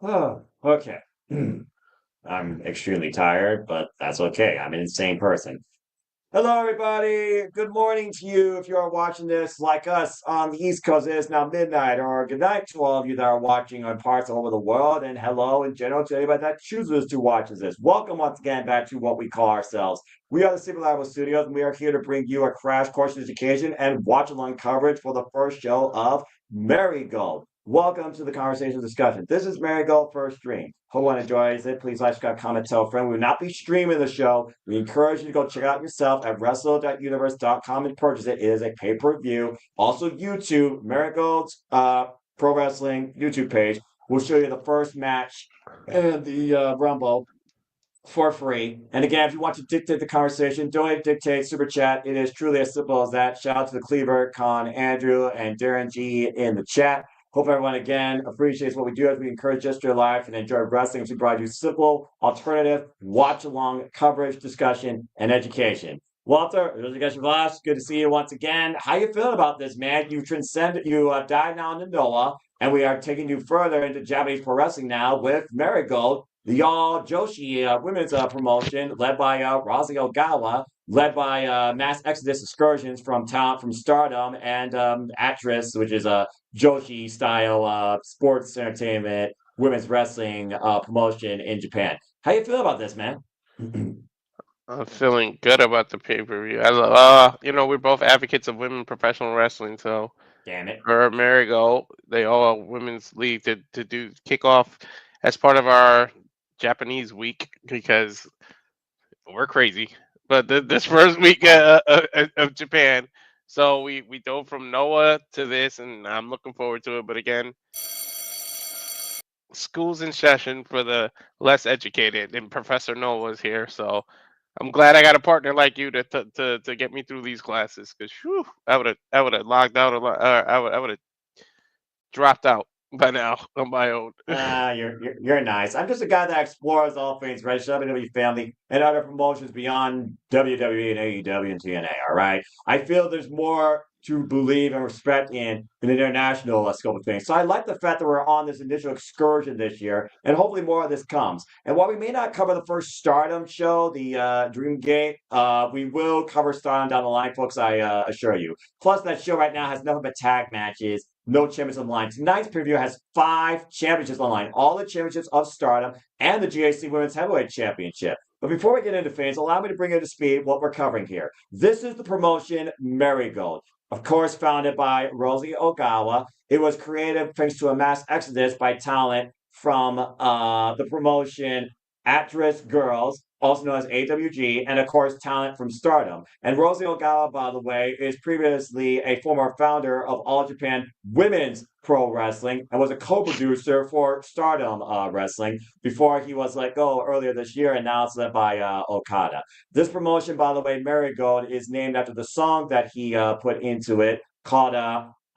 Oh, okay. I'm extremely tired, but that's okay. I'm an insane person. Hello, everybody. Good morning to you if you are watching this like us on the East Coast. It is now midnight, or good night to all of you that are watching on parts all over the world. And hello in general to anybody that chooses to watch this. Welcome once again back to what we call ourselves. We are the Super Level Studios, and we are here to bring you a crash course in education and watch along coverage for the first show of Marigold. Welcome to the conversation discussion. This is Marigold First Stream. Hope one enjoys it. Please like, subscribe, comment, tell a friend. We will not be streaming the show. We encourage you to go check it out yourself at wrestle.universe.com and purchase it. It is a pay-per-view. Also, YouTube, Marigold's Pro Wrestling YouTube page will show you the first match in the Rumble for free. And again, if you want to dictate the conversation, donate, dictate, super chat. It is truly as simple as that. Shout out to the Cleaver, Con, Andrew, and Darren G in the chat. Hope everyone again appreciates what we do as we encourage just your life and enjoy wrestling as we provide you simple, alternative, watch along coverage, discussion, and education. Walter, good to see you once again. How you feeling about this, man? You transcended, you died now into Noah, and we are taking you further into Japanese pro wrestling now with Marigold, the all Joshi women's promotion led by Rosie Ogawa, led by Mass Exodus Excursions from talent from Stardom and Actress, which is a Joshi style sports entertainment women's wrestling promotion in Japan. How you feel about this, man? I'm feeling good about the pay per view. We're both advocates of women professional wrestling. So Damn it. for Marigold, they all women's league to do kick off as part of our Japanese week because we're crazy. But this first week of Japan, so we dove from Noah to this, and I'm looking forward to it. But again, school's in session for the less educated, and Professor Noah's here, so I'm glad I got a partner like you to get me through these classes. Because I would have logged out a lot. I would have dropped out by now on my own. You're nice. I'm just a guy that explores all things wrestling, WWE family, and other promotions beyond WWE and AEW and TNA. All right, I feel there's more to believe and respect in an international scope of things. So I like the fact that we're on this initial excursion this year, and hopefully more of this comes. And while we may not cover the first Stardom show, the Dream Gate, we will cover Stardom down the line, folks. I assure you. Plus, that show right now has nothing but tag matches, no champions on the line. Tonight's preview has 5 championships on the line, all the championships of Stardom and the GAC Women's Heavyweight Championship. But before we get into things, allow me to bring you to speed what we're covering here. This is the promotion Marigold, of course, founded by Rosie Ogawa. It was created thanks to a mass exodus by talent from the promotion Actress Girls, also known as AWG, and of course, talent from Stardom. And Rosie Ogawa, by the way, is previously a former founder of All Japan Women's Pro Wrestling and was a co-producer for Stardom Wrestling before he was let go earlier this year, and now it's led by Okada. This promotion, by the way, Marigold, is named after the song that he put into it called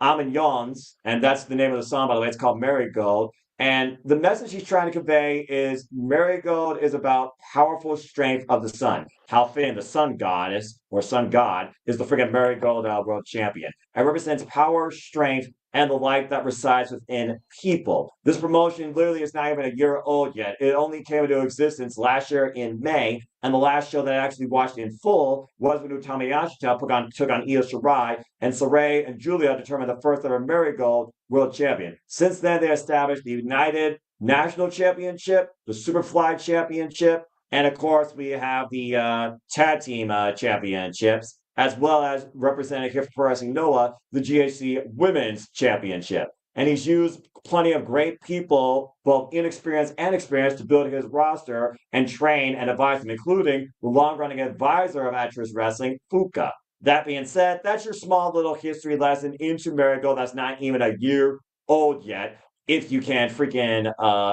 Aminyons, and that's the name of the song, by the way. It's called Marigold. And the message he's trying to convey is Marigold is about powerful strength of the sun. How Finn, the sun goddess or sun god, is the freaking Marigold world champion. It represents power, strength, and the light that resides within people. This promotion literally is not even a year old yet. It only came into existence last year in May, and the last show that I actually watched in full was when Utami took on Io Shirai, and Sareee and Julia determined the first ever Marigold world champion. Since then, they established the United National Championship, the Superfly Championship, and of course, we have the tag team championships, as well as represented here for Pro Wrestling Noah, the GHC Women's Championship. And he's used plenty of great people, both inexperienced and experienced, to build his roster and train and advise them, including the long-running advisor of Actress Wrestling, Fuka. That being said, that's your small little history lesson into Marigold that's not even a year old yet, if you can freaking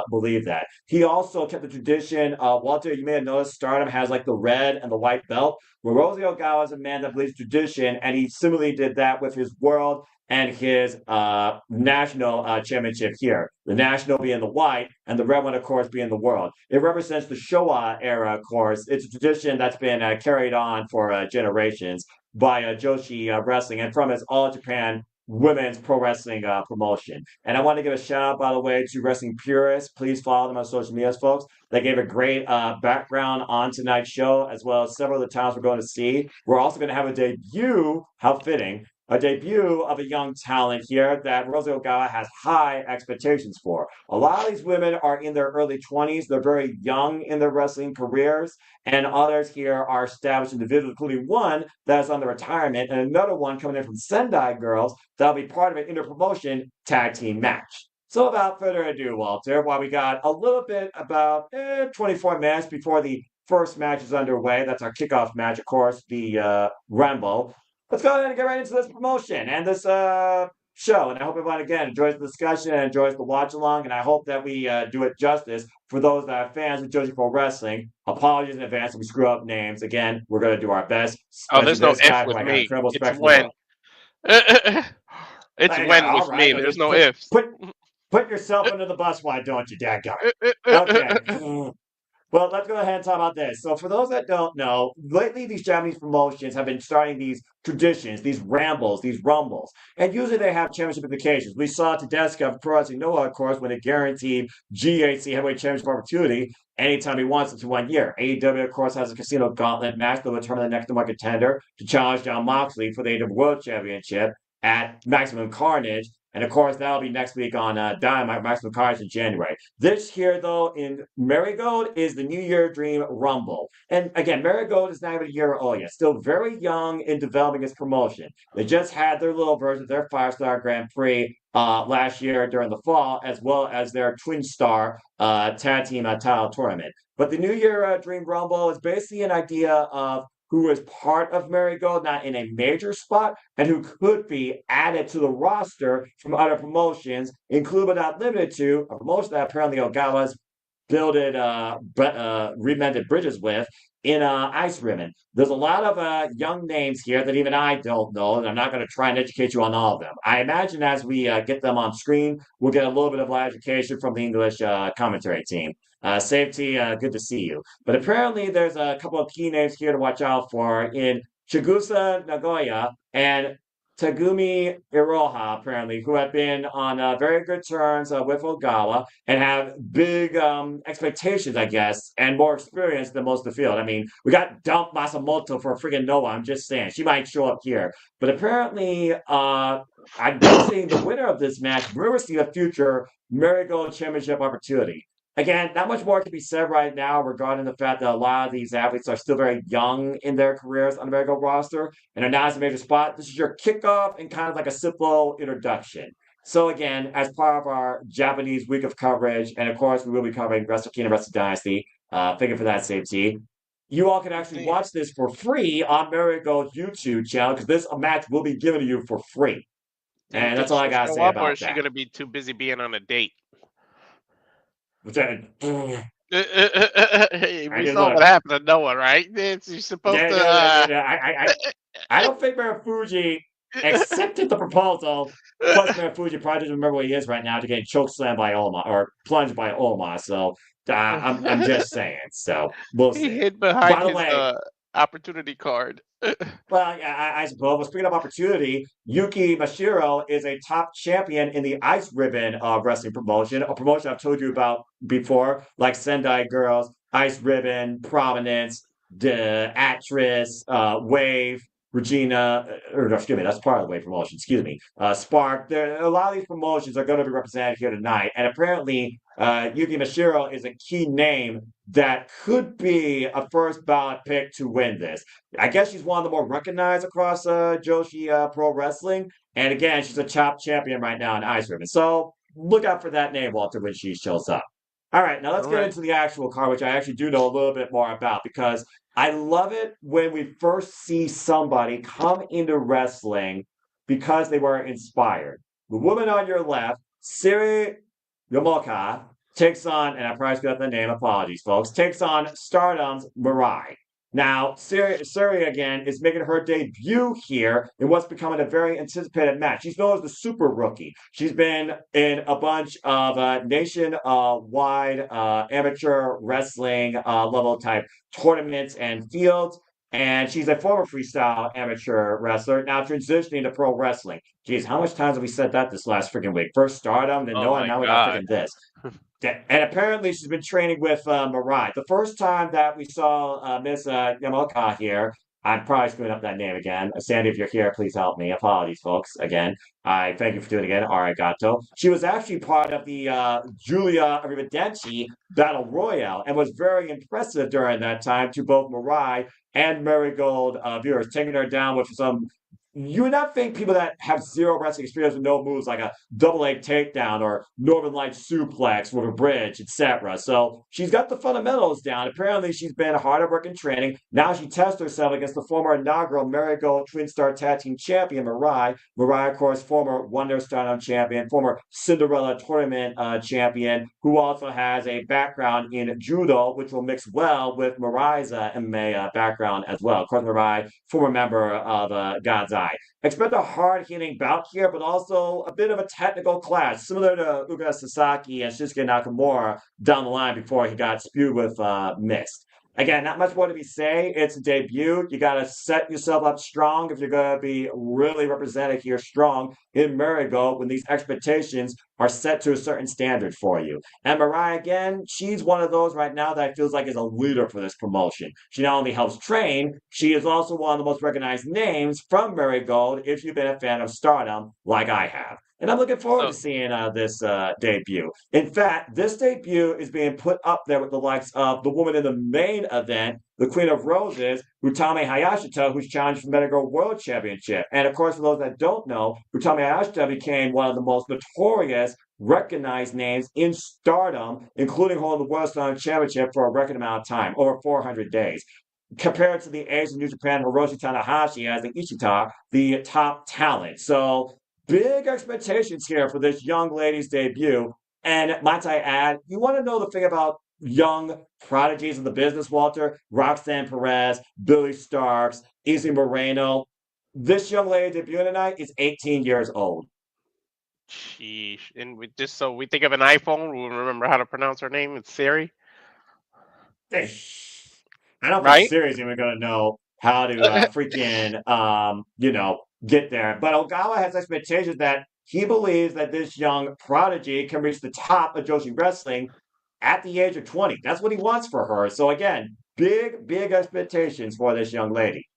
believe that. He also kept the tradition. Walter, you may have noticed Stardom has like the red and the white belt. Where Rosie Ogawa is a man that believes tradition, and he similarly did that with his world and his national championship here. The national being the white, and the red one, of course, being the world. It represents the Showa era, of course. It's a tradition that's been carried on for generations by Joshi Wrestling, and from its All Japan women's pro wrestling promotion. And I want to give a shout out, by the way, to wrestling purists. Please follow them on social media, folks. They gave a great background on tonight's show, as well as several of the times we're going to see. We're also going to have a debut, how fitting, a debut of a young talent here that Rosa Ogawa has high expectations for. A lot of these women are in their early 20s. They're very young in their wrestling careers, and others here are established individuals, including one that is on the retirement, and another one coming in from Sendai Girls that'll be part of an inter-promotion tag team match. So without further ado, Walter, while we got a little bit about 24 minutes before the first match is underway, that's our kickoff match, of course, the Rumble. Let's go ahead and get right into this promotion and this show. And I hope everyone, again, enjoys the discussion and enjoys the watch along. And I hope that we do it justice for those that are fans of Joshi Pro Wrestling. Apologies in advance if we screw up names. Again, we're going to do our best. Oh, there's no F with me. It's when. It's when with me. There's no ifs. Put yourself under the bus, why don't you, dadgummit? Okay. Well, let's go ahead and talk about this. So, for those that don't know, lately these Japanese promotions have been starting these traditions, these rambles, these rumbles, and usually they have championship implications. We saw Tedesca of Pro Wrestling Noah, of course, when it guaranteed GHC heavyweight championship opportunity anytime he wants it to 1 year. AEW, of course, has a casino gauntlet match that will determine the next number one contender to challenge Jon Moxley for the AEW World Championship at Maximum Carnage. And of course, that'll be next week on Dynamite, Maximum Carnage in January. This here, though, in Marigold is the New Year Dream Rumble. And again, Marigold is not even a year old yet. Still very young in developing its promotion. They just had their little version of their 5-star Grand Prix last year during the fall, as well as their Twin Star tag team title tournament. But the New Year Dream Rumble is basically an idea of who is part of Marigold, not in a major spot, and who could be added to the roster from other promotions, including but not limited to a promotion that apparently Ogawa's remended bridges with in Ice Ribbon. There's a lot of young names here that even I don't know, and I'm not going to try and educate you on all of them. I imagine as we get them on screen, we'll get a little bit of education from the English commentary team. Safety, good to see you. But apparently, there's a couple of key names here to watch out for in Chigusa Nagoya and Tagumi Iroha, apparently, who have been on very good terms with Ogawa and have big expectations, I guess, and more experience than most of the field. I mean, we got Dump Masamoto for friggin' Noah. I'm just saying. She might show up here. But apparently, I'm guessing the winner of this match will receive a future Marigold Championship opportunity. Again, not much more can be said right now regarding the fact that a lot of these athletes are still very young in their careers on the Marigold roster and are not as a major spot. This is your kickoff and kind of like a simple introduction. So again, as part of our Japanese week of coverage, and of course we will be covering Wrestle Kingdom, Wrestle Dynasty, thank you for that, safety. You all can actually watch this for free on Marigold's YouTube channel because this match will be given to you for free. And that's all I gotta say about that. Or is she gonna be too busy being on a date? We saw what happened to Noah, right? You're supposed to. I don't think Marufuji accepted the proposal. Plus, Marufuji probably doesn't remember where he is right now to get chokeslammed by Oma or plunged by Oma. So I'm just saying. So we'll see. He hid behind his opportunity card. Well, yeah, I suppose. Well, speaking of opportunity, Yuki Mashiro is a top champion in the Ice Ribbon wrestling promotion, a promotion I've told you about before, like Sendai Girls, Ice Ribbon, Prominence, the Actress, Wave, Regina, or excuse me, that's part of the Wave promotion, excuse me. Spark, a lot of these promotions are going to be represented here tonight, and apparently Yuki Mashiro is a key name that could be a first ballot pick to win this. I guess she's one of the more recognized across Joshi Pro Wrestling, and again, she's a top champion right now in Ice Ribbon. So look out for that name, Walter, when she shows up. All right, now let's get into the actual card, which I actually do know a little bit more about because I love it when we first see somebody come into wrestling because they were inspired. The woman on your left, Seri Yamaoka, takes on, and I probably screwed up the name, apologies, folks, takes on Stardom's Mirai. Now, Seri again is making her debut here in what's becoming a very anticipated match. She's known as the Super Rookie. She's been in a bunch of nationwide amateur wrestling level type tournaments and fields. And she's a former freestyle amateur wrestler, now transitioning to pro wrestling. Geez, how much times have we said that this last freaking week? First Stardom, then Oh Noah, my now we got God. freaking this. And apparently she's been training with Mirai. The first time that we saw Miss Yamaoka here, I'm probably screwing up that name again. Sandy, if you're here, please help me. Apologies, folks. Again, I thank you for doing it again. Arigato. She was actually part of the Julia Arrivederci Battle Royale and was very impressive during that time to both Mirai and Marigold viewers, taking her down with some. You would not think people that have zero wrestling experience with no moves like a double leg takedown or Northern Light suplex with a bridge, etc. So she's got the fundamentals down. Apparently, she's been hard at work in training. Now she tests herself against the former inaugural Marigold Twin Star Tag Team Champion, Mirai. Mirai, of course, former Wonder Stardom champion, former Cinderella Tournament champion, who also has a background in judo, which will mix well with Mirai's MMA background as well. Of course, Mirai, former member of God's Eye. Expect a hard-hitting bout here, but also a bit of a technical clash, similar to Uga Sasaki and Shinsuke Nakamura down the line before he got spewed with mist. Again, not much more to be say. It's a debut. You got to set yourself up strong if you're going to be really represented here strong in Marigold when these expectations are set to a certain standard for you. And Mirai, again, she's one of those right now that feels like is a leader for this promotion. She not only helps train, she is also one of the most recognized names from Marigold if you've been a fan of Stardom like I have. And I'm looking forward to So seeing this debut. In fact, this debut is being put up there with the likes of the woman in the main event, the Queen of Roses, Utami Hayashishita, who's challenged for the Medical World Championship. And of course, for those that don't know, Utami Hayashishita became one of the most notorious recognized names in Stardom, including holding the World Stardom Championship for a record amount of time, over 400 days. Compared to the Ace of New Japan, Hiroshi Tanahashi as the Ishita, the top talent. So big expectations here for this young lady's debut. And might I add, you want to know the thing about young prodigies of the business, Walter? Roxanne Perez, Billy Starks, Izzy Moreno. This young lady debuting tonight is 18 years old. sheesh. And we just so we think of an iPhone, we'll remember how to pronounce her name. It's Seri, I don't think right? Siri's even going to know how to freaking, get there. But Ogawa has expectations that he believes that this young prodigy can reach the top of Joshi Wrestling at the age of 20. That's what he wants for her. So again, big, big expectations for this young lady.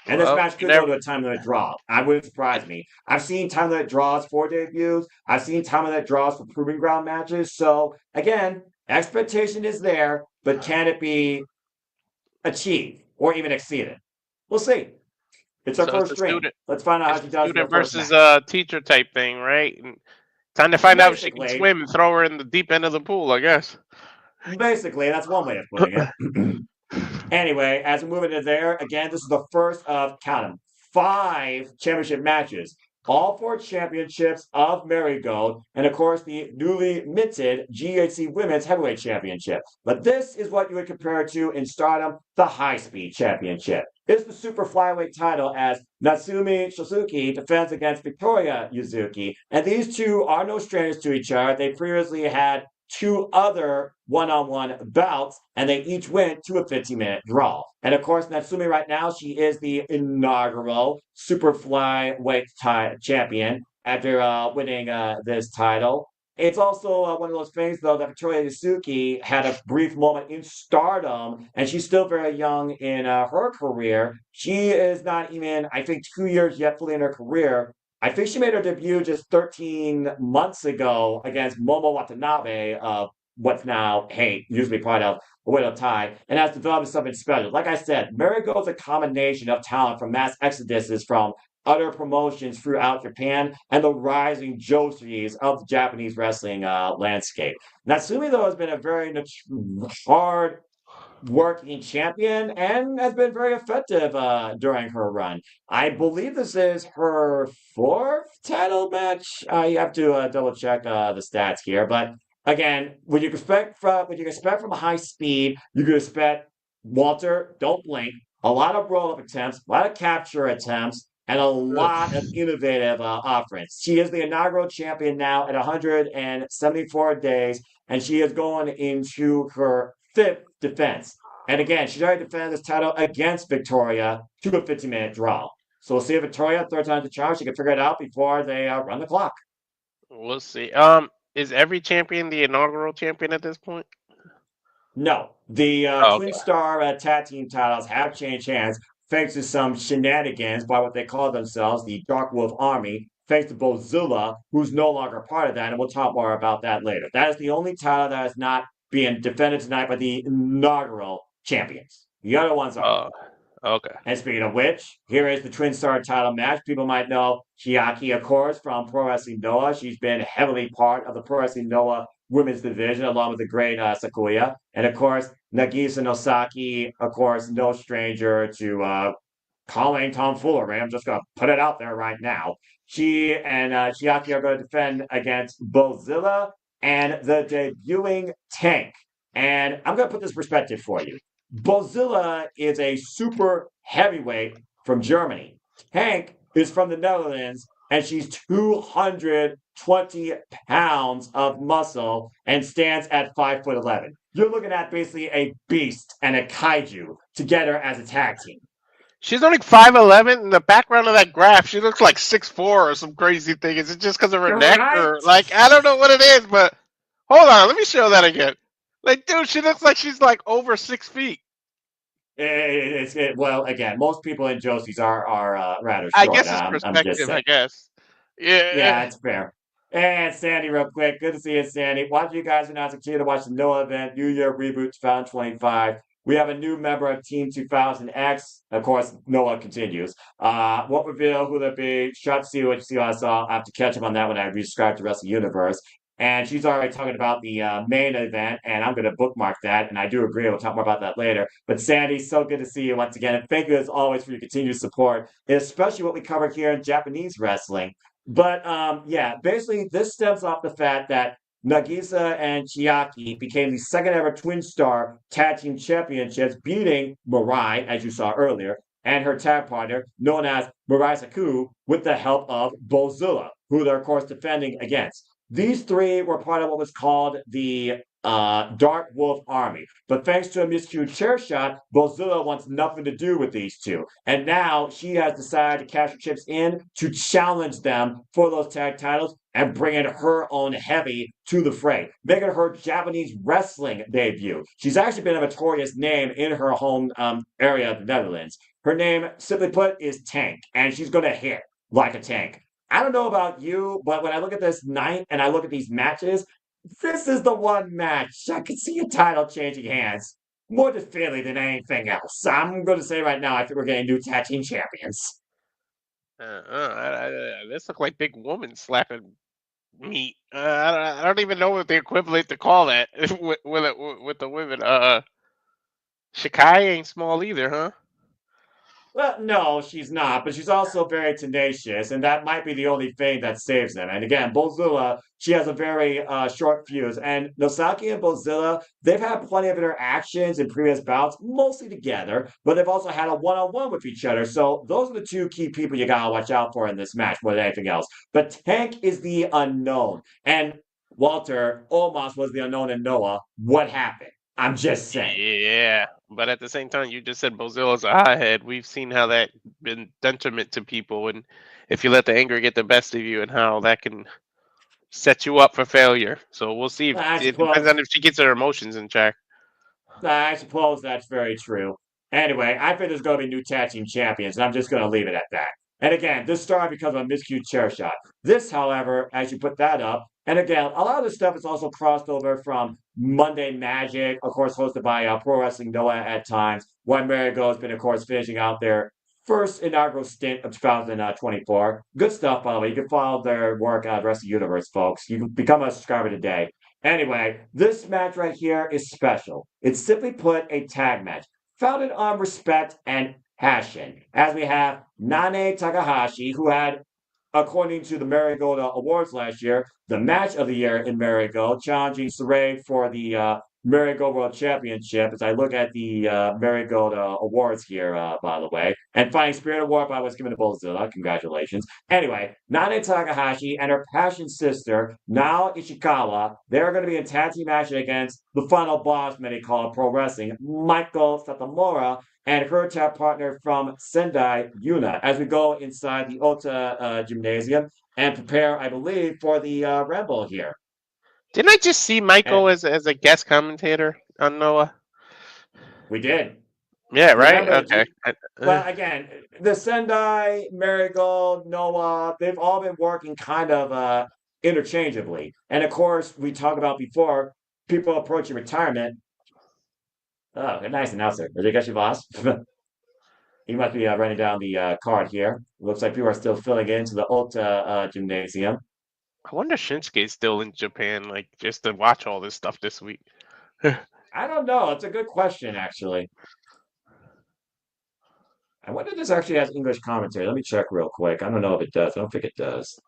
And this Well, match you could go never. to a time limit draw. I wouldn't surprise me. I've seen time limit draws for debuts. I've seen time limit draws for proving ground matches. So again, expectation is there, but can it be achieved or even exceeded? We'll see. It's her So it's first a dream. student. Let's find out how It's she a does in her student first versus match. teacher type thing, right? And time to find out if she can Basically, swim and throw her in the deep end of the pool, I guess. basically, that's one way of putting it. Anyway, as we move into there, again, this is the first of count 'em, 5 championship matches. All 4 championships of Marigold, and of course the newly minted GHC Women's Heavyweight Championship. But this is what you would compare it to in Stardom, the High Speed Championship. It's the super flyweight title as Natsumi Showzuki defends against Victoria Yuzuki. And these two are no strangers to each other. They previously had 2 other one-on-one bouts, and they each went to a 15-minute draw. And of course, Natsumi right now, she is the inaugural super flyweight champion after winning this title. It's also one of those things, though, that Victoria Yuzuki had a brief moment in stardom, and she's still very young in her career. She is not even, I think, 2 years yet fully in her career. I think she made her debut just 13 months ago against Momo Watanabe of what's now, hey, used to be part of Oedo Tai, and has developed something special. Like I said, Marigold is a combination of talent from mass exoduses from other promotions throughout Japan and the rising Joshi's of the Japanese wrestling landscape. Natsumi, though, has been a very hard working champion and has been very effective during her run. I believe this is her 4th title match. You have to double check the stats here, but again, what you expect from a high speed, you could expect Walter. Don't blink. A lot of roll up attempts, a lot of capture attempts, and a lot of innovative offense. She is the inaugural champion now at 174 days, and she is going into her 5th defense. And again, she's already defended this title against Victoria to a 15-minute draw. So we'll see if Victoria, third time's the charm, she can figure it out before they run the clock. We'll see. Is every champion the inaugural champion at this point? No, the Oh, Twin okay. Star tag team titles have changed hands thanks to some shenanigans by what they call themselves, the Dark Wolf Army, thanks to Bozilla, who's no longer part of that, and we'll talk more about that later. That is the only title that is not being defended tonight by the inaugural champions. The other ones are. Okay. And speaking of which, here is the Twin Star title match. People might know Chiaki, of course, from Pro Wrestling Noah. She's been heavily part of the Pro Wrestling Noah women's division, along with the great Sakurai. And of course, Nagisa Nozaki, of course, no stranger to calling tomfoolery. I'm just going to put it out there right now. She and Chiaki are going to defend against Bozilla and the debuting Tank. And I'm going to put this perspective for you. Bozilla is a super heavyweight from Germany. Tank is from the Netherlands, and she's 220 pounds of muscle and stands at 5'11". You're looking at basically a beast and a kaiju together as a tag team. She's only 5'11". In the background of that graph, she looks like 6'4" or some crazy thing. Is it just because of her neck, Right? or like I don't know what it is? But hold on, let me show that again. Like, dude, she looks like she's like over 6 feet. Well, again, most people in Josie's are rather I short. guess it's I'm just perspective. saying. I guess. Yeah, Yeah. it's fair. And Sandy, real quick. Good to see you, Sandy. Watch you guys now continue to watch the Noah event, New Year Reboot 2025. We have a new member of Team 2000X. Of course, Noah continues. What reveal who there be? Shotzi, what you see, I saw. I have to catch up on that when I resubscribe to the rest of the universe. And she's already talking about the main event, and I'm going to bookmark that. And I do agree. We'll talk more about that later. But Sandy, so good to see you once again. And thank you, as always, for your continued support, especially what we cover here in Japanese wrestling. But yeah, basically, this stems off the fact that Nagisa and Chiaki became the second ever Twin Star Tag Team Championships, beating Mirai, as you saw earlier, and her tag partner, known as Mirai Saku, with the help of Bozilla, who they're, of course, defending against. These three were part of what was called the Dark Wolf Army. But thanks to a miscued chair shot, Bozilla wants nothing to do with these two. And now she has decided to cash her chips in to challenge them for those tag titles and bring in her own heavy to the fray, making her Japanese wrestling debut. She's actually been a notorious name in her home area of the Netherlands. Her name, simply put, is Tank, and she's going to hit like a tank. I don't know about you, but when I look at this night and I look at these matches, this is the one match I could see a title changing hands more definitively than anything else. I'm going to say right now, I think we're getting new tag team champions. This look like big woman slapping meat. I don't even know what the equivalent to call that with the women. Shikai ain't small either, huh? Well, no, she's not, but she's also very tenacious, and that might be the only thing that saves them. And again, Bozilla, she has a very short fuse. And Nozaki and Bozilla, they've had plenty of interactions in previous bouts, mostly together, but they've also had a one-on-one with each other. So those are the two key people you gotta watch out for in this match more than anything else. But Tank is the unknown. And Walter almost was the unknown in Noah. What happened? I'm just saying. Yeah, but at the same time, you just said Bozilla's a hothead. We've seen how that been detriment to people, and if you let the anger get the best of you, and how that can set you up for failure. So we'll see. I It depends suppose on if she gets her emotions in check. I suppose that's very true. Anyway, I think there's going to be new tag team champions, and I'm just going to leave it at that. And again, this started because of a miscued chair shot. This, however, as you put that up, and again, a lot of this stuff is also crossed over from Monday Magic, of course, hosted by Pro Wrestling Noah at times, when Marigold has been, of course, finishing out their first inaugural stint of 2024. Good stuff, by the way. You can follow their work at the rest of the universe, folks. You can become a subscriber today. Anyway, this match right here is special. It's simply put a tag match, founded on respect and passion. As we have Nanae Takahashi, who had, according to the Marigold Awards last year, the match of the year in Marigold, challenging Sareee for the Marigold World Championship as I look at the Marigold awards here, by the way. And Fighting Spirit Award I was given to Bozilla. Congratulations. Anyway, Nanae Takahashi and her passion sister, Nao Ishikawa, they're going to be in tag team action against the final boss, many call it pro wrestling, Michael Satomura, and her tag partner from Sendai, Yuna, as we go inside the Ota Gymnasium and prepare, I believe, for the Rumble here. Didn't I just see And Michael as a guest commentator on Noah? we did. Yeah, right. Remember, Okay. well, again, the Sendai, Marigold, Noah, they've all been working kind of interchangeably. And of course, we talked about before people approaching retirement. Oh, a nice announcer. Did you get your boss? He must be running down the card here. Looks like people are still filling into the Ota Gymnasium. I wonder if Shinsuke's still in Japan, like just to watch all this stuff this week. I don't know. It's a good question, actually. I wonder if this actually has English commentary. Let me check real quick. I don't know if it does. I don't think it does.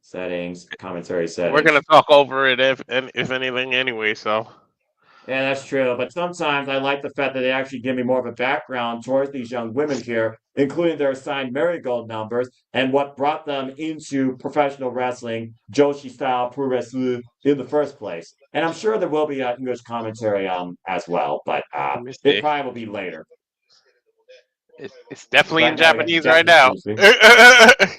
Settings, commentary We're gonna settings. talk over it if anything anyway. So Yeah, that's true. But sometimes I like the fact that they actually give me more of a background towards these young women here, including their assigned Marigold numbers and what brought them into professional wrestling, Joshi style pro wrestling in the first place. And I'm sure there will be English commentary as well, but let me it see. probably will be later. It's definitely in Right now we got the Japanese right Japanese now. briefly.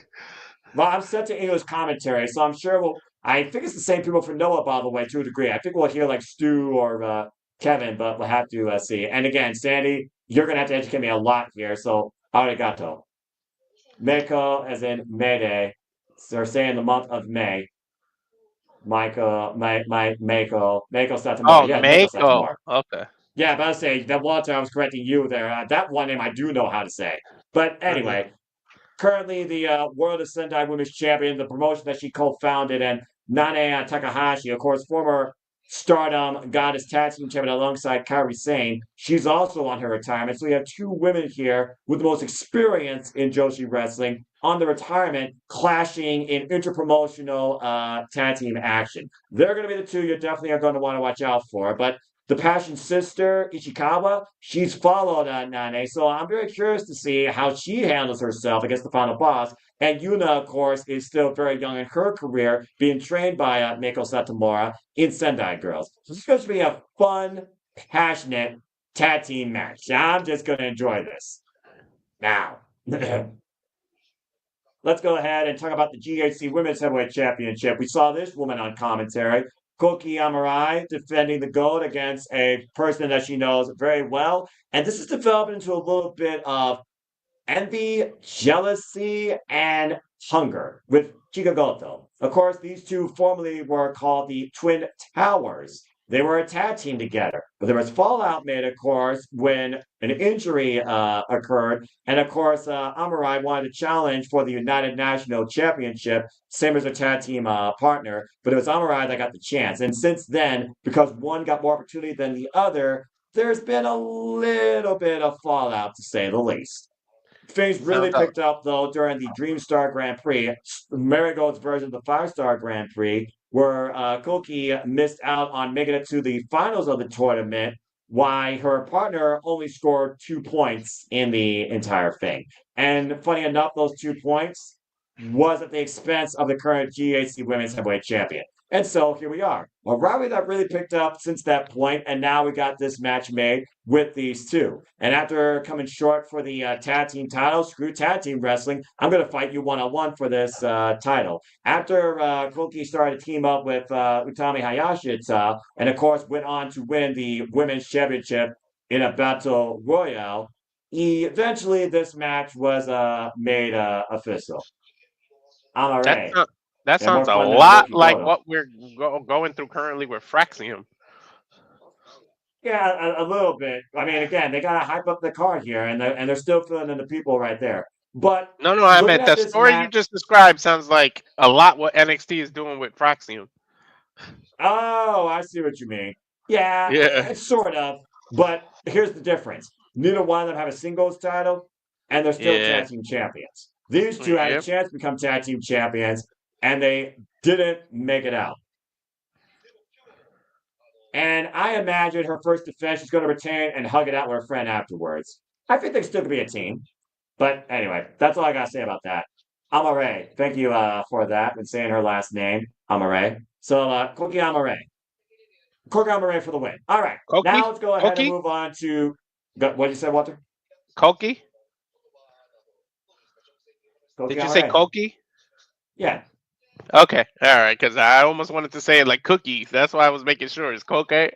Well, I'm set to English commentary, so I'm sure we'll. I think it's the same people for Noah, by the way, to a degree. I think we'll hear like Stu or Kevin, but we'll have to see. And again, Sandy, you're gonna have to educate me a lot here. So arigato. Meiko, as in Mayday. So they're saying the month of May. Michael, Meiko Satomura. Oh, Yeah, Meiko Meiko. Satomura. Okay. Yeah, but I say that one time I was correcting you there. That one name I do know how to say. But Mhm. anyway, currently the World of Sendai Women's Champion, the promotion that she co-founded, and Nanae Takahashi, of course, former Stardom Goddess Tag Team Champion alongside Kairi Sane. She's also on her retirement. So we have two women here with the most experience in Joshi wrestling on the retirement, clashing in interpromotional tag team action. They're going to be the two you definitely are going to want to watch out for. But the Passion sister, Ishikawa, she's followed Nanae. So I'm very curious to see how she handles herself against the final boss. And Yuna, of course, is still very young in her career, being trained by Meiko Satomura in Sendai Girls. So it's going to be a fun, passionate tag team match. I'm just going to enjoy this. Now, let's go ahead and talk about the GHC Women's Heavyweight Championship. We saw this woman on commentary. Kouki Amarei defending the gold against a person that she knows very well. And this is developed into a little bit of envy, jealousy, and hunger with Chika Goto. Of course, these two formerly were called the Twin Towers. They were a tag team together, but there was fallout made, of course, when an injury occurred. And of course, Amarei wanted to challenge for the United National Championship, same as a tag team partner, but it was Amarei that got the chance. And since then, because one got more opportunity than the other, there's been a little bit of fallout, to say the least. Things really Sounds out. picked up though during the Dreamstar Grand Prix, Marigold's version of the Five Star Grand Prix, where Kouki missed out on making it to the finals of the tournament, why her partner only scored 2 points in the entire thing. And funny enough, those 2 points was at the expense of the current GHC Women's Heavyweight Champion. And so here we are. A rivalry that really picked up since that point, and now we got this match made with these two. And after coming short for the tag team title, screw tag team wrestling, I'm going to fight you one on one for this title. After Kouki started to team up with Utami Hayashishita, and of course went on to win the women's championship in a battle royale, eventually this match was made official. That Amarei, that and more sounds a fun than lot Hiroki like Goto. what we're going through currently with Fraxium. Yeah, a little bit. I mean, again, they gotta hype up the card here, and they're still filling in the people right there. But No, I looking meant at the this story you match, just described sounds like a lot what NXT is doing with Fraxium. oh, I see what you mean. Yeah, Yeah, it's sort of. But here's the difference: neither one of them have a singles title, and they're still yeah, tag team champions. These two had a yep. chance to become tag team champions, and they didn't make it out. And I imagine her first defense, she's going to retain and hug it out with her friend afterwards. I think they still could be a team. But anyway, that's all I got to say about that. Amarei, thank you for that and saying her last name, Amarei. So, Kouki Amarei. Kouki Amarei for the win. All right. Kouki? Now let's go ahead and Kouki? move on to what did you say, Walter? Kouki? Kouki Did you say Amarei. Kouki? Yeah. Okay, all right, because I almost wanted to say it like cookies. That's why I was making sure it's Koke.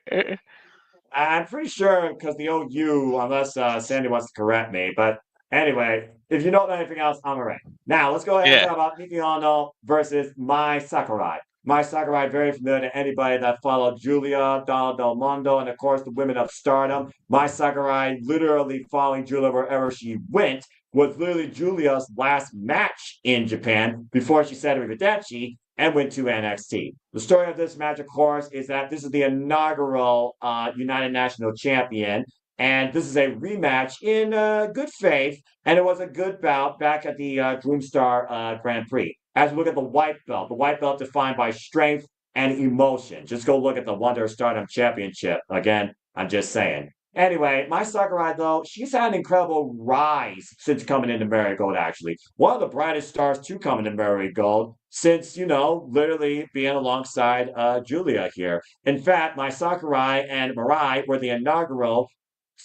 I'm pretty sure because the OU, unless Sandy wants to correct me. But anyway, if you don't know anything else, I'm all right. Now let's go ahead and Yeah. talk about Aono versus Mai Sakurai. Mai Sakurai, very familiar to anybody that followed Julia, Donna Del Mondo, and of course the women of Stardom. Mai Sakurai literally following Julia wherever she went was literally Julia's last match in Japan before she said arrivederci and went to NXT. The story of this match, of course, is that this is the inaugural United National Champion, and this is a rematch in good faith, and it was a good bout back at the Dreamstar Grand Prix. As we look at the white belt defined by strength and emotion. Just go look at the Wonder Stardom Championship. Again, I'm just saying. Anyway, my Sakurai, though, she's had an incredible rise since coming into Marigold, actually. One of the brightest stars to come into Marigold since, literally being alongside Julia here. In fact, my Sakurai and Mirai were the inaugural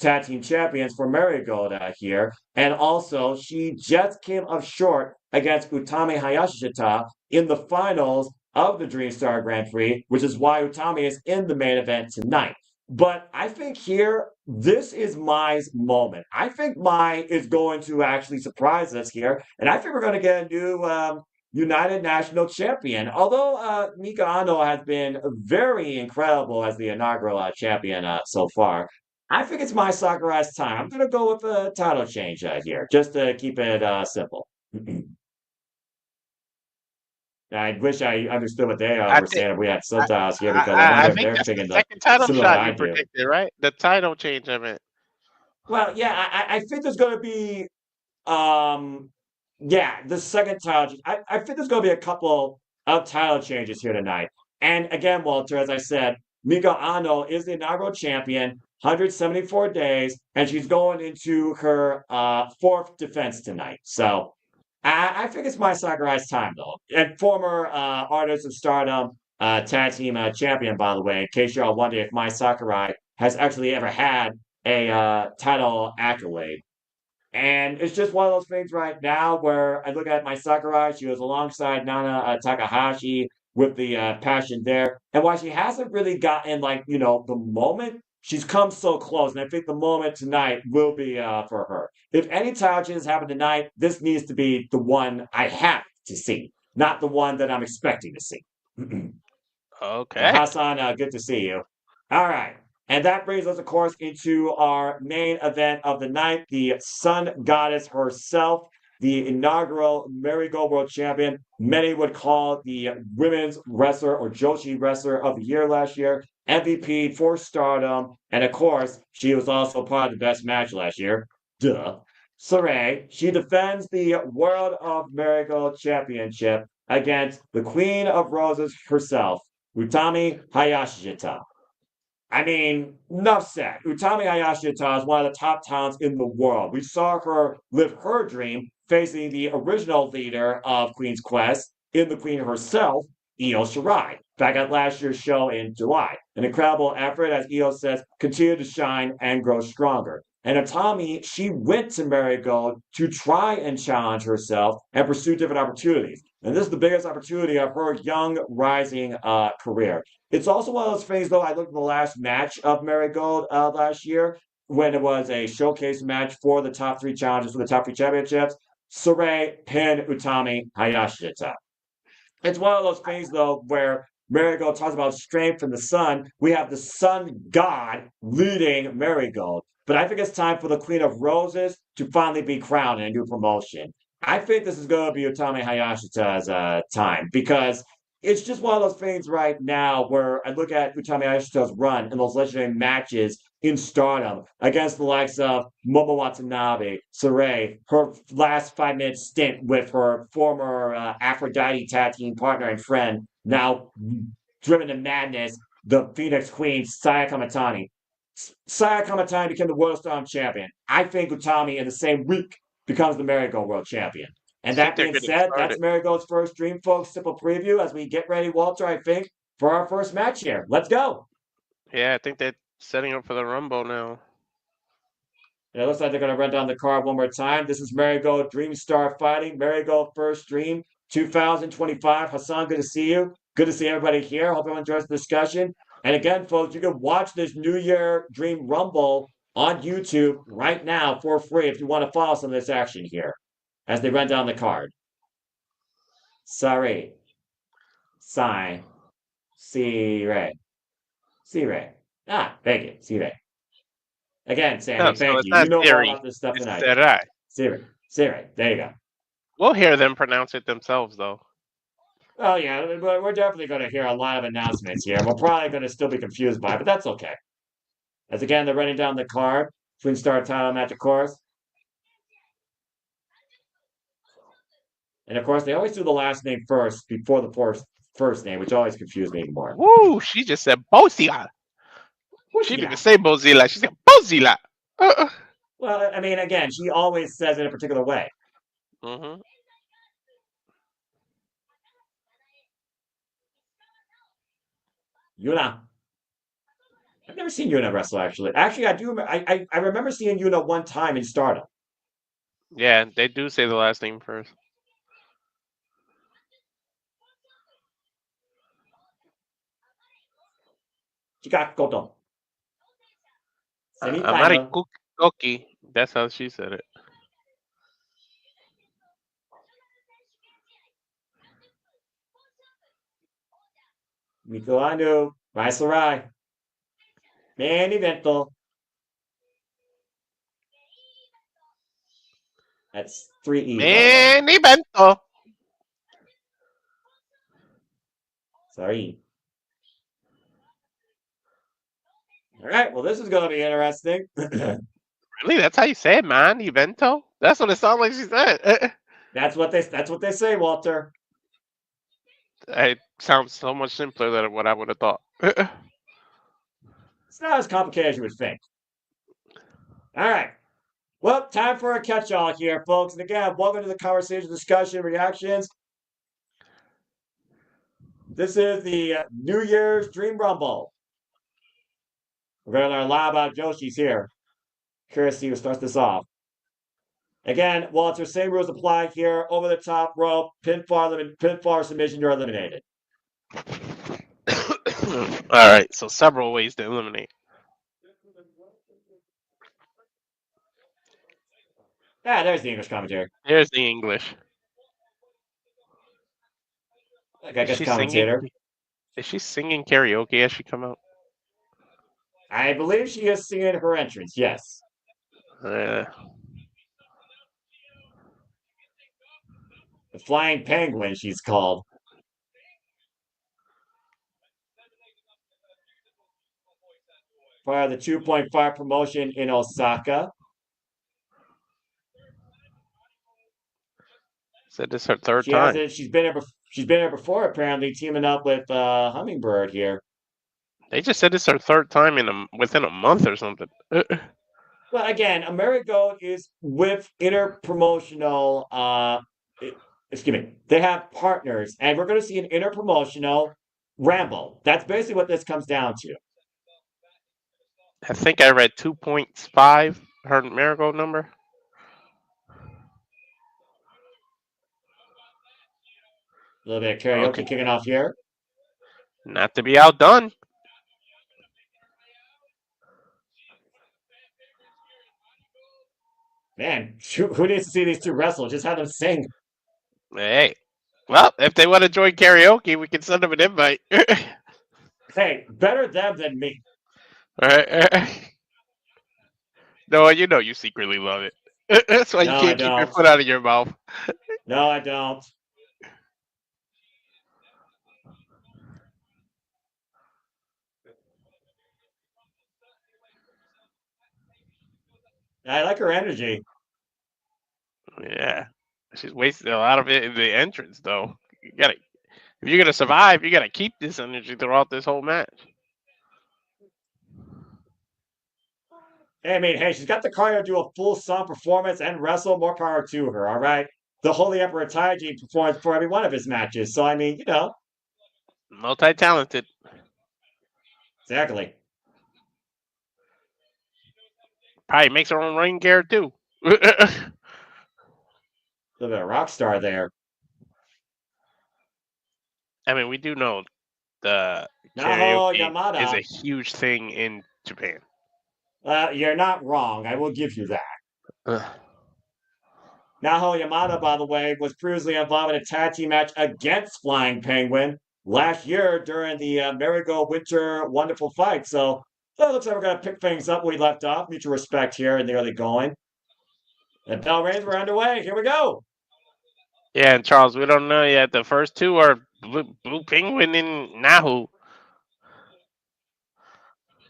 tag team champions for Marigold here. And also, she just came up short against Utami Hayashishita in the finals of the Dreamstar Grand Prix, which is why Utami is in the main event tonight. But I think here, this is Mai's moment. I think Mai is going to actually surprise us here. And I think we're going to get a new United National Champion. Although Mika Aono has been very incredible as the inaugural champion so far, I think it's my Sakurai's time. I'm going to go with a title change here, just to keep it simple. I wish I understood what they I were think saying if we had I, subtitles here because I I wonder if think they're that's the thinking the second title similar that shot I you do. predicted, right? The title change, I meant. Well, yeah, I think there's going to be Um, yeah, the second title. I think there's going to be a couple of title changes here tonight. And again, Walter, as I said, Mika Ano is the inaugural champion, 174 days, and she's going into her fourth defense tonight. So I think it's my Sakurai's time, though. And former Artist of Stardom tag team champion, by the way, in case y'all wonder if my Sakurai has actually ever had a title accolade. And it's just one of those things right now where I look at my Sakurai. She was alongside Nana Takahashi with the passion there. And while she hasn't really gotten, the moment, she's come so close. And I think the moment tonight will be for her. If any title changes happen tonight, this needs to be the one I have to see, not the one that I'm expecting to see. And Okay. Hassan, good to see you. All right. And that brings us, of course, into our main event of the night, the Sun Goddess herself, the inaugural Marigold World Champion. Many would call the women's wrestler or Joshi wrestler of the year last year, MVP for Stardom. And of course, she was also part of the best match last year. Duh. Sareee, she defends the World of Marigold Championship against the Queen of Roses herself, Utami Hayashishita. I mean, enough said. Utami Hayashishita is one of the top talents in the world. We saw her live her dream facing the original leader of Queen's Quest in the Queen herself, Io Shirai, back at last year's show in July. An incredible effort, as Io says, continue to shine and grow stronger. And Utami, she went to Marigold to try and challenge herself and pursue different opportunities. And this is the biggest opportunity of her young, rising career. It's also one of those things, though. I looked at the last match of Marigold last year when it was a showcase match for the top three challenges for the top three championships. Sareee pinned Utami Hayashishita. It's one of those things, though, where Marigold talks about strength from the sun. We have the sun god leading Marigold. But I think it's time for the Queen of Roses to finally be crowned in a new promotion. I think this is going to be Utami Hayashita's time because it's just one of those things right now where I look at Utami Hayashita's run in those legendary matches in Stardom against the likes of Momo Watanabe, Sareee, her last 5 minute stint with her former Aphrodite tag team partner and friend, now driven to madness, the Phoenix Queen, Saya Kamatani. Saya Kamatani became the World Storm Champion. I think Utami in the same week becomes the Marigold World Champion. I And think that they're being getting said, that's started. Marigold's first Dream Folks simple preview as we get ready, Walter, I think, for our first match here. Let's go. Yeah, I think they're setting up for the Rumble now. It looks like they're going to run down the card one more time. This is Marigold Dream Star Fighting, Marigold First Dream 2025. Hassan, good to see you. Good to see everybody here. Hope everyone enjoys the discussion. And again, folks, you can watch this New Year Dream Rumble on YouTube right now for free if you want to follow some of this action here as they run down the card. Sareee, Sai, Seri, Seri. Thank you, Seri. Again, No, Sammy, so thank it's you. not You know more Seri. about this stuff It's than I do. Sarai. Seri. There you go. We'll hear them pronounce it themselves, though. Oh yeah, but we're definitely going to hear a lot of announcements here. We're probably going to still be confused by it, but that's okay. As again, they're running down the card. Twin Star title match, of course. And of course, they always do the last name first before the first name, which always confused me more. Woo! She just said Bozilla. She didn't even say Bozilla. She said Bozilla. Well, I mean, again, she always says it a particular way. Mm-hmm. Yuna. I've never seen Yuna wrestle, actually. Actually, I do. I remember seeing Yuna one time in Stardom. Yeah, they do say the last name first. Chika Goto. Amarei Semi-final. Kouki. That's how she said it. Miku Anu. Rai Sarai. Main evento. That's 3E, by the way. Man, evento. Sorry. All right. Well, this is going to be interesting. Really? That's how you say it, man? Evento? That's what it sounds like she said. That's what they say, Walter. It sounds so much simpler than what I would have thought. It's not as complicated as you would think. All right. Well, time for a catch-all here, folks. And again, welcome to the conversation, discussion, reactions. This is the New Year's Dream Rumble. We're going to learn a lot about Joshi's here. Curious to see who starts this off. Again, Walter, same rules apply here. Over the top rope, pinfall submission, you're eliminated. All right, so several ways to eliminate. There's the English commentary. There's the English. I guess commentator. Is she singing karaoke as she come out? I believe she is singing her entrance, yes. Uh, The Flying Penguin, she's called. Part of the 2.5 promotion in Osaka. said this is her third time. She's been here before, apparently, teaming up with Hummingbird here. They just said this is her third time within a month or something. Well, again, Marigold is with interpromotional. Excuse me. They have partners, and we're going to see an interpromotional ramble. That's basically what this comes down to. I think I read 2.5, her Marigold number. A little bit of karaoke kicking off here. Not to be outdone. Man, who needs to see these two wrestle? Just have them sing. Hey, well, if they want to join karaoke, we can send them an invite. Hey, better them than me. All right. No, you know you secretly love it. That's why you can't keep your foot out of your mouth. No, I don't. I like her energy. Yeah, she's wasted a lot of it in the entrance, though. If you're gonna survive, you gotta keep this energy throughout this whole match. I mean, hey, she's got the cardio to do a full song performance and wrestle. More power to her, all right? The Holy Emperor Taiji performs for every one of his matches. So, I mean, Multi-talented. exactly. Probably makes her own ring gear too. A little bit of rock star there. I mean, we do know the Naho karaoke is a Yamada. huge thing in Japan. You're not wrong. I will give you that. Ugh. Naho Yamada, by the way, was previously involved in a tag team match against Flying Penguin last year during the Marigold Winter Wonderful Fight. So it looks like we're going to pick things up where we left off. Mutual respect here and the early going. And bell rings, we're underway. Here we go. Yeah, and Charles, we don't know yet. The first two are Blue Penguin and Nahu.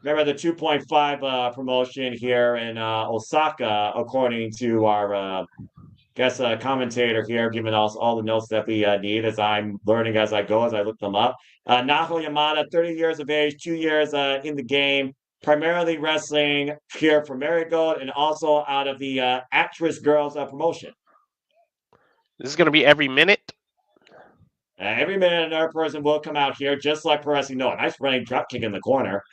Remember the 2.5 promotion here in Osaka, according to our commentator here, giving us all the notes that we need as I'm learning as I go, as I look them up. Naho Yamada, 30 years of age, 2 years in the game, primarily wrestling here for Marigold and also out of the Actress Girls promotion. This is going to be every minute. Every minute another person will come out here, just like Pro Wrestling Noah. Nice running drop kick in the corner.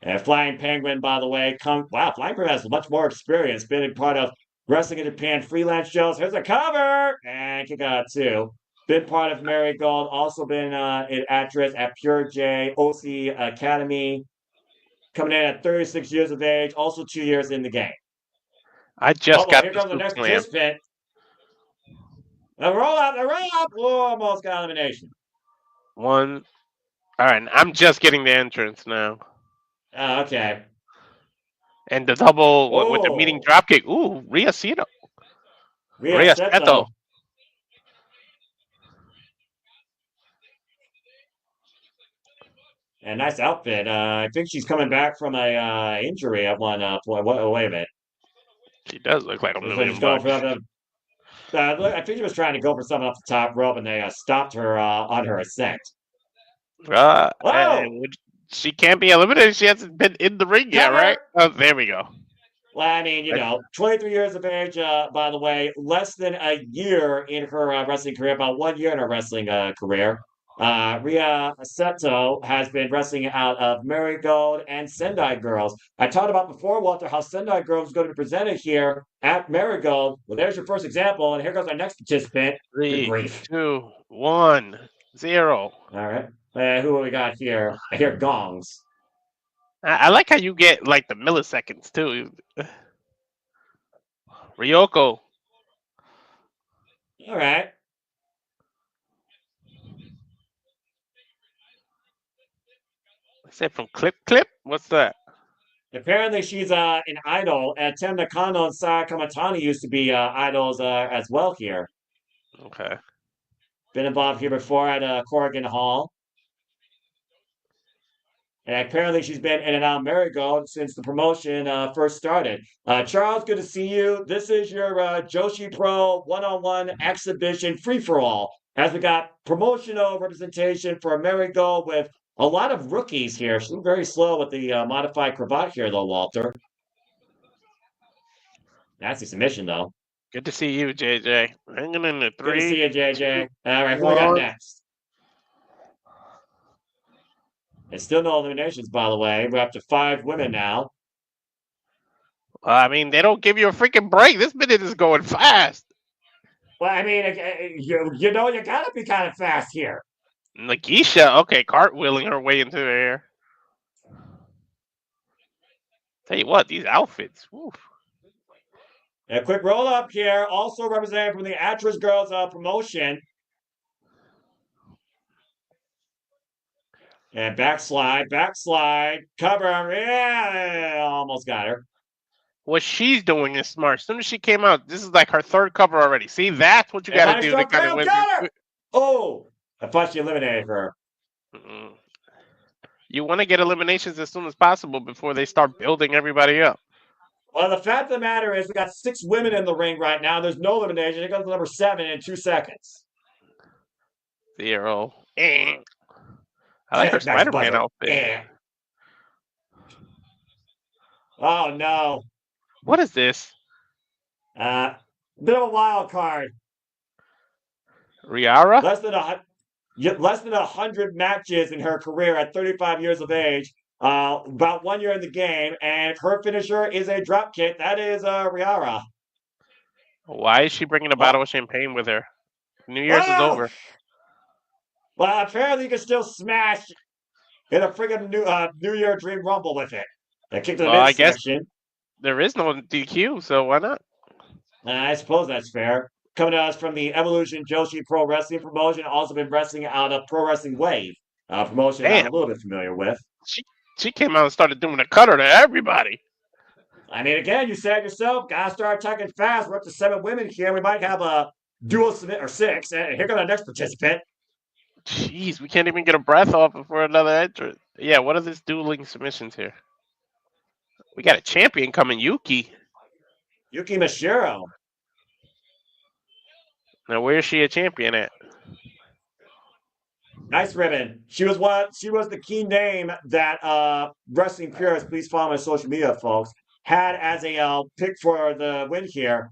And Flying Penguin, by the way, wow, Flying Penguin has much more experience, been a part of Wrestling in Japan freelance shows. Here's a cover! And kick out too. Been part of Marigold, also been an actress at Pure J, OC Academy. Coming in at 36 years of age, also 2 years in the game. I just got Here the comes the Scoop next Slam. participant. The roll up, the roll up! Oh, almost got elimination. One. All right, I'm just getting the entrance now. Okay. And the double with the meeting dropkick. Ooh, Rhea Seto. Rhea Seto. And nice outfit. I think she's coming back from a injury at one point. Wait a minute. She does look like a million bucks. I think she was trying to go for something off the top rope, and they stopped her on her ascent. She can't be eliminated. She hasn't been in the ring yet, right? Oh, there we go. Well, I mean, 23 years of age, by the way, less than a year in her wrestling career, about 1 year in her wrestling career. Rhea Seto has been wrestling out of Marigold and Sendai Girls. I talked about before, Walter, how Sendai Girls is going to be presented here at Marigold. Well, there's your first example, and here goes our next participant. 3, 2, 1, 0. All right. Who we got here? I hear gongs. I like how you get like the milliseconds too. Ryoko. All right. I said from Clip? What's that? Apparently, she's an idol. Tem Nakano and Saya Kamatani used to be idols as well here. Okay. Been involved here before at Corrigan Hall. And apparently she's been in and out of Marigold since the promotion first started. Charles, good to see you. This is your Joshi Pro one-on-one exhibition free-for-all. As we got promotional representation for Marigold with a lot of rookies here. She's very slow with the modified cravat here, though, Walter. Nasty submission, though. Good to see you, JJ. Hanging in the 3. Good to see you, JJ. All right, who we got next? And still no eliminations, by the way. We're up to 5 women now. I mean, they don't give you a freaking break. This minute is going fast. Well, I mean, you gotta be kind of fast here. Nagisa, okay, cartwheeling her way into the air. Tell you what, these outfits. Woof. A quick roll up here, also represented from the Actress Girls promotion. And backslide, cover. Yeah, almost got her. What she's doing is smart. As soon as she came out, this is like her 3rd cover already. See, that's what you got to do to kind of win. Oh, I thought she eliminated her. Mm-mm. You want to get eliminations as soon as possible before they start building everybody up. Well, the fact of the matter is we got 6 women in the ring right now. There's no elimination. It goes to number 7 in 2 seconds. 0. I like her Spider-Man outfit. Oh, no. What is this? Bit of a wild card. Riara? Less than 100 matches in her career at 35 years of age. About 1 year in the game, and her finisher is a drop kick. That is Riara. Why is she bringing a bottle Oh, of champagne with her? New Year's is oh! over. Well, apparently you can still smash in a friggin' New Year Dream Rumble with it. A kick to the Well, I guess midsection. there is no DQ, so why not? I suppose that's fair. Coming to us from the Evolution Joshi Pro Wrestling promotion, also been wrestling out of Pro Wrestling Wave, promotion I'm a Damn, little bit familiar with. she she came out and started doing a cutter to everybody. I mean, again, you said yourself, gotta start attacking fast. We're up to 7 women here. We might have a dual submit or 6. And here comes our next participant. Jeez, we can't even get a breath off before another entrance. Yeah, what are these dueling submissions here? We got a champion coming, Yuki. Yuki Mashiro. Now, where is she a champion at? Nice ribbon. She was the key name that Wrestling Purists, please follow my social media, folks, had as a pick for the win here.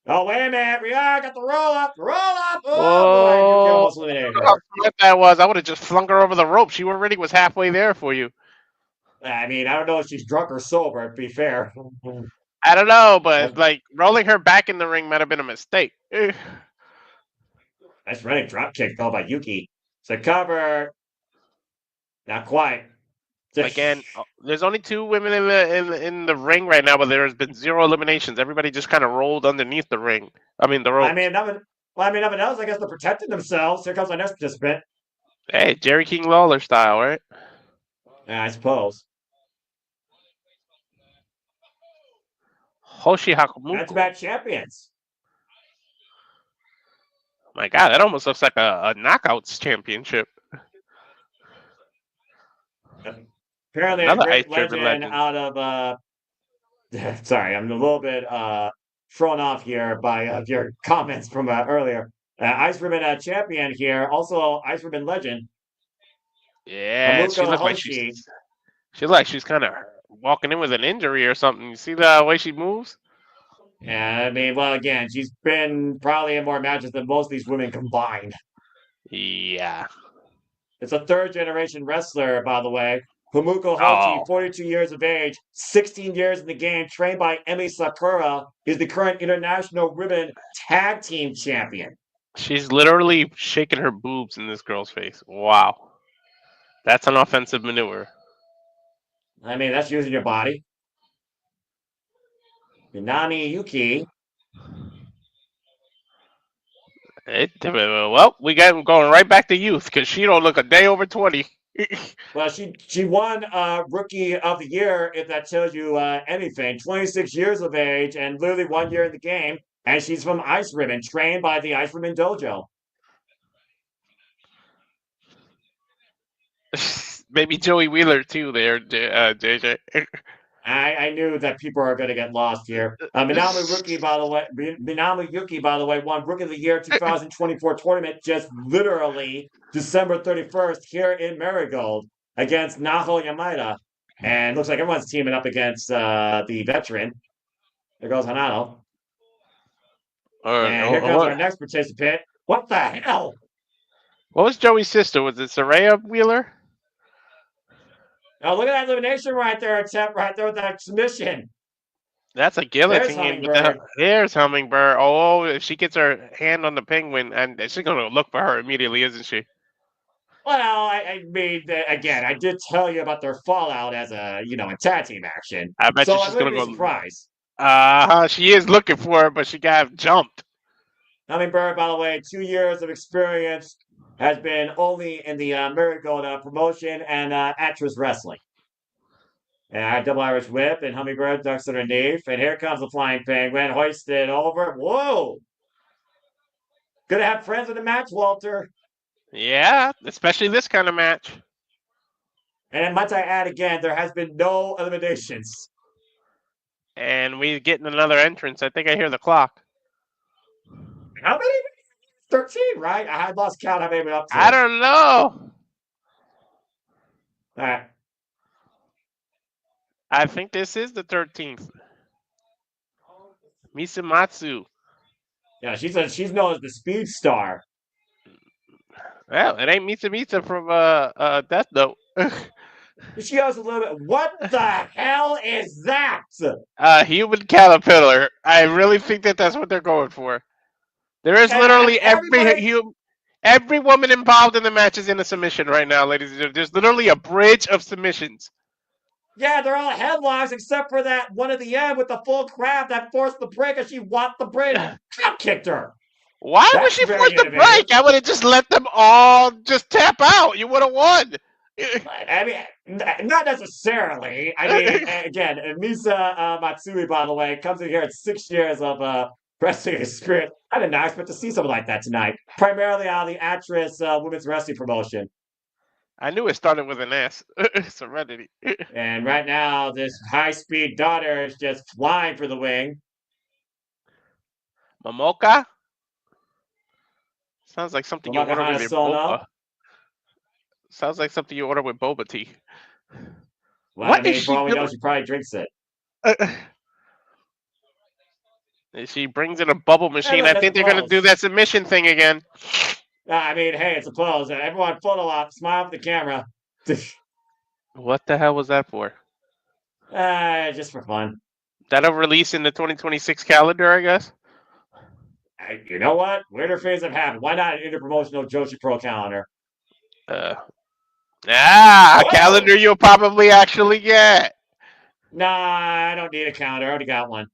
Oh, wait a minute. Riyadh got the roll up. Roll up. Oh, boy. Yuki Oh, almost eliminated how her. smart that was. I would have just flung her over the rope. She already was halfway there for you. I mean, I don't know if she's drunk or sober, to be fair. I don't know, but like rolling her back in the ring might have been a mistake. Nice running drop kick called by Yuki. It's a cover. Not quite. Again, there's only 2 women in the ring right now, but there's been 0 eliminations. Everybody just kind of rolled underneath the ring. I mean, the I ropes. mean, nothing else. I guess they're protecting themselves. Here comes our next participant. Hey, Jerry King Lawler style, right? I suppose. Hoshi Hakumuku. That's about champions. My God, that almost looks like a knockouts championship. Apparently, a Another ice great driven legend legend. out of. Sorry, I'm a little bit thrown off here by your comments from earlier. Ice Ribbon champion here, also Ice Ribbon legend. Yeah, she Hamuko looked like Hoshi. she's kind of walking in with an injury or something. You see the way she moves? I mean, well, again, she's been probably in more matches than most of these women combined. Yeah. It's a 3rd-generation wrestler, by the way. Hamuko Hoshi, Oh, 42 years of age, 16 years in the game, trained by Emi Sakura, is the current International Ribbon Tag Team Champion. she's literally shaking her boobs in this girl's face. Wow, that's an offensive maneuver. I mean, that's using your body. Minami Yuki. Well, we got him going right back to youth because she don't look a day over 20. Well, she won Rookie of the Year, if that tells you anything. 26 years of age and literally 1 year in the game. And she's from Ice Ribbon, trained by the Ice Ribbon Dojo. Maybe Joey Wheeler too there, JJ. I knew that people are going to get lost here. Minami Yuki, by the way, won Rookie of the Year 2024 tournament just literally December 31st here in Marigold against Naho Yamada. And looks like everyone's teaming up against the veteran. There goes Hanano. And here comes our next participant. What the hell? What was Joey's sister? Was it Sareee Wheeler? Oh, look at that elimination right there, attempt right there with that submission. That's a There's guillotine. Hummingbird. There's Hummingbird. Oh, if she gets her hand on the penguin, and she's gonna look for her immediately, isn't she? Well, I mean, again, I did tell you about their fallout as a tag team action. I bet So you I she's wouldn't gonna be go. surprised. She is looking for her, but she got jumped. Hummingbird, by the way, 2 years of experience, has been only in the Marigold promotion and actress wrestling. And double Irish whip, and Hummingbird ducks underneath. And here comes the flying penguin, hoisted over. Whoa! Gonna have friends in the match, Walter. Yeah, especially this kind of match. And might I add again, there has been no eliminations. And we getting another entrance. I think I hear the clock. How many? 13, right? I had lost count how many we're up to. I don't know. All right. I think this is the 13th. Misumatsu. Yeah, she's known as the Speed Star. Well, it ain't Mitsu from Death Note. She has a little bit. What the hell is that? Human caterpillar. I really think that that's what they're going for. There is And literally everybody, every woman involved in the match is in a submission right now, ladies and gentlemen. There's literally a bridge of submissions. yeah, they're all headlocks except for that one at the end with the full crab that forced the break and she walked the bridge and drop kicked her. Why was That's she very forced to innovative. break? I would have just let them all just tap out. You would have won. I mean, not necessarily. I mean, again, Misa Matsui, by the way, comes in here at 6 years of wrestling experience. I did not expect to see something like that tonight. Primarily out of the actress women's wrestling promotion. I knew it started with an S. Serenity. And right now, this high-speed daughter is just flying for the wing. Momoka? Sounds like something you Yamaoka order with your Sono. boba. Sounds like something you order with boba tea. Well, I What is mean, for she all we know, doing? she probably drinks it. She brings in a bubble machine. I That's think they're going to do close. that submission thing again. I mean, hey, it's a pose. Everyone photo op, smile for the camera. What the hell was that for? Just for fun. That'll release in the 2026 calendar, I guess. You know what? Weirder things have happened. Why not an interpromotional Joshi Pro calendar? Calendar you'll probably actually get. Nah, I don't need a calendar. I already got one.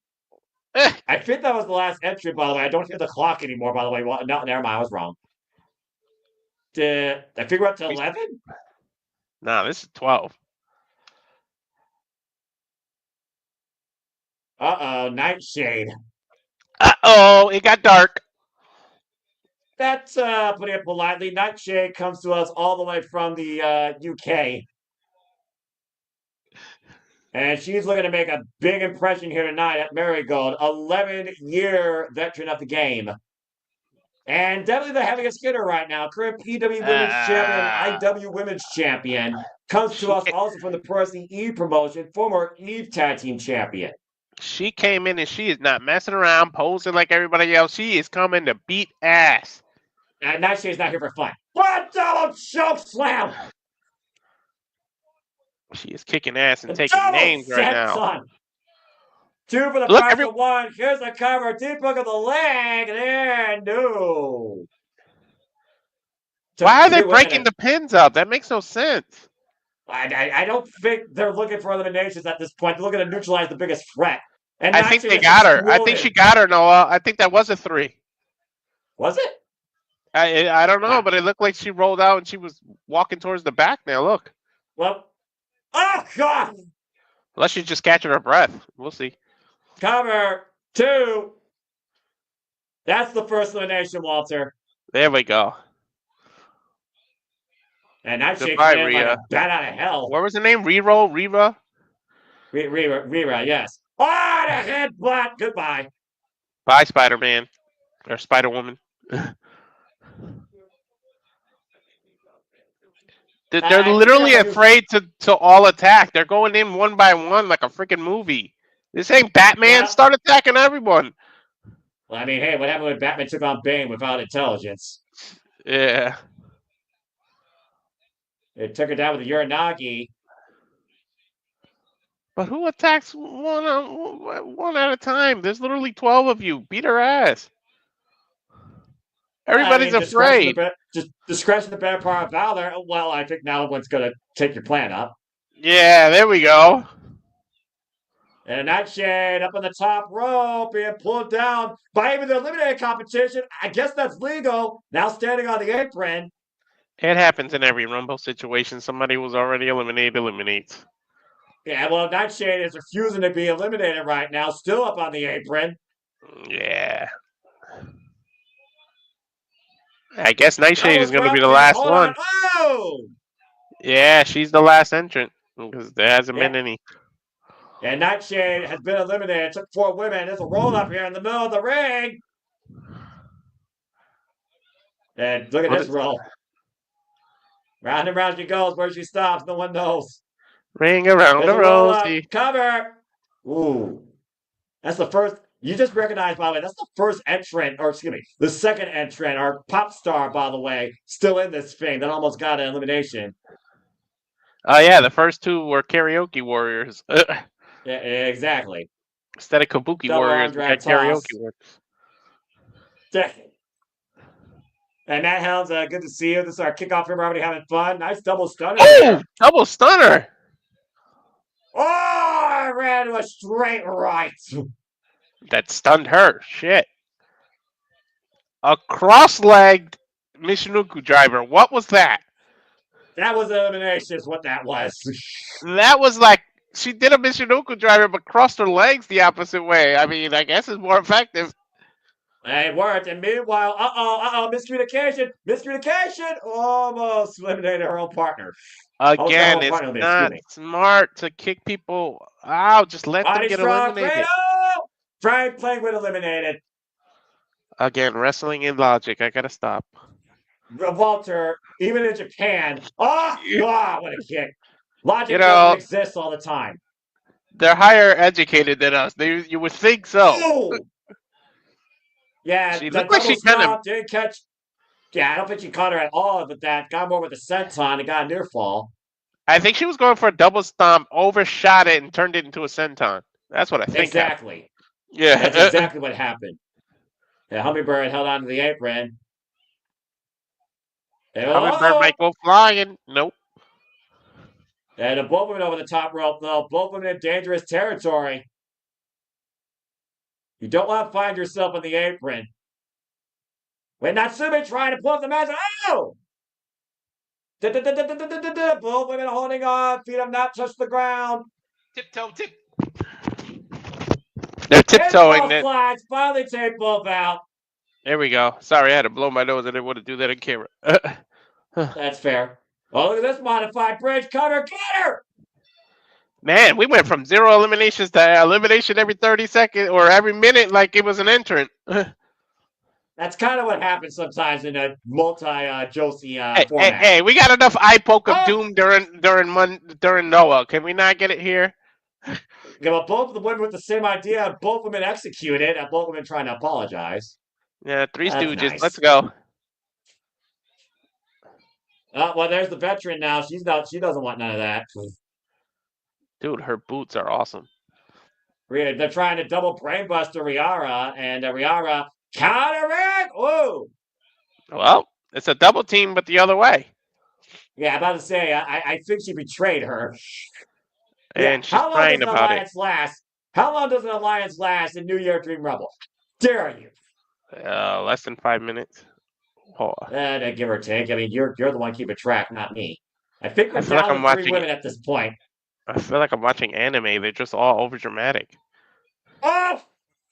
I think that was the last entry, by the way. I don't hear the clock anymore, by the way. Well, no, never mind. I was wrong. Did I figure out to 11? Nah, this is 12. Uh-oh, Nightshade. Uh-oh, it got dark. That's putting it politely. Nightshade comes to us all the way from the UK. And she's looking to make a big impression here tonight at Marigold. 11-year veteran of the game. And definitely the heaviest hitter right now. Current PW Women's Champion, IW Women's Champion. Comes to us also from the Pro Wrestling Eve promotion, former Eve Tag Team Champion. She came in and she is not messing around, posing like everybody else. She is coming to beat ass. And Nightshade's not here for fun. What double choke slam! She is kicking ass and taking names right now. Son. 2 for the price of 1. Here's the cover. Deep hook of the leg. There, no. Why are they breaking the pins up? That makes no sense. I don't think they're looking for eliminations at this point. They're looking to neutralize the biggest threat. And I think they got her. I think she got her, Noah. I think that was a 3. Was it? I don't know, but it looked like she rolled out and she was walking towards the back now. Look. Well, oh, God. Unless she's just catching her breath. We'll see. Cover 2. That's the first elimination, Walter. There we go. And that shit came in like a bat out of hell. What was the name? Reroll? Rira? Rira, yes. Oh, the headbutt. Goodbye. Bye, Spider-Man. Or Spider-Woman. They're literally afraid to all attack. They're going in one by one like a freaking movie. This ain't Batman. Start attacking everyone. Well, I mean, hey, what happened when Batman took on Bane without intelligence? Yeah. It took her down with the Uranagi. But who attacks one at a time? There's literally 12 of you. Beat her ass. Everybody's afraid. Discretion the better part of valor. Well, I think now one's going to take your plan up. Yeah, there we go. And Nightshade up on the top rope being pulled down by even the eliminated competition. I guess that's legal. Now standing on the apron. It happens in every Rumble situation. Somebody who's already eliminated eliminates. Yeah, well, Nightshade is refusing to be eliminated right now. Still up on the apron. Yeah. I guess Nightshade is going to be the last one. Oh! Yeah, she's the last entrant because there hasn't been any. And Nightshade has been eliminated. It took 4 women. There's a roll up here in the middle of the ring. And look at this roll. Round and round she goes. Where she stops, no one knows. Ring around the rosy. Cover. Ooh. That's the first You just recognize, by the way, that's the first entrant, or excuse me, the second entrant, or pop star, by the way, still in this thing that almost got an elimination. Oh yeah, the first two were karaoke warriors. Yeah, exactly. Instead of kabuki Double arm warriors, we drag got karaoke toss. warriors. And Matt Helms, good to see you. This is our kickoff here. We're already having fun. Nice double stunner Oh, there. double stunner! Oh, I ran to a straight right. That stunned her. Shit. A cross-legged Michinoku driver. What was that? That was elimination, is what that was. That was like she did a Michinoku driver, but crossed her legs the opposite way. I mean, I guess it's more effective. It worked. And meanwhile, miscommunication. Almost eliminated her own partner. Again, it's not smart to kick people out. Just let them get eliminated. Frank Plankwood eliminated. Again, wrestling in logic. I gotta stop. Walter, even in Japan, what a kick! Logic doesn't exist all the time. They're higher educated than us. You would think so. Ooh. Yeah, she looked like she didn't catch. Yeah, I don't think she caught her at all, but that got more with the senton and got a near fall. I think she was going for a double stomp, overshot it, and turned it into a senton. That's what I think. Exactly. Yeah, that's exactly what happened. Yeah, Hummingbird held on to the apron. Hummingbird might go flying. Nope. And the both women over the top rope, though. Both women in dangerous territory. You don't want to find yourself in the apron. When Natsumi trying to pull up the match. Oh! Both women holding on. Feet have not touched the ground. Tiptoe, tip. They're tiptoeing. Flags finally take both out. There we go. Sorry, I had to blow my nose. I didn't want to do that on camera. That's fair. Oh, look at this modified bridge cover. Get her! Man, we went from 0 eliminations to elimination every 30 seconds or every minute like it was an entrant. That's kind of what happens sometimes in a multi-Josie format. Hey, we got enough eye poke of doom during Noah. Can we not get it here? Yeah, well, both of the women with the same idea, both women executed, and both women trying to apologize. Yeah, Three Stooges. Nice. Let's go. Well, there's the veteran now. She doesn't want none of that. Dude, her boots are awesome. They're trying to double brainbuster Riara, and Riara countering. Whoa! Well, it's a double team, but the other way. Yeah, I'm about to say, I think she betrayed her. And she's crying about it. How long does an alliance last in New Year Dream Rumble? Dare you? Less than 5 minutes. Oh. Give or take. I mean, you're the one keeping track, not me. I think we're down to 3 women at this point. I feel like I'm watching anime. They're just all over dramatic. Oh!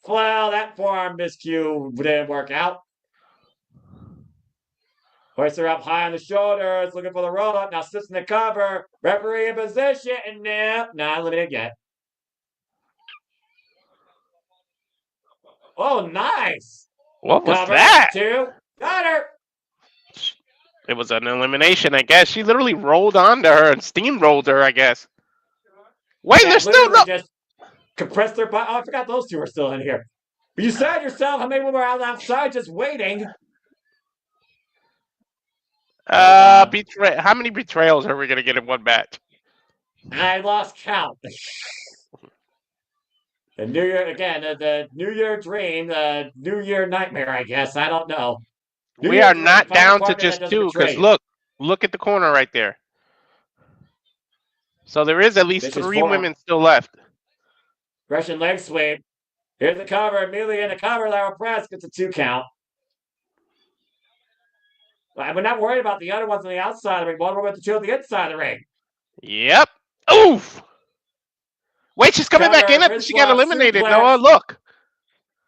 Well, that forearm miscue didn't work out. Hoists her up high on the shoulders, looking for the roll-up. Now sits in the cover. Referee in position, and not eliminated yet. Oh, nice! What was that? 2. Got her! It was an elimination, I guess. She literally rolled onto her and steamrolled her, I guess. Wait, there's still no... just compressed their body. Oh, I forgot those two were still in here. But you said yourself how many women were outside just waiting. How many betrayals are we going to get in one match? I lost count. The New Year, again, the New Year dream, the New Year nightmare, I guess. I don't know. We are not down to just 2, because look at the corner right there. So there is at least 3 women still left. Russian leg sweep. Here's the cover. Immediately in the cover. Lara Press gets a 2 count. We're not worried about the other ones on the outside of the ring. One with the 2 on the inside of the ring. Yep. Oof. Wait, she's coming back in after she got eliminated. Suplex. Noah, look.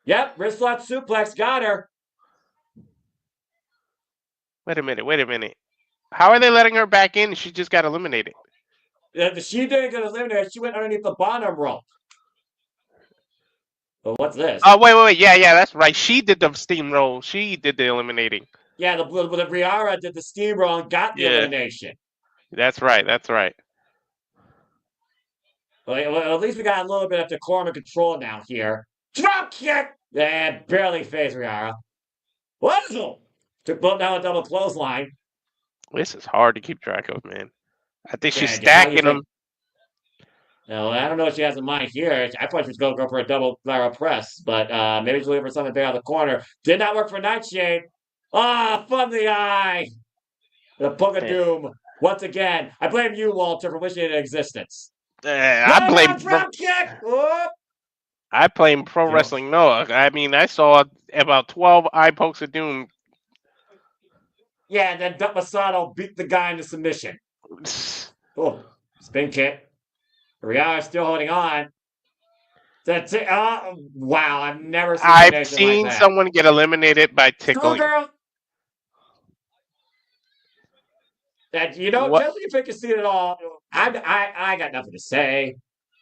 Yep, wrist lock suplex. Got her. Wait a minute. How are they letting her back in? She just got eliminated. She didn't get eliminated. She went underneath the bottom rope. Well, what's this? Oh, wait. Yeah, that's right. She did the steamroll. She did the eliminating. Yeah, the Riara did the steamroll and got the elimination. That's right. Well, at least we got a little bit of decorum and control now here. Drop kick! And barely phased Riara. Whistle! Took both down a double clothesline. This is hard to keep track of, man. I think she's And how do you stacking think? them. No, I don't know what she has in mind here. I thought she was going to go for a double barrel press, but maybe she's looking for something big on the corner. Did not work for Nightshade. Ah, from the eye. The Book of Doom. Once again, I blame you, Walter, for wishing it in existence. I One blame more drop kick. Whoop. I blame Pro You know, Wrestling Noah. I mean, I saw about 12 eye pokes of doom. yeah, and then Duck Masato beat the guy into submission. Oh, spin kick. Riara still holding on. That's it. Wow, I've never seen I've submission like seen that. someone get eliminated by tickling. Schoolgirl. That What? just when you think you see it all, I got nothing to say.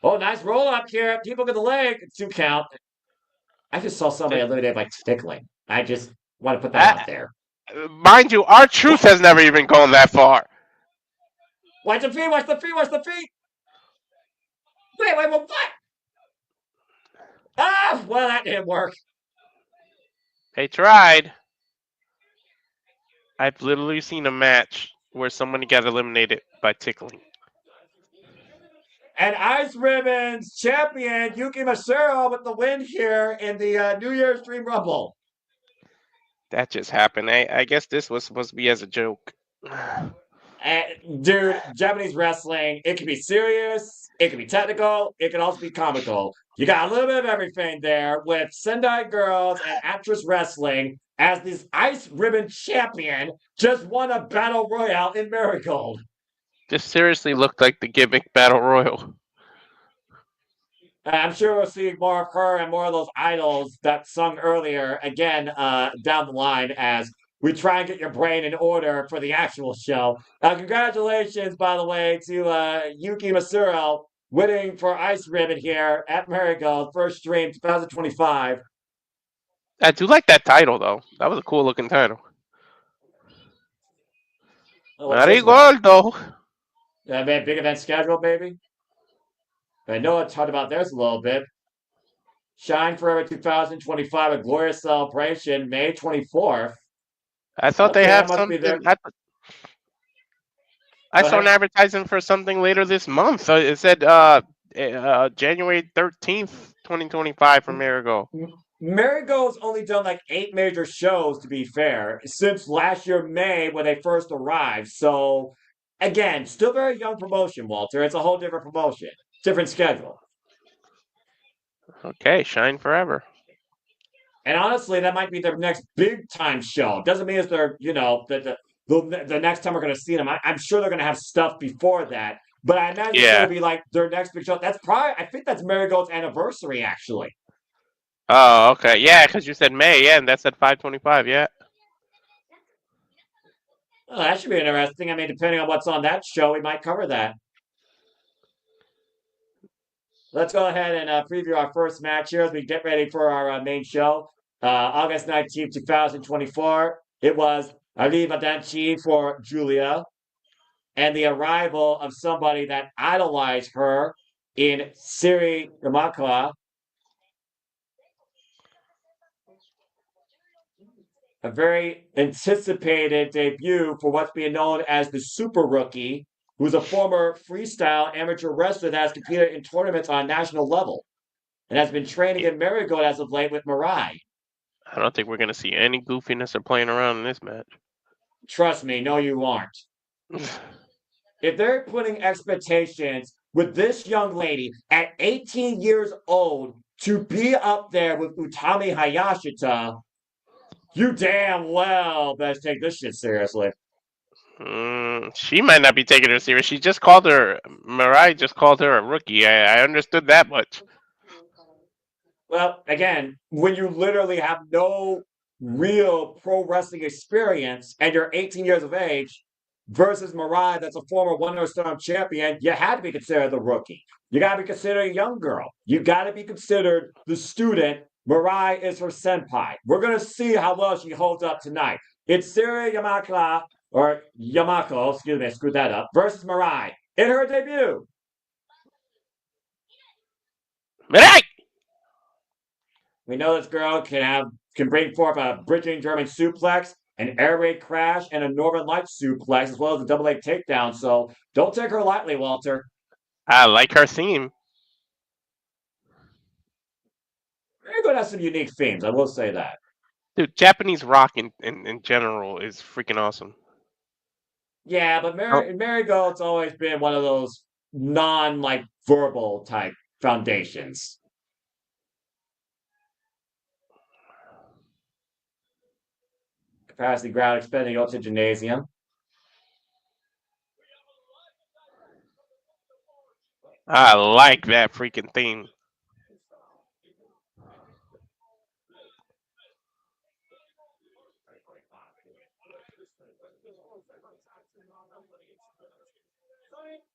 Oh, nice roll up here. Keep looking at the leg. 2 count. I just saw somebody eliminated by tickling. I just want to put that out there. Mind you, our truth has never even gone that far. Watch the feet, watch the feet, watch the feet. Wait, what? Ah, well, that didn't work. They tried. I've literally seen a match where somebody got eliminated by tickling. And Ice Ribbons champion Yuki Masuro with the win here in the New Year's Dream Rumble. That just happened. I guess this was supposed to be as a joke. Dude, Japanese wrestling, it can be serious, it can be technical, it can also be comical. You got a little bit of everything there with Sendai Girls and Actress Wrestling as this Ice Ribbon champion just won a battle royale in Marigold. This seriously looked like the gimmick battle royal. I'm sure we'll see more of her and more of those idols that sung earlier again down the line as we try and get your brain in order for the actual show. Congratulations, by the way, to Yuki Masuro winning for Ice Ribbon here at Marigold, first stream 2025. I do like that title, though. That was a cool looking title. Marigold, though. Man, big event schedule, baby. I know I talked about this a little bit. Shine Forever 2025, a glorious celebration, May 24th. I thought they have must be there. something. I saw an advertisement for something later this month. It said January 13th, 2025 for Marigold. Marigold's only done like 8 major shows, to be fair, since last year, May, when they first arrived. So, again, still very young promotion, Walter. It's a whole different promotion, different schedule. Okay, Shine Forever. And honestly, that might be their next big time show. Doesn't mean it's their, the next time we're going to see them. I'm sure they're going to have stuff before that. But I imagine it's going to be like their next big show. That's probably, I think that's Marigold's anniversary, actually. Oh, okay. Yeah, because you said May. Yeah, and that's at 5/25. Yeah. Oh, that should be interesting. I mean, depending on what's on that show, we might cover that. Let's go ahead and preview our first match here as we get ready for our main show. August 19th, 2024. It was Arriva Danchi for Julia and the arrival of somebody that idolized her in Seri Yamaoka. A very anticipated debut for what's being known as the Super Rookie, who's a former freestyle amateur wrestler that has competed in tournaments on a national level and has been training in Marigold as of late with Mirai. I don't think we're going to see any goofiness or playing around in this match. Trust me, no, you aren't. If they're putting expectations with this young lady at 18 years old to be up there with Utami Hayashishita, you damn well best take this shit seriously. She might not be taking her serious. She just called her, Mirai just called her a rookie. I understood that much. Well, again, when you literally have no real pro wrestling experience and you're 18 years of age versus Mirai, that's a former one-star champion, you had to be considered the rookie. You got to be considered a young girl. You got to be considered the student. Mirai is her senpai. We're going to see how well she holds up tonight. It's Seri Yamaoka, or Yamako, excuse me, I screwed that up, versus Mirai in her debut. Mirai! We know this girl can bring forth a bridging German suplex, an air raid crash, and a Northern Light suplex, as well as a double leg takedown. So don't take her lightly, Walter. I like her theme. Marigold has some unique themes, I will say that. Dude, Japanese rock in general is freaking awesome. Yeah, but Marigold's always been one of those non-verbal type foundations. Capacity ground expanding ultra gymnasium. I like that freaking theme.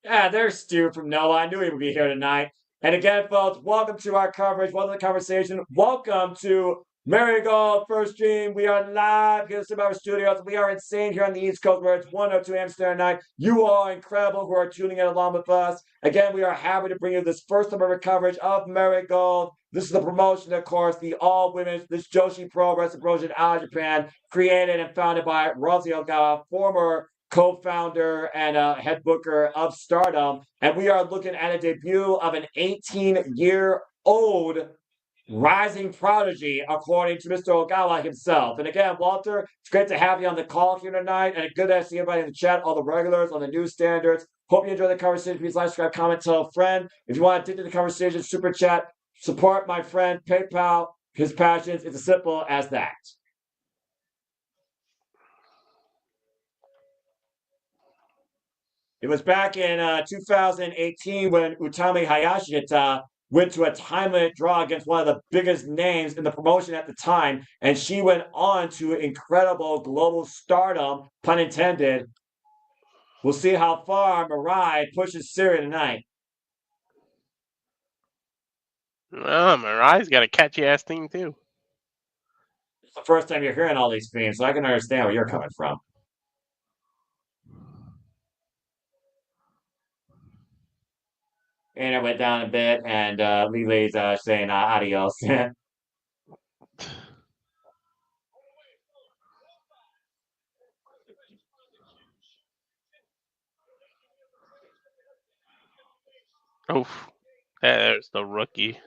Yeah, there's Stu from Noah. I knew he would be here tonight. And again, folks, welcome to our coverage. Welcome to the conversation. Welcome to Marigold First Stream. We are live here at our studios. We are insane here on the East Coast where it's 102 a.m. Standard Night. You all are incredible who are tuning in along with us. Again, we are happy to bring you this first ever coverage of Marigold. This is the promotion, of course, the all-women's, this Joshi Pro Wrestling promotion out of Japan, created and founded by Rosie Ogawa, former co-founder and head booker of Stardom. And we are looking at a debut of an 18-year-old rising prodigy, according to Mr. Ogawa himself. And again, Walter, it's great to have you on the call here tonight, and good to see everybody in the chat, all the regulars on the new standards. Hope you enjoy the conversation. Please like, subscribe, comment, tell a friend. If you want to dig into the conversation, super chat, support my friend, PayPal, his passions. It's as simple as that. It was back in 2018 when Utami Hayashishita went to a time-limit draw against one of the biggest names in the promotion at the time, and she went on to incredible global stardom, pun intended. We'll see how far Mirai pushes Seri tonight. Oh, Mirai's got a catchy ass theme too. It's the first time you're hearing all these themes, so I can understand where you're coming from. And it went down a bit, and Lily's saying adios. Oof. There's the rookie.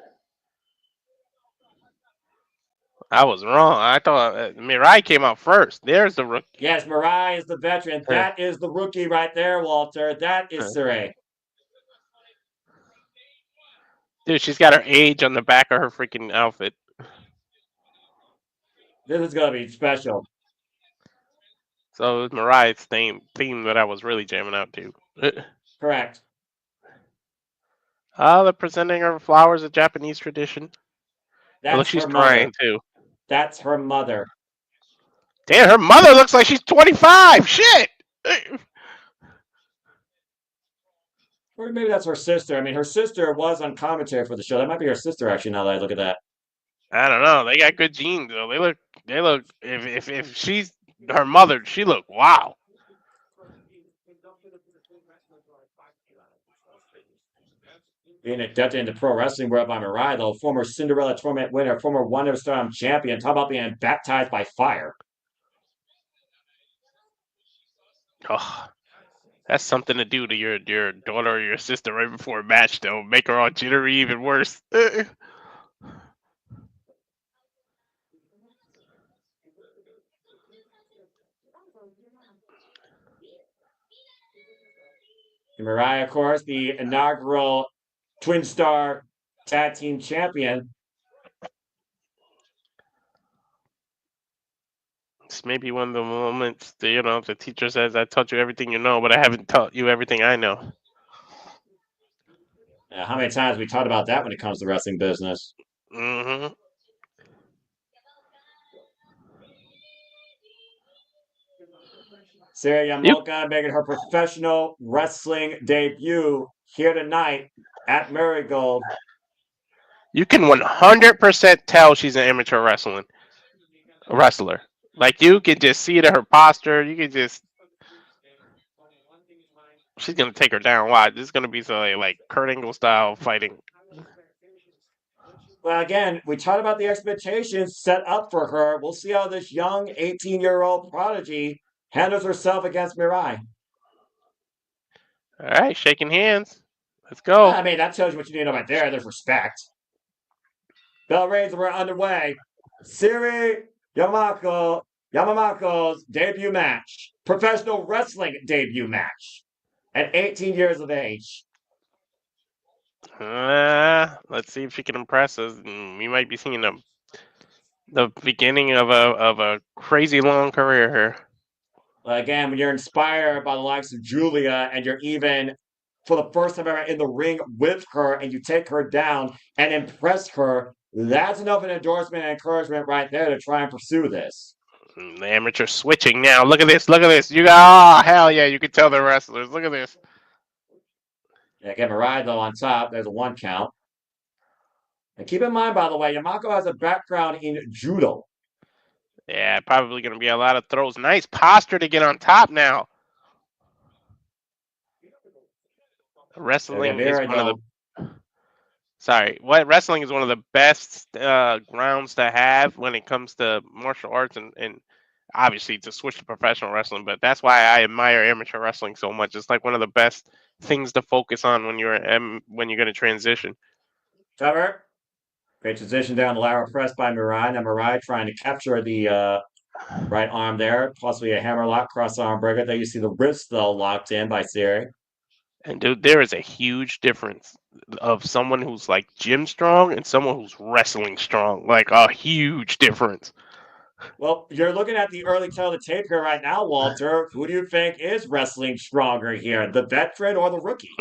I was wrong. I thought Mirai came out first. There's the rookie. Yes, Mirai is the veteran. That is the rookie right there, Walter. That is Sareee. Dude, she's got her age on the back of her freaking outfit. This is going to be special. So it was Mirai's theme that I was really jamming out to. Correct. They're presenting her flowers, a Japanese tradition. That's Look, she's her mother. crying too. That's her mother. Damn, her mother looks like she's 25. Shit. Or maybe that's her sister. I mean, her sister was on commentary for the show. That might be her sister, actually. Now that I look at that, I don't know. They got good genes though. They look. If she's her mother, she look wow. Being inducted into pro wrestling world by Mirai, though, former Cinderella tournament winner, former Wonder Stardom champion. Talk about being baptized by fire. Oh, that's something to do to your daughter or your sister right before a match, though. Make her all jittery, even worse. Mirai, of course, the inaugural Twin Star Tag Team Champion. It's maybe one of the moments that, the teacher says, "I taught you everything you know, but I haven't taught you everything I know." How many times we talked about that when it comes to wrestling business? Mm-hmm. Seri Yamaoka making her professional wrestling debut here tonight at Marigold. You can 100% tell she's an amateur wrestler. Like, you can just see it in her posture. You can just... She's going to take her down. Why? This is going to be like Kurt Angle style fighting. Well, again, we talked about the expectations set up for her. We'll see how this young 18-year-old prodigy handles herself against Mirai. All right, shaking hands. Let's go. I mean, that tells you what you need right there. There's respect. Bell rings were underway. Seri Yamamoto's debut match, professional wrestling debut match, at 18 years of age. Let's see if she can impress us. We might be seeing the beginning of a crazy long career here. Again, when you're inspired by the likes of Julia and you're even for the first time ever in the ring with her and you take her down and impress her, that's enough of an endorsement and encouragement right there to try and pursue this. The amateur switching now. Look at this. Look at this. You got, oh, hell yeah. You can tell they're wrestlers. Look at this. Yeah, get Mirai though on top. There's a 1 count. And keep in mind, by the way, Yamaoka has a background in judo. Yeah, probably going to be a lot of throws. Nice posture to get on top now. Wrestling is one of the. Sorry, what wrestling is one of the best grounds to have when it comes to martial arts and obviously to switch to professional wrestling. But that's why I admire amateur wrestling so much. It's like one of the best things to focus on when you're going to transition. Cover. Great transition down the lateral press by Mirai. Now Mirai trying to capture the right arm there, possibly a hammerlock, cross arm breaker. There you see the wrist though locked in by Seri. And dude, there is a huge difference of someone who's like gym strong and someone who's wrestling strong. Like a huge difference. Well, you're looking at the early tail of the tape here right now, Walter. Who do you think is wrestling stronger here, the veteran or the rookie?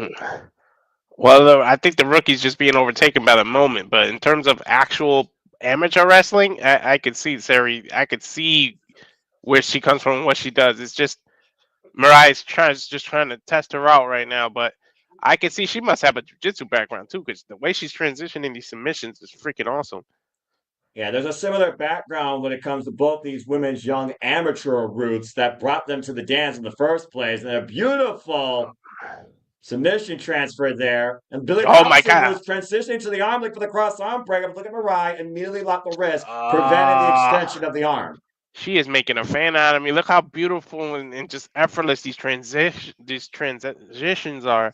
Well, I think the rookie's just being overtaken by the moment. But in terms of actual amateur wrestling, I could see Seri. I could see where she comes from and what she does. It's just Mirai's just trying to test her out right now. But I could see she must have a jiu-jitsu background too, because the way she's transitioning these submissions is freaking awesome. Yeah, there's a similar background when it comes to both these women's young amateur roots that brought them to the dance in the first place. And a beautiful submission transfer there. And Billy My Robinson God. was transitioning to the arm link for the cross arm breaker. But look at Mirai immediately locked the wrist, preventing the extension of the arm. She is making a fan out of me. Look how beautiful and just effortless these transitions are.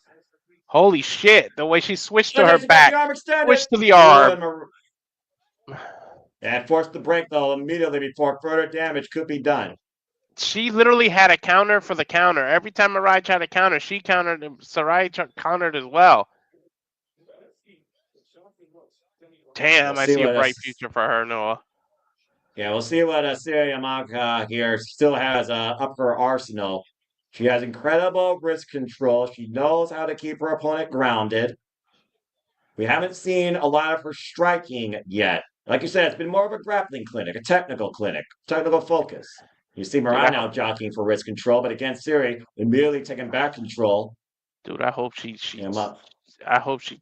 Holy shit! The way she switched to her back, switched to the arm. And forced the break though immediately before further damage could be done. She literally had a counter for the counter. Every time Mirai tried to counter, she countered. Sareee countered as well. Damn, I see a bright future for her, Noah. Yeah, we'll see what Seri Yamaoka here still has up her arsenal. She has incredible wrist control. She knows how to keep her opponent grounded. We haven't seen a lot of her striking yet. Like you said, it's been more of a grappling clinic, a technical clinic, technical focus. You see Mirai now jockeying for wrist control, but again, Seri immediately taking back control. Dude, I hope she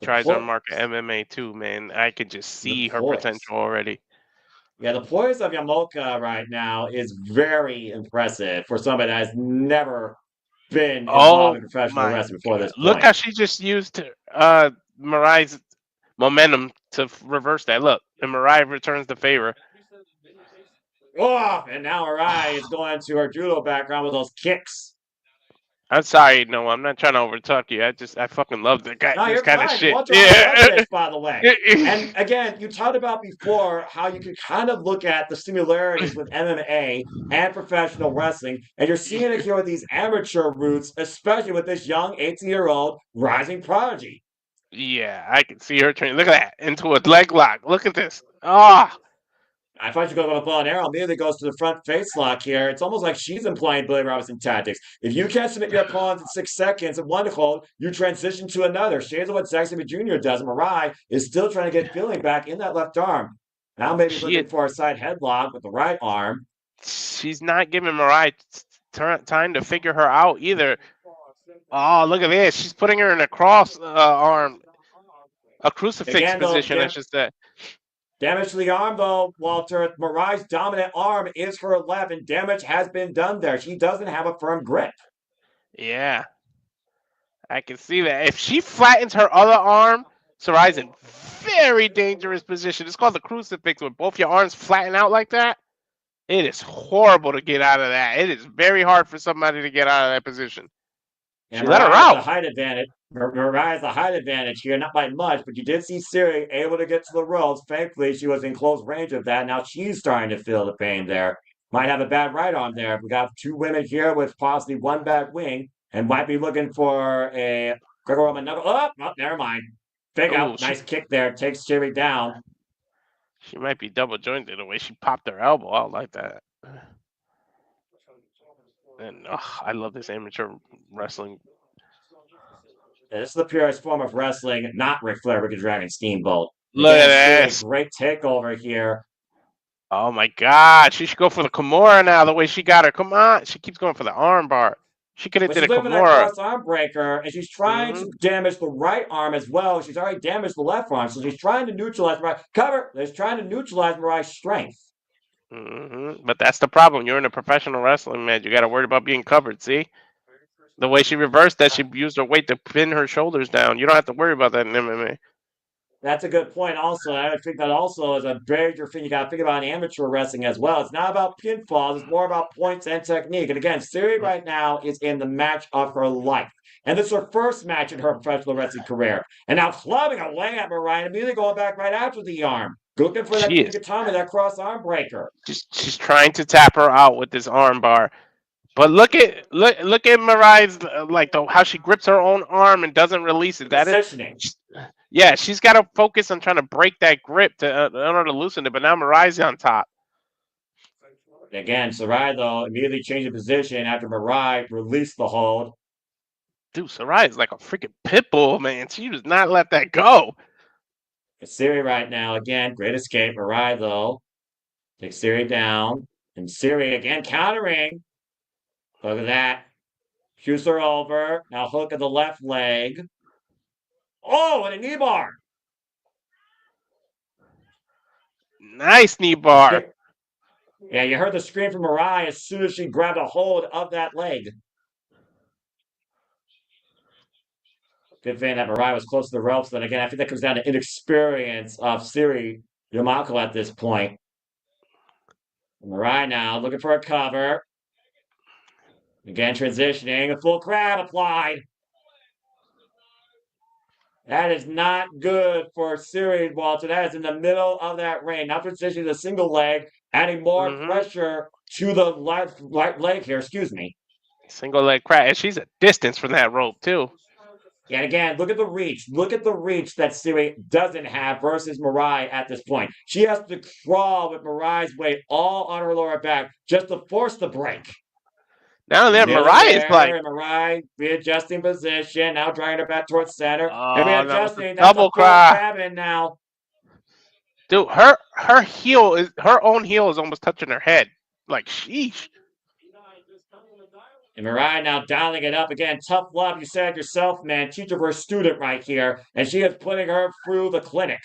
tries her mark at MMA too, man. I can just see her potential already. Yeah, the poise of Yamaoka right now is very impressive for somebody that has never been involved in professional wrestling before this point. Look how she just used Mirai's momentum to reverse that. Look, and Mirai returns the favor. Oh, and now Mirai is going to her judo background with those kicks. I'm sorry, no, I'm not trying to overtalk you. I fucking love this kind of shit. Walter, I love this, by the way. And again, you talked about before how you can kind of look at the similarities with MMA and professional wrestling, and you're seeing it here with these amateur roots, especially with this young 18-year-old rising prodigy. Yeah, I can see her turning. Look at that, into a leg lock. Look at this. Ah. I thought you go with a bow and arrow. Immediately goes to the front face lock here. It's almost like she's employing Billy Robinson tactics. If you can't submit your opponent in 6 seconds of one hold, you transition to another. Shades of what Zack Sabre Jr. does. Mirai is still trying to get feeling back in that left arm. Now maybe looking for a side headlock with the right arm. She's not giving Mirai time to figure her out either. Oh, look at this. She's putting her in a cross arm. A crucifix position, I should say. Damage to the arm, though, Walter. Mirai's dominant arm is her left, and damage has been done there. She doesn't have a firm grip. Yeah. I can see that. If she flattens her other arm, Sarai's in very dangerous position. It's called the crucifix with both your arms flatten out like that. It is horrible to get out of that. It is very hard for somebody to get out of that position. And She let her Mirai has the out. height advantage. Mirai has the height advantage here, not by much, but you did see Seri able to get to the ropes. Thankfully, she was in close range of that. Now she's starting to feel the pain there. Might have a bad right arm there. We got two women here with possibly one bad wing and might be looking for a Greco-Roman knuckle. Oh, never mind. Fake Oh, out. Nice kick there. Takes Seri down. she might be double jointed the way she popped her elbow out like that. And I love this amateur wrestling. Yeah, this is the purest form of wrestling, not Ric Flair, Ricky Dragon, Steamboat. Look Again, at Seri, this. great takeover here. Oh my God, she should go for the Kimura now. The way she got her, come on, she keeps going for the armbar. She could have But did she's a looking for that Kimura. cross arm breaker, and she's trying to damage the right arm as well. She's already damaged the left arm, so she's trying to neutralize Mirai. Cover! She's trying to neutralize Mirai's strength. But that's the problem. You're in a professional wrestling match. You got to worry about being covered. See the way she reversed that, she used her weight to pin her shoulders down. You don't have to worry about that in MMA. That's a good point. Also, I think that also is a major thing you got to think about in amateur wrestling as well. It's not about pinfalls; it's more about points and technique. And again, Seri right now is in the match of her life, and this is her first match in her professional wrestling career. And now clubbing away at Mirai, and immediately going back right after the arm, looking for that She is. Utami, that cross arm breaker. She's trying to tap her out with this arm bar. But look at Mirai's how she grips her own arm and doesn't release it. That Positioning. is, yeah, she's got to focus on trying to break that grip in order to loosen it. But now Mirai's on top. Again, Sarai though immediately changed position after Mirai released the hold. Dude, Sarai is like a freaking pit bull, man. She does not let that go. Seri right now again, great escape. Mirai though takes Seri down, and Seri again countering. Look at that. Shoots her over. Now hook of the left leg. Oh, and a knee bar. Nice knee bar. Yeah, you heard the scream from Mirai as soon as she grabbed a hold of that leg. Good thing that Mirai was close to the ropes. But again, I think that comes down to inexperience of Seri Yamaoka at this point. Mirai now looking for a cover. Again, transitioning. A full crab applied. That is not good for Seri, Walter. That is in the middle of that ring. Now transitioning to a single leg, adding more pressure to the right leg here. Excuse me. Single leg crab. And she's a distance from that rope, too. And again, look at the reach. Look at the reach that Seri doesn't have versus Mirai at this point. She has to crawl with Mirai's weight all on her lower back just to force the break. Now that Mirai is like Mirai readjusting position, now dragging her back towards center. And readjusting. That's double crab in now. Dude, her own heel is almost touching her head. Like sheesh. And Mirai now dialing it up again. Tough love, you said yourself, man. Teacher for a student right here. And she is putting her through the clinic.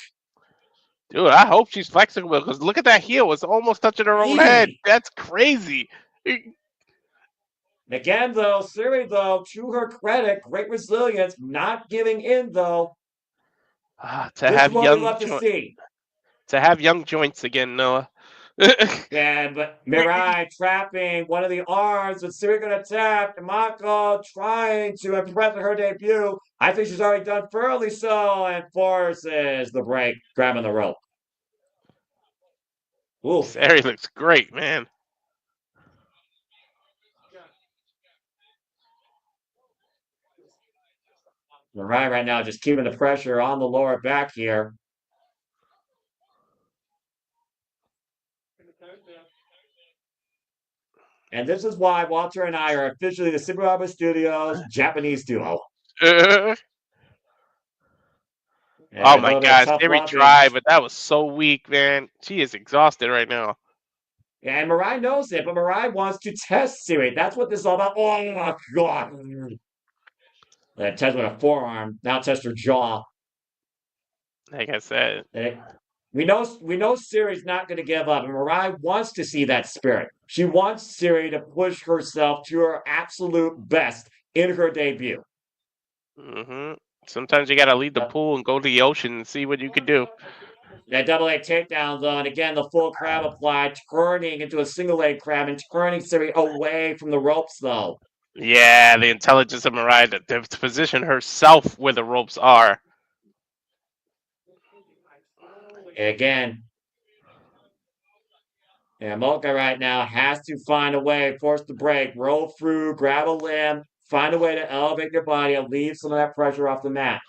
Dude, I hope she's flexible because look at that heel. It's almost touching her own head. That's crazy. Again, though, Seri, though, to her credit, great resilience, not giving in, though. To have young joints again, Noah. Yeah, but Mirai trapping one of the arms, with Seri going to tap. Yamaoka trying to impress her debut. I think she's already done thoroughly so, and forces the break, grabbing the rope. Ooh, Seri looks great, man. Mirai right now just keeping the pressure on the lower back here. And this is why Walter and I are officially the Super Robot Studios Japanese duo. Oh my God, Seri tried, but that was so weak, man. She is exhausted right now. Yeah, and Mirai knows it, but Mirai wants to test Seri. That's what this is all about. Oh my God. Test with a forearm. Now test her jaw. Like I said. We know Seri's not going to give up, and Mirai wants to see that spirit. She wants Seri to push herself to her absolute best in her debut. Sometimes you gotta leave the pool and go to the ocean and see what you can do. That double leg takedown, though, and again, the full crab applied, turning into a single leg crab and turning Seri away from the ropes, though. Yeah, the intelligence of Mirai to position herself where the ropes are. And again, Yamaoka right now has to find a way, force the break, roll through, grab a limb, find a way to elevate your body and leave some of that pressure off the mat.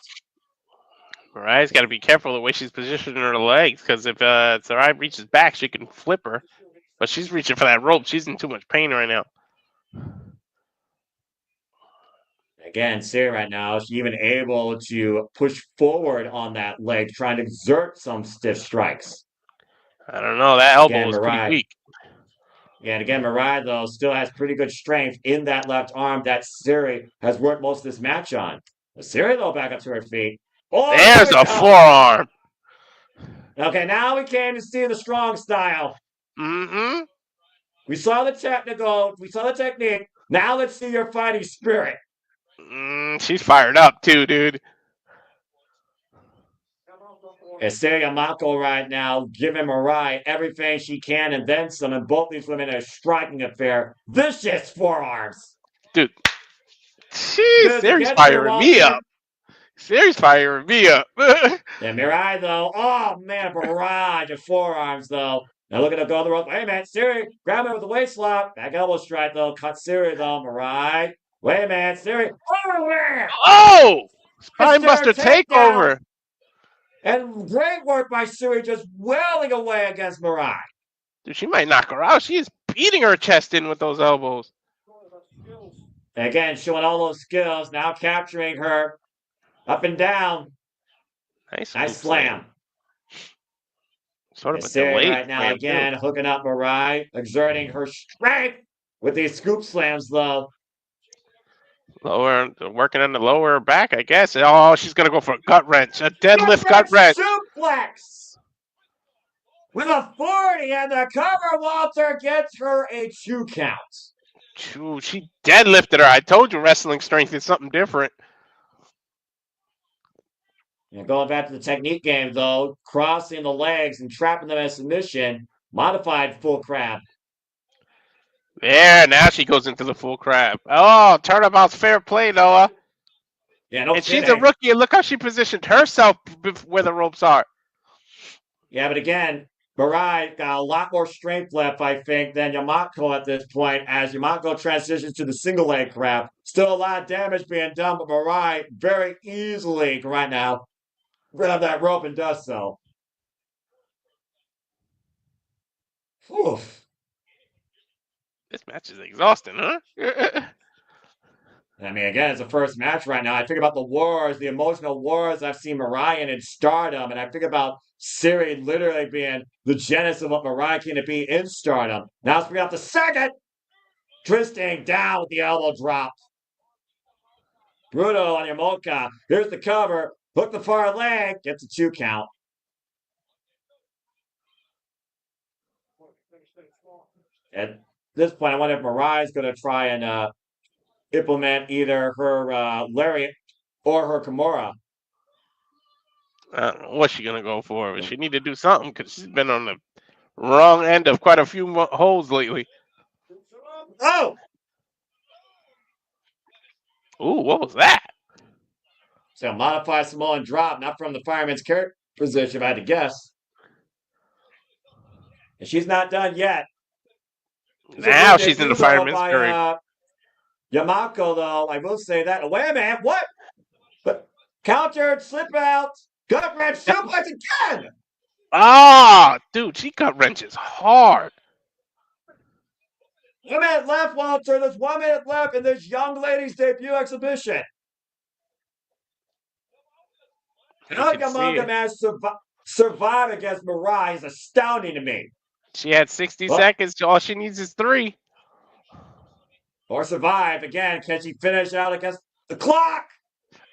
Mirai's got to be careful the way she's positioning her legs, because if Sarai reaches back, she can flip her. But she's reaching for that rope. She's in too much pain right now. Again, Seri right now, she's even able to push forward on that leg, trying to exert some stiff strikes. I don't know. That elbow is pretty weak. Yeah, and again, Mirai, though, still has pretty good strength in that left arm that Seri has worked most of this match on. Seri, though, back up to her feet. Oh, there's a forearm. Okay, now we came to see the strong style. Mm-hmm. We saw the technical. We saw the technique. Now let's see your fighting spirit. She's fired up, too, dude. It's Seri Yamaoka right now, giving Mirai everything she can and then some, and both these women are striking affair. Vicious forearms. Dude. Jeez, Seri's firing me up. Seri's firing me up. Yeah, Mirai, though. Oh, man, barrage of forearms, though. Now looking to go on the rope. Wait a minute, Seri, grab it with the waist lock. Back elbow strike, though. Cut Seri, though. Mirai. Wait a minute, Seri. Oh! Spinebuster takeover. And great work by Seri, just wailing away against Mirai. Dude, she might knock her out. She is beating her chest in with those elbows. Again, showing all those skills. Now capturing her up and down. Nice slam. Sort of a Seri right now again, too. Hooking up Mirai, exerting her strength with these scoop slams, though. Working on the lower back, I guess. Oh, she's going to go for a gut wrench. A deadlift gut wrench. Suplex! With a 40 and the cover, Walter gets her a 2 count. She deadlifted her. I told you wrestling strength is something different. And going back to the technique game, though, crossing the legs and trapping them as submission, modified full crab. There, now she goes into the full crab. Oh, turnabout's fair play, Noah. Yeah, no and kidding. She's a rookie, and look how she positioned herself where the ropes are. Yeah, but again, Mirai got a lot more strength left, I think, than Yamaoka at this point, as Yamaoka transitions to the single leg crab. Still a lot of damage being done, but Mirai very easily right now grab that rope and does so. Oof. This match is exhausting, huh? I mean, again, it's the first match right now. I think about the wars, the emotional wars I've seen Mirai in Stardom, and I think about Seri literally being the genesis of what Mirai came to be in Stardom. Now let's bring out the second. Twisting down with the elbow drop. Brutal on Yamaoka. Here's the cover. Hook the far leg. Gets a 2 count. At this point, I wonder if Mirai is going to try and implement either her lariat or her Kimura. I don't know what she's going to go for, but she need to do something because she's been on the wrong end of quite a few holes lately. Oh! Ooh, what was that? So modified Samoan drop, not from the fireman's carry position, if I had to guess. And she's not done yet. Now she's in the fireman's carry. Yamaoka, though, I will say that. Wait a minute, what? But countered, slip out, gut wrench, suplex again! Ah, dude, she gut wrenches hard. 1 minute left, Walter. There's 1 minute left in this young lady's debut exhibition. How Yamaoka managed to survive against Mirai is astounding to me. She had 60 seconds. All she needs is 3. Or survive. Again, can she finish out against the clock?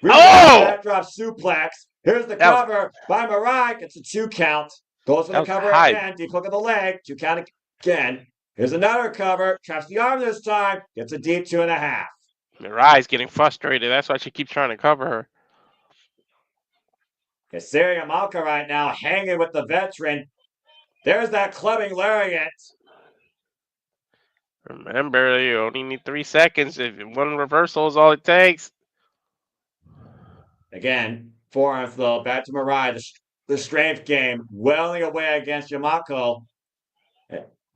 Backdrop suplex. Here's the cover by Mirai. It's a 2 count. Goes for the cover again. Deep hook of the leg. 2 count again. Here's another cover. Traps the arm this time. Gets a deep 2.5. Mirai's getting frustrated. That's why she keeps trying to cover her. Because Seri Yamaoka right now hanging with the veteran. There's that clubbing lariat. Remember, you only need 3 seconds. If one reversal is all it takes. Again, forearms though, back to Mirai. The strength game, welling away against Yamaoka.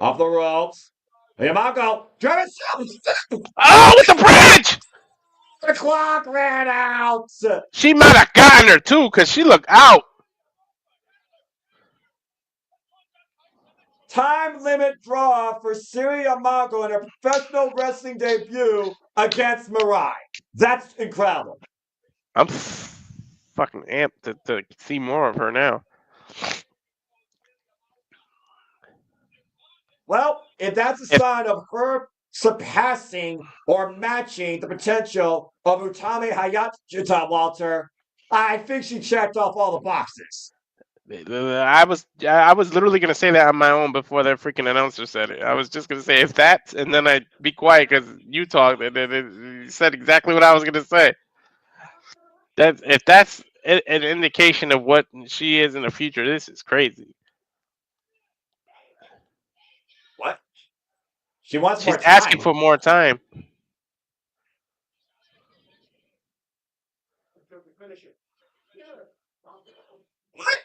Off the ropes. Yamaoka, drive it. Oh, with the bridge! The clock ran out. She might have gotten her too, because she looked out. Time limit draw for Seri Yamaoka in her professional wrestling debut against Mirai. That's incredible. I'm fucking amped to see more of her now. Well, if that's a sign of her surpassing or matching the potential of Utami Hayashishita, Walter, I think she checked off all the boxes. I was literally gonna say that on my own before that freaking announcer said it. I was just gonna say if that, and then I'd be quiet because you talked, and then you said exactly what I was gonna say. That if that's an indication of what she is in the future, this is crazy. What? She wants She's more time. asking for more time. What?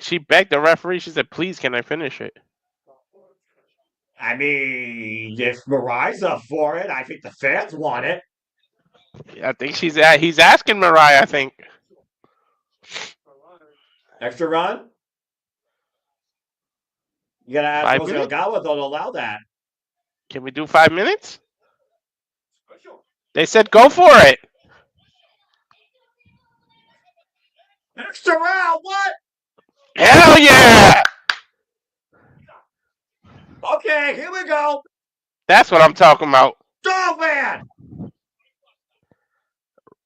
She begged the referee. She said, "Please, can I finish it?" I mean, if Mirai's up for it, I think the fans want it. I think he's asking Mirai. I think. Extra run? You gotta ask 5 Jose minutes? Ogawa, though, to allow that. Can we do 5 minutes? They said go for it. Extra round, what? Hell yeah! Okay, here we go. That's what I'm talking about. Dog man!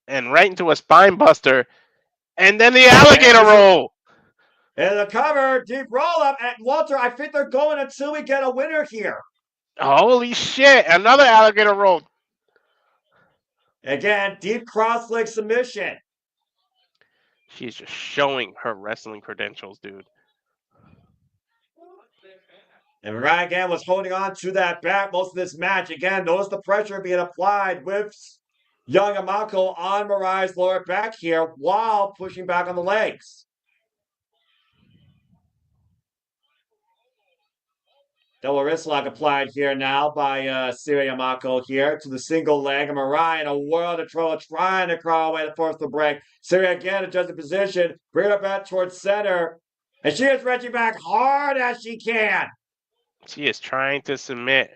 And right into a spine buster. And then the alligator roll. And the cover, deep roll up. And Walter, I think they're going until we get a winner here. Holy shit. Another alligator roll. Again, deep cross leg submission. She's just showing her wrestling credentials, dude. And Mirai again was holding on to that back most of this match. Again, notice the pressure being applied with young Yamaoka on Mirai's lower back here while pushing back on the legs. Double wrist lock applied here now by Seri Yamaoka here to the single leg. And Mirai in a world of trouble trying to crawl away to force the break. Seri again adjusting position, bring her back towards center. And she is wrenching back hard as she can. She is trying to submit.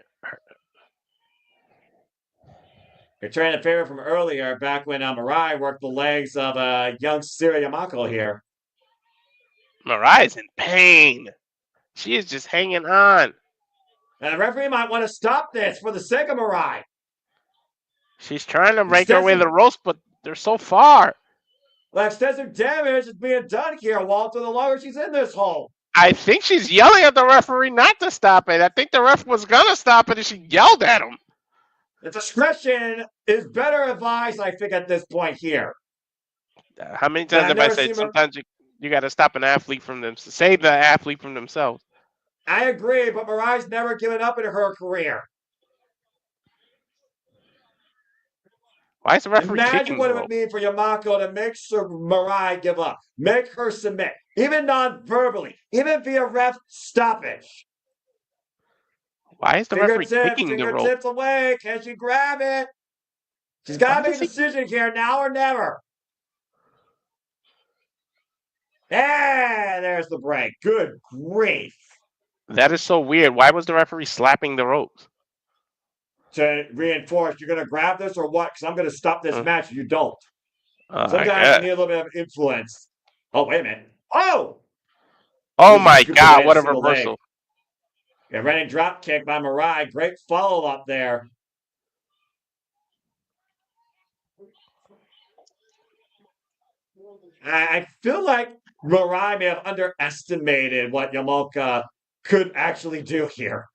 Returning a favor from earlier, back when Mirai worked the legs of young Seri Yamaoka here. Mirai is in pain. She is just hanging on. And the referee might want to stop this for the sake of Mirai. She's trying to break her way to the ropes, but they're so far. Well, extensive damage is being done here, Walter, the longer she's in this hole. I think she's yelling at the referee not to stop it. I think the ref was going to stop it, and she yelled at him. The discretion is better advised, I think, at this point here. How many times have I said sometimes you got to stop an athlete from them, save the athlete from themselves? I agree, but Mirai's never given up in her career. Why is the referee Imagine what it would mean for Yamaoka to make Mirai give up, make her submit, even non-verbally, even via ref stoppage. Why is the referee kicking the rope? Fingertips away. Can she grab it? She's got to make a decision here, now or never. And there's the break. Good grief. That is so weird. Why was the referee slapping the ropes? To reinforce, you're going to grab this or what? Because I'm going to stop this match if you don't. Sometimes you need a little bit of influence. Oh, wait a minute. Oh! Oh my God, what a reversal. Leg. Yeah, running drop kick by Mirai. Great follow-up there. I feel like Mirai may have underestimated what Yamaoka could actually do here.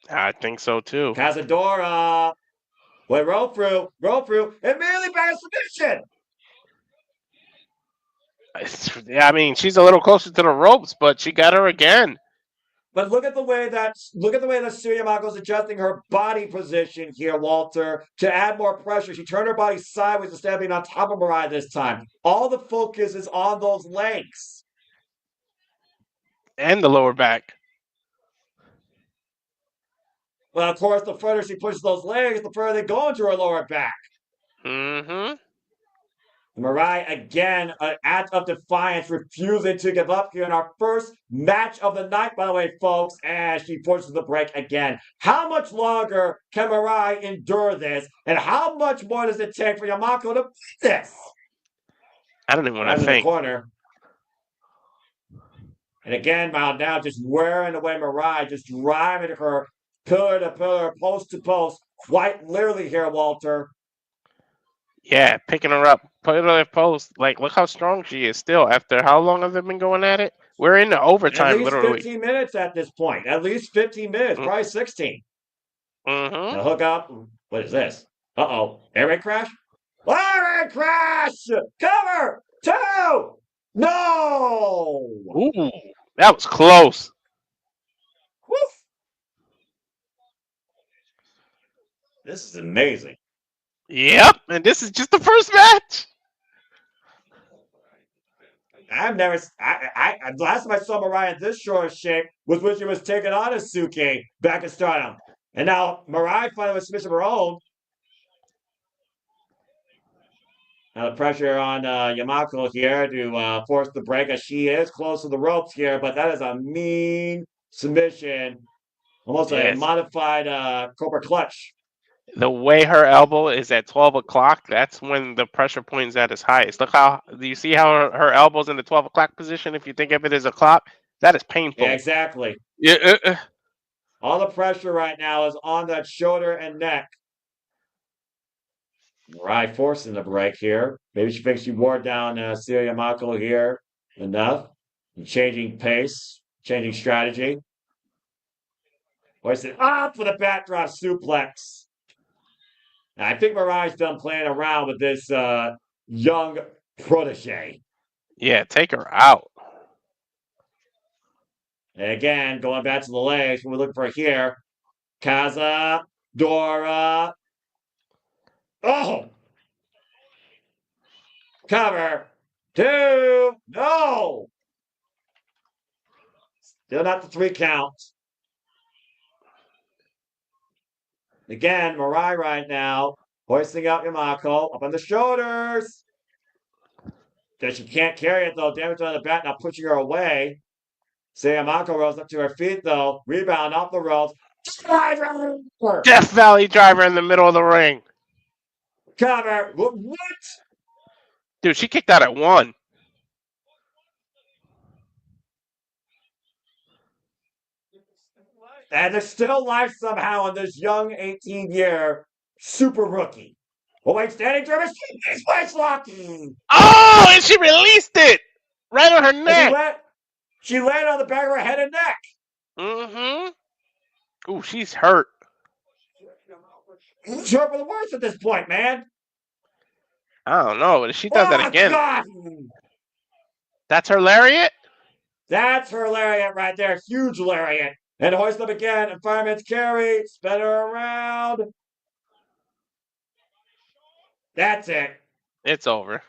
I think so too. Cazadora. Wait, roll through, immediately back to submission. I mean, she's a little closer to the ropes, but she got her again. But look at the way that Seri is adjusting her body position here, Walter, to add more pressure. She turned her body sideways instead of being on top of Mirai this time. All the focus is on those legs. And the lower back. Well, of course, the further she pushes those legs, the further they go into her lower back. Mm-hmm. Mirai, again, an act of defiance, refusing to give up here in our first match of the night, by the way, folks, as she forces the break again. How much longer can Mirai endure this? And how much more does it take for Yamaoka to beat this? I don't even want to In the think. corner. And again, now just wearing away Mirai, just driving her pillar to pillar, post to post, quite literally here, Walter. Yeah, picking her up, put her in post. Like, look how strong she is still. After how long have they been going at it? We're in the At overtime, least literally. 15 minutes at this point. At least 15 minutes, probably 16. Mm-hmm. Now hook up. What is this? Uh-oh. Air raid crash? Air raid crash! Cover! 2! No! Ooh, that was close. Woof. This is amazing. Yep, and this is just the first match. I've never. Last time I saw Mirai in this short shape was when she was taking on Asuke back in Stardom, and now Mirai finally with submission of her own. Now the pressure on Yamaoka here to force the break, as she is close to the ropes here, but that is a mean submission, almost a Yes. modified Cobra Clutch. The way her elbow is at 12 o'clock, that's when the pressure point is at its highest. Look how, do you see how her elbow's in the 12 o'clock position? If you think of it as a clock, that is painful. Yeah, exactly. Yeah. All the pressure right now is on that shoulder and neck. Mirai forcing the break here. Maybe she thinks she wore down Seri Yamaoka here enough. Changing pace, changing strategy. Hoisted up for the backdrop suplex. Now, I think Mirai's done playing around with this young protege. Yeah, take her out. And again, going back to the legs, what we're looking for here. Kaza, Dora. Oh! Cover. 2. No! Still not the 3 count. Again, Mirai right now, hoisting up Yamaoka, up on the shoulders. That she can't carry it, though. Damage on the back, now pushing her away. Yamaoka rolls up to her feet, though. Rebound off the ropes. Death Valley driver in the middle of the ring. Cover. What? Dude, she kicked out at 1. And there's still life somehow in this young 18-year super rookie. Oh, wait, standing German waist locking. Oh, and she released it right on her neck. She landed on the back of her head and neck. Mm-hmm. Ooh, she's hurt. She's hurt for the worst at this point, man. I don't know, but if she does that again, God. That's her lariat? That's her lariat right there. Huge lariat. And hoist up again. And fireman's carry. Spin her around. That's it. It's over.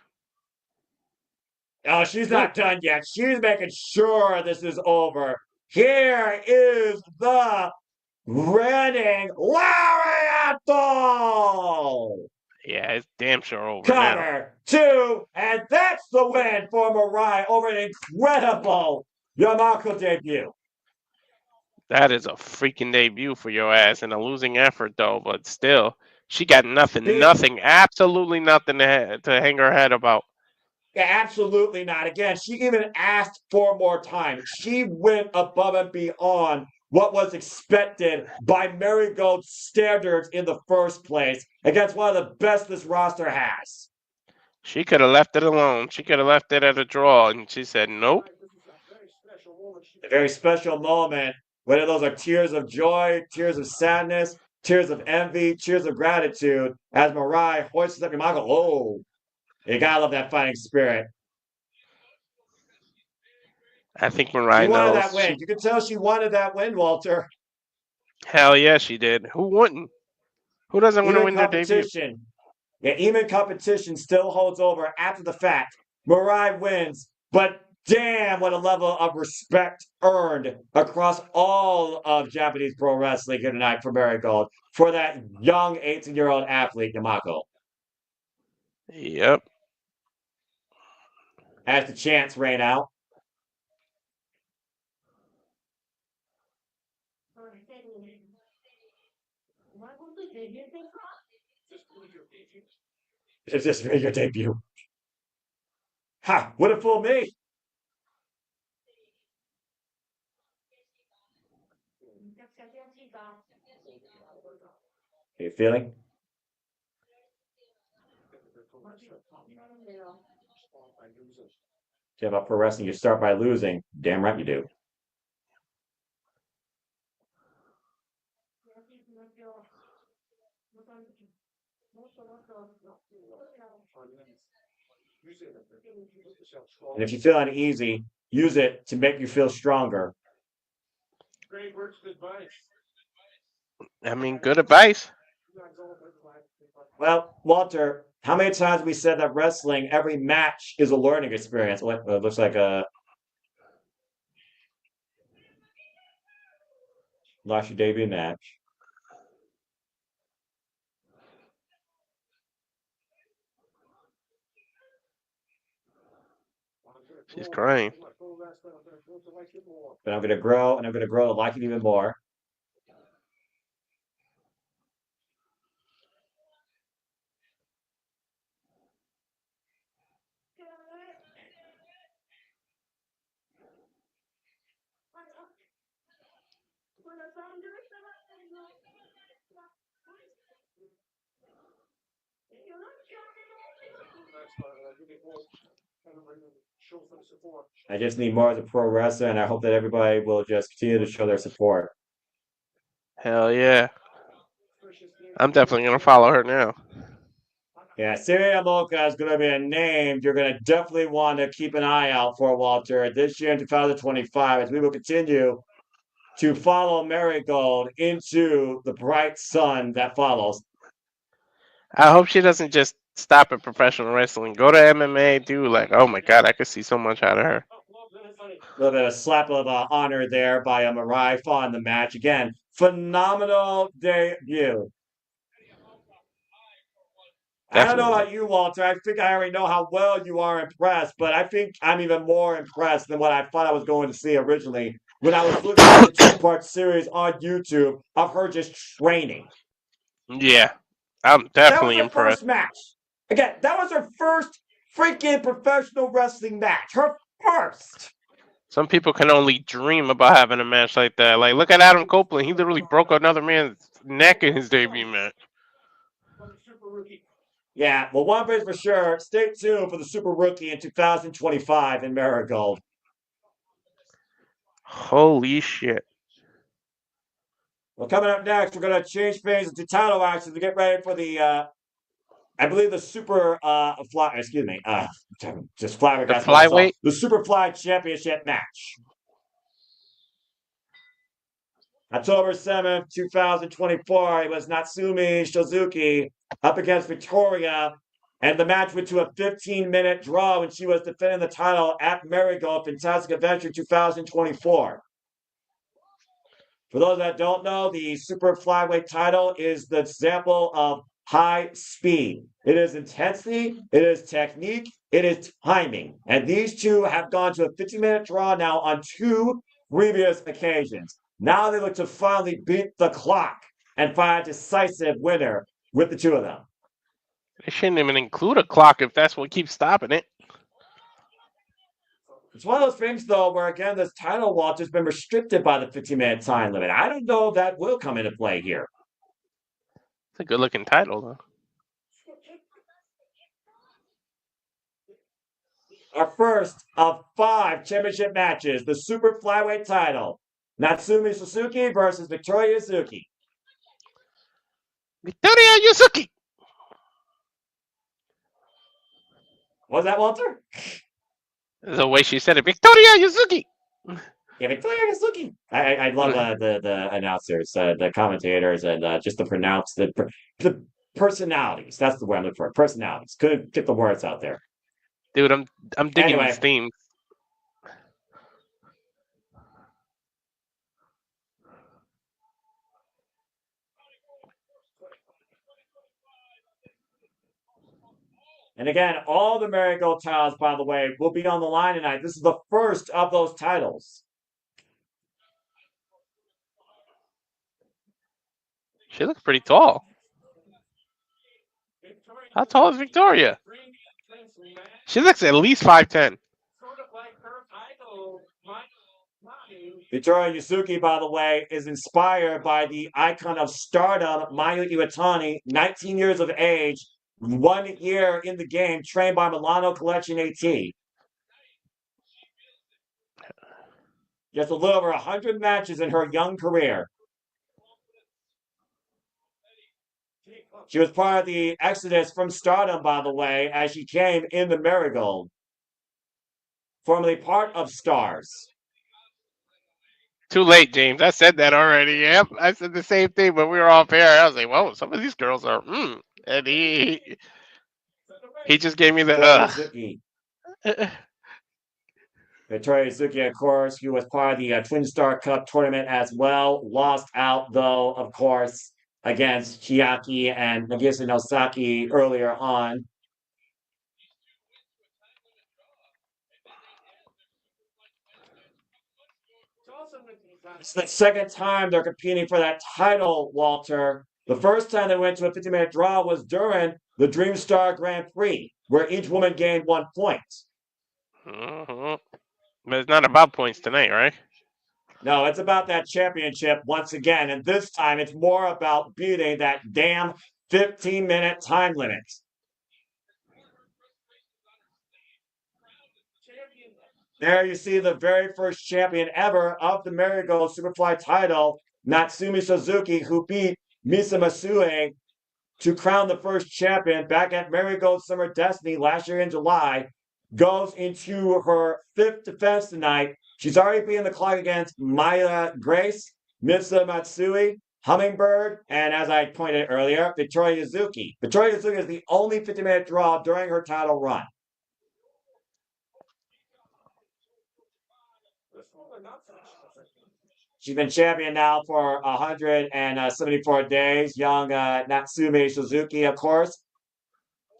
Oh, she's not done yet. She's making sure this is over. Here is the reigning lariat. Yeah, it's damn sure over Cover 2, and that's the win for Mirai over an incredible Yamaoka debut. That is a freaking debut for your ass and a losing effort, though. But still, she got nothing, absolutely nothing to hang her head about. Yeah, absolutely not. Again, she even asked for more time. She went above and beyond what was expected by Marigold's standards in the first place against one of the best this roster has. She could have left it alone. She could have left it at a draw, and she said, nope. A very special moment. Whether those are tears of joy, tears of sadness, tears of envy, tears of gratitude, as Mirai hoists up Yamaoka. Oh, you gotta love that fighting spirit. I think She Mirai wanted knows. that win. You could tell she wanted that win, Walter. Hell yeah, she did. Who wouldn't? Who doesn't want to Even win their debut? competition. Yeah, even competition still holds over after the fact. Mirai wins, but damn, what a level of respect earned across all of Japanese pro wrestling here tonight for Marigold for that young 18-year-old athlete, Yamaoka. Yep. As the chants rain out. It's just your debut. Ha! Would have fooled me. Are you feeling? Yeah, about pro wrestling, you start by losing. Damn right you do. And if you feel uneasy, use it to make you feel stronger. I mean, good advice. Well, Walter, how many times we said that wrestling, every match is a learning experience? What looks like a lost your debut match. She's crying. But I'm gonna grow and I'm gonna grow to like it even more. I just need more as a pro wrestler, and I hope that everybody will just continue to show their support. Hell yeah. I'm definitely gonna follow her now. Yeah, Seri Yamaoka is going to be a name you're going to definitely want to keep an eye out for, Walter, this year in 2025, as we will continue to follow Marigold into the bright sun that follows. I hope she doesn't just stop at professional wrestling. Go to MMA, do like, oh my god, I could see so much out of her. A little bit of slap of honor there by Mirai in the match. Again, phenomenal debut. I don't know Definitely. about you, Walter. I think I already know how well you are impressed, but I think I'm even more impressed than what I thought I was going to see originally when I was looking at the two-part series on YouTube of her just training. Yeah, I'm That was definitely her impressed. first match. Again, that was her first freaking professional wrestling match. Her first. Some people can only dream about having a match like that. Like, look at Adam Copeland. He literally broke another man's neck in his debut match. Yeah, well, one thing's for sure. Stay tuned for the Super Rookie in 2025 in Marigold. Holy shit. Well, coming up next, we're going to change things into title action to get ready for the I believe the super just The flabbergasted myself. flyweight? The Superfly Championship match. October 7th, 2024, it was Natsumi Showzuki up against Victoria, and the match went to a 15-minute draw when she was defending the title at Marigold Fantastic Adventure 2024. For those that don't know, the super flyweight title is the example of high speed. It is intensity, it is technique, it is timing. And these two have gone to a 15-minute draw now on two previous occasions. Now they look to finally beat the clock and find a decisive winner with the two of them. They shouldn't even include a clock if that's what keeps stopping it. It's one of those things, though, where again, this title watch has been restricted by the 15-minute time limit. I don't know if that will come into play here. It's a good looking title, though. Our first of 5 championship matches, the super flyweight title. Natsumi Suzuki versus Victoria Yuzuki. Victoria Yuzuki! What was that, Walter? The way she said it. Victoria Yuzuki! Yeah, Victoria Yuzuki. I love the announcers, the commentators, and just the personalities. That's the word I'm looking for. Personalities. Couldn't get the words out there. Dude, I'm digging these Anyway, themes. and again, all the Marigold titles, by the way, will be on the line tonight. This is the first of those titles. She looks pretty tall. How tall is Victoria? She looks at least 5'10". Victoria Yuzuki, by the way, is inspired by the icon of stardom, Mayu Iwatani, 19 years of age, 1 year in the game, trained by Milano Collection AT. Just a little over 100 matches in her young career. She was part of the exodus from stardom, by the way, as she came in the Marigold, formerly part of Stars. Too late, James. I said that already. Yep, I said the same thing when we were off air. I was like, "Whoa, some of these girls are." And he just gave me the. Victoria Yuzuki, of course, who was part of the Twin Star Cup tournament as well, lost out, though, of course, against Chiaki and Nagisa Nozaki earlier on. It's the second time they're competing for that title, Walter. The first time they went to a 50-minute draw was during the Dream Star Grand Prix, where each woman gained 1 point. But it's not about points tonight, right? No, it's about that championship once again, and this time it's more about beating that damn 15-minute time limit. There you see the very first champion ever of the Marigold Superfly title, Natsumi Suzuki, who beat Misa Masue to crown the first champion back at Marigold Summer Destiny last year in July, goes into her 5th defense tonight. She's already beaten the clock against Maya Grace, Misa Matsui, Hummingbird, and as I pointed earlier, Victoria Yuzuki. Victoria Yuzuki is the only 50-minute draw during her title run. She's been champion now for 174 days. Young Natsumi Suzuki, of course.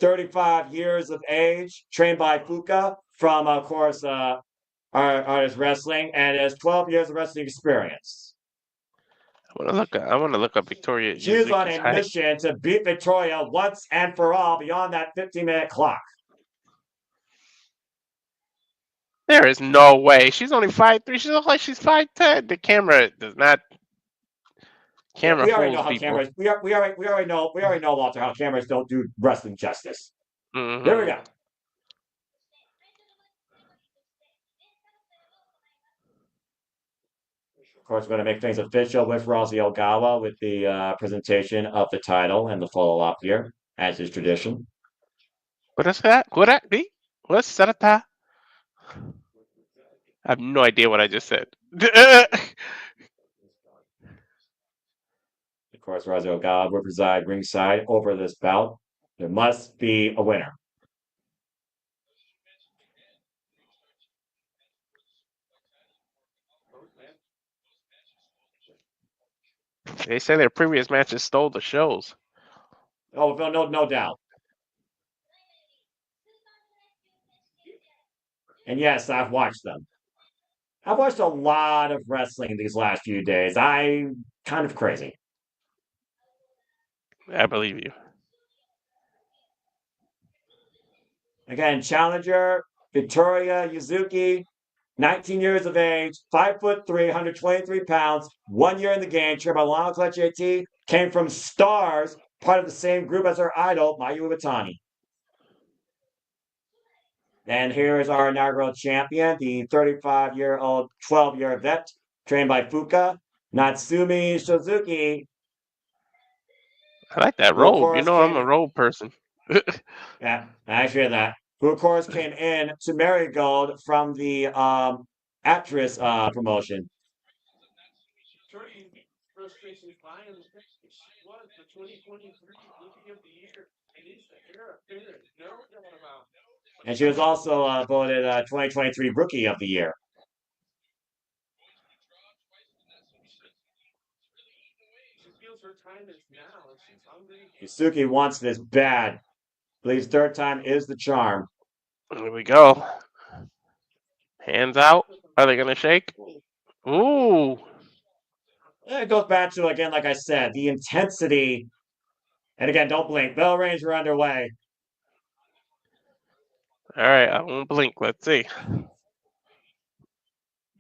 35 years of age, trained by Fuka from, of course, Artist Wrestling, and has 12 years of wrestling experience. I want to look up Victoria. She is on a mission to beat Victoria once and for all beyond that 15-minute clock. There is no way. She's only 5'3". She looks like she's 5'10". The camera does not. Camera we already know fools how people. cameras. We already know, Walter, how cameras don't do wrestling justice. Mm-hmm. There we go. Of course, we're going to make things official with Rosie Ogawa with the presentation of the title and the follow-up here, as is tradition. What is that? What's that? I have no idea what I just said. Of course, Rosie Ogawa will preside ringside over this bout. There must be a winner. They say their previous matches stole the shows. Oh, no doubt. And yes, I've watched them. I've watched a lot of wrestling these last few days. I'm kind of crazy. I believe you. Again, challenger Victoria Yuzuki, 19 years of age, 5'3", 123 pounds, 1 year in the game, trained by Milano Collection AT, came from Stars, part of the same group as her idol, Mayu Iwatani. And here is our inaugural champion, the 35-year-old, 12-year vet, trained by Fuka, Natsumi Suzuki. I like that robe. You know, I'm a robe person. Yeah, I hear that. Who, of course, came in to Marigold from the actress promotion. And she was also voted 2023 Rookie of the Year. Yuzuki wants this bad. Believes third time is the charm. Here we go. Hands out. Are they going to shake? Ooh. It goes back to, again, like I said, the intensity. And again, don't blink. Bell rings are underway. All right, I won't blink. Let's see.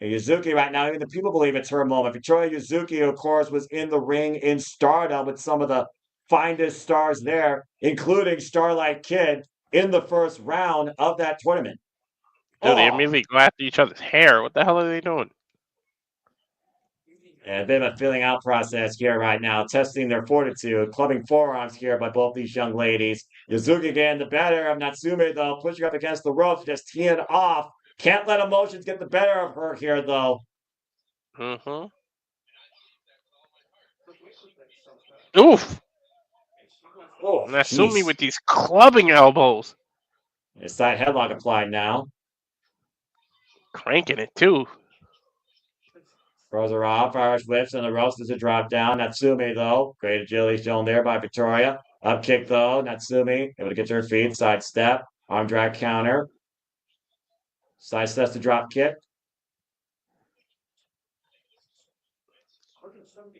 Yuzuki right now, even the people believe it's her moment. Victoria Yuzuki, of course, was in the ring in Stardom with some of the finest stars there, including Starlight Kid in the first round of that tournament. Dude, they immediately go after each other's hair. What the hell are they doing? A bit of a filling out process here right now, testing their fortitude, clubbing forearms here by both these young ladies. Yuzuki getting the better of Natsumi, though, pushing up against the ropes, just teeing off. Can't let emotions get the better of her here, though. Mm-hmm. Oof. Oh, Natsumi with these clubbing elbows. A side headlock applied now. Cranking it, too. Throws her off. Irish whips and the ropes as a drop down. Natsumi, though. Great agility shown there by Victoria. Up kick, though. Natsumi able to get to her feet. Side step. Arm drag counter. Side steps to drop kick.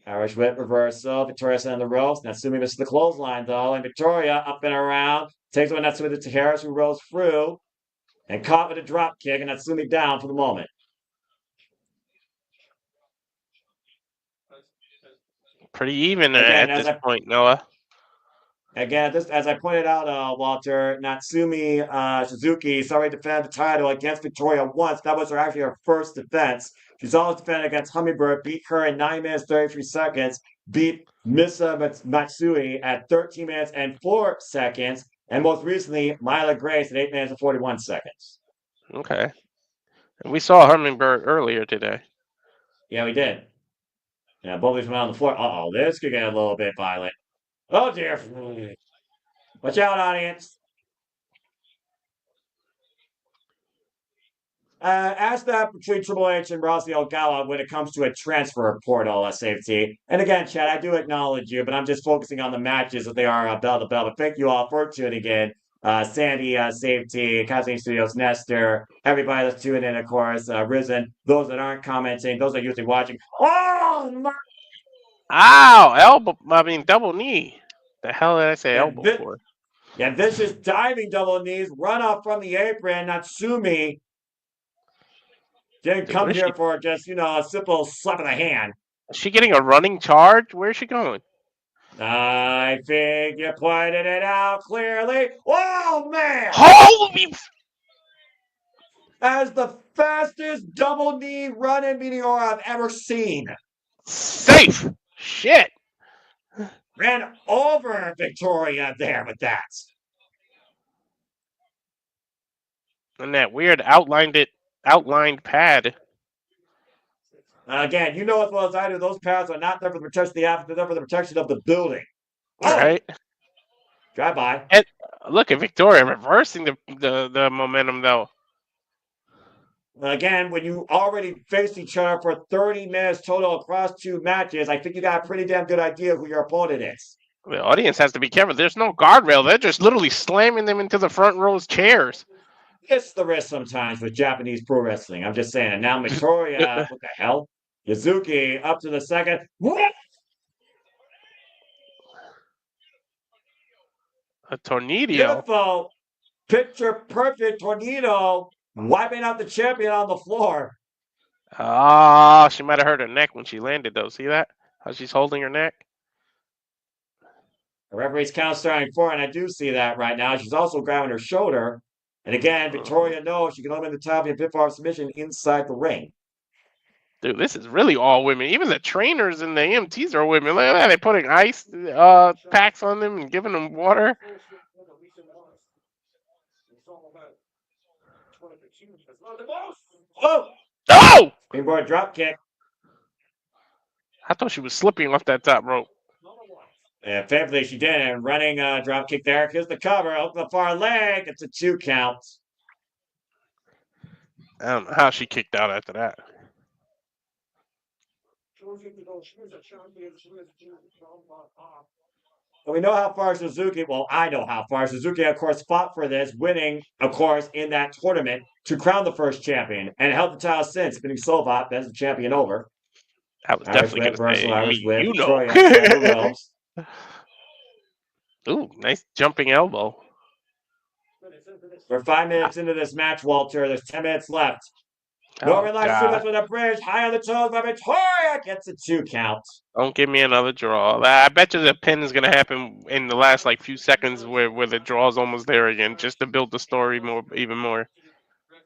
Irish whip reversal. Victoria sending the ropes. Natsumi misses the clothesline, though. And Victoria up and around. Takes away Natsumi to Harris, who rolls through. And caught with a drop kick. And Natsumi down for the moment. Pretty even at this point, Noah. Again, as I pointed out, Walter, Natsumi Suzuki already defended the title against Victoria once. That was actually her first defense. She's always defended against Hummingbird, beat her in 9 minutes, 33 seconds, beat Misa Matsui at 13 minutes and 4 seconds, and most recently, Myla Grace at 8 minutes and 41 seconds. Okay. And we saw Hummingbird earlier today. Yeah, we did. Yeah, both of them on the floor. Uh-oh, this could get a little bit violent. Oh, dear. Watch out, audience. Ask that between Triple H and Rossi Ogala when it comes to a transfer portal safety. And again, Chad, I do acknowledge you, but I'm just focusing on the matches that they are bell to bell. But thank you all for tuning in. Sandy, Safety, Kazane Studios, Nestor, everybody that's tuning in, of course, Risen, those that aren't commenting, those that are usually watching. Oh, my! Ow! Elbow, double knee. The hell did I say elbow for? Yeah, this is diving double knees, run off from the apron, Natsumi. Didn't come here for just, a simple slap of the hand. Is she getting a running charge? Where's she going? I think you pointed it out clearly. Oh, man! Holy! As the fastest double knee run in Meteor I've ever seen. Safe! Shit! Ran over Victoria there with that. And that weird outlined pad. Again, you know as well as I do, those pads are not there for the protection of the athlete, they're there for the protection of the building. Right? Drive by. And look at Victoria reversing the momentum, though. Again, when you already faced each other for 30 minutes total across 2 matches, I think you got a pretty damn good idea who your opponent is. The audience has to be careful. There's no guardrail. They're just literally slamming them into the front row's chairs. It's the risk sometimes with Japanese pro wrestling. I'm just saying. And now Victoria, what the hell? Yuzuki up to the second. A tornado. Beautiful. Picture perfect tornado wiping out the champion on the floor. Ah, she might have hurt her neck when she landed, though. See that? How she's holding her neck? The referee's count starting 4, and I do see that right now. She's also grabbing her shoulder. And again, Victoria knows she can eliminate the top via pinfall submission inside the ring. Dude, this is really all women. Even the trainers and the EMTs are women. Look at that. They're putting ice packs on them and giving them water. Oh! Oh! Springboard drop kick. I thought she was slipping off that top rope. And thankfully she didn't. Running drop kick there. Here's the cover. Up the far leg. It's a 2 count. I don't know how she kicked out after that. And we know how far Suzuki, well, I know how far Suzuki, of course, fought for this, winning, of course, in that tournament to crown the first champion and held the title since, pinning Solvat as the champion over. I was Irish definitely whip, going to say, Irish whip, you know. Victoria outside the ropes. Ooh, nice jumping elbow. We're 5 minutes into this match, Walter. There's 10 minutes left. Oh, Northern Lights God. Suplex with a bridge, high on the toes by Victoria, gets a 2 count. Don't give me another draw. I bet you the pin is going to happen in the last few seconds where the draw is almost there again, just to build the story even more.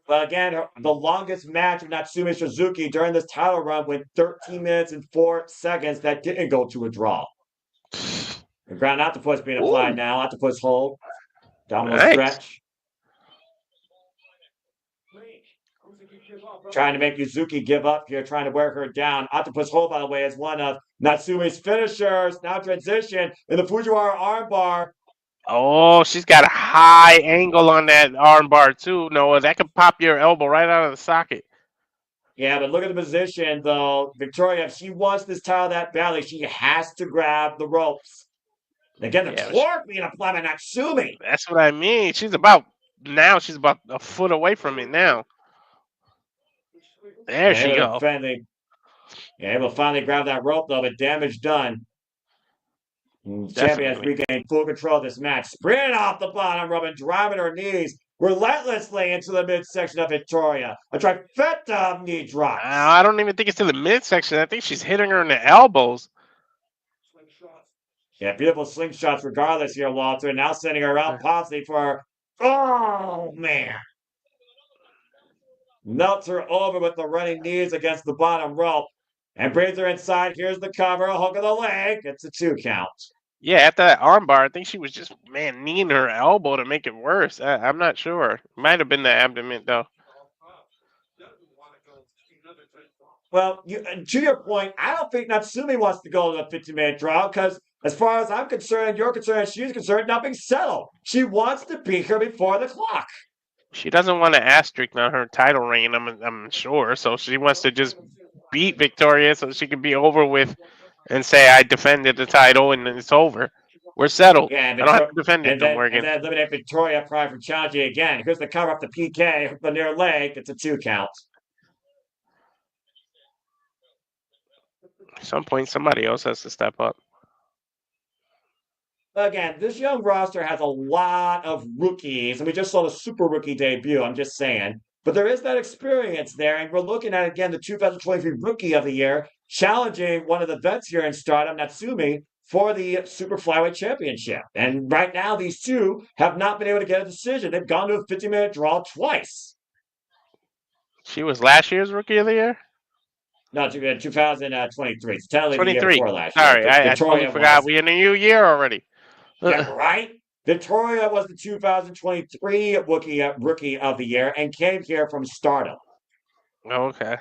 But again, the longest match of Natsumi Suzuki during this title run went 13 minutes and 4 seconds. That didn't go to a draw. The ground octopus being applied now. Octopus hold. Domino stretch. Trying to make Yuzuki give up here, trying to wear her down. Octopus hold, by the way, is one of Natsumi's finishers. Now transition in the Fujiwara armbar. Oh, she's got a high angle on that armbar too, Noah. That could pop your elbow right out of the socket. Yeah, but look at the position, though. Victoria, if she wants this title that badly, she has to grab the ropes. Again, the torque being applied by Natsumi. That's what I mean. She's about a foot away from it now. There she goes. Able to finally grab that rope, though, but damage done. Champion has regained full control of this match. Sprinting off the bottom, rubbing, driving her knees relentlessly into the midsection of Victoria. A trifecta of knee drops. I don't even think it's to the midsection. I think she's hitting her in the elbows. Yeah, beautiful slingshots regardless here, Walter. Now sending her out possibly for... Oh, man. Melts her over with the running knees against the bottom rope. And brings her inside. Here's the cover. A hook of the leg. It's a 2 count. Yeah, after that armbar, I think she was just, kneeing her elbow to make it worse. I'm not sure. Might have been the abdomen, though. Well, to your point, I don't think Natsumi wants to go to a 15-minute draw because, as far as I'm concerned, you're concerned, she's concerned, nothing's settled. She wants to beat her before the clock. She doesn't want an asterisk on her title reign, I'm sure. So she wants to just beat Victoria so she can be over with and say, I defended the title and it's over. We're settled. Yeah, I don't have to defend it no more again. And then eliminate Victoria prior from challenging again. Here's the cover up the PK, the near leg. It's a 2 count. At some point, somebody else has to step up. Again, this young roster has a lot of rookies, and we just saw the Super Rookie debut, I'm just saying. But there is that experience there, and we're looking at, again, the 2023 Rookie of the Year, challenging one of the vets here in Stardom, Natsumi, for the Super Flyweight Championship. And right now, these two have not been able to get a decision. They've gone to a 50-minute draw twice. She was last year's Rookie of the Year? No, 2023. It's totally the year 23. before last year. Sorry, I totally forgot. We're in a new year already. Yeah, right? Victoria was the 2023 Rookie of the Year and came here from Stardom. Oh, okay.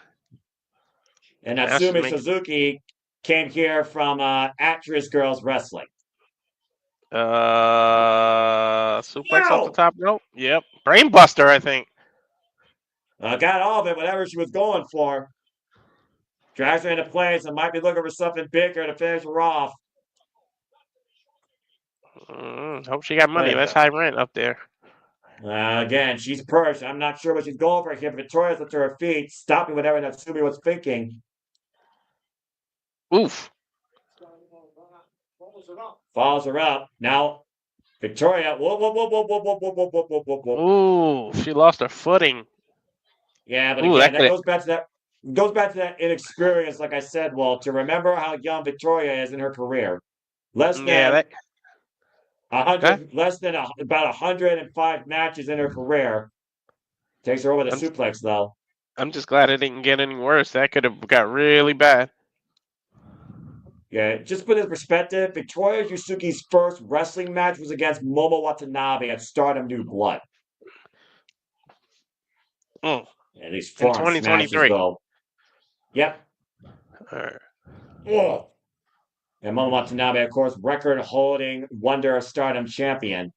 And Natsumi Suzuki came here from Actress Girls Wrestling. Suplex off the top rope? Yep. Brainbuster, I think. Got all of it, whatever she was going for. Drags her into place and might be looking for something bigger to finish her off. Hope she got money. That's high rent up there. Again, she's perched. I'm not sure what she's going for here. Victoria's up to her feet, stopping whatever Natsumi was thinking. Oof. Follows her up. Now, Victoria. Ooh, she lost her footing. Yeah, but again, that goes back to that inexperience, like I said, Walter. Remember how young Victoria is in her career. About 105 matches in her career. Takes her over the suplex, though. I'm just glad it didn't get any worse. That could have got really bad. Yeah, just put it in perspective, Victoria Yusuke's first wrestling match was against Momo Watanabe at Stardom New Blood. Mm. Yeah, these 2023. Though. Yep. All right. Oh. And Momo Watanabe, of course, record-holding Wonder of Stardom champion.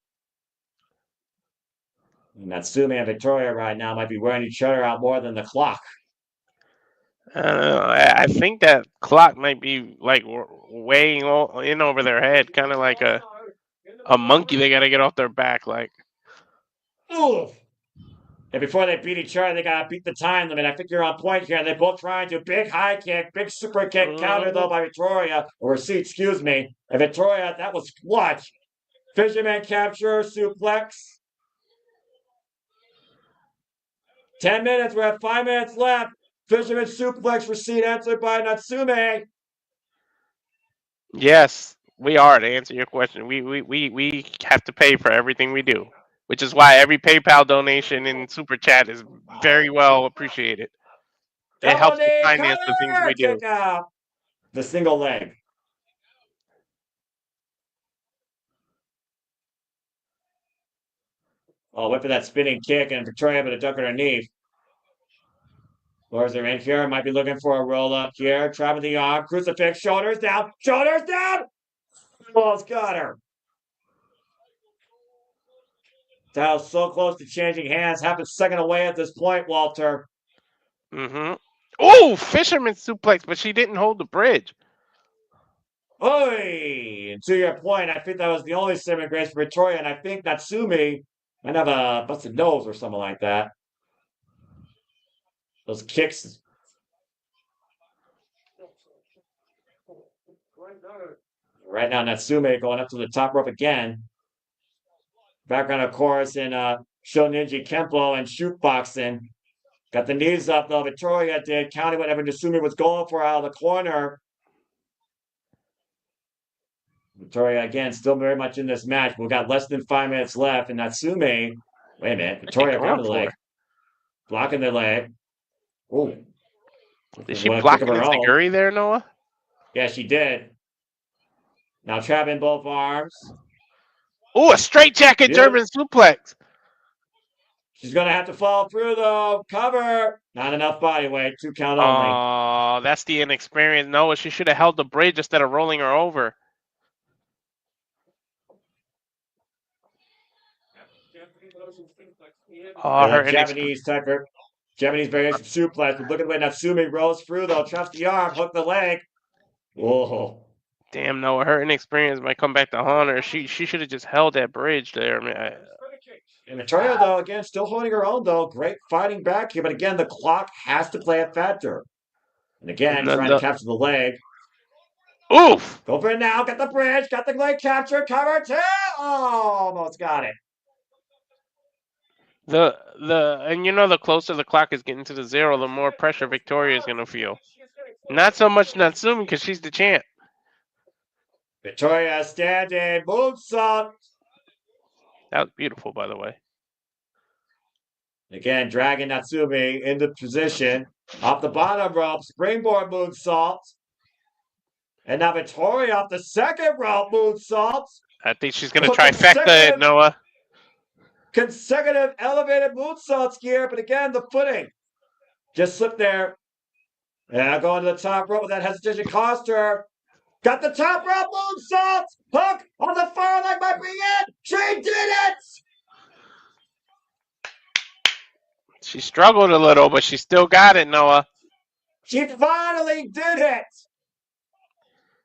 And Natsumi and Victoria right now might be wearing each other out more than the clock. I don't know. I think that clock might be like weighing in over their head, kind of like a monkey. They got to get off their back. Like, Oof. And before they beat each other, they gotta beat the time limit. I think you're on point here. They're both trying to big high kick, big super kick, counter though by Victoria, or C, excuse me. And Victoria, that was clutch. Fisherman capture, suplex. 10 minutes, we're at 5 minutes left. Fisherman suplex receipt answered by Natsume. yes, we are. To answer your question, we have to pay for everything we do, which is why every PayPal donation and super chat is very well appreciated. It Double helps to knee finance the things cutter, we do. kick out. The single leg. Oh, went for that spinning kick, and Victoria able to duck underneath. Lures are in here. Might be looking for a roll up here. Trapping the arm. Crucifix. Shoulders down. Shoulders down. Almost got her. Title's so close to changing hands. Half a second away at this point, Walter. Mm-hmm. Oh, fisherman suplex, but she didn't hold the bridge. Oi! And to your point, I think that was the only saving grace for Victoria, and I think Natsumi might have a busted nose or something like that. Those kicks. Right now, Natsume going up to the top rope again. Background, of course, in Show Ninja Kempo and shoot boxing. Got the knees up, though. Victoria did, counting whatever Natsumi was going for out of the corner. Victoria, again, still very much in this match. We've got less than 5 minutes left. And Natsume, wait a minute. What's she Victoria going grabbing the leg. for? Blocking the leg. Oh. Did she One kick block of an her own. enziguri there, Noah? Yeah, she did. Now trapping both arms. Oh, a straight jacket German suplex. She's going to have to fall through, though. Cover. Not enough body weight. 2 count only. Oh, that's the inexperience. Noah, she should have held the bridge instead of rolling her over. Oh, her Japanese typer. Japanese variation suplex. But look at the way Natsumi rolls through, though. Traps the arm. Hook the leg. Whoa. Damn, Noah, her inexperience might come back to haunt her. She should have just held that bridge there, man. And Victoria, though, again, still holding her own, though. Great fighting back here. But again, the clock has to play a factor. And again, trying to capture the leg. Oof! Go for it now. Got the bridge. Got the leg capture. Cover two. Oh, almost got it. And you know, the closer the clock is getting to the zero, the more pressure Victoria is gonna feel. Not so much Natsumi because she's the champ. Victoria standing. Moonsault. That was beautiful, by the way. Again, dragging Natsumi into position. Off the bottom rope. Springboard moonsault. And now Victoria off the second rope moonsault. I think she's gonna trifecta it, Noah. Consecutive elevated moonsaults here, but again, the footing just slipped there. And going to the top rope with that hesitation cost her. Got the top rope moonsault. Hook on the far leg might be it. She did it. She struggled a little, but she still got it, Noah. She finally did it.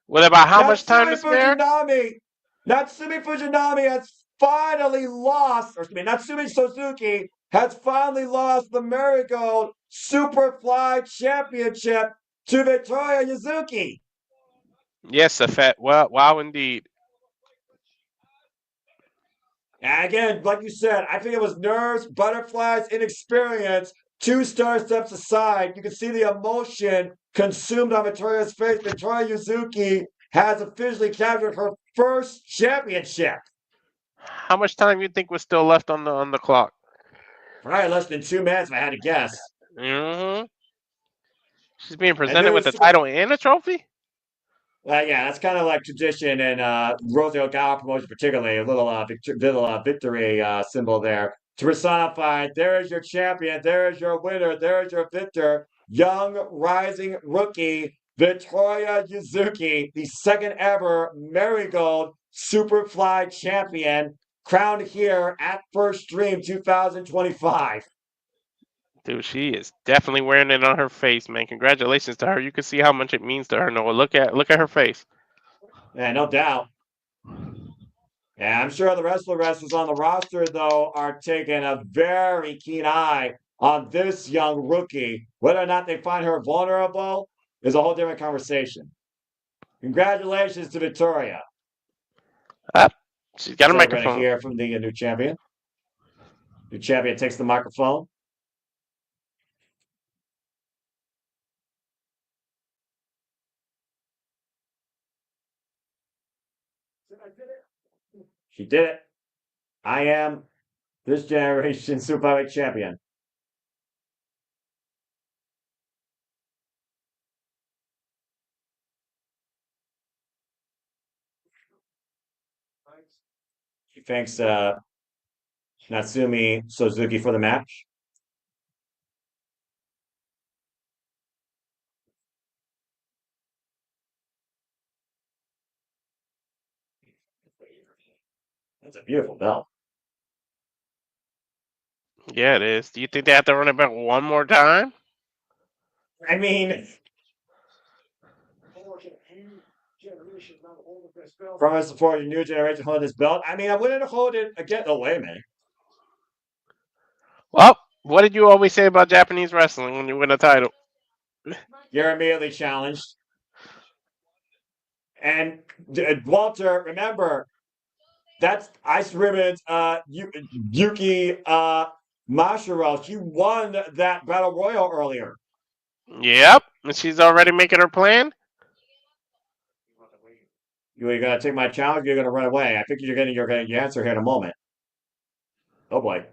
With about how much time to spare? Natsumi Fujinami has finally lost, or excuse me, Natsumi Suzuki has finally lost the Marigold Superfly Championship to Victoria Yuzuki. Yes, Safet. Well, wow, indeed. And again, like you said, I think it was nerves, butterflies, inexperience. 2-star steps aside. You can see the emotion consumed on Victoria's face. Victoria Yuzuki has officially captured her first championship. How much time you think was still left on the clock? Probably less than 2 minutes, if I had to guess. Mm-hmm. She's being presented with a title and a trophy? Yeah, that's kind of like tradition in Rosario Gala promotion, particularly a little victory symbol there to personify. There is your champion. There is your winner. There is your victor. young rising rookie Victoria Yuzuki, the second ever Marigold Superfly champion, crowned here at Slip.stream 2025. Dude, she is definitely wearing it on her face, man. Congratulations to her. You can see how much it means to her, Noah. Look at her face. Yeah, no doubt. Yeah, I'm sure the rest of the wrestlers on the roster, though, are taking a very keen eye on this young rookie. Whether or not they find her vulnerable is a whole different conversation. Congratulations to Victoria. Up. She's got a So we're going to microphone. hear from the new champion. New champion takes the microphone. She did it. I am this generation Superbike champion. She thanks Natsumi Suzuki for the match. That's a beautiful belt. Yeah, it is. Do you think they have to run it back one more time? I mean, from us support your new generation holding this belt. I mean, I wouldn't hold it again. Oh, wait a minute. Well, what did you always say about Japanese wrestling when you win a title? You're immediately challenged. And Walter, remember, that's Ice Ribbon's Yuki Mashiro. She won that battle royal earlier. Yep. And she's already making her plan? You're gonna take my challenge. You're gonna run away. I think you're getting your answer here in a moment. Oh boy.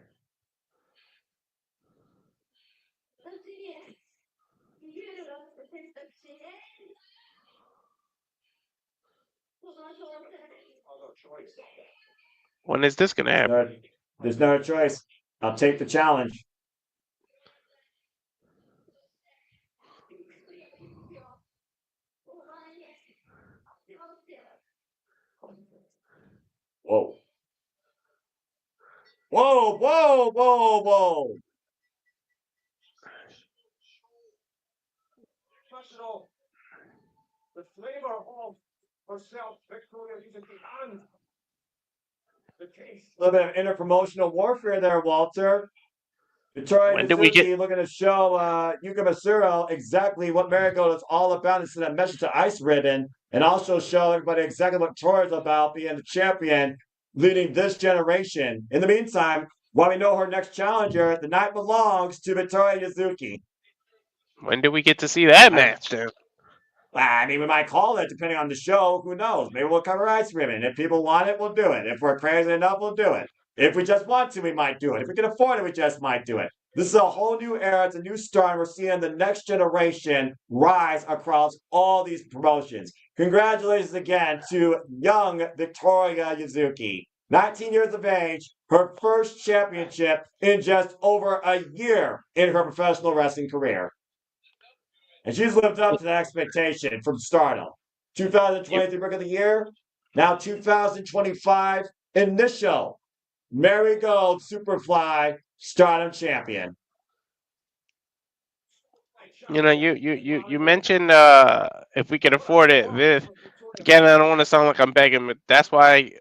When is this going to happen? There's no choice. I'll take the challenge. Whoa. Whoa, whoa, whoa, whoa. The flavor of herself, Victoria Yuzuki, a little bit of interpromotional warfare there, Walter. Victoria When did we get? Yuzuki looking to show Yuka Masuro exactly what Marigold is all about and send a message to Ice Ribbon, and also show everybody exactly what Victoria's about, being the champion, leading this generation. In the meantime, while we know her next challenger, the night belongs to Victoria Yuzuki. When did we get to see that match? Then? I mean, we might call it depending on the show. Who knows? Maybe we'll cover Ice Ribbon. If people want it, we'll do it. If we're crazy enough, we'll do it. If we just want to, we might do it. If we can afford it, we just might do it. This is a whole new era. It's a new start. And we're seeing the next generation rise across all these promotions. Congratulations again to young Victoria Yuzuki. 19 years of age, her first championship in just over a year in her professional wrestling career. And she's lived up to that expectation from Stardom. 2023 Book of the Year, now 2025 initial Marigold Superfly Stardom Champion. You know, you mentioned if we can afford it. Again, I don't want to sound like I'm begging, but that's why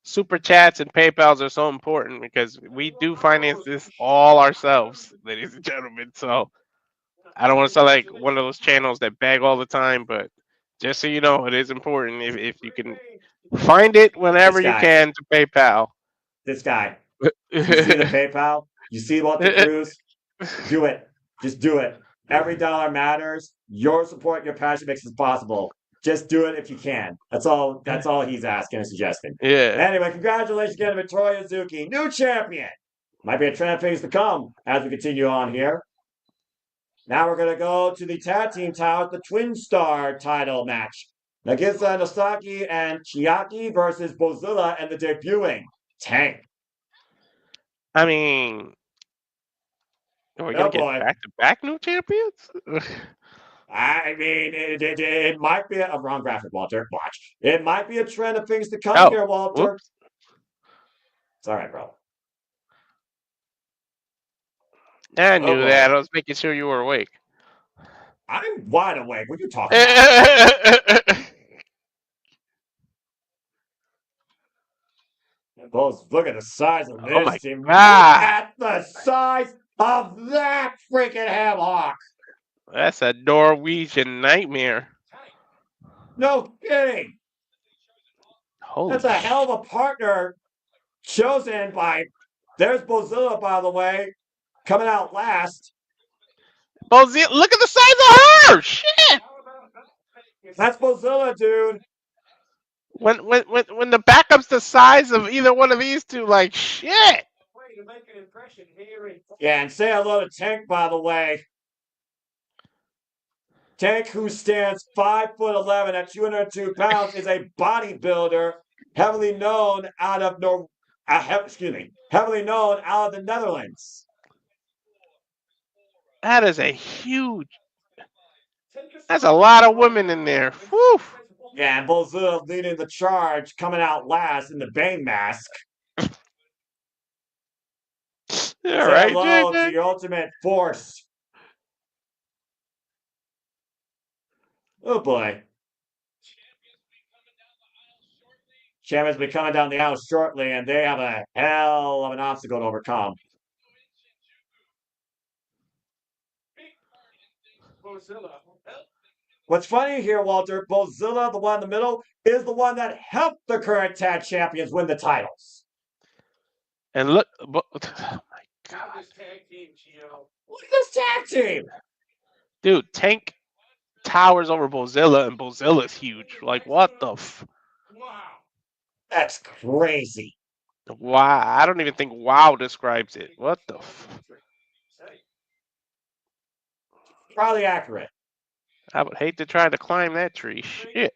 super chats and PayPal's are so important, because we do finance this all ourselves, ladies and gentlemen. So I don't want to sound like one of those channels that beg all the time, but just so you know, it is important if you can find it whenever you can to PayPal. This guy. You see the PayPal? You see Walter Cruz? Do it. Just do it. Every dollar matters. Your support, your passion makes it possible. Just do it if you can. That's all he's asking and suggesting. Yeah. Anyway, congratulations again to Victoria Yuzuki, new champion. Might be a trend of things to come as we continue on here. Now we're going to go to the tag team title, the Twin Star title match. Nagisa, Nozaki, and Chiaki versus Bozilla and the debuting Tank. I mean, Are we Oh gonna get boy. back-to-back new champions? I mean, it might be a wrong graphic, Walter. Watch. It might be a trend of things to come Oh, here, Walter. whoops. It's all right, bro. I Oh knew boy. that. I was making sure you were awake. I'm wide awake. What are you talking about? Look at the size of Oh this my team. Look god. at the size of that freaking Hemhawk. That's a Norwegian nightmare. No kidding. Holy That's a hell of a partner chosen by. There's Bozilla, by the way, coming out last. Bozilla, look at the size of her! Shit! That's Bozilla, dude. When the backup's the size of either one of these two, like shit. Yeah, and say hello to Tank, by the way. Tank, who stands 5'11" at 202 pounds, is a bodybuilder heavily known out of heavily known out of the Netherlands. That is a huge. That's a lot of women in there. Whew. Yeah, and Bozilla leading the charge, coming out last in the Bane mask. All Say right, hello JJ. to your ultimate force. Oh boy. Champions will be coming down the aisle shortly, and they have a hell of an obstacle to overcome. What's funny here, Walter, Bozilla, the one in the middle, is the one that helped the current tag champions win the titles. And look, oh my god, Look at this tag team. dude, Tank towers over Bozilla, and Bozilla's huge. Like what the? Wow, that's crazy. Wow, I don't even think "wow" describes it. What the? Probably accurate. I would hate to try to climb that tree. Shit.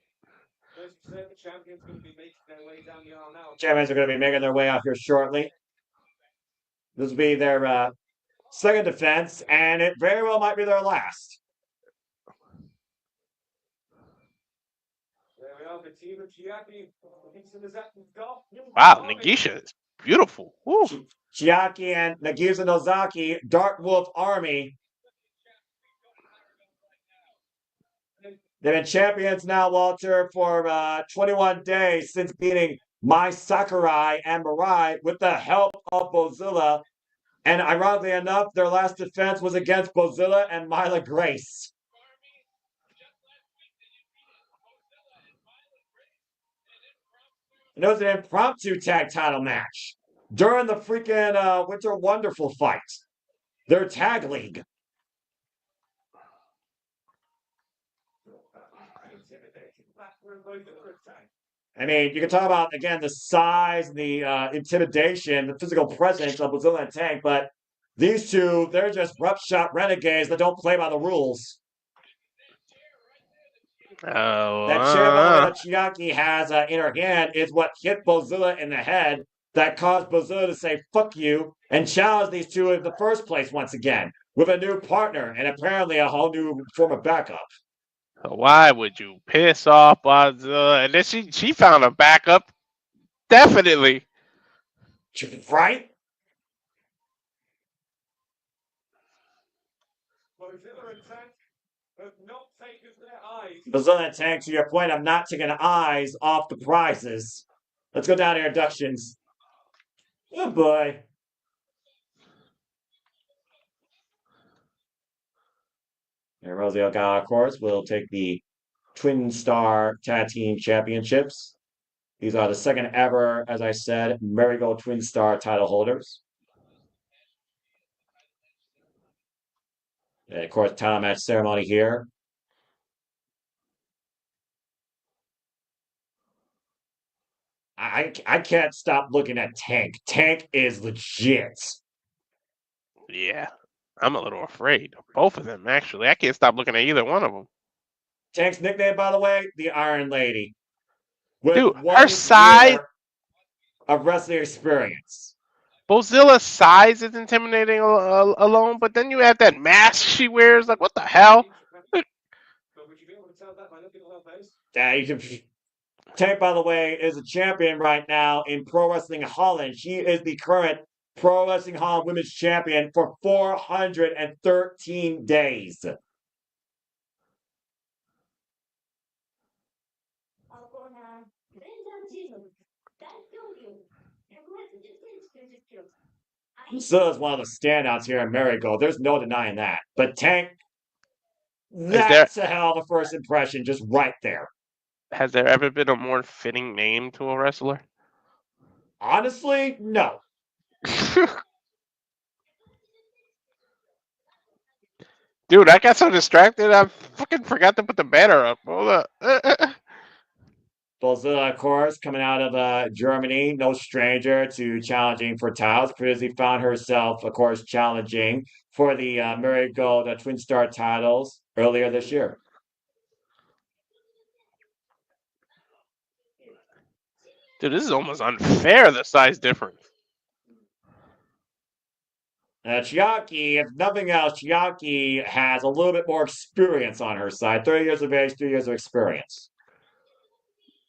Champions are going to be making their way out here shortly. This will be their second defense, and it very well might be their last. Wow, Nagisa is beautiful. Woo. Chiaki and Nagisa Nozaki, Dark Wolf Army. They've been champions now, Walter, for 21 days since beating my Sakurai and Mirai with the help of Bozilla. And ironically enough, their last defense was against Bozilla and Myla Grace. And it was an impromptu tag title match during the freaking Winter Wonderful fight, their tag league. I mean, you can talk about, again, the size, the intimidation, the physical presence of Bozilla and Tank, but these two, they're just rough shot renegades that don't play by the rules. Oh, That chair, by the way, that Chiaki has in her hand is what hit Bozilla in the head that caused Bozilla to say, fuck you, and challenge these two in the first place once again with a new partner and apparently a whole new form of backup. why would you piss off Bozilla? And then she found a backup. Definitely. Right? Bozilla and Tank, to your point, I'm not taking eyes off the prizes. Let's go down to introductions. Oh boy. And Rosio, of course, will take the Twin Star Tag Team Championships. These are the second ever, as I said, Marigold Twin Star title holders. And of course, title match ceremony here. I can't stop looking at Tank. Tank is legit. Yeah, I'm a little afraid of both of them, actually. I can't stop looking at either one of them. Tank's nickname, by the way, the Iron Lady. With Dude, her 1 size. year of wrestling experience. Bozilla's size is intimidating alone, but then you add that mask she wears. Like, what the hell? Tank, by the way, is a champion right now in Pro Wrestling Holland. She is the current Pro Wrestling Holland Women's Champion for 413 days. Bozilla is one of the standouts here in Marigold. There's no denying that. But Tank, that's a hell of a first impression just right there. Has there ever been a more fitting name to a wrestler? Honestly, no. Dude, I got so distracted, I fucking forgot to put the banner up. Hold up. Bozilla, of course, coming out of Germany, no stranger to challenging for titles. Previously found herself, of course, challenging for the Marigold Twin Star titles earlier this year. Dude, this is almost unfair, the size difference. Chiaki, if nothing else, Chiaki has a little bit more experience on her side. 30 years of age, 3 years of experience.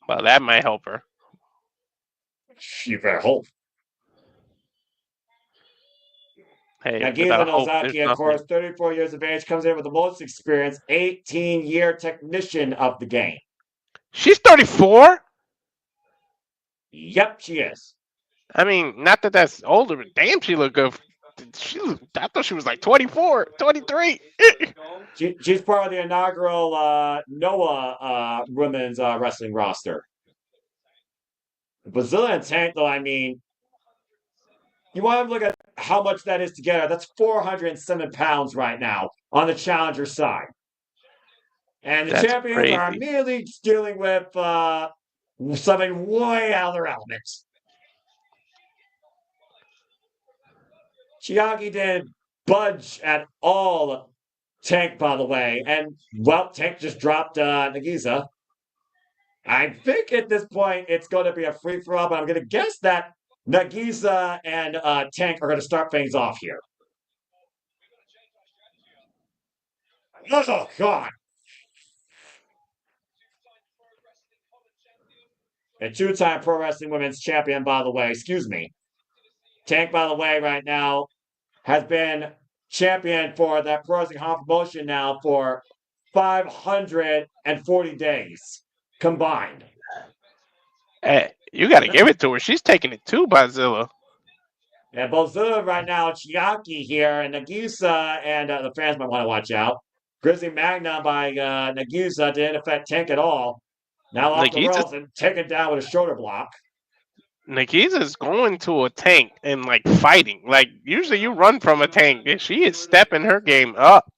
Well, that might help her. You better hope. Hey, Nagisa Nozaki, of course, 34 years of age, comes in with the most experience, 18-year technician of the game. She's 34? Yep, she is. I mean, not that that's older, but damn, she looked good. I thought she was like 24, 23. She's part of the inaugural Noah women's wrestling roster. Bozilla and Tank, though, I mean, you want to look at how much that is together. That's 407 pounds right now on the challenger side. And the champions are immediately dealing with something way out of their elements. Chiaki didn't budge at all, Tank, by the way. And, well, Tank just dropped Nagisa. I think at this point it's going to be a free-for-all, but I'm going to guess that Nagisa and Tank are going to start things off here. Oh, God. A two-time Pro Wrestling Women's Champion, by the way. Excuse me. Tank, by the way, right now has been champion for that Pro Wrestling Hall promotion now for 540 days combined. Hey, you got to give it to her. She's taking it too, Bozilla. And Bozilla right now, Chiaki here, and Nagisa, and the fans might want to watch out. Grizzly Magna by Nagisa didn't affect Tank at all. Now off the ropes and taken down with a shoulder block. Nagisa's going to a tank and like fighting. Like usually you run from a tank. She is stepping her game up.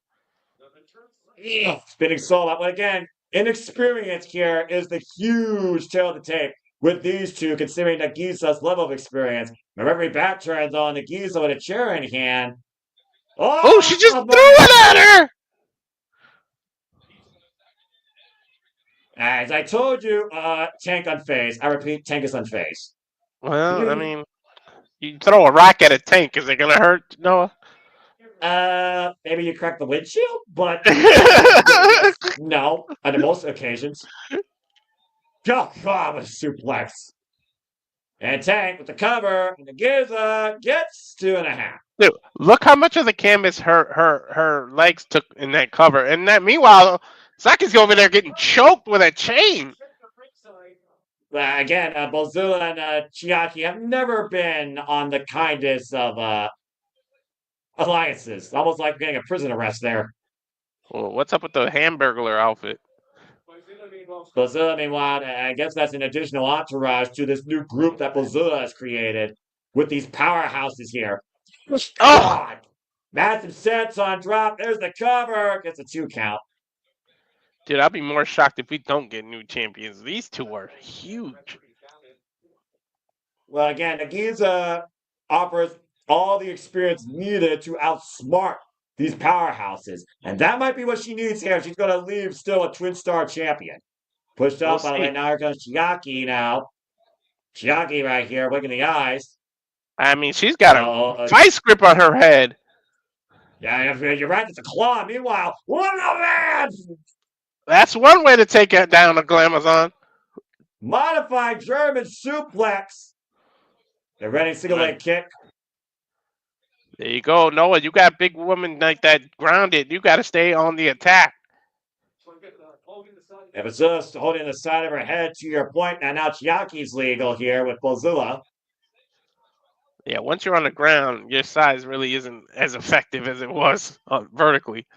Spinning solo. But again, inexperience here is the huge tail of the tape with these two, considering Nagisa's level of experience. Remember, every back turns on Nagisa with a chair in hand. Oh, she just threw it at her! As I told you, Tank unfazed. I repeat, Tank is unfazed. Well, I mean, you throw a rock at a tank. Is it going to hurt, Noah? Maybe you crack the windshield, but no, on most occasions. Oh, God, what a suplex. And Tank with the cover, and Nagisa gets 2.5. Dude, look how much of the canvas her legs took in that cover. And that meanwhile, Saki's over there getting choked with a chain. Again, Bozilla and Chiaki have never been on the kindest of alliances. Almost like getting a prison arrest there. Well, what's up with the Hamburglar outfit? Bozilla, meanwhile, I guess that's an additional entourage to this new group that Bozilla has created with these powerhouses here. God! Massive sets on drop. There's the cover. Gets a 2 count. Dude, I'll be more shocked if we don't get new champions. These two are huge. Well, again, Nagisa offers all the experience needed to outsmart these powerhouses. And that might be what she needs here. She's going to leave still a Twin Star champion. Pushed up, by the way, now here comes Chiaki now. Chiaki right here, winking the eyes. I mean, she's got a vice grip on her head. Yeah, you're right. It's a claw. Meanwhile, what a man! That's one way to take it down a Glamazon. Modified German suplex. They're ready single leg kick. There you go, Noah. You got big women like that grounded. You got to stay on the attack. If it's just holding the side of her head to your point, now Chiaki's legal here with Bozilla. Yeah, once you're on the ground, your size really isn't as effective as it was vertically.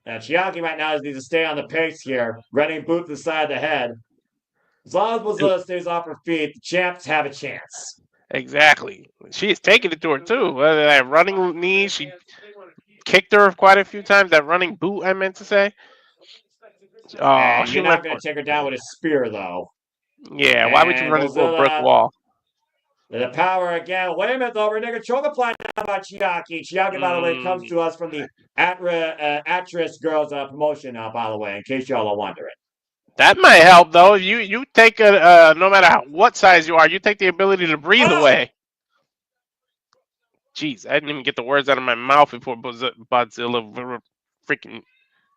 Now Chiaki right now needs to stay on the pace here, running boot to the side of the head. As long as Bozilla stays off her feet, the champs have a chance. Exactly. She's taking it to her too. That running knee, she kicked her quite a few times. That running boot, I meant to say. Oh, you're not going to take her down with a spear, though. Yeah, why would you run into a brick wall? The power again. Wait a minute, though. We're going to choke apply now by Chiaki. Chiaki, by the way, comes to us from the Actress Girls promotion, by the way, in case y'all are wondering. That might help, though. You take no matter what size you are, you take the ability to breathe away. Jeez, I didn't even get the words out of my mouth before Bozilla freaking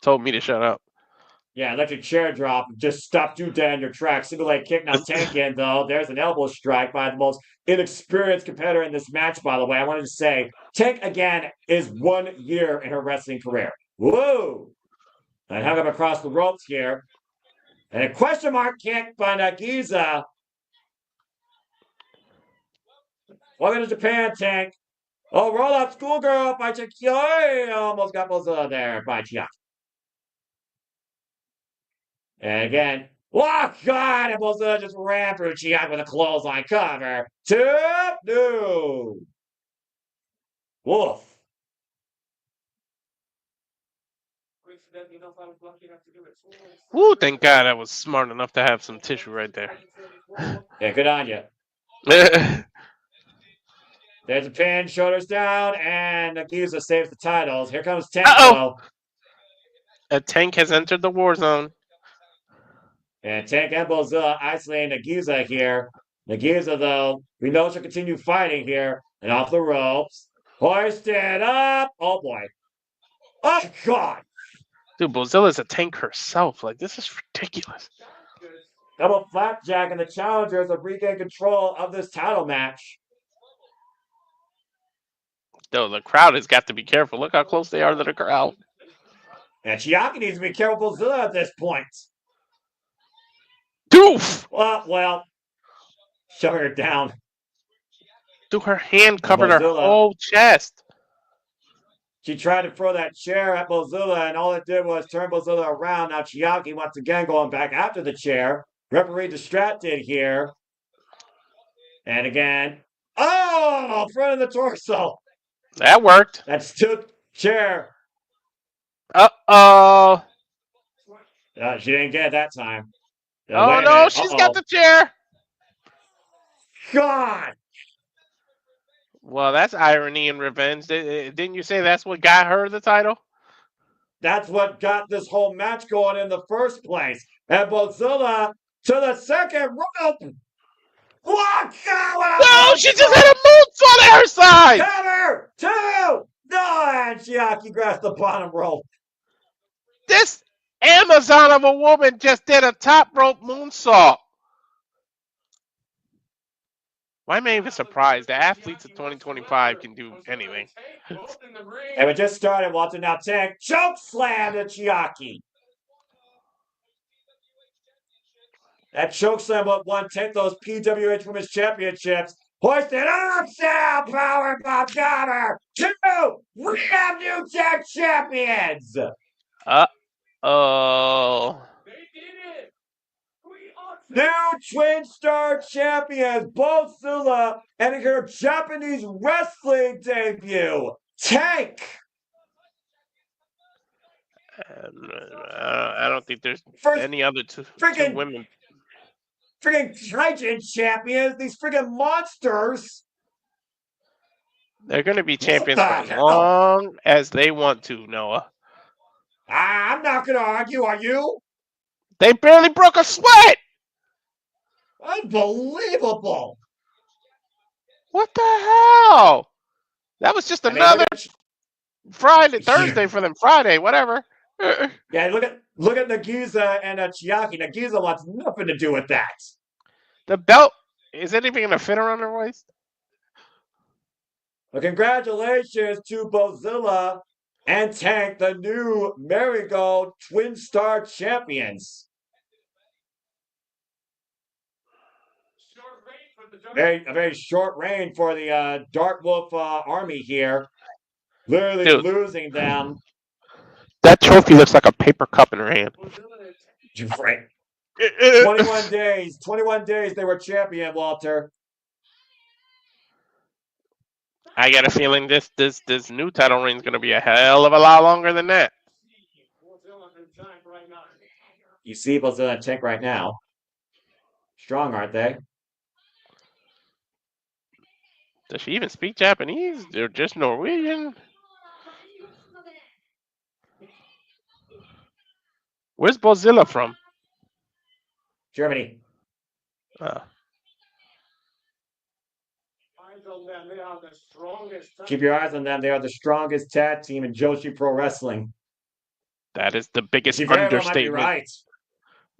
told me to shut up. Yeah, electric chair drop. Just stopped you dead in your tracks. Single leg kick. Now Tank in, though. There's an elbow strike by the most inexperienced competitor in this match, by the way. I wanted to say, Tank, again, is 1 year in her wrestling career. Woo! And hung up across the ropes here. And a question mark kick by Nagisa. Welcome to Japan, Tank. Oh, roll up schoolgirl by Chiaki. Almost got Bozilla there by Chiaki. And again, oh God, and Bozilla just ran through Chiaki with a clothesline cover. 2-2. Woof. Woo, thank God I was smart enough to have some tissue right there. Yeah, good on you. There's a pin, shoulders down, and Nagisa saves the titles. Here comes Tank, though. A Tank has entered the war zone. And Tank and Bozilla isolating Nagisa here. Nagisa, though, we know she'll continue fighting here. And off the ropes. Hoisted up. Oh, boy. Oh, God. Dude, Bozilla's a Tank herself. Like, this is ridiculous. Double flapjack, and the challengers have regained control of this title match. Though the crowd has got to be careful. Look how close they are to the crowd. And Chiaki needs to be careful with Bozilla at this point. Doof! Well, shove her down. Dude, her hand covered her whole chest. She tried to throw that chair at Bozilla, and all it did was turn Bozilla around. Now Chiaki once again going back after the chair. Referee distracted here. And again, front of the torso. That worked. That's two chair. Uh-oh. She didn't get it that time. Oh, no, she's got the chair. God. Well, that's irony and revenge. Didn't you say that's what got her the title? That's what got this whole match going in the first place. And Bozilla to the second rope. What? No, she just had a moonsault at her side. Cover 2. No, and Chiaki grabs the bottom rope. This Amazon of a woman just did a top rope moonsault. Why am I even surprised? The athletes of 2025 can do anything. And we just started watching now Tank choke slam to Chiaki. That choke slam won take those PWH Women's Championships. Hoisted up, down, power bomb cover. 2. We have new tag champions. Uh-oh. New Twin Star champions, Bozilla, and her Japanese wrestling debut, Tank. I don't think there's any other two women. Freaking Gaijin champions, these freaking monsters. They're going to be champions for as long as they want to, Noah. I'm not going to argue, are you? They barely broke a sweat. Unbelievable. What the hell? That was just another Friday, Thursday for them. Friday, whatever. Yeah, look at Nagisa and Chiaki. Nagisa wants nothing to do with that. The belt, is it even gonna fit around her waist? Well, congratulations to Bozilla and Tank, the new Marigold Twin Star champions. A very short reign for the Dark Wolf army here. Literally Dude, losing them. that trophy looks like a paper cup in her hand. 21 days. 21 days they were champion, Walter. I got a feeling this new title reign is gonna be a hell of a lot longer than that. You see Bozilla and Tank right now. Strong, aren't they? Does she even speak Japanese? They're just Norwegian. Where's Bozilla from? Germany. Keep your eyes on them. They are the strongest tag team in Joshi Pro Wrestling. That is the biggest understatement. understatement. Might be right.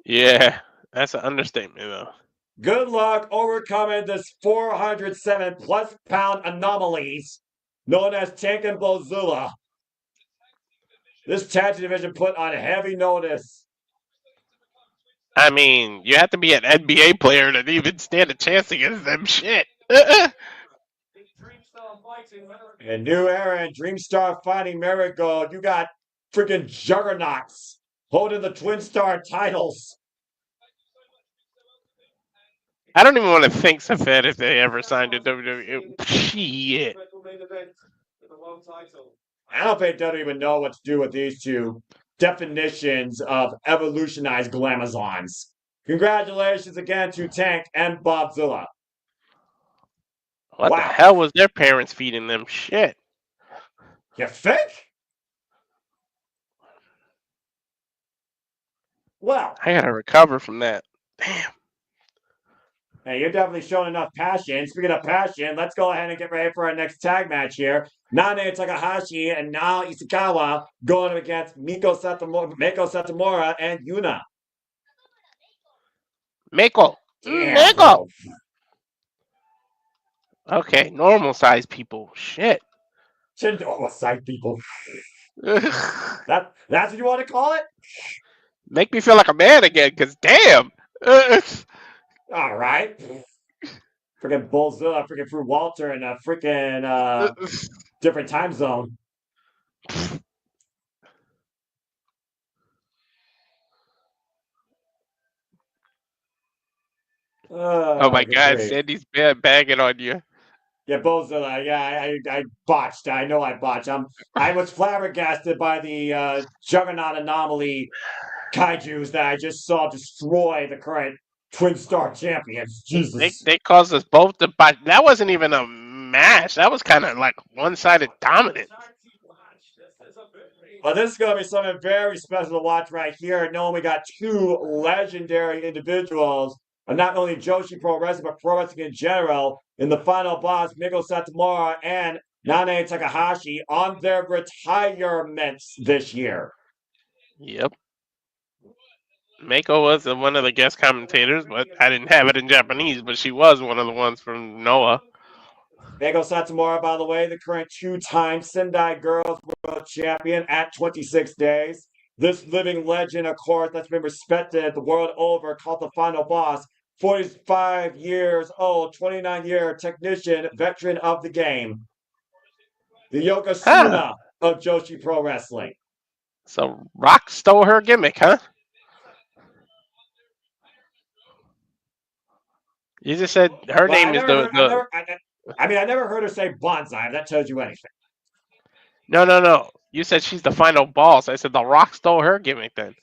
Yeah, that's an understatement, though. Good luck overcoming this 407+ pound anomalies known as Tank and Bozilla. This tag team division put on heavy notice. I mean, you have to be an NBA player to even stand a chance against them shit. A new era in Dreamstar fighting Marigold. You got freaking juggernauts holding the Twin Star titles. I don't even want to think so bad if they ever signed to WWE. Shit. I don't think they don't even know what to do with these two definitions of evolutionized glamazons. Congratulations again to Tank and Bobzilla. What the hell was their parents feeding them? Shit. You think? Well, I gotta recover from that. Damn. Hey, you're definitely showing enough passion. Speaking of passion, let's go ahead and get ready for our next tag match here. Nanae Takahashi and now Ishikawa going against Meiko Satomura and Yuna. Meiko. Damn, Meiko. bro. Okay, normal sized people. Shit. Normal sized people. That's what you want to call it? Make me feel like a man again, cause damn. All right. Freaking Bozilla, freaking Fruit Walter in a freaking different time zone. Oh my God, great. Sandy's bagging on you. Yeah, Bozilla. Yeah, I botched. I know I botched. I was flabbergasted by the Juggernaut Anomaly kaijus that I just saw destroy the current Twin Star champions. Jesus. They caused us both to botch. That wasn't even a match. That was kind of like one-sided dominance. Well, this is going to be something very special to watch right here, knowing we got two legendary individuals, not only Joshi Pro Wrestling, but Pro Wrestling in general, in the final boss, Meiko Satomura and Nanae Takahashi, on their retirements this year. Yep. Meiko was one of the guest commentators, but I didn't have it in Japanese, but she was one of the ones from Noah. Meiko Satomura, by the way, the current two-time Sendai Girls World Champion at 26 days. This living legend, of course, that's been respected the world over, called the final boss. 45 years old, 29-year technician, veteran of the game. The Yokozuna of Joshi Pro Wrestling. So Rock stole her gimmick, huh? You just said her name is I never heard her say bonsai. If that tells you anything. No. You said she's the final boss. I said the Rock stole her gimmick then.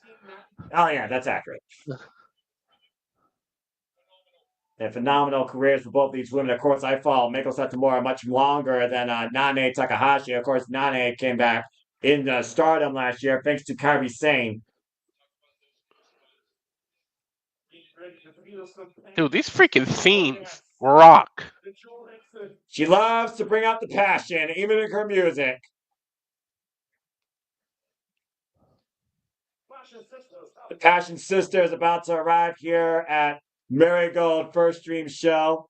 Oh, yeah, that's accurate. And phenomenal careers for both these women. Of course, I follow Meiko Satomura much longer than Nanae Takahashi. Of course, Nanae came back in stardom last year thanks to Kairi Sane. Dude, these freaking themes rock. She loves to bring out the passion, even in her music. The Passion Sister is about to arrive here at Marigold First Stream Show.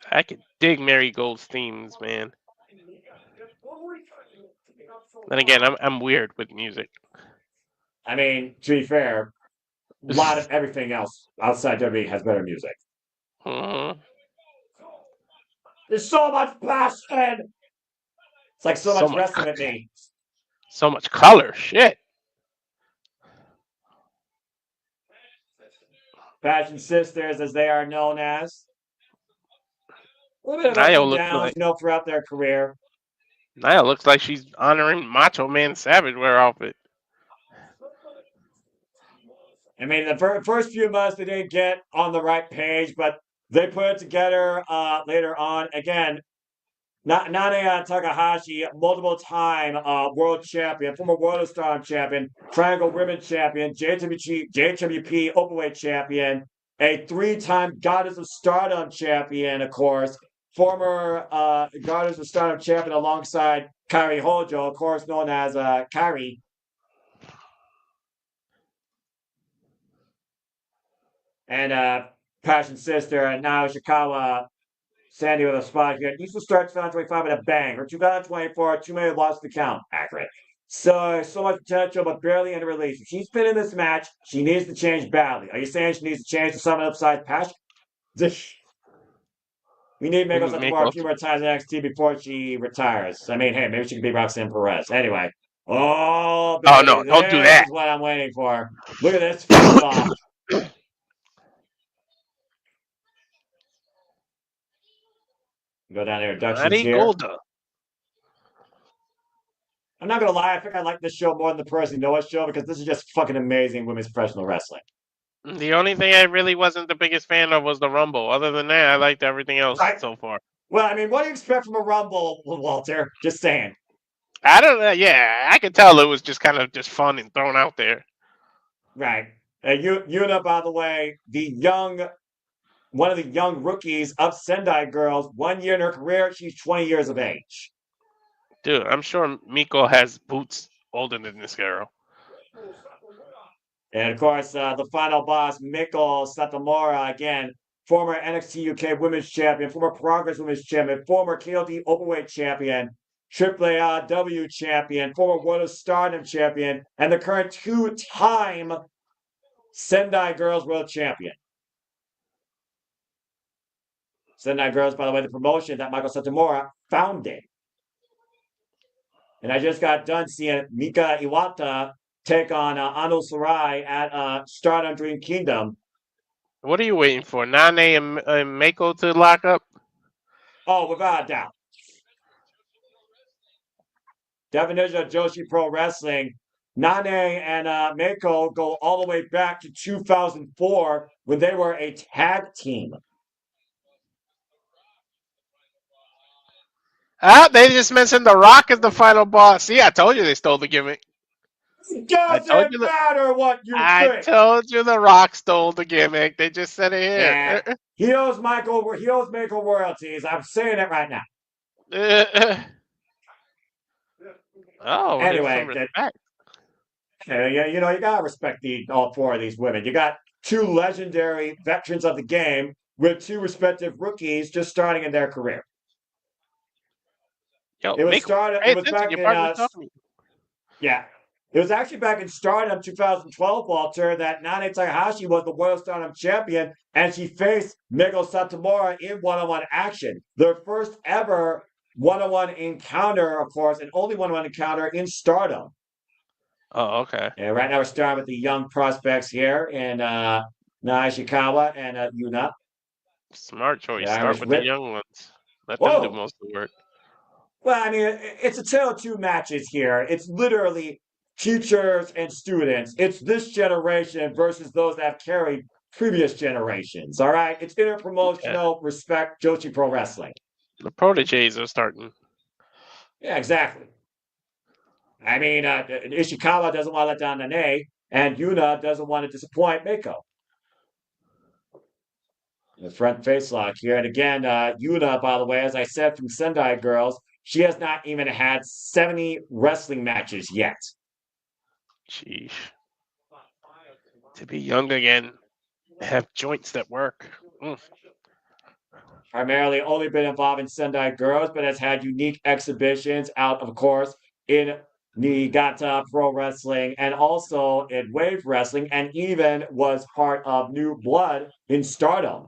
I can dig Marigold's themes, man. Then again, I'm weird with music. I mean, to be fair, a lot of everything else outside WWE has better music. Mhm. There's so much passion. It's like so much wrestling at me. So much color. Shit. Passion Sisters, as they are known as. A little bit of ups Nio and looks downs, like throughout their career. she's honoring Macho Man Savage wear outfit. I mean, the first few months they didn't get on the right page, but they put it together later on. Again, Nanae Takahashi, multiple time world champion, former World Star champion, Triangle Women's champion, JWP Openweight champion, a 3-time Goddess of Stardom champion, of course, former Goddess of Stardom champion alongside Kairi Hojo, of course known as Kairi. And Passion Sister, and now Ishikawa, Sandy with a spot here. Needs to start 2025 with a bang. Or 2024, too many lost the count. Accurate. So much potential, but barely in a release. If she's been in this match, she needs to change badly. Are you saying she needs to change to someone upside Passion? We need Meiko Satomura a few more times in NXT before she retires. I mean, hey, maybe she could be Roxanne Perez. Anyway. Oh, baby, no, don't do that. This is what I'm waiting for. Look at this face off. Go down to introductions here. Marigold. I'm not gonna lie, I think I like this show more than the Person Noah show because this is just fucking amazing women's professional wrestling. The only thing I really wasn't the biggest fan of was the Rumble. Other than that, I liked everything else so far. Well, I mean, what do you expect from a Rumble, Walter? Just saying. I don't know. Yeah, I could tell it was just kind of just fun and thrown out there. Right. Yuna, by the way, one of the young rookies of Sendai Girls, 1 year in her career, she's 20 years of age. Dude, I'm sure Meiko has boots older than this girl. And of course, the final boss, Miku Satomura, again, former NXT UK Women's Champion, former Progress Women's Champion, former KOD Openweight Champion, AAAW Champion, former World of Stardom Champion, and the current 2-time Sendai Girls World Champion. Sendai Girls, by the way, the promotion that Michael Satomura founded. And I just got done seeing Mika Iwata take on Aono Sarai at Stardom Dream Kingdom. What are you waiting for? Nanae and Meiko to lock up? Oh, without a doubt. Definition of Joshi Pro Wrestling. Nanae and Meiko go all the way back to 2004 when they were a tag team. They just mentioned The Rock as the final boss. See, I told you they stole the gimmick. It doesn't matter what you think. I told you The Rock stole the gimmick. They just said it here. Yeah. He owes Meiko royalties. I'm saying it right now. Anyway, you gotta respect all 4 of these women. You got 2 legendary veterans of the game with 2 respective rookies just starting in their career. Yo, it was back in it was actually back in Stardom 2012, Walter, that Nanae Takahashi was the World Stardom champion, and she faced Meiko Satomura in one-on-one action. Their first ever one-on-one encounter, of course, and only one-on-one encounter in Stardom. Oh, okay. And right now we're starting with the young prospects here in Ishikawa and Yuna. Smart choice. Start with the young ones. Let them do most of the work. Well, I mean, it's a tale of 2 matches here. It's literally teachers and students. It's this generation versus those that have carried previous generations. All right, it's interpromotional respect Joshi Pro Wrestling. The proteges are starting. Yeah, exactly. I mean, Ishikawa doesn't want to let down Nanae, and Yuna doesn't want to disappoint Meiko. The front face lock here. And again, Yuna, by the way, as I said from Sendai Girls, she has not even had 70 wrestling matches yet. Sheesh. To be young again, have joints that work. Primarily only been involved in Sendai Girls, but has had unique exhibitions out, of course, in Niigata Pro Wrestling and also in Wave Wrestling, and even was part of New Blood in Stardom.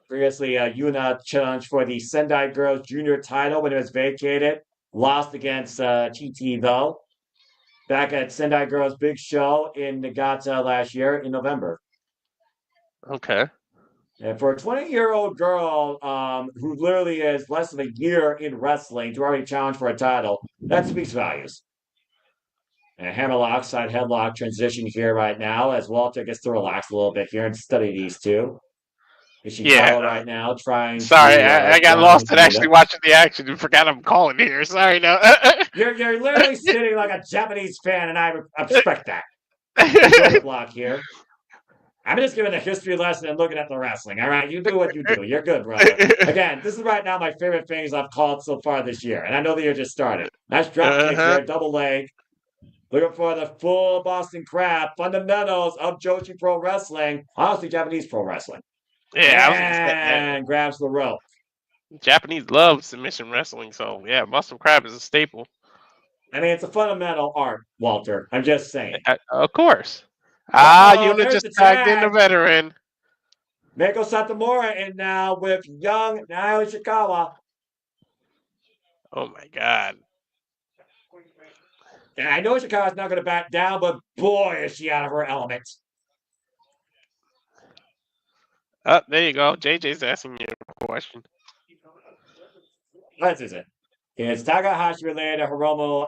Previously, Yuna challenged for the Sendai Girls Junior title when it was vacated. Lost against TT, though. Back at Sendai Girls Big Show in Niigata last year in November. Okay. And for a 20-year-old girl who literally is less than a year in wrestling to already challenge for a title, that speaks volumes. And hammerlock, side headlock transition here right now as Walter gets to relax a little bit here and study these two. Ishikawa right now trying sorry, to I got lost in actually watching the action and forgot I'm calling here. Sorry, no. You're literally sitting like a Japanese fan, and I respect that. Shoulder block here. I'm just giving a history lesson and looking at the wrestling. All right, you do what you do. You're good, brother. Again, this is right now my favorite things I've called so far this year, and I know the year just started. Nice drop kick here, double leg. Looking for the full Boston Crab fundamentals of Joshi Pro Wrestling, honestly Japanese Pro Wrestling. Yeah, and grabs the rope. Japanese love submission wrestling, so yeah, Boston Crab is a staple. I mean, it's a fundamental art, Walter. I'm just saying. Of course. Yuna just tagged in the veteran. Meiko Satomura in now with young Naoya Ishikawa. Oh my god. And I know Ishikawa's not going to back down, but boy, is she out of her element. There you go. JJ's asking you a question. What is it? Is Takahashi related to Hiromu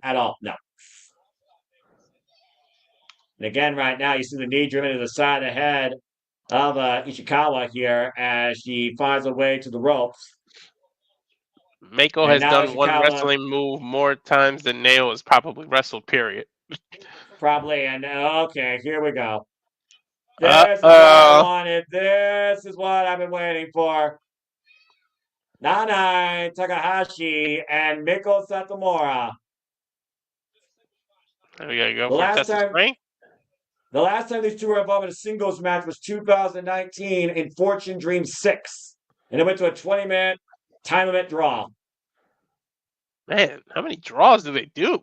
at all? No. And again, right now, you see the knee driven to the side of the head of Ishikawa here as she finds a way to the ropes. Meiko has done one wrestling move more times than Nail has probably wrestled, period. Probably. And okay, here we go. This is what I wanted. This is what I've been waiting for. Nanae, Takahashi, and Meiko Satomura. We gotta go for test of strength. The last time these two were involved in a singles match was 2019 in Fortune Dream 6. And it went to a 20-minute time limit draw. Man, how many draws do they do?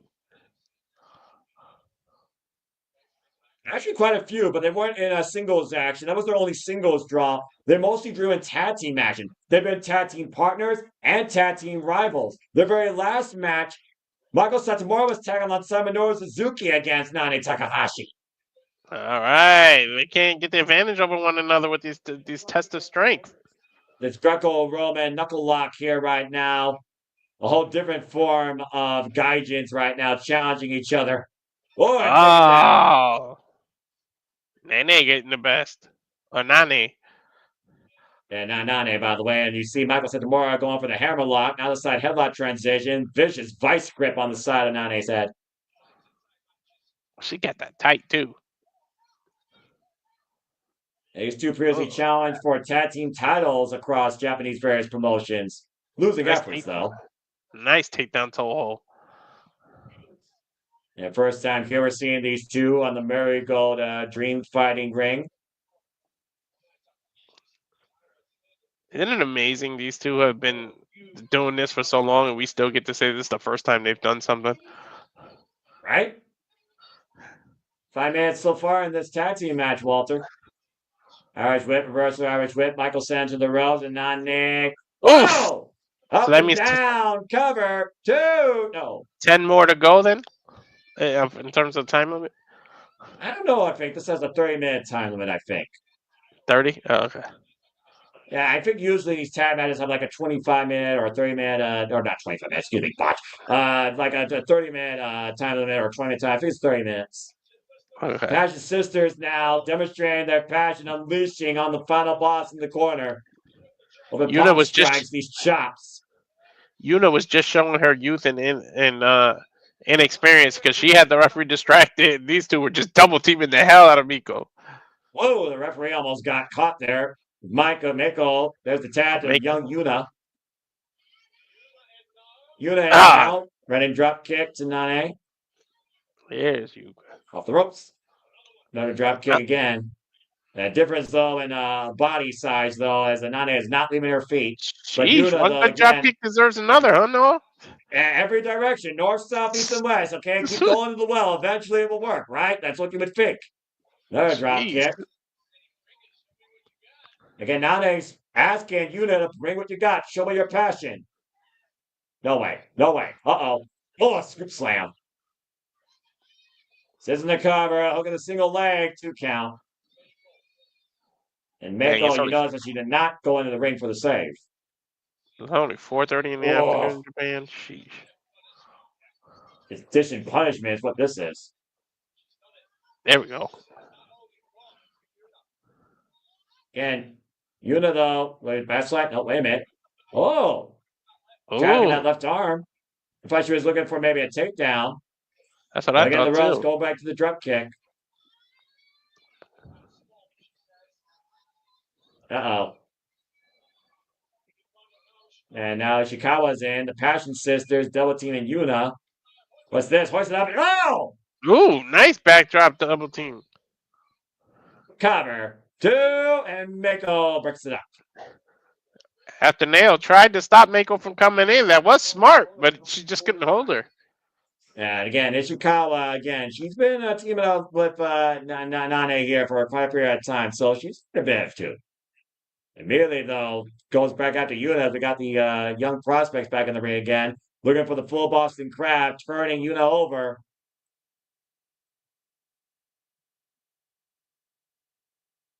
Actually, quite a few, but they weren't in a singles action. That was their only singles draw. They mostly drew in tag team action. They've been tag team partners and tag team rivals. Their very last match, Michael Satomura was tagging on Minoru Suzuki against Nanae Takahashi. All right, they can't get the advantage over one another with these tests of strength. This Greco-Roman knuckle lock here right now. A whole different form of gaijins right now, challenging each other. Oh, Nanae getting the best. Or Nanae. Yeah, Nanae, by the way. And you see Michael Satomura going for the hammer lock. Now the side headlock transition. Vicious vice grip on the side of Nanae's head. She got that tight, too. These two previously challenged for tag team titles across Japanese various promotions. Losing efforts, though. Nice takedown toe hold. Yeah, first time here we're seeing these two on the Marigold Dream Fighting Ring. Isn't it amazing these two have been doing this for so long and we still get to say this is the first time they've done something? Right? 5 minutes so far in this tag team match, Walter. Irish whip, reversal Irish whip. Michael sends to the ropes and Nanae. Oh! Up so that means down, cover, 2. No. 10 more to go then? In terms of time limit? I don't know. I think this has a 30-minute time limit, I think. 30? Oh, okay. Yeah, I think usually these tag matches have like a 25-minute or a 30-minute, or not 25 minutes, excuse me, botch. Like a 30-minute time limit or 20-minute time. I think it's 30 minutes. Okay. Passion Sisters now demonstrating their passion, unleashing on the final boss in the corner. Yuna was just these chops. Yuna was just showing her youth in inexperienced because she had the referee distracted. These two were just double teaming the hell out of Meiko. Whoa, the referee almost got caught there. Meiko, there's the tap to Meiko. young Yuna. Yuna in and Ah, out. Running drop kick to Nanae. there's you. Off the ropes. Another drop kick again. The difference, though, in body size, though, as Nanae is not leaving her feet. But Sheesh, Yuna, one though, good drop again, kick deserves another, huh, Noah? every direction, north, south, east, and west. Okay, keep going to the well. Eventually it will work, right? That's what you would think. Another drop Jeez. kick. Again, Nanae's asking Yuna to bring what you got. Show me your passion. No way. No way. Uh-oh. Oh, a scoop slam. Says in the cover, hook of the single leg, 2 count. And Dang, Meiko, you notice that she did not go into the ring for the save. it's only 4:30 in the afternoon in Japan. Sheesh. It's dishing punishment is what this is. There we go. Again, Yuna, though, wait, back slide. No, wait a minute. Oh, tagging that Ooh, left arm. I thought she was looking for maybe a takedown. that's what But I again, the thought ropes too. go back to the drop kick. Uh-oh. And now Ishikawa's in. The Passion Sisters double teaming Yuna. What's this? Hoist it up. Oh! Ooh, nice backdrop double team. Cover. 2. And Meiko breaks it up. After Nail tried to stop Meiko from coming in, that was smart, but she just couldn't hold her. And again, Ishikawa, again, she's been teaming up with Nanae here for quite a period of time. So she's a bit too. Immediately, though, goes back out to Yuna. We got the young prospects back in the ring again. Looking for the full Boston Crab, turning Yuna over.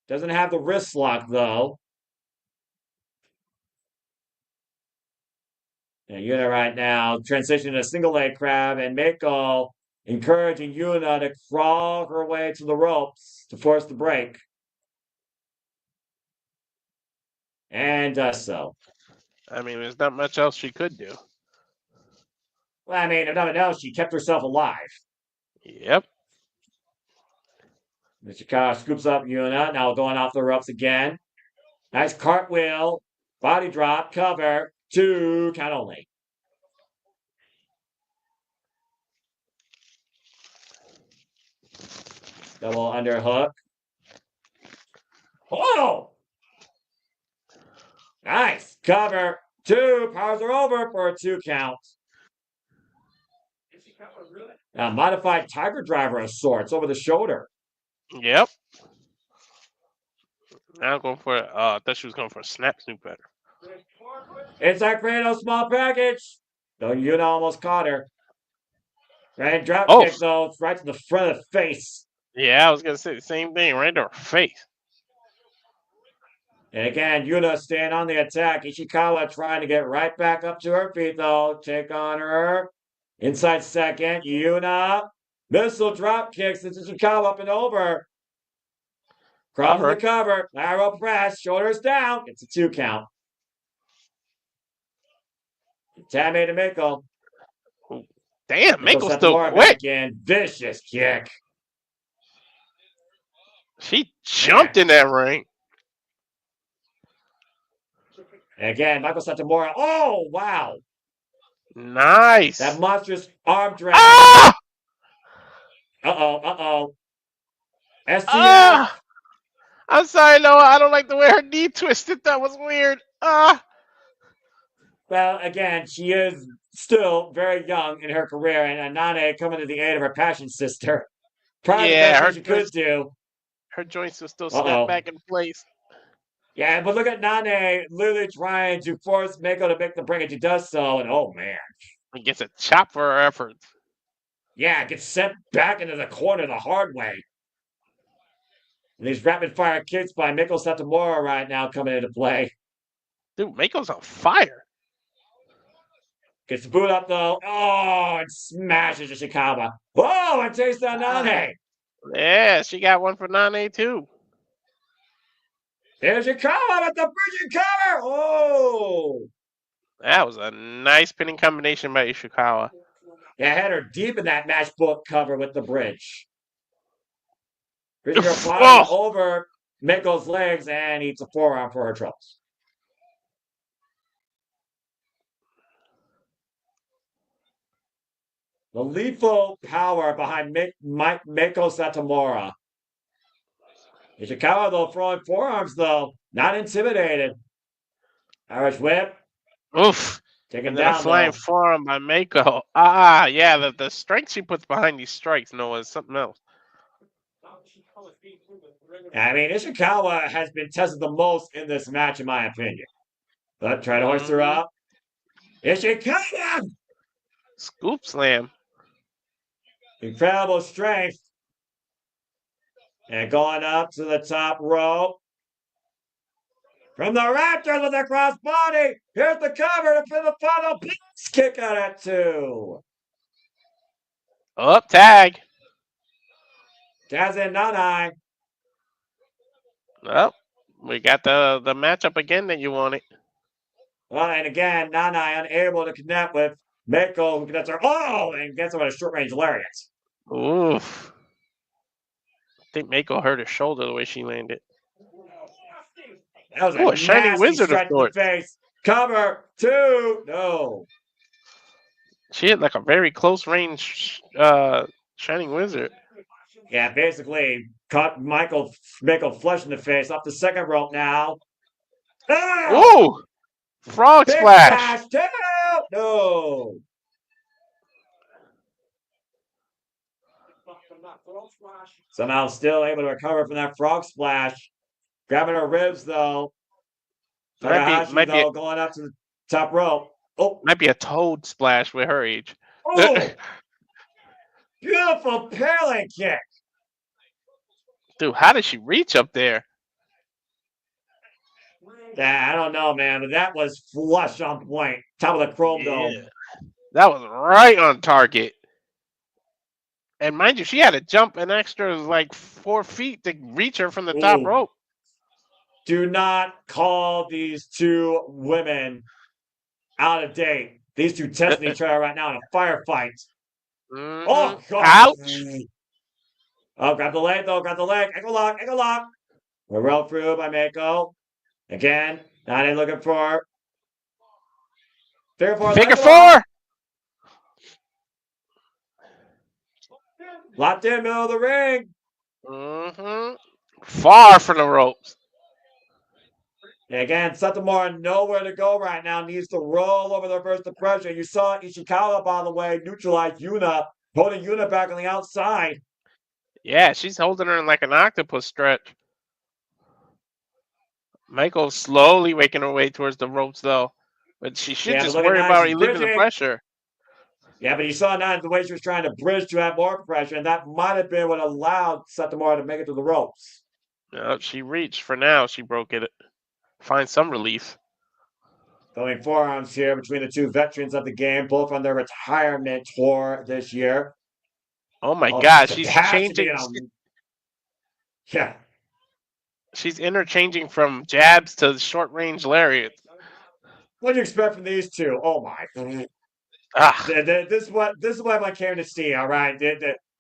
Doesn't have the wrist lock, though. And Yuna right now transitioning to single leg crab, and Meiko encouraging Yuna to crawl her way to the ropes to force the break. And does so. I mean, there's not much else she could do. Well, I mean, if nothing else, she kept herself alive. Yep. Chika scoops up Yuna, now going off the ropes again. Nice cartwheel, body drop, cover, 2 count only. Double underhook. Oh! Nice. Cover. 2. Powers are over for a 2 count. Modified Tiger Driver of sorts over the shoulder. Yep. Now I'm going for I thought she was going for a snap snoop better. Inside Kratos, small package. Though Yuna almost caught her. Right drop Oh, kick, though. It's right to the front of the face. yeah, I was gonna say the same thing, right to her face. And again, Yuna staying on the attack. Ishikawa trying to get right back up to her feet, though. Take on her. Inside second. Yuna. Missile drop kicks. It's Ishikawa up and over. Crawls to the cover. Lateral press. Shoulders down. It's a 2 count. Utami to Miku. Damn, Meiko's still Satomura quick. back in. Vicious kick. She jumped in that ring. And again, Michael Satomura. Oh, wow. Nice. That monstrous arm drag. Ah! Uh-oh. STF. Ah! I'm sorry, Noah. I don't like the way her knee twisted. That was weird. Ah! Well, again, she is still very young in her career, and Nanae coming to the aid of her passion sister. Probably the best thing she could do. Her joints will still snap back in place. Yeah, but look at Nanae literally trying to force Meiko to make the break, and she does so, and oh man. He gets a chop for her efforts. Yeah, gets sent back into the corner the hard way. And these rapid fire kicks by Miku Satomura right now coming into play. Dude, Meiko's on fire. Gets the boot up though. Oh, and smashes Ishikawa. Oh, and takes down Nanae. Yeah, she got one for Nanae too. Here's Ishikawa with the bridging cover. Oh. That was a nice pinning combination by Ishikawa. Yeah, had her deep in that matchbook cover with the bridge. Reaching her body over Meiko's legs and eats a forearm for her troubles. The lethal power behind Meiko Satomura. Ishikawa, though, throwing forearms, though, not intimidated. Irish whip. Oof. Taken And then a down, flying though. forearm by Meiko. Yeah, the strength she puts behind these strikes, Noah, is something else. I mean, Ishikawa has been tested the most in this match, in my opinion. But try to hoist her up. Ishikawa! Scoop slam. Incredible strength. And going up to the top rope. From the Raptors with a crossbody. Here's the cover for the final kick out at 2. Up tag. Jazz and Nanae. Well, we got the matchup again that you wanted. Well, and again, Nanae unable to connect with Meiko, who connects her. Oh, and gets her with a short range lariat. Oof. I think Meiko hurt her shoulder the way she landed. That was a shining nasty wizard of strike to the sorts. face. Cover 2. No. She hit like a very close range shining wizard. Yeah, basically caught Meiko flush in the face off the second rope now. Oh! Frog Big splash. 2. No. Somehow still able to recover from that frog splash. Grabbing her ribs, though. Takahashi, though, going up to the top rope. Oh. Might be a toad splash with her age. Oh. Beautiful parallel kick. Dude, how did she reach up there? Yeah, I don't know, man, but that was flush on point. Top of the chrome dome. That was right on target. And mind you, she had to jump an extra like 4 feet to reach her from the top rope. Do not call these two women out of date. These two testing each other right now in a firefight. Mm-hmm. Oh, God. Ouch. Oh, grab the leg, though. Grab the leg. Ankle lock. Ankle lock. We're well through by Meiko. Again, Nanae looking for figure 4. Figure 4. Locked in, middle of the ring. Mm-hmm. Far from the ropes. And again, Satomura nowhere to go right now. Needs to roll over the first pressure. You saw Ishikawa, by the way, neutralize Yuna, holding Yuna back on the outside. Yeah, she's holding her in like an octopus stretch. Meiko's slowly making her way towards the ropes, though. But she should just worry about relieving the pressure. Yeah, but you saw now the way she was trying to bridge to have more pressure, and that might have been what allowed Satomura to make it to the ropes. No, she reached. For now, she broke it. Find some relief. Going forearms here between the two veterans of the game, both on their retirement tour this year. Oh my God, she's changing. Yeah. She's interchanging from jabs to short range lariats. What do you expect from these two? Oh my. This is what I came to see, all right?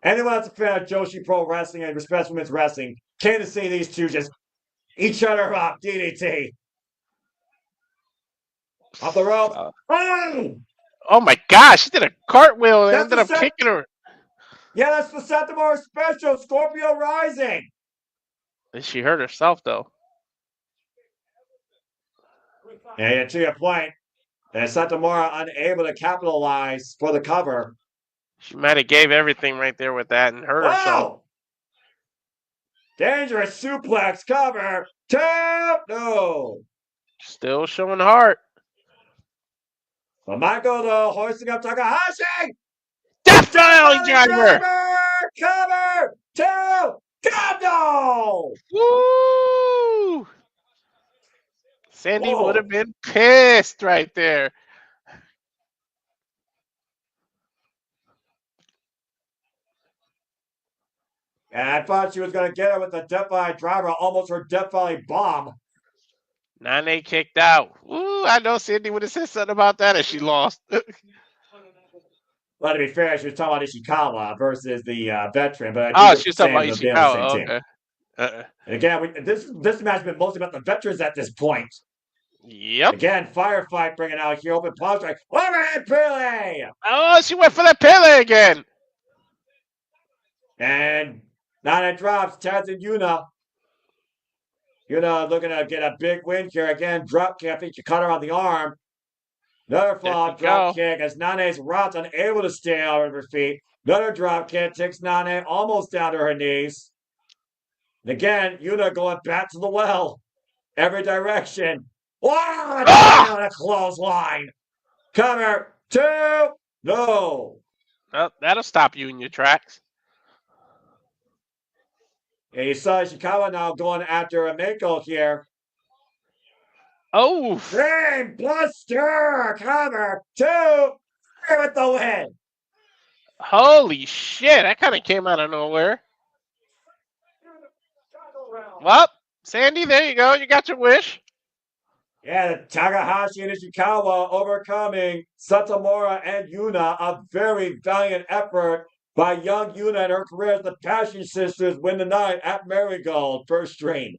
Anyone that's a fan of Joshi Pro Wrestling and respects women's wrestling came to see these two just each other up. DDT. Off the rope. Oh my gosh, she did a cartwheel and ended up kicking her. Yeah, that's the Satomura special, Scorpio Rising. And she hurt herself, though. Yeah, to your point. And Satomura unable to capitalize for the cover. She might have gave everything right there with that and hurt herself. Dangerous suplex cover. Tap. No. Still showing heart. But Michael, though, hoisting up Takahashi. Death Valley driver. Cover. 2. Come no. Woo. Sandy would have been pissed right there. And I thought she was going to get her with the Death Valley driver, almost her Death Valley bomb. Nanae kicked out. Ooh, I know Sandy would have said something about that if she lost. Well, Well, to be fair, she was talking about Ishikawa versus the veteran, but I do Oh, get she the was talking same about of being on the same Ishikawa. team. Okay. And again, this match has been mostly about the veterans at this point. Yep. Again, firefight bringing out here, open palm strike. Overhead Pele! Oh, she went for the Pele again. And Nanae drops, tags in Yuna. Yuna looking to get a big win here. Again, drop kick. I think she caught her on the arm. Another follow-up drop kick as Nanae's route unable to stay out of her feet. Another drop kick takes Nanae almost down to her knees. And again, Yuna going back to the well. Every direction. Wow, down a clothesline. Cover. 2. No. Well, that'll stop you in your tracks. And you saw Ishikawa now going after a Meiko here. Oh. Brain Buster. Cover. 2. With the win. Holy shit. That kind of came out of nowhere. Well, Sandy, there you go. You got your wish. Yeah, Takahashi and Ishikawa overcoming Satomura and Yuna. A very valiant effort by young Yuna and her career as the Passion Sisters win the night at Marigold, first stream.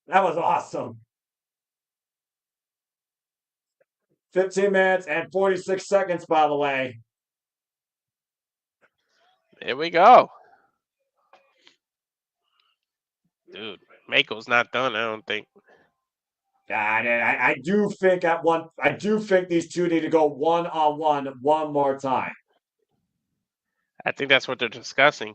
That was awesome. 15 minutes and 46 seconds, by the way. There we go. Dude, Meiko's not done, I don't think. I do think these two need to go one-on-one one more time. I think that's what they're discussing.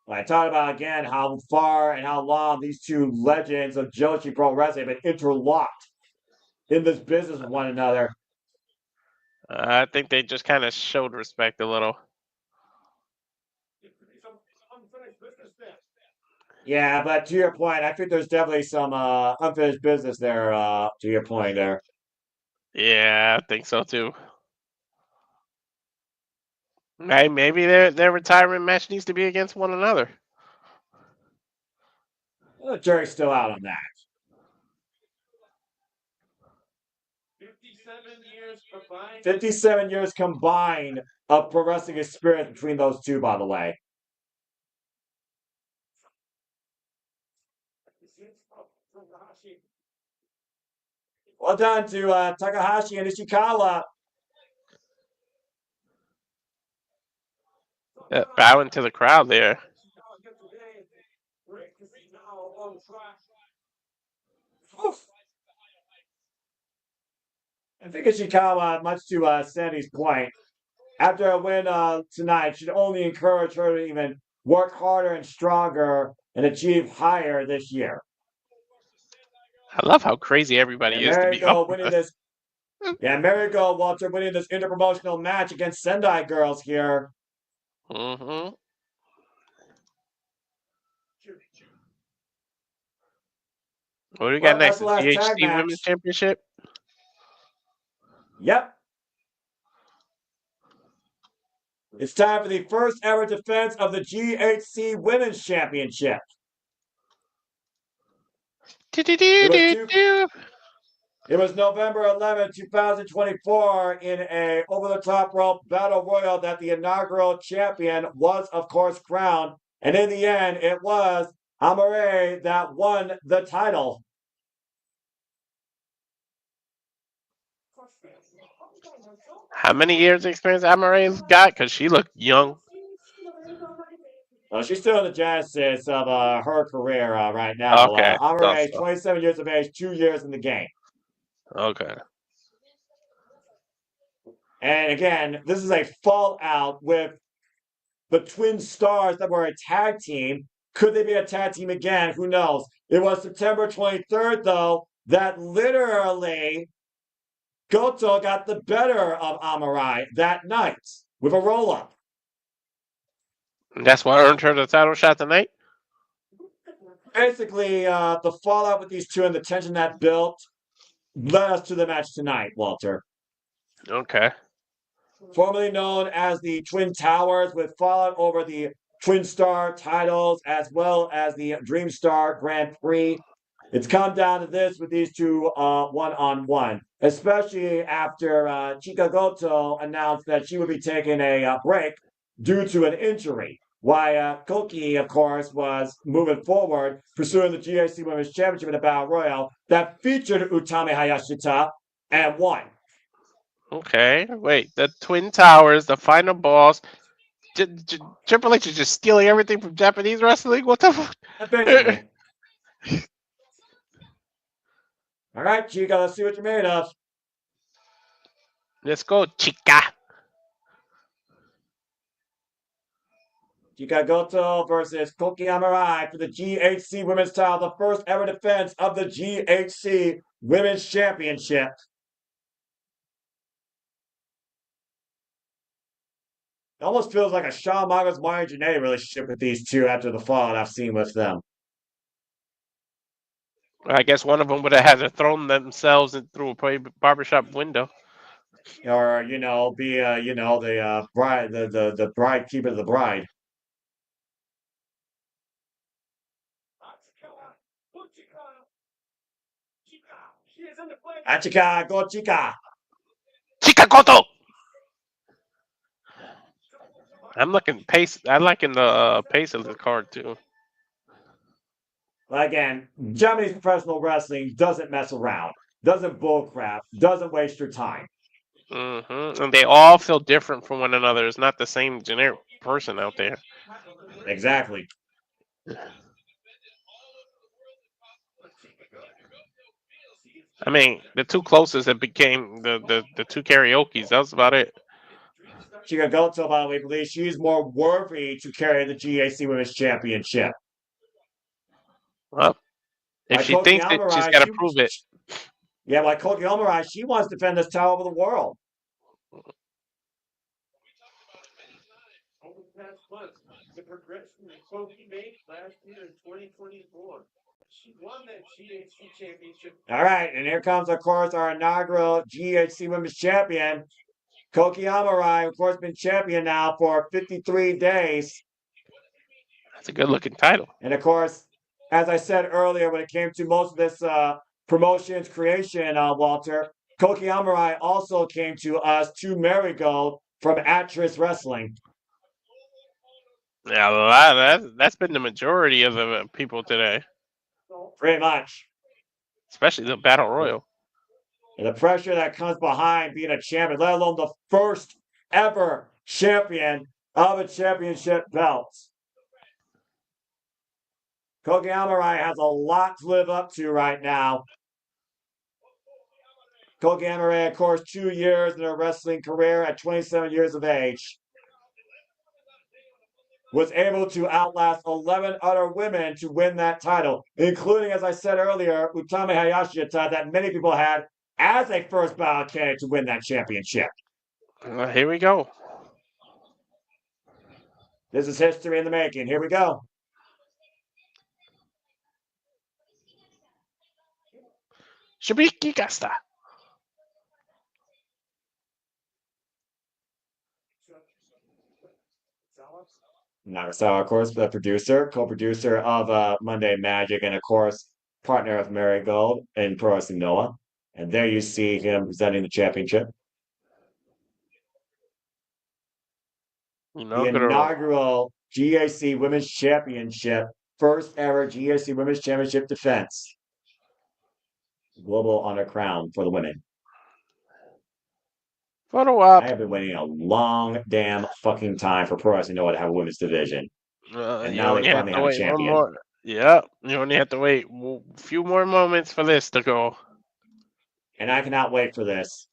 I talked about again how far and how long these two legends of Joshi Pro Wrestling have been interlocked in this business with one another. I think they just kind of showed respect a little. Yeah, but to your point, I think there's definitely some unfinished business there. To your point there. Yeah, I think so too. Maybe their retirement match needs to be against one another. Well, the jury's still out on that. 57 years combined of pro wrestling experience between those two, by the way. Well done to Takahashi and Ishikawa. Bowing to the crowd there. I think Ishikawa, much to Sandy's point, after a win tonight, should only encourage her to even work harder and stronger and achieve higher this year. I love how crazy everybody is to be up winning this. Yeah, Marigold, Walter, winning this interpromotional match against Sendai Girls here. Mm-hmm. What do we got next? The GHC Women's Championship? Yep. It's time for the first ever defense of the GHC Women's Championship. It was November 11, 2024 in a over-the-top rope battle royal that the inaugural champion was, of course, crowned. And in the end, it was Amarei that won the title. How many years experience Amarei's got? Because she looked young. She's still in the genesis of her career right now. Okay. Amarei, 27 years of age, 2 years in the game. Okay. And again, this is a fallout with the Twin Stars that were a tag team. Could they be a tag team again? Who knows? It was September 23rd, though, that literally Goto got the better of Amarei that night with a roll-up. That's what earned her the title shot tonight? Basically, the fallout with these two and the tension that built led us to the match tonight, Walter. Okay. Formerly known as the Twin Towers, with fallout over the Twin Star titles as well as the Dream Star Grand Prix. It's come down to this with these two one-on-one, especially after Chika Goto announced that she would be taking a break due to an injury. While Kouki, of course, was moving forward, pursuing the GAC Women's Championship in a Battle Royal that featured Utami Hayashishita and won. Okay, wait. The Twin Towers, the final boss. Triple H is just stealing everything from Japanese wrestling? What the fuck? Basically. All right, Chika, let's see what you're made of. Let's go, Chika. Chika Goto versus Kouki Amarei for the GHC Women's title, the first ever defense of the GHC Women's Championship. It almost feels like a Shawn Michaels Mario Janae relationship with these two after the fallout I've seen with them. I guess one of them would have had to thrown themselves through a barbershop window. Or, be the bride, the bride keeper of the bride. Chika, go Chika. Chika Goto. I'm liking pace. I liking the pace of the card too. Again, Japanese professional wrestling doesn't mess around, doesn't bullcrap, doesn't waste your time. And they all feel different from one another. It's not the same generic person out there. Exactly. I mean, the two closest that became the two karaoke's. That was about it. Chika Goto, by the way, believes she's more worthy to carry the GAC Women's Championship. Well, if she thinks it, she's got to prove it. Yeah, like Kouki Amarei, she wants to defend this title over the world. The progression that Kouki made last year in 2024. She won that GHC championship. All right, and here comes, of course, our inaugural GHC Women's Champion, Kouki Amarei, of course, been champion now for 53 days. That's a good-looking title. And, of course, as I said earlier, when it came to most of this promotion's creation, Walter, Kouki Amarei also came to us to Marigold from Actress Wrestling. Yeah, that's been the majority of the people today. Pretty much. Especially the Battle Royal. And the pressure that comes behind being a champion, let alone the first ever champion of a championship belt. Kouki Amarei has a lot to live up to right now. Kouki Amarei, of course, 2 years in her wrestling career at 27 years of age, was able to outlast 11 other women to win that title, including, as I said earlier, Utami Hayashishita, that many people had as a first ballot candidate to win that championship. Here we go. This is history in the making. Here we go. Shibiki Gasta. Nagisa, of course, the producer, co-producer of Monday Magic, and of course, partner of Marigold in Pro Wrestling Noah. And there you see him presenting the championship. The inaugural GAC Women's Championship, first ever GAC Women's Championship defense. Global Honor Crown for the women. Photo op. I have been waiting a long damn fucking time for Pro Wrestling Noah to have a women's division. And now they finally have a champion. Yeah, you only have to wait a few more moments for this to go. And I cannot wait for this.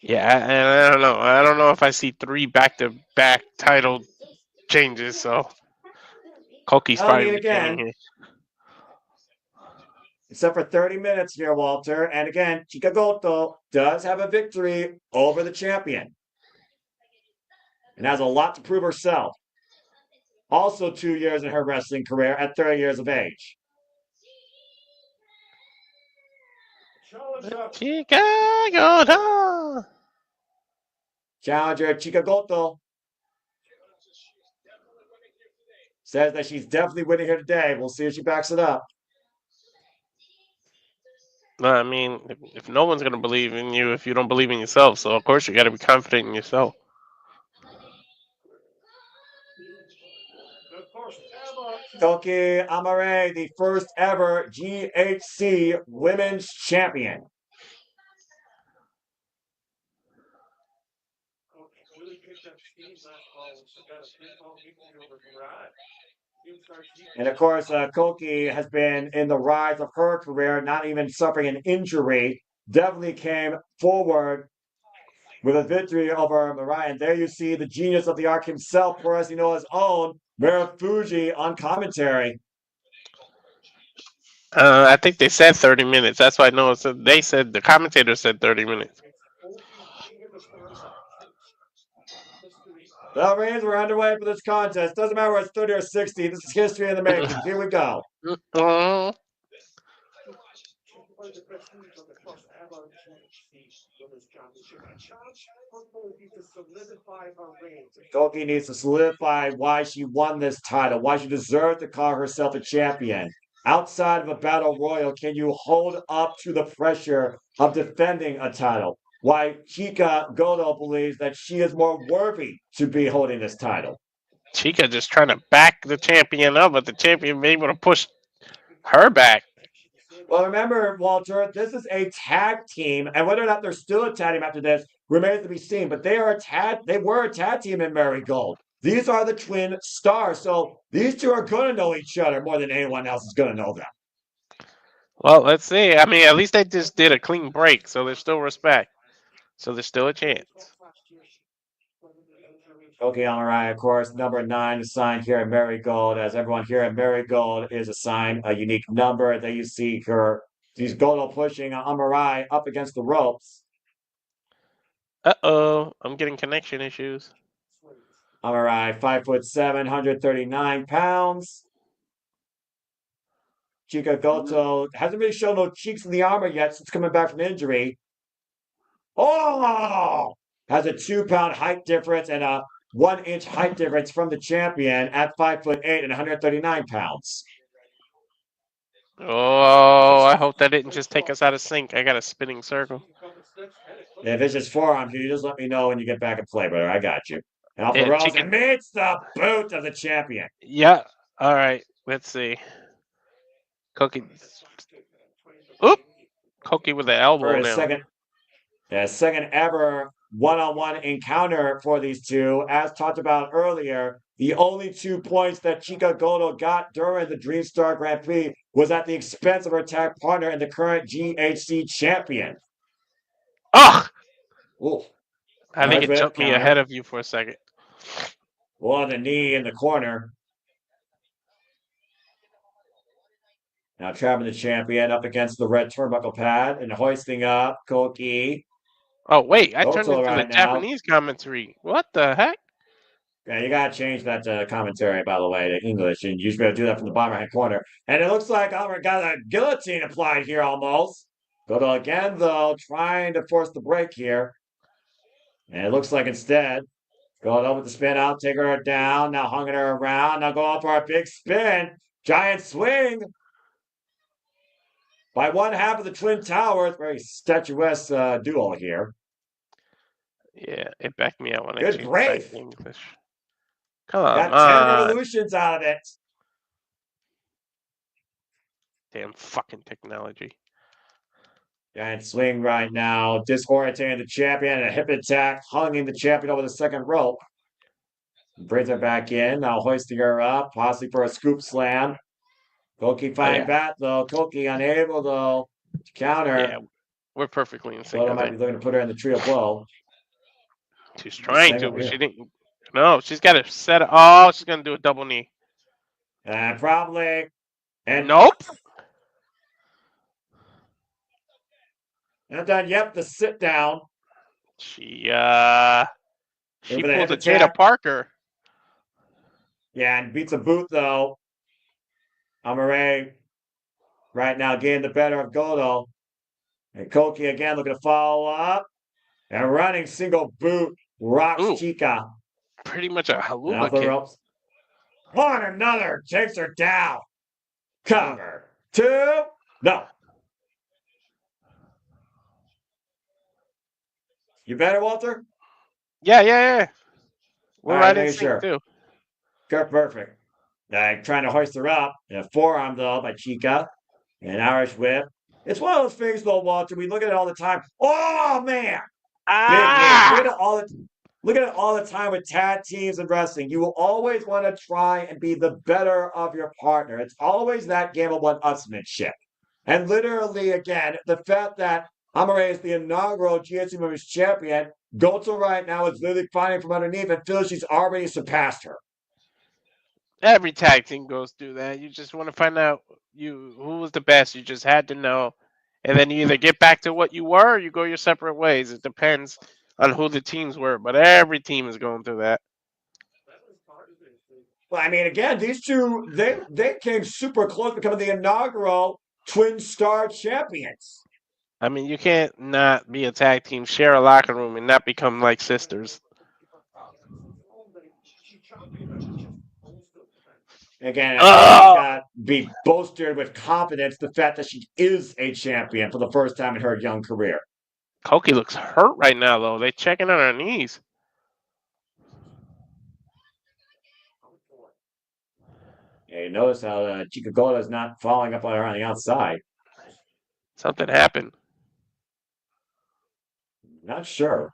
Yeah, and I don't know. I don't know if I see 3 back-to-back title changes, so Kouki's probably retaining here. Except for 30 minutes here, Walter. And again, Chika Goto does have a victory over the champion. And has a lot to prove herself. Also 2 years in her wrestling career at 30 years of age. Chika Goto. Challenger Chika Goto. says that she's definitely winning here today. We'll see if she backs it up. No, I mean, if no one's gonna believe in you, if you don't believe in yourself, so of course you got to be confident in yourself. Kouki Amarei, the first ever GHC Women's Champion. And of course, Kouki has been in the rise of her career, not even suffering an injury. Definitely came forward with a victory over Mirai. And there you see the genius of the arc himself, or as you know, his own Fuji on commentary. I think they said 30 minutes. That's why I know. They said the commentator said 30 minutes. The reigns were underway for this contest. Doesn't matter whether it's 30 or 60. This is history in the making. Here we go. Kouki needs to solidify why she won this title, why she deserved to call herself a champion. Outside of a battle royal, can you hold up to the pressure of defending a title? Why Chika Goto believes that she is more worthy to be holding this title. Chika just trying to back the champion up, but the champion be able to push her back. Well, remember, Walter, this is a tag team, and whether or not they're still a tag team after this remains to be seen. But they were a tag team in Marigold. These are the twin stars, so these two are going to know each other more than anyone else is going to know them. Well, let's see. I mean, at least they just did a clean break, so there's still respect. So there's still a chance. Okay, Amarei, of course, number 9 assigned here at Marigold, as everyone here at Marigold is assigned a unique number. There you see her, she's Goto pushing Amarei up against the ropes. Uh-oh, I'm getting connection issues. Amarei, 5'7", 139 pounds. Chika Goto hasn't really shown no cheeks in the armor yet since coming back from injury. Oh! Has a 2-pound height difference and a 1-inch height difference from the champion at 5'8" and 139 pounds. Oh, I hope that didn't just take us out of sync. I got a spinning circle. If it's just forearms, you just let me know when you get back in play, brother. I got you. And off the ropes, and meets the boot of the champion. Yeah. All right. Let's see. Kouki. Oop. Kouki with the elbow now. Second ever one-on-one encounter for these two. As talked about earlier, the only 2 points that Chika Goto got during the Dream Star Grand Prix was at the expense of her tag partner and the current GHC champion. Ugh! Ooh. I think it jumped me ahead of you for a second. Well, the knee in the corner. Now trapping the champion up against the red turnbuckle pad and hoisting up Kouki. Oh, wait. I turned into the Japanese commentary. What the heck? Yeah, you gotta change that commentary, by the way, to English, and you should be able to do that from the bottom right corner. And it looks like Albert got a guillotine applied here almost. Goto again, though, trying to force the break here. And it looks like instead, Goto with the spin out, taking her down, now hunging her around, now going for a big spin. Giant swing by one half of the Twin Towers. Very statuesque duo here. Yeah, it backed me out when Good I changed grief. to English. Come on. Got 10 revolutions out of it. Damn fucking technology. Giant swing right now, disorientating the champion, and a hip attack, hunging the champion over the second rope. Brings her back in, now hoisting her up, possibly for a scoop slam. Kouki fighting back, though. Kouki unable, though, to counter. Yeah, we're perfectly in sync. Goto might be looking to put her in the trio blow. She's trying to, but she didn't. No, she's got to set it. Oh, she's going to do a double knee. Probably. And nope. Not done. Yep, the sit down. She pulled a Jada Parker. Yeah, and beats a boot, though. Amarei right now getting the better of Goto. And Kouki again looking to follow up. And running single boot rocks Chika. Pretty much a haluva kick. On another. Takes her down. Cover. 2. No. You better, Walter? Yeah. We're All right, right in making sync sure. too. Perfect. Trying to hoist her up. Forearm, though, by Chika. An Irish whip. It's one of those things, though, Walter. We look at it all the time. Oh, man. Big knee. Ah! Look at it all the time with tag teams and wrestling. You will always want to try and be the better of your partner. It's always that game of one-upsmanship. And literally, again, the fact that Amarei is the inaugural GSC Women's Champion, Goto right now is literally fighting from underneath and feels she's already surpassed her. Every tag team goes through that. You just want to find out who was the best. You just had to know, and then you either get back to what you were, or you go your separate ways. It depends on who the teams were, but every team is going through that. Well, I mean, again, these two they came super close to becoming the inaugural Twin Star champions. I mean, you can't not be a tag team, share a locker room, and not become like sisters. Again, Koki's Oh, got to be boasted with confidence the fact that she is a champion for the first time in her young career. Kouki looks hurt right now, though. They checking on her knees. Yeah, you notice how Chika Goto is not following up on her on the outside. Something happened. Not sure.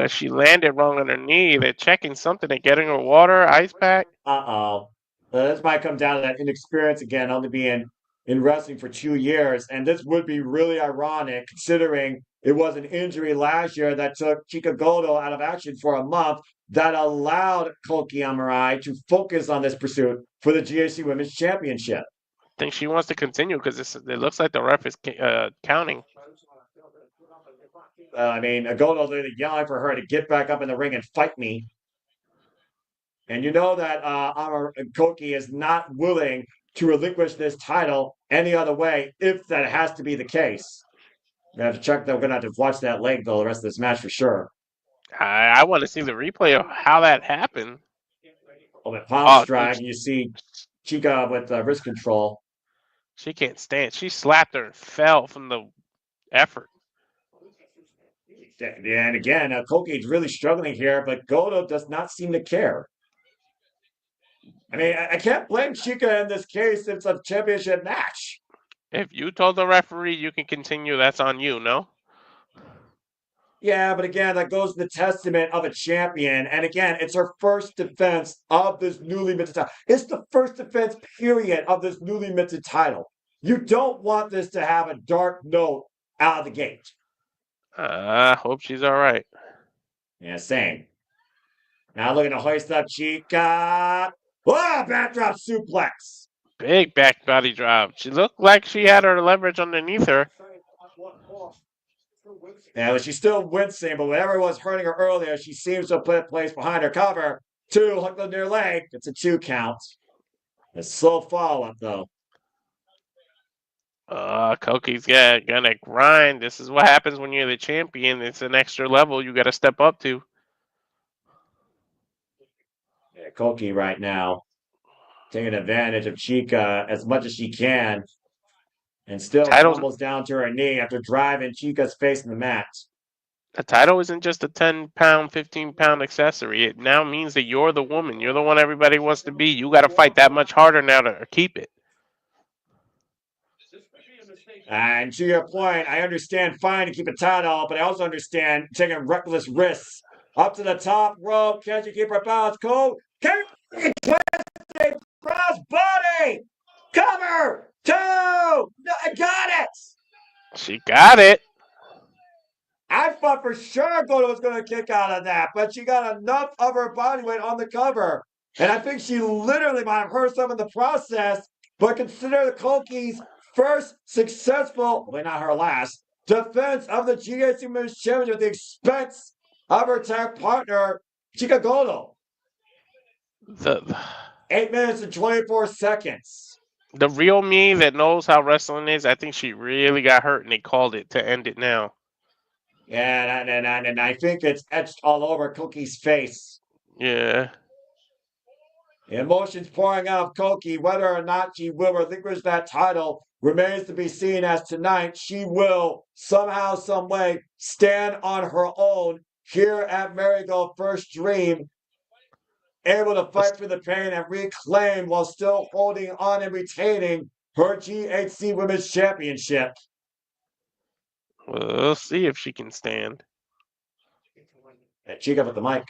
She landed wrong on her knee. They're checking something. They're getting her water, ice pack. Uh-oh. This might come down to that inexperience again, only being in wrestling for 2 years. And this would be really ironic considering it was an injury last year that took Chika Goto out of action for a month that allowed Kouki Amarei to focus on this pursuit for the GAC Women's Championship. I think she wants to continue because it looks like the ref is counting. I mean, Goto literally yelling for her to get back up in the ring and fight me. And you know that Kouki is not willing to relinquish this title any other way if that has to be the case. We have to check that. We're going to have to watch that leg, though, the rest of this match for sure. I want to see the replay of how that happened. Oh, the palm Oh, strike, and you see Chika with wrist control. she can't stand. She slapped her and fell from the effort. And again, Kouki is really struggling here, but Goto does not seem to care. I mean, I can't blame Chika in this case. It's a championship match. If you told the referee you can continue, that's on you, no? Yeah, but again, that goes to the testament of a champion. And again, it's her first defense of this newly minted title. It's the first defense, period, of this newly minted title. You don't want this to have a dark note out of the gate. I hope she's all right. Yeah, same. Now looking to hoist up Chika. Oh, backdrop suplex. Big back body drop. She looked like she had her leverage underneath her. Yeah, but she's still wincing, but whatever was hurting her earlier, she seems to have put it place behind her cover. 2, hooked on their leg. It's a 2 count. A slow follow-up, though. Koki's gonna grind. This is what happens when you're the champion. It's an extra level you got to step up to. Yeah, Kouki right now taking advantage of Chika as much as she can, and still Titles. crumbles down to her knee after driving Chika's face in the mat. A title isn't just a 10-pound, 15-pound accessory. It now means that you're the woman. You're the one everybody wants to be. You got to fight that much harder now to keep it. And to your point, I understand fine to keep a title, but I also understand taking reckless risks. Up to the top rope. Can she keep her balance? Cole. Can twisted cross body. Cover. 2. No, I got it. She got it. I thought for sure Goto was going to kick out of that, but she got enough of her body weight on the cover. And I think she literally might have hurt some in the process, but consider the Kouki's first successful, well, not her last, defense of the GHC Women's Championship at the expense of her tag partner, Chika Goto. 8 minutes and 24 seconds. The real me that knows how wrestling is, I think she really got hurt and they called it to end it now. Yeah, and I think it's etched all over Koki's face. Yeah. Emotions pouring out of Kouki. Whether or not she will relinquish that title remains to be seen, as tonight she will somehow, some way stand on her own here at Marigold First Dream, able to fight for the pain and reclaim while still holding on and retaining her GHC Women's Championship. We'll see if she can stand. And Chika with the mic.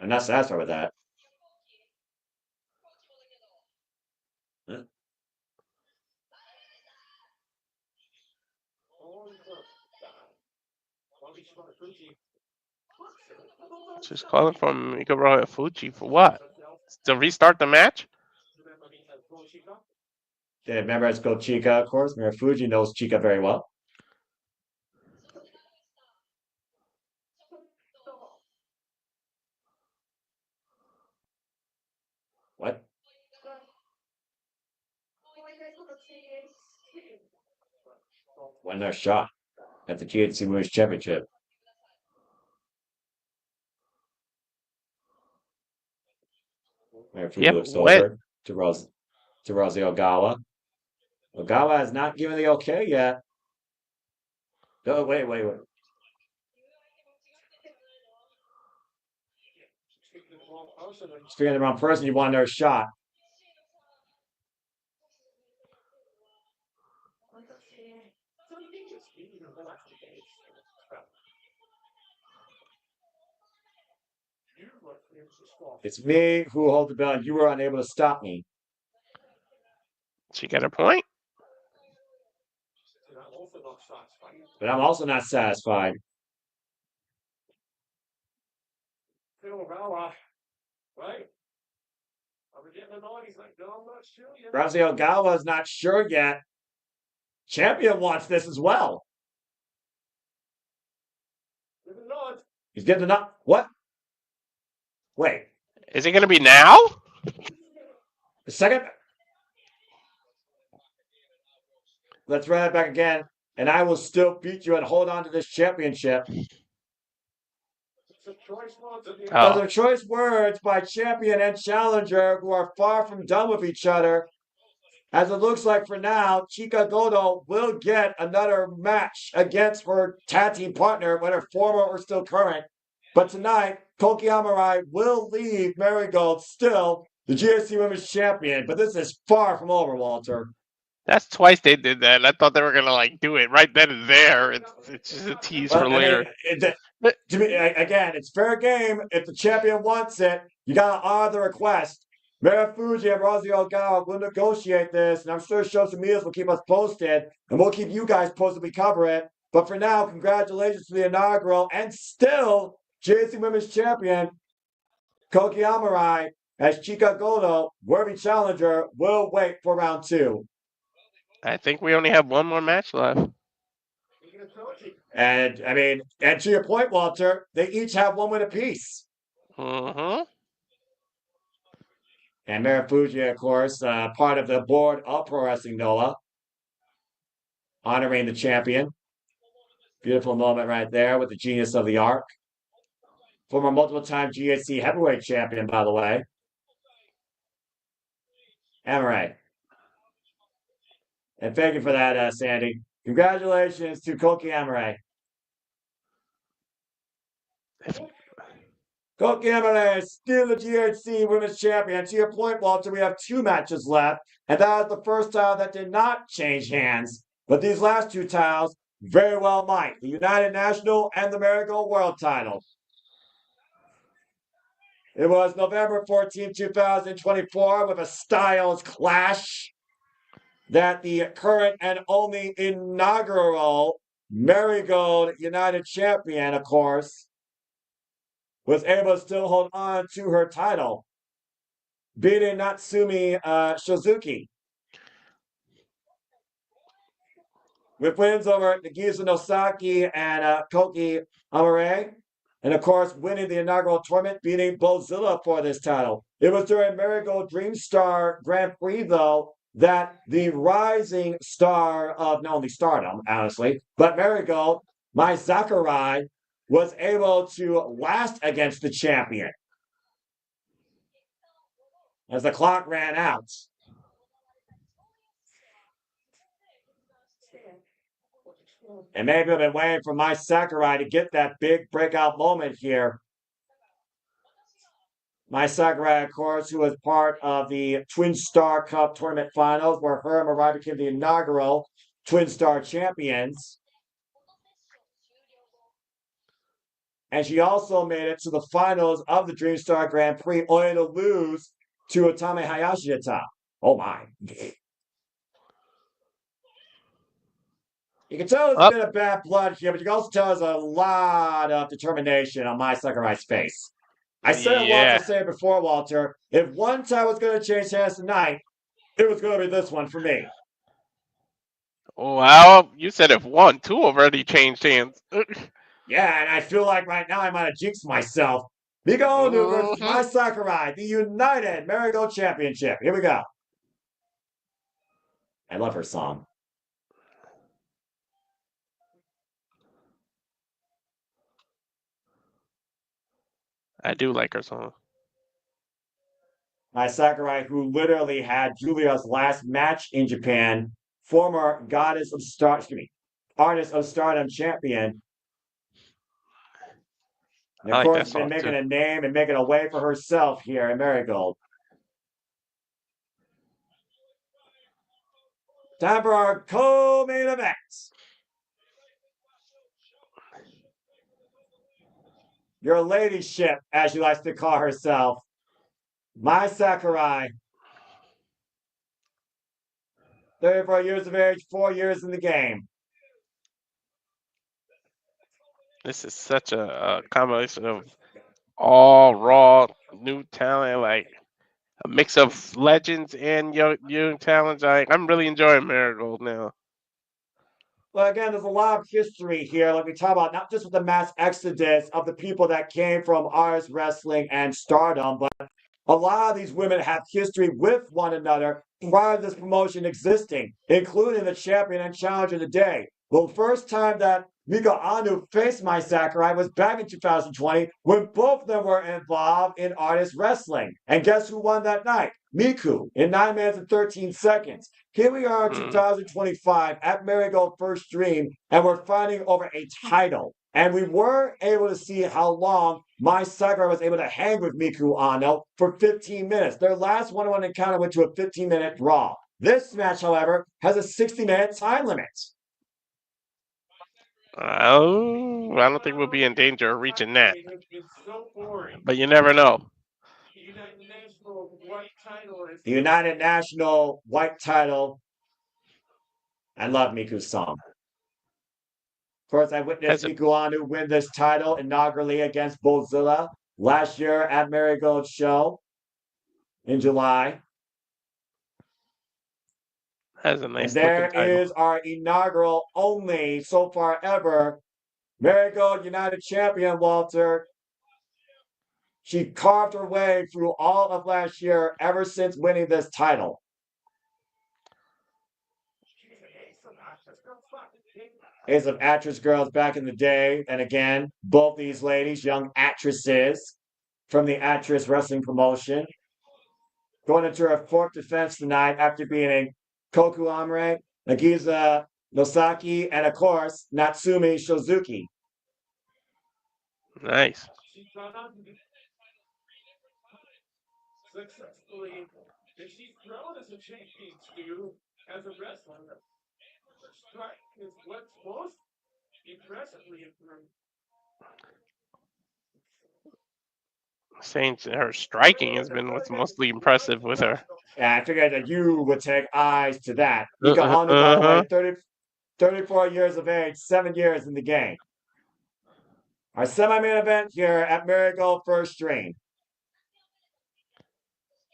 I'm not satisfied with that. Huh? She's calling from Miku Fuji for what? To restart the match? Yeah, remember, it's called Chika, of course. Fuji knows Chika very well. What? Win their shot at the GHC Women's Championship. Fuji looks over to Rosie Ogawa. Ogawa has not given the okay yet. Oh, wait. Speaking of the wrong person, you want their shot. It's me who holds the belt. You were unable to stop me. She got a point. But I'm also not satisfied. Rosie Ogawa is not sure yet. Champion wants this as well. He's getting a nod. What? Wait. Is it going to be now? The second. Let's run it back again, and I will still beat you and hold on to this championship. Those are choice words by champion and challenger, who are far from done with each other. As it looks like for now, Chika Goto will get another match against her tag team partner, whether former or still current. But tonight, Kouki Amarei will leave Marigold still the GSC Women's Champion. But this is far from over, Walter. That's twice they did that. I thought they were gonna do it right then and there. It's just a tease for later. To me, again, it's fair game. If the champion wants it, you gotta honor the request. Fuji and Rosie Ogawa will negotiate this, and I'm sure Showzuki will keep us posted, and we'll keep you guys posted. We cover it. But for now, congratulations to the inaugural and still JC Women's Champion Kouki Amarei, as Chika Goto, worthy challenger, will wait for round 2. I think we only have one more match left. And to your point, Walter, they each have 1 win apiece. Mm-hmm. And Fuji, of course, part of the board of Pro Wrestling NOLA, honoring the champion. Beautiful moment right there with the genius of the arc. Former multiple-time GHC heavyweight champion, by the way. Amarei. And thank you for that, Sandy. Congratulations to Kouki Amarei. Kouki Amarei is still the GHC Women's Champion. To your point, Walter, we have 2 matches left, and that was the first title that did not change hands. But these last 2 titles very well might. The United National and the Marigold World title. It was November 14, 2024, with a styles clash that the current and only inaugural Marigold United Champion, of course, was able to still hold on to her title, beating Natsumi Showzuki. With wins over Nagisa, Nozaki, and Kouki Amarei. And of course, winning the inaugural tournament, beating Bozilla for this title. It was during Marigold Dream Star Grand Prix, though, that the rising star of not only stardom, honestly, but Marigold, my Sakurai, was able to last against the champion as the clock ran out. And maybe I've been waiting for my Sakurai to get that big breakout moment here. My Sakurai, of course, who was part of the Twin Star Cup tournament finals, where her and Mirai became the inaugural Twin Star champions. And she also made it to the finals of the Dream Star Grand Prix, only to lose to Utami Hayashishita. Oh my. You can tell there's a bit of bad blood here, but you can also tell there's a lot of determination on my Sakurai's face. I said it, Walter, said it before, Walter. If one time was going to change hands tonight, it was going to be this one for me. Well, you said if one, two already changed hands. Yeah, and I feel like right now I might have jinxed myself. Miku Aono versus my Sakurai, the United Marigold Championship. Here we go. I love her song. I do like her song. My Sakurai, who literally had Julia's last match in Japan, former Artist of Stardom champion. And of course, has been making a name and making a way for herself here in Marigold. Time for our co-main event. Your ladyship, as she likes to call herself, my Sakurai. 34 years of age, 4 years in the game. This is such a combination of all raw new talent, like a mix of legends and young talents. I'm really enjoying Marigold now. Well, again, there's a lot of history here. Like we talk about, not just with the mass exodus of the people that came from artist wrestling and stardom, but a lot of these women have history with one another prior to this promotion existing, including the champion and challenger of the day. Well, the first time that Miku Aono faced my Sakurai was back in 2020 when both of them were involved in artist wrestling. And guess who won that night? Miku in 9 minutes and 13 seconds. Here we are in 2025 at Marigold First Dream, and we're fighting over a title. And we were able to see how long my Sakurai was able to hang with Miku Aono for 15 minutes. Their last one-on-one encounter went to a 15-minute draw. This match, however, has a 60-minute time limit. Oh, I don't think we'll be in danger of reaching that. But you never know. The United National White Title. I love Miku's song. Of course, I witnessed Miku Aono win this title inaugurally against Bozilla last year at Marigold Show in July. Has a nice and there is our inaugural only so far ever Marigold United Champion, Walter. She carved her way through all of last year ever since winning this title. Ace of Actress Girls back in the day. And again, both these ladies, young actresses from the Actress Wrestling promotion, going into her fourth defense tonight after beating Kouki Amarei, Nagisa Nozaki, and of course, Natsumi Showzuki. Nice. Successfully, and she's grown as a champion too, as a wrestler. Her strike is what's most impressively improved. Saying her striking has been what's mostly impressive with her. Yeah, I figured that you would take eyes to that. Miku Aono, by the way, 34 years of age, 7 years in the game. Our semi-main event here at Marigold First Dream.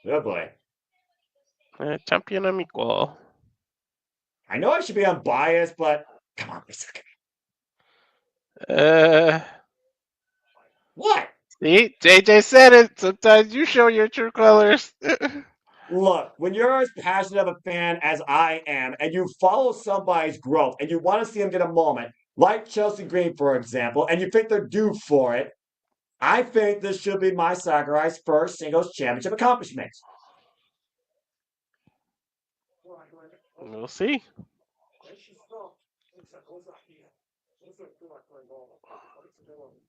Oh boy. Champion amigo. I know I should be unbiased, but come on, listen. What? See, JJ said it. Sometimes you show your true colors. Look, when you're as passionate of a fan as I am, and you follow somebody's growth, and you want to see them get a moment, like Chelsea Green, for example, and you think they're due for it, I think this should be Mai Sakurai's first singles championship accomplishment. We'll see.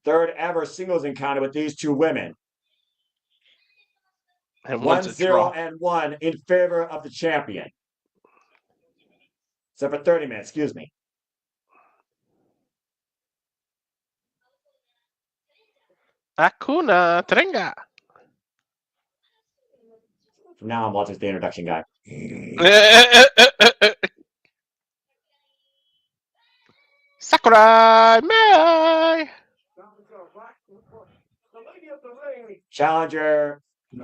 Third ever singles encounter with these two women. And 1-0-1 in favor of the champion. Except for 30 minutes, excuse me. Akuna Trenga. From now on, Walter's the introduction guy. Sakurai Mirai. Challenger,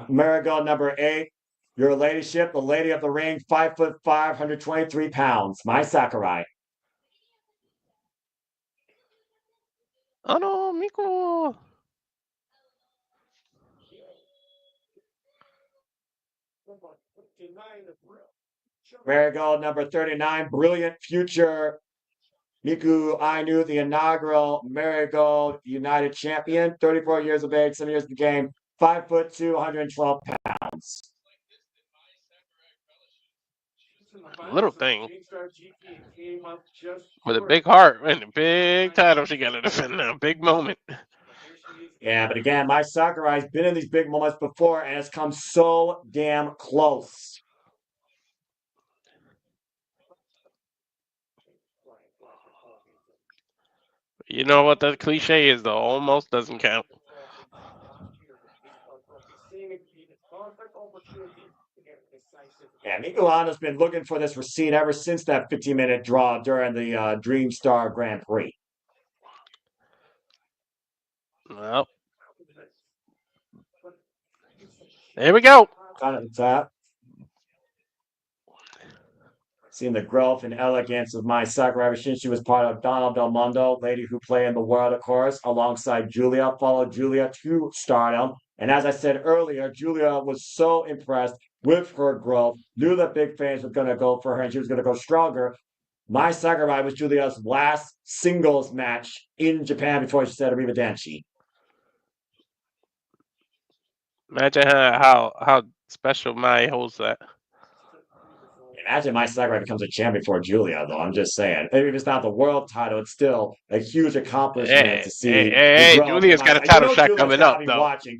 Marigold number 8. Your ladyship, the lady of the ring, 5'5", 123 pounds. Mai Sakurai. Aono Miku. Marigold number 39, brilliant future Miku Ainu, the inaugural Marigold United champion, 34 years of age, 7 years in the game, 5'2", 112 pounds. Little thing. With a big heart and a big title she got to defend now. Big moment. Yeah, but again, Mai Sakurai's been in these big moments before and has come so damn close. You know what the cliche is, though? Almost doesn't count. Yeah, Miku Aono's been looking for this receipt ever since that 15-minute draw during the Dream Star Grand Prix. Well, there we go. Kind of the top. Seeing the growth and elegance of Mai Sakurai ever since she was part of Donald Del Mondo, lady who played in the world, of course, alongside Julia, followed Julia to stardom. And as I said earlier, Julia was so impressed with her growth, knew that big fans were going to go for her and she was going to go stronger. Mai Sakurai was Julia's last singles match in Japan before she said Arrivederci. Imagine how special Mai holds that. Imagine Mai Sakurai becomes a champion before Julia, though. I'm just saying. Maybe if it's not the world title, it's still a huge accomplishment to see. Hey, Julia's got a title shot coming up, though. Watching.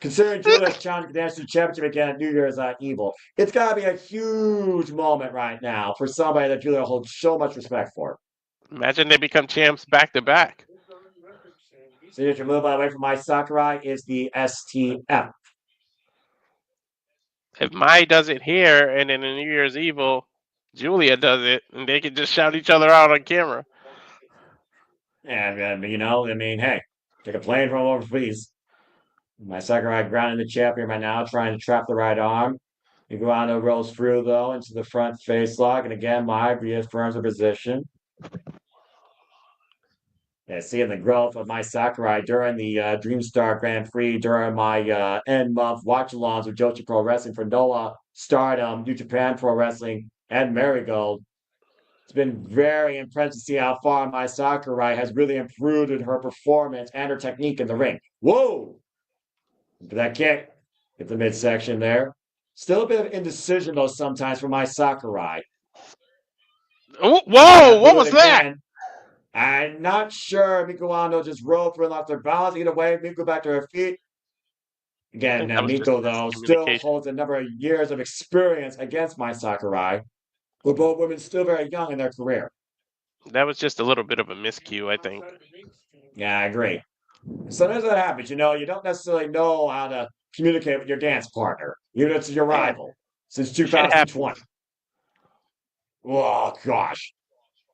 Considering Julia's challenging the National Championship again at New Year's Evil, it's got to be a huge moment right now for somebody that Julia holds so much respect for. Imagine they become champs back to back. Signature move, by the way, from Mai Sakurai is the STF. If Mai does it here and in the New Year's Evil, Julia does it, and they can just shout each other out on camera. And, you know, I mean, hey, take a plane from overseas. Mai Sakurai grounding the champion right now, trying to trap the right arm. Iguano rolls through, though, into the front face lock. And again, Mai reaffirms her position. Yeah, seeing the growth of Mai Sakurai during the Dreamstar Grand Prix, during my end-month watch-alongs with Joshi Pro Wrestling for Noah, Stardom, New Japan Pro Wrestling, and Marigold. It's been very impressive to see how far Mai Sakurai has really improved in her performance and her technique in the ring. Whoa! That kick at the midsection there. Still a bit of indecision, though, sometimes for Mai Sakurai. Oh, whoa! What was that? I'm not sure. Miku Aono just rolled through and lost her balance. Either way, Miku back to her feet. Again, Miku, though, still holds a number of years of experience against Mai Sakurai, with both women still very young in their career. That was just a little bit of a miscue, I think. Yeah, I agree. Sometimes that happens. You know, you don't necessarily know how to communicate with your dance partner, even if it's your rival, since 2020. Oh, gosh.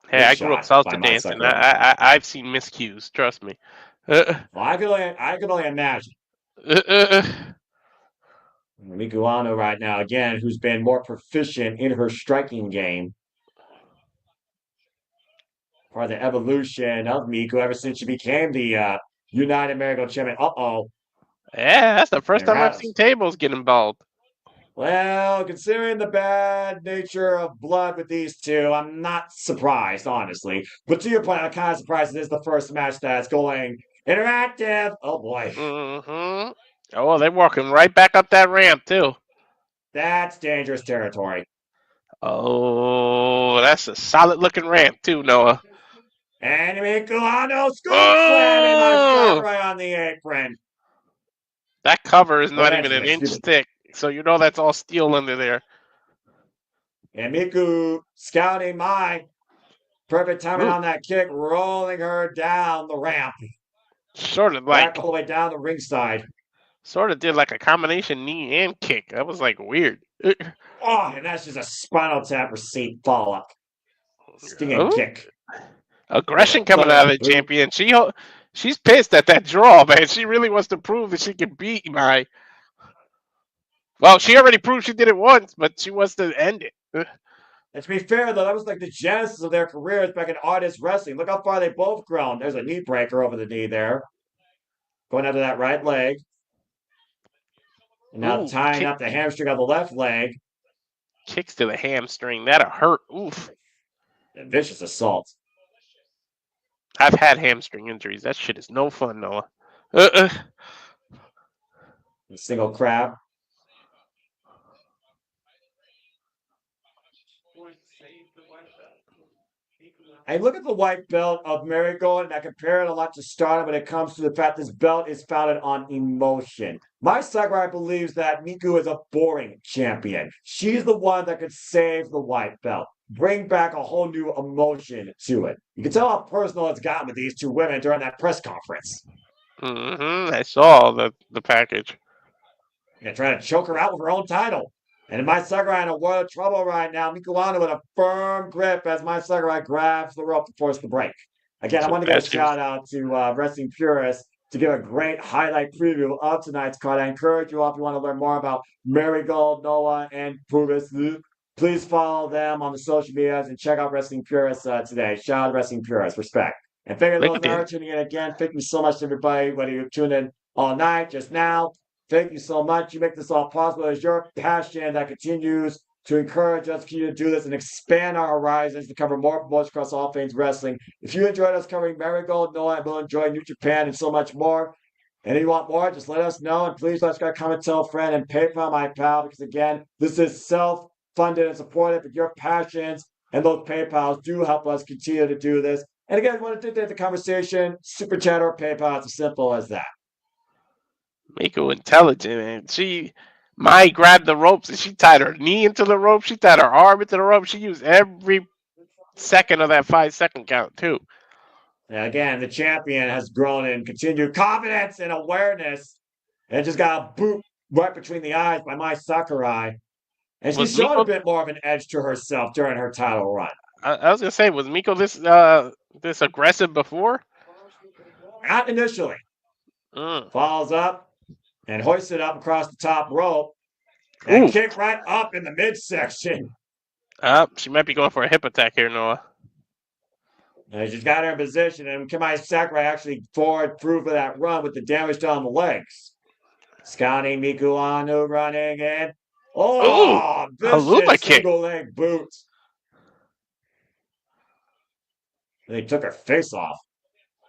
Hey, I grew up salsa dancing. I've seen miscues. Trust me. Well, I can only imagine. Miku Aono right now, again, who's been more proficient in her striking game. Part of the evolution of Miku ever since she became the United Marigold champion. Uh-oh. Yeah, that's the first time I've seen tables get involved. Well, considering the bad nature of blood with these two, I'm not surprised, honestly. But to your point, I'm kind of surprised it is the first match that's going interactive. Oh boy, Mm-hmm. Oh, they're walking right back up that ramp too. that's dangerous territory. Oh, that's a solid looking ramp too, Noah. And Aono scoop slamming my Oh, Sakurai on the apron. that cover is not even an Eventually, inch excuse me. thick, so you know that's all steel under there. And Miku scouting my perfect timing Ooh, on that kick, rolling her down the ramp, sort of back like, all the way down the ringside. sort of did like a combination knee and kick. That was like weird. Oh, and that's just a spinal tap receipt follow up. Stinging Oh, kick. With a aggression coming out of thud the boot. champion. She's pissed at that draw, man. She really wants to prove that she can beat my. Well, she already proved she did it once, but she wants to end it. And to be fair, though, that was like the genesis of their careers back in artist wrestling. Look how far they both grown. There's a knee breaker over the knee there. Going under that right leg. And now Ooh, tying up the hamstring on the left leg. kicks to the hamstring. That'll hurt. Oof. And vicious assault. I've had hamstring injuries. That shit is no fun, Noah. Uh-uh. Single crab. I look at the white belt of Marigold and I compare it a lot to Stardom when it comes to the fact this belt is founded on emotion. My Sakurai believes that Miku is a boring champion. She's the one that could save the white belt, bring back a whole new emotion to it. You can tell how personal it's gotten with these two women during that press conference. I saw the package. You're trying to choke her out with her own title. And in my Sakurai in a world of trouble right now, Mikuano with a firm grip as my Sakurai grabs the rope to force the break. Again, I So want to give a bad she was. shout out to Wrestling Purists to give a great highlight preview of tonight's card. I encourage you all, if you want to learn more about Marigold, Noah, and Purvis, please follow them on the social medias and check out Wrestling Purists today. Shout out to Wrestling Purists. Respect. And thank you to Look those at that are this. tuning in again. Thank you so much, everybody, whether you tuned in all night, just now. Thank you so much. You make this all possible. It's your passion that continues to encourage us to continue to do this and expand our horizons to cover more promotions across all things wrestling. If you enjoyed us covering Marigold, Noah, and will enjoy New Japan and so much more, and if you want more, just let us know. And please let's comment, tell a friend, and PayPal my pal, because again, this is self-funded and supported, but your passions and those PayPals do help us continue to do this. And again, if you want to take the conversation, Super Chat or PayPal, it's as simple as that. Meiko intelligent, man. She Mai grabbed the ropes and she tied her knee into the rope. She tied her arm into the rope. She used every second of that 5 second count too. Again, the champion has grown in continued confidence and awareness and just got a boot right between the eyes by my Sakurai. And Was she's shown a Meiko? bit more of an edge to herself during her title run. I was gonna say, was Meiko this aggressive before? Not initially. Mm. Falls up and hoists it up across the top rope and Ooh. kick right up in the midsection. She might be going for a hip attack here, Noah. And she's got her in position, and Kamai Sakurai actually forward through for that run with the damage done on the legs. Scouting Mikuano running in. Ooh, Oh, Haluma vicious kick. single leg boot. They took her face off.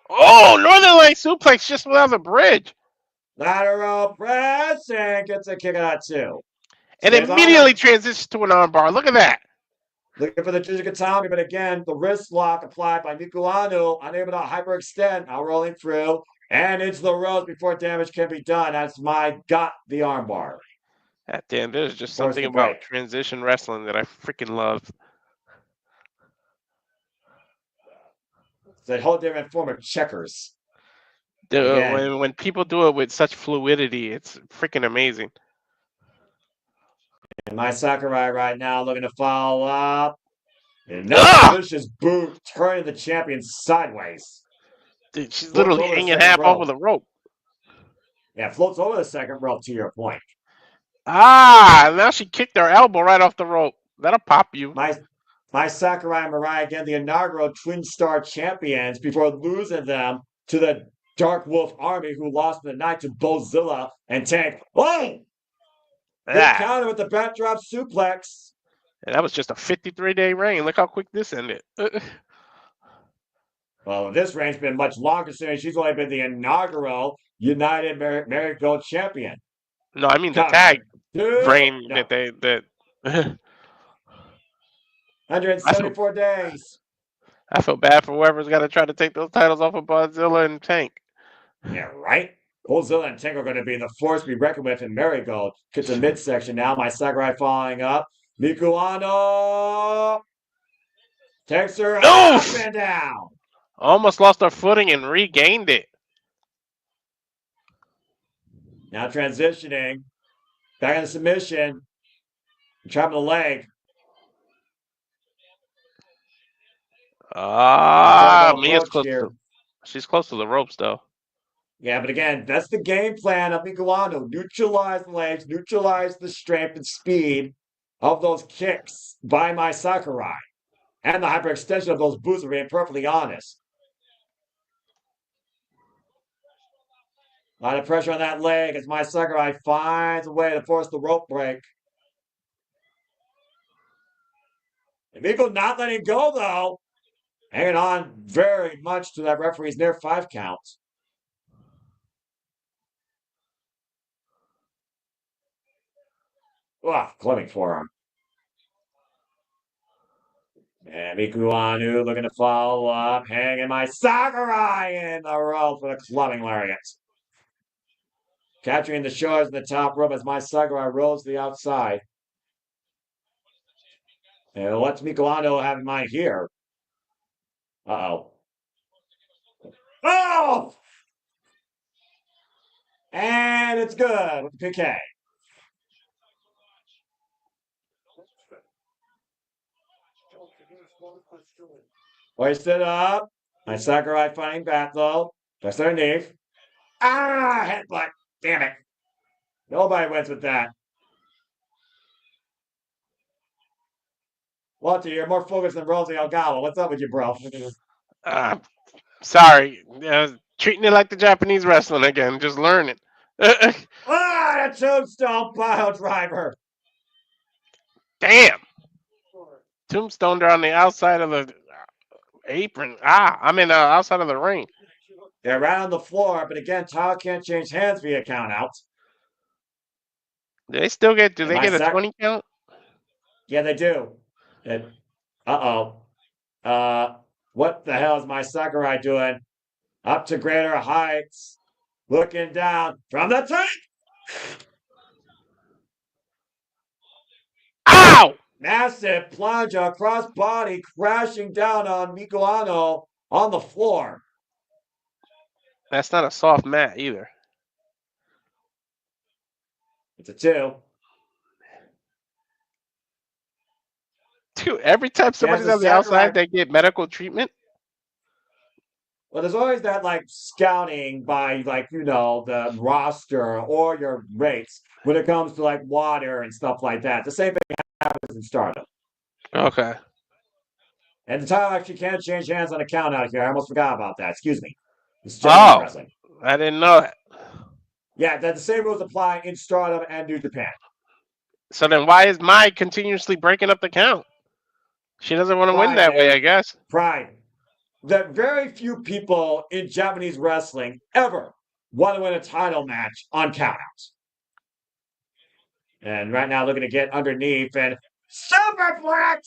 Oh, Northern Light suplex just without the bridge. Lateral press and gets a kick out too. And Stays on immediately her. transitions to an armbar. Look at that. Looking for the Utami, but again, the wrist lock applied by Mikuano, unable to hyperextend, now rolling through, and into the ropes before damage can be done. That's my got the armbar. God damn, there's just Force something the about break. transition wrestling that I freaking love. It's a whole different form of checkers. Dude, when people do it with such fluidity, it's freaking amazing. And my Sakurai right now looking to follow up. Another vicious boot, turning the champion sideways. Dude, she's Floats literally over the hanging second half over rope. the rope. Yeah, floats over the second rope to your point. Now she kicked her elbow right off the rope. That'll pop you. My Sakurai and Mirai, again, the inaugural Twin Star champions before losing them to the Dark Wolf Army, who lost the night to Bozilla and Tank. Oh! Big counter with the backdrop suplex. And that was just a 53-day reign. Look how quick this ended. Well, this reign's been much longer since she's only been the inaugural United Marigold champion. No, I mean the tag reign no. that 174 days. I feel bad for whoever's got to try to take those titles off of Bozilla and Tank. Yeah, right? Bozilla and Tank are going to be the force to be reckoned with in Marigold. Get to midsection now. My Sakurai following up. Miku Aono takes her up and down. Almost lost her footing and regained it. Now transitioning. Back in the submission. Trapping the leg. Mia's close here. She's close to the ropes, though. Yeah, but again, that's the game plan of Miku Aono. Neutralize the legs, neutralize the strength and speed of those kicks by my Sakurai. And the hyperextension of those boots, are being perfectly honest. A lot of pressure on that leg as my Sakurai finds a way to force the rope break. And Miku not letting go, though. Hanging on very much to that referee's near 5 count. Clubbing forearm. And Miku Aono looking to follow up. Hanging my Sakurai in the rope for the clubbing lariat. Capturing the shoulders in the top rope as my Sakurai rolls to the outside. And what's Miku Aono have in mind here? Uh-oh. Oh! And it's good with the PK. Hoisted up. My Sakurai fighting back though. Just underneath. Headbutt. Damn it. Nobody wins with that. Walter, you're more focused than Rosie Elgawa. What's up with you, bro? Sorry. Treating it like the Japanese wrestling again. Just learn it. A tombstone pile driver. Damn. Tombstone on the outside of the apron. Outside of the ring. They're right on the floor, but again, Tile can't change hands via count out. Do they still get a 20 count? Yeah, they do. What the hell is my Sakurai doing? Up to greater heights. Looking down from the top. Ow! Massive plunge across body, crashing down on Miku Aono on the floor. That's not a soft mat either. It's a 2. Dude, every time somebody's on the outside, they get medical treatment. Well, there's always that scouting by the roster or your rates when it comes to water and stuff like that. The same thing happens in Stardom. Okay. And the title actually can't change hands on a count out here. I almost forgot about that. Excuse me. It's Japanese wrestling. I didn't know that. Yeah, the same rules apply in Stardom and New Japan. So then why is Mai continuously breaking up the count? She doesn't want to win that way, I guess. Pride. That very few people in Japanese wrestling ever want to win a title match on countouts. And right now looking to get underneath and superplex!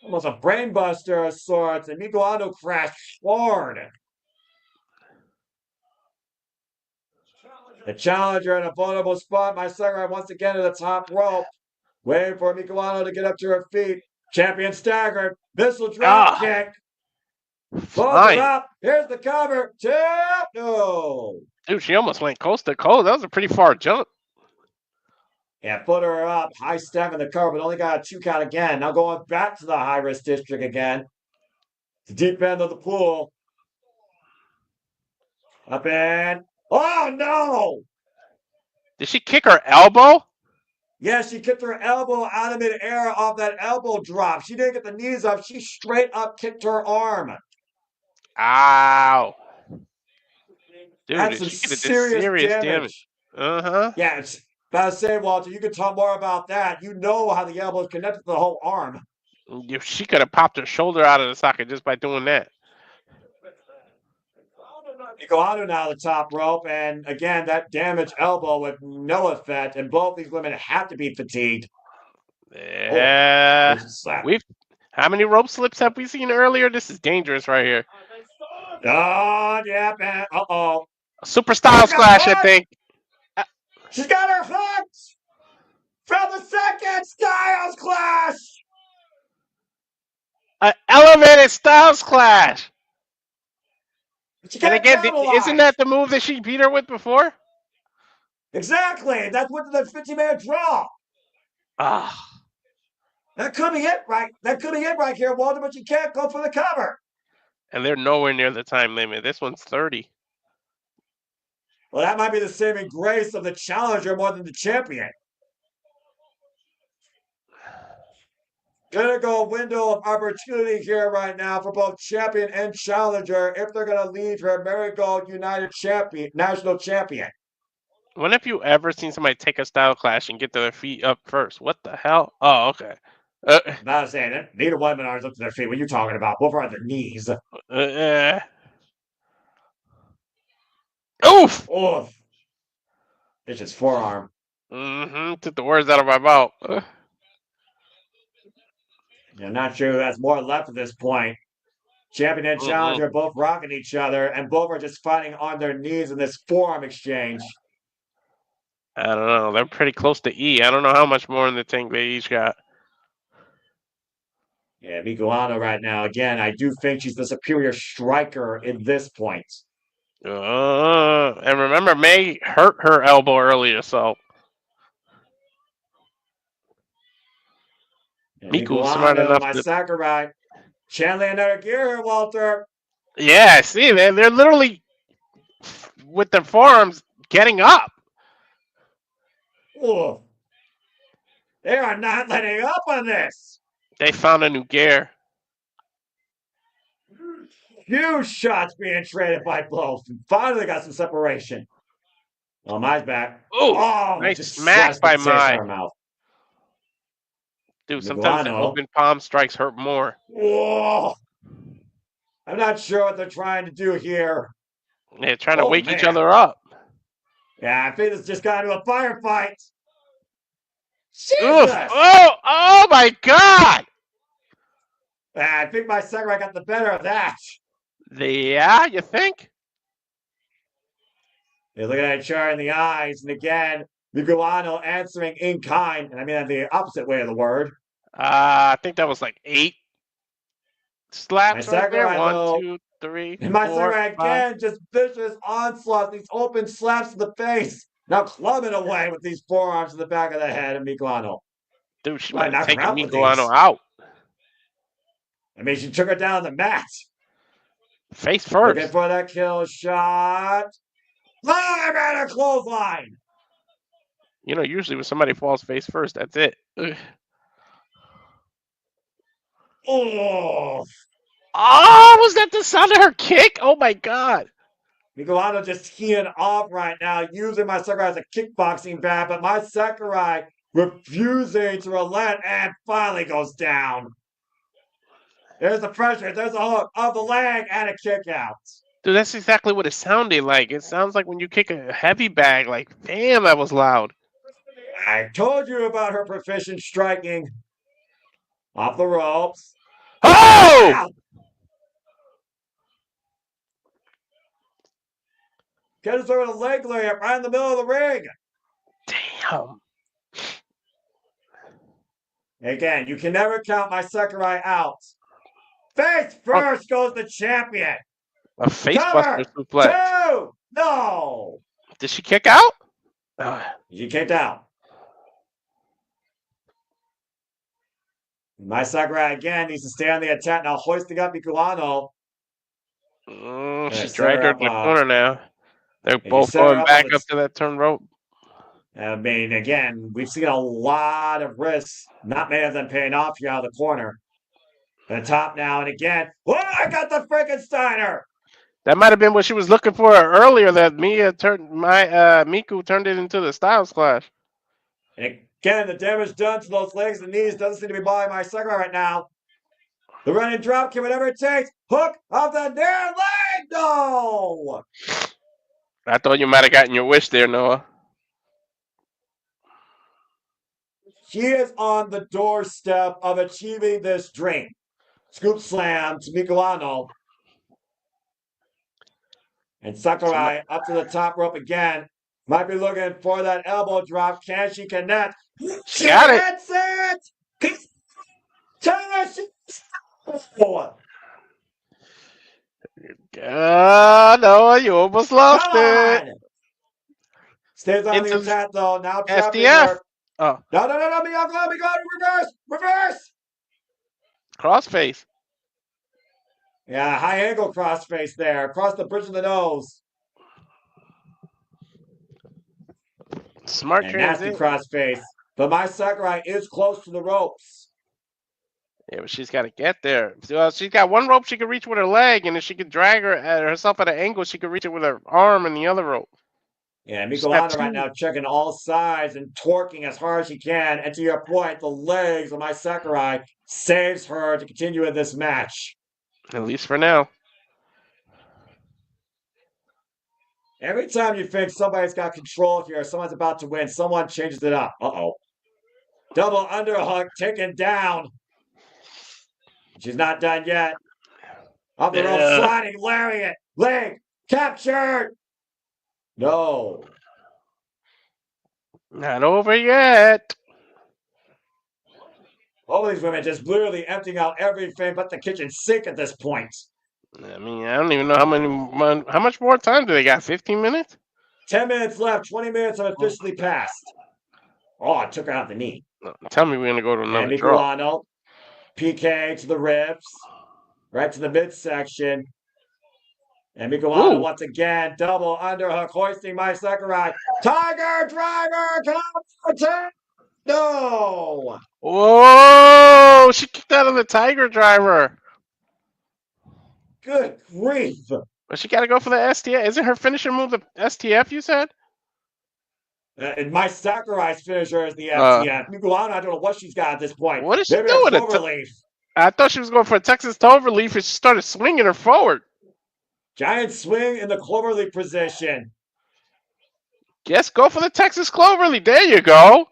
Almost a brainbuster of sorts, and Miku Aono crashed hard. The challenger in a vulnerable spot. My Sakurai once again to the top rope. Waiting for Miku Aono to get up to her feet. Champion staggered. Missile drop kick. Close it up. Here's the cover. Tap. No. Dude, she almost went coast to coast. That was a pretty far jump. Yeah, put her up. High step in the cover, but only got a 2 count again. Now going back to the high risk district again. The deep end of the pool. Up in. Oh, no! Did she kick her elbow? Yeah, she kicked her elbow out of midair off that elbow drop. She didn't get the knees up. She straight up kicked her arm. Ow. That's some she could have did serious damage. Uh-huh. Yeah, it's about to say, Walter, you can talk more about that. You know how the elbow is connected to the whole arm. She could have popped her shoulder out of the socket just by doing that. Aono now the top rope, and again, that damaged elbow with no effect, and both these women have to be fatigued. Yeah. How many rope slips have we seen earlier? This is dangerous right here. Oh, yeah, man. Uh-oh. Super Styles Clash, I think. She's got her hooked! From the second Styles Clash! An elevated Styles Clash! And again, isn't that the move that she beat her with before? Exactly! That's what the 50-man draw! That could be it right here, Walter, but you can't go for the cover. And they're nowhere near the time limit. This one's 30. Well, that might be the saving grace of the challenger more than the champion. Gonna go window of opportunity here right now for both champion and challenger if they're gonna leave her Marigold United champion, national champion. When have you ever seen somebody take a style clash and get their feet up first? What the hell? Oh, okay. About to say that neither one of them are up to their feet. What are you talking about? Both are on their knees. Oof! Oof! It's just forearm. Took the words out of my mouth. I'm not sure who has more left at this point. Champion and challenger both rocking each other, and both are just fighting on their knees in this forearm exchange. I don't know. They're pretty close to E. I don't know how much more in the tank they each got. Yeah, Aono right now. Again, I do think she's the superior striker in this point. And remember, May hurt her elbow earlier, so. Miku, smart enough to... Sakurai. Channeling another gear here, Walter. Yeah, see, they're literally, with their forearms, getting up. Ooh. They are not letting up on this. They found a new gear. Huge shots being traded by both. Finally got some separation. Oh, Mai's back. Ooh, nice smack by Mai. Dude, sometimes the open palm strikes hurt more. Whoa. I'm not sure what they're trying to do here. They're trying to wake each other up. Yeah, I think it's just got into a firefight. Jesus! Oh my God! I think my Sakurai got the better of that. Yeah, you think? They look at each other in the eyes, and again, Aono answering in kind, and I mean the opposite way of the word. I think that was like 8 slaps right there. 1, 2, 3, and my 4, Sakurai again, just vicious onslaughts, these open slaps to the face. Now clubbing away with these forearms to the back of the head of Aono. Dude, she might have taken Aono out. I mean, she took her down the mat. Face first. Looking for that kill shot. Live at a clothesline. You know, usually when somebody falls face first, that's it. Oh, was that the sound of her kick? Oh my God. Aono just teeing off right now, using my Sakurai as a kickboxing bat, but my Sakurai refusing to relent and finally goes down. There's the pressure. There's a hook of the leg and a kick out. Dude, that's exactly what it sounded like. It sounds like when you kick a heavy bag. Like, damn, that was loud. I told you about her proficient striking. Off the ropes. Oh! Gets her with a leg layup right in the middle of the ring. Damn. Again, you can never count my Sakurai out. Face first goes the champion. A facebuster suplex. 2! No! Did she kick out? She kicked out. My Sakurai again needs to stay on the attack now, hoisting up Aono. She's dragged her to the corner now. They're both going back up to that turn rope. I mean, again, we've seen a lot of risks, not many of them paying off here out of the corner. The top now, and again, I got the Frankensteiner! That might have been what she was looking for earlier. That Miku turned it into the Styles Clash. And again, the damage done to those legs and knees doesn't seem to be bothering my Sakurai right now. The running drop kick, whatever it takes. Hook of the near leg. No. I thought you might have gotten your wish there, Noah. She is on the doorstep of achieving this dream. Scoop slam to Aono. And Sakurai up to the top rope again. Might be looking for that elbow drop. Can she connect? She got it. Hits it. Noah, you almost lost it. Stays on Into the attack though. Now trapping SDF. her. Oh, No, Miyako, reverse. crossface. Yeah, high angle crossface there, across the bridge of the nose. Smart And transition. nasty crossface. But my Sakurai is close to the ropes. Yeah, but she's got to get there. She's got one rope she can reach with her leg, and if she can drag herself at an angle, she can reach it with her arm and the other rope. Yeah, Aono right now checking all sides and torquing as hard as she can. And to your point, the legs of my Sakurai saves her to continue in this match. At least for now. Every time you think somebody's got control here, someone's about to win, someone changes it up. Uh-oh. Double underhook taken down. She's not done yet. Up the rope, sliding, lariat, leg, captured. No. Not over yet. All these women just literally emptying out everything but the kitchen sink at this point. I mean, I don't even know how much more time do they got? 15 minutes? 10 minutes left. 20 minutes have officially passed. Oh, it took her out the knee. Tell me we're going to go to another And draw. Aono, PK to the ribs, right to the midsection. And Aono once again, double underhook, hoisting my Sakurai. Tiger driver, counter. No. Whoa! She kicked out of the Tiger driver. Good grief. But she got to go for the STF. Isn't her finisher move the STF, you said? And my Sakurai's finisher is the STF. Aono, I don't know what she's got at this point. What is she Maybe doing? a cloverleaf. I thought she was going for a Texas cloverleaf and she started swinging her forward. Giant swing in the cloverleaf position. Yes, go for the Texas cloverleaf. There you go.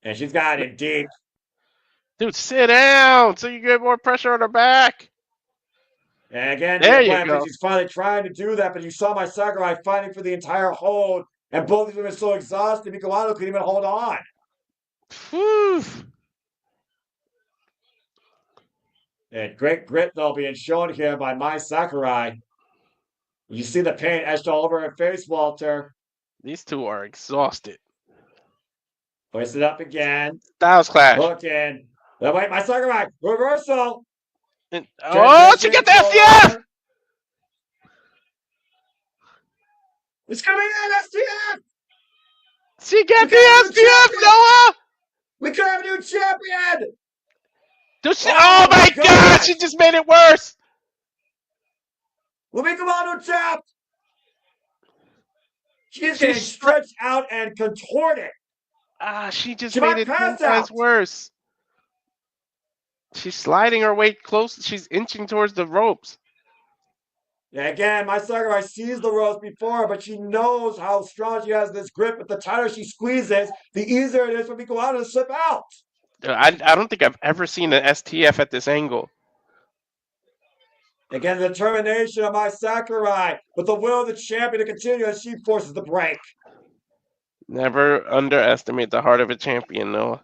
And she's got it deep. Dude, sit down so you get more pressure on her back. And again, there you go. She's finally trying to do that, but you saw my Sakurai fighting for the entire hold, and both of them are so exhausted, Aono couldn't even hold on. Whew. And great grit, though, being shown here by my Sakurai. You see the pain etched all over her face, Walter. These two are exhausted. Hoist it up again. Styles Clash. Hook in. Wait, my Sakurai. Reversal. She got the STF! It's coming in, STF! She got the STF, Noah! We could have a new champion! Oh my God! She just made it worse! We'll make Aono tapped! She's getting stretched out and contorted. She just made it 10 times worse. She's sliding her way close. She's inching towards the ropes. Yeah, again, my Sakurai sees the ropes before, but she knows how strong she has this grip. But the tighter she squeezes, the easier it is for Aono to slip out. I don't think I've ever seen an STF at this angle. Again, the determination of my Sakurai, but the will of the champion to continue as she forces the break. Never underestimate the heart of a champion, Noah.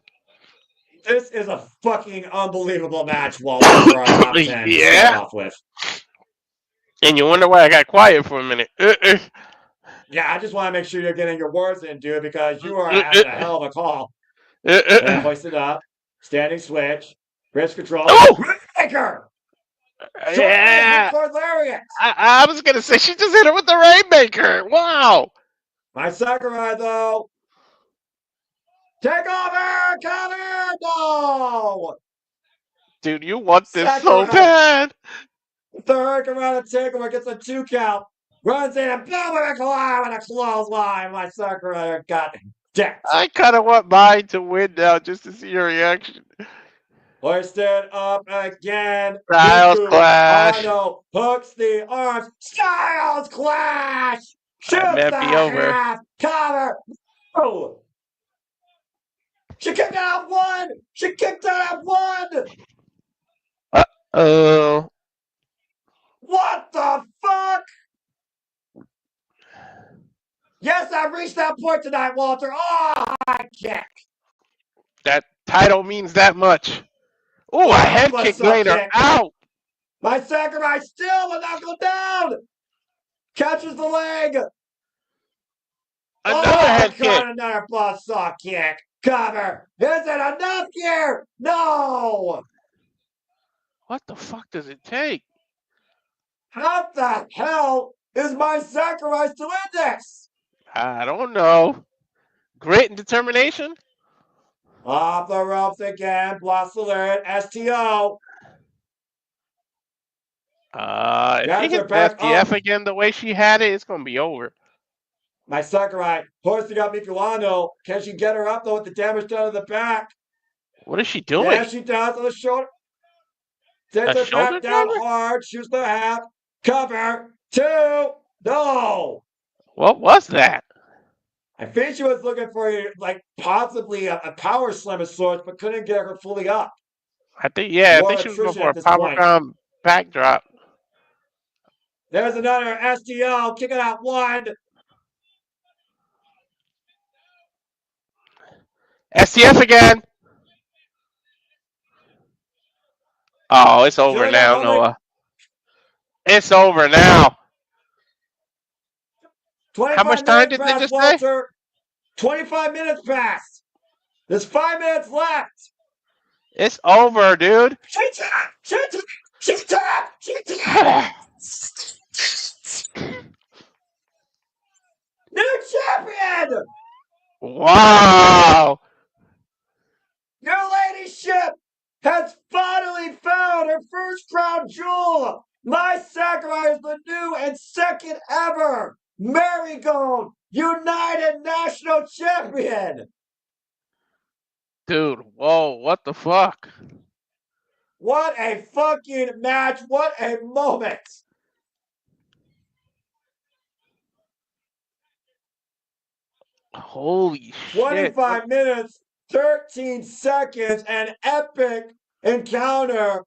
This is a fucking unbelievable match, Walter, for our top 10 to start off with. And you wonder why I got quiet for a minute. Yeah, I just want to make sure you're getting your words in, dude, because you are having a hell of a call. Hoist it up. Standing switch. Wrist control. Rainmaker! Yeah. Lariat! I was going to say, she just hit her with the Rainmaker. Wow. My Sakurai, though. Take over! Counter! No! Dude, you want this so bad. Third around the takeover, gets a 2 count. Runs in and boom with a clothesline. My Sakurai got decked. I kind of want mine to win now just to see your reaction. Hoisted up again. Styles Miku, Clash. Aono hooks the arms. Styles Clash! That Shoots might the be over. half. Cover. Oh. She kicked out one. She kicked out at one. Uh-oh. What the fuck? Yes, I've reached that point tonight, Walter. Oh, I kick. That title means that much. Oh, a head kick later. Kick. Ow! My Sakurai still will not go down. Catches the leg. Another head kick. Another buzzsaw kick. Cover. Is it enough here? No. What the fuck does it take? How the hell is my Sakurai still in this? I don't know. Grit and determination? Off the ropes again. Blast alert. STO. If she hits SDF again the way she had it, it's gonna be over. My Sakurai hoisting up Miku Aono. Can she get her up though with the damage done to the back? What is she doing? Yeah, she does on the shoulder. Sends her back down hard. Shoots the half. Cover. 2. No. What was that? I think she was looking for possibly a power slam of sorts, but couldn't get her fully up. I think she was going for a power backdrop. There's another STL kicking out one. STF again. Oh, it's over now, Noah. It's over now. How much time did they just say? 25 minutes passed. There's 5 minutes left. It's over, dude. She tapped. New champion. Wow. Your ladyship has finally found her first crown jewel. My Sakurai is the new and second ever Marigold United National Champion. Dude, whoa, what the fuck? What a fucking match. What a moment. Holy 25 shit. minutes, 13 seconds, an epic encounter.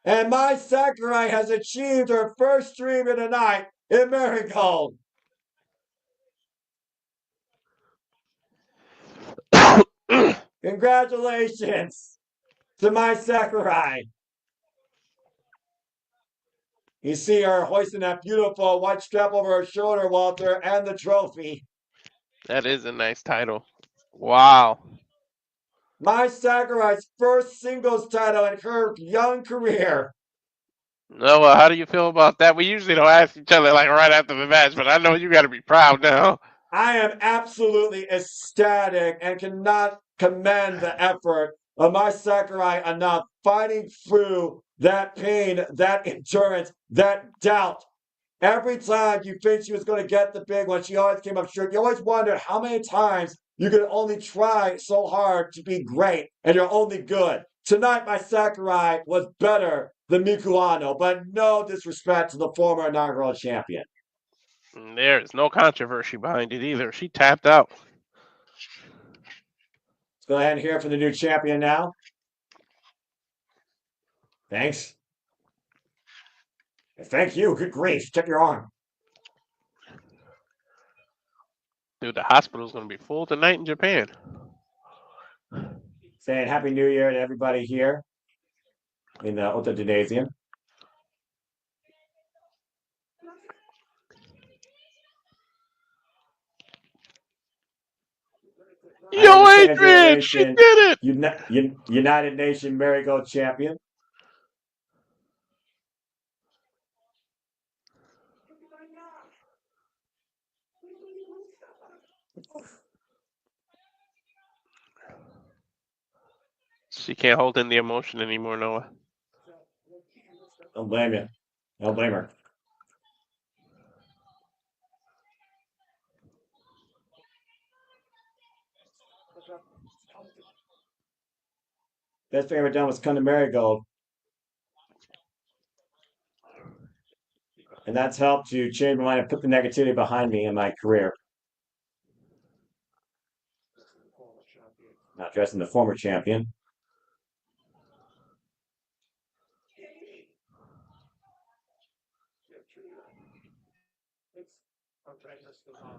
And my Sakurai has achieved her first stream of the night in Marigold. Congratulations to my Sakurai. You see her hoisting that beautiful white strap over her shoulder, Walter, and the trophy. That is a nice title. Wow. My Sakurai's first singles title in her young career. Noah, how do you feel about that? We usually don't ask each other like right after the match, but I know you got to be proud now. I am absolutely ecstatic and cannot commend the effort of my Sakurai enough fighting through that pain, that endurance, that doubt. Every time you think she was going to get the big one, she always came up short. You always wondered how many times you could only try so hard to be great and you're only good. Tonight, my Sakurai was better than Miku Aono, but no disrespect to the former inaugural champion. There's no controversy behind it either. She tapped out. Let's go ahead and hear from the new champion now. Thanks. Thank you. Good grief. Check your arm. Dude, the hospital's going to be full tonight in Japan. Saying Happy New Year to everybody here in the Ota Gymnasium. Yo, Adrian, she did it! United Nation Marigold champion. She can't hold in the emotion anymore, Noah. Don't blame you. Don't blame her. Best thing I've ever done was come to Marigold. And that's helped to change my mind and put the negativity behind me in my career. Not dressing the former champion.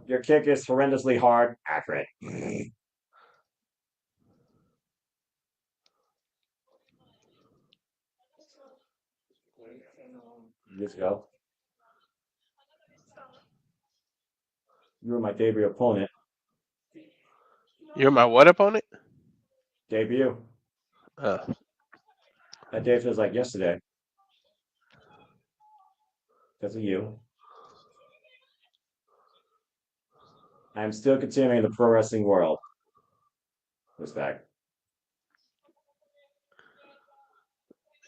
Your kick is horrendously hard. Accurate. Let's go. You were my debut opponent. You're my what opponent? Debut. That day feels like yesterday. Because of you. I'm still continuing the pro wrestling world. Respect.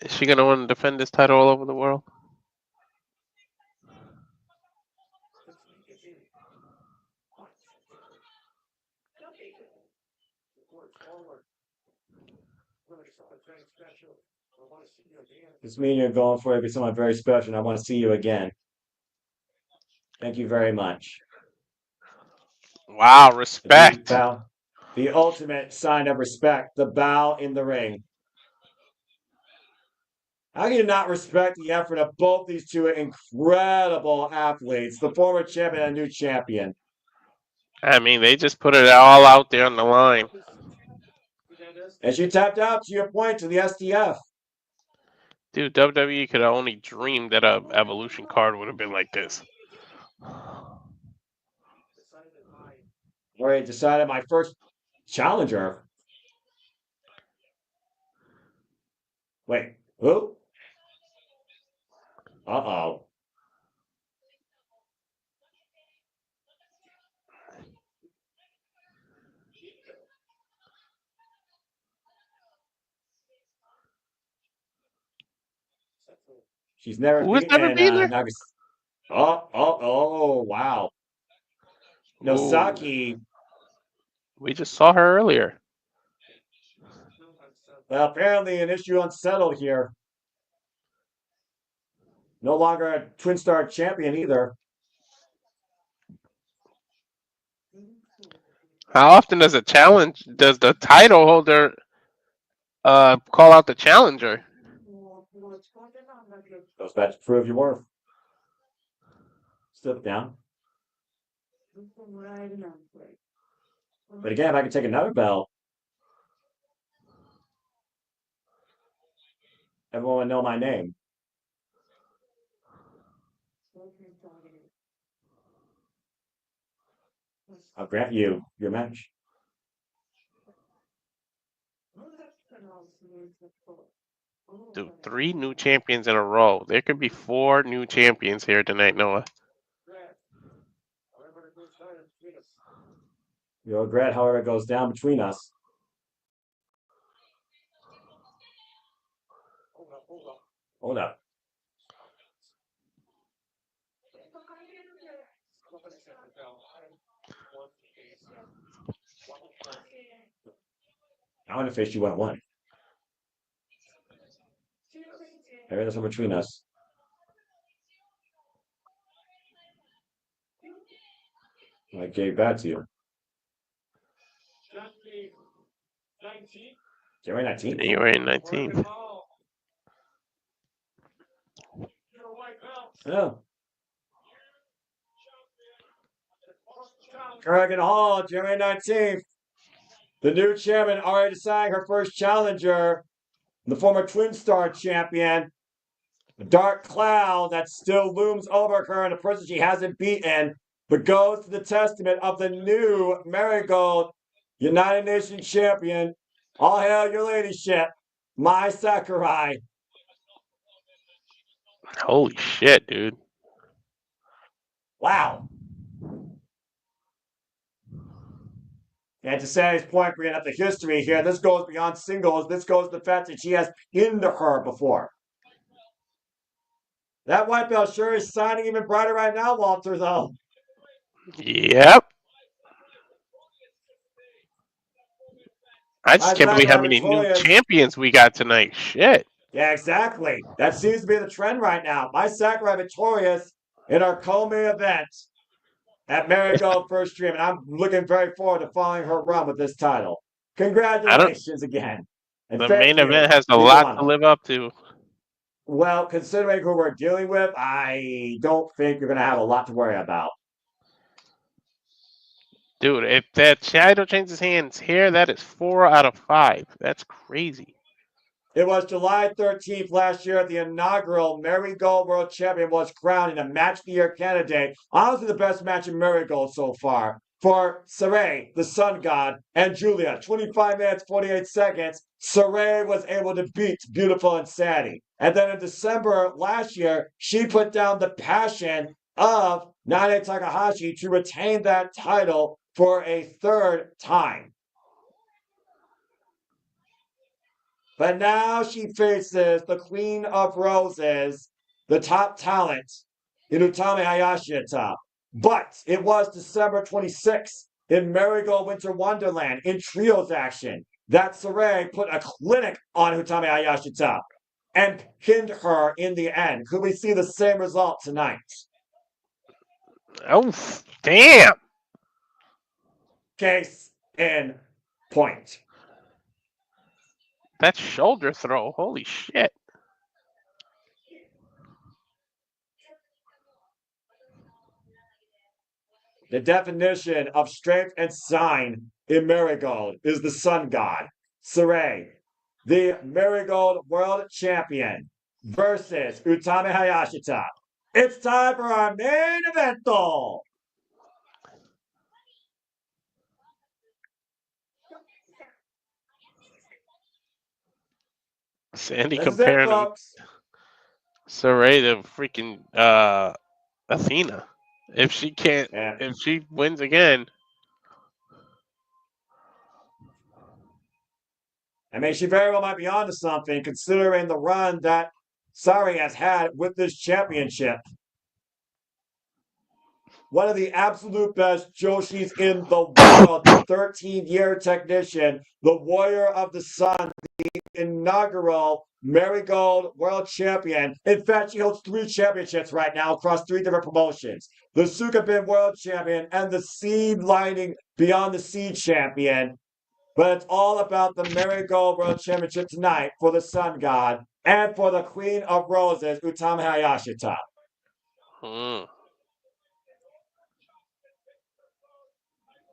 Is she gonna want to defend this title all over the world? This means you're going for it be someone very special, and I want to see you again. Thank you very much. Wow, respect. Bow. The ultimate sign of respect, the bow in the ring. How can you not respect the effort of both these two incredible athletes, the former champion and new champion? I mean, they just put it all out there on the line. And she tapped out to your point to the STF. Dude, WWE could have only dreamed that a Evolution card would have been like this. Already decided my first challenger. Wait, who? Uh-oh. She's never Who has never beaten been there? Nagisa. Oh, wow. Nozaki. Ooh, we just saw her earlier. Well, apparently an issue unsettled here. No longer a Twin Star champion either. How often does the title holder call out the challenger? Goes back to prove your worth. Step down. But again, if I could take another belt, everyone would know my name. I'll grant you your match. Dude, 3 new champions in a row. There could be 4 new champions here tonight, Noah. You'll regret however it goes down between us. Hold up. I want to face you 1-1. There is something between us. I gave that to you. January 19th? January 19th. Oh. Dragon Hall, January 19th. The new chairman already deciding her first challenger, the former Twin Star champion, a dark cloud that still looms over her and a person she hasn't beaten, but goes to the testament of the new Marigold United Nations champion. All hail your ladyship, my Sakurai. Holy shit, dude. Wow. And to Saree's point, bringing up the history here, this goes beyond singles. This goes to the fact that she has pinned her before. That white belt sure is shining even brighter right now, Walter, though. Yep. I My just can't believe how Sakurai many new victorious. champions we got tonight. Shit. Yeah, exactly. That seems to be the trend right now. My Sakurai victorious in our co-main event at Marigold First Stream, and I'm looking very forward to following her run with this title. I don't. Congratulations again. And The thank main you, event has a lot to Iguana. live up to. Well, considering who we're dealing with, I don't think you're going to have a lot to worry about. Dude, if that title changes hands here, that is 4 out of 5. That's crazy. It was July 13th last year at the inaugural Marigold World Champion was crowned in a Match of the Year candidate. Honestly, the best match in Marigold so far. For Sareee, the Sun God, and Julia, 25 minutes, 48 seconds, Sareee was able to beat Beautiful and Sadie. And then in December last year, she put down the passion of Nanae Takahashi to retain that title for a third time. But now she faces the Queen of Roses, the top talent in Utami Hayashishita. But it was December 26th in Marigold Winter Wonderland in trios action that Sareee put a clinic on Utami Hayashishita and pinned her in the end. Could we see the same result tonight? Oh, damn. Case in point. That shoulder throw. Holy shit. The definition of strength and sign in Marigold is the sun god, Sareee, the Marigold World Champion, versus Utami Hayashishita. It's time for our main event. Sandy This is it, comparing folks. Sareee to freaking Athena. If she can't, Yeah. if she wins again, I mean, she very well might be onto something considering the run that Seri has had with this championship. One of the absolute best Joshis in the world, the 13-year technician, the Warrior of the Sun, the inaugural Marigold World Champion. In fact, she holds 3 championships right now across 3 different promotions. The Sukabin World Champion and the Seed Lining Beyond the Sea Champion. But it's all about the Marigold World Championship tonight for the Sun God and for the Queen of Roses, Utami Hayashishita.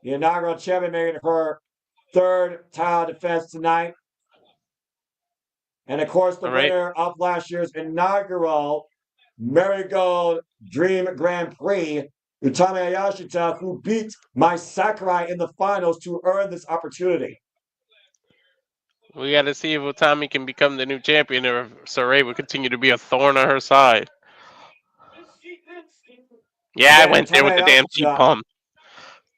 The inaugural champion making her 3rd title defense tonight. And of course, the winner of last year's inaugural Marigold Dream Grand Prix, Utami Hayashishita, who beat my Sakurai in the finals to earn this opportunity. we got to see if Utami can become the new champion or if Sareee will continue to be a thorn on her side. Yeah, I went there with the damn cheap pump.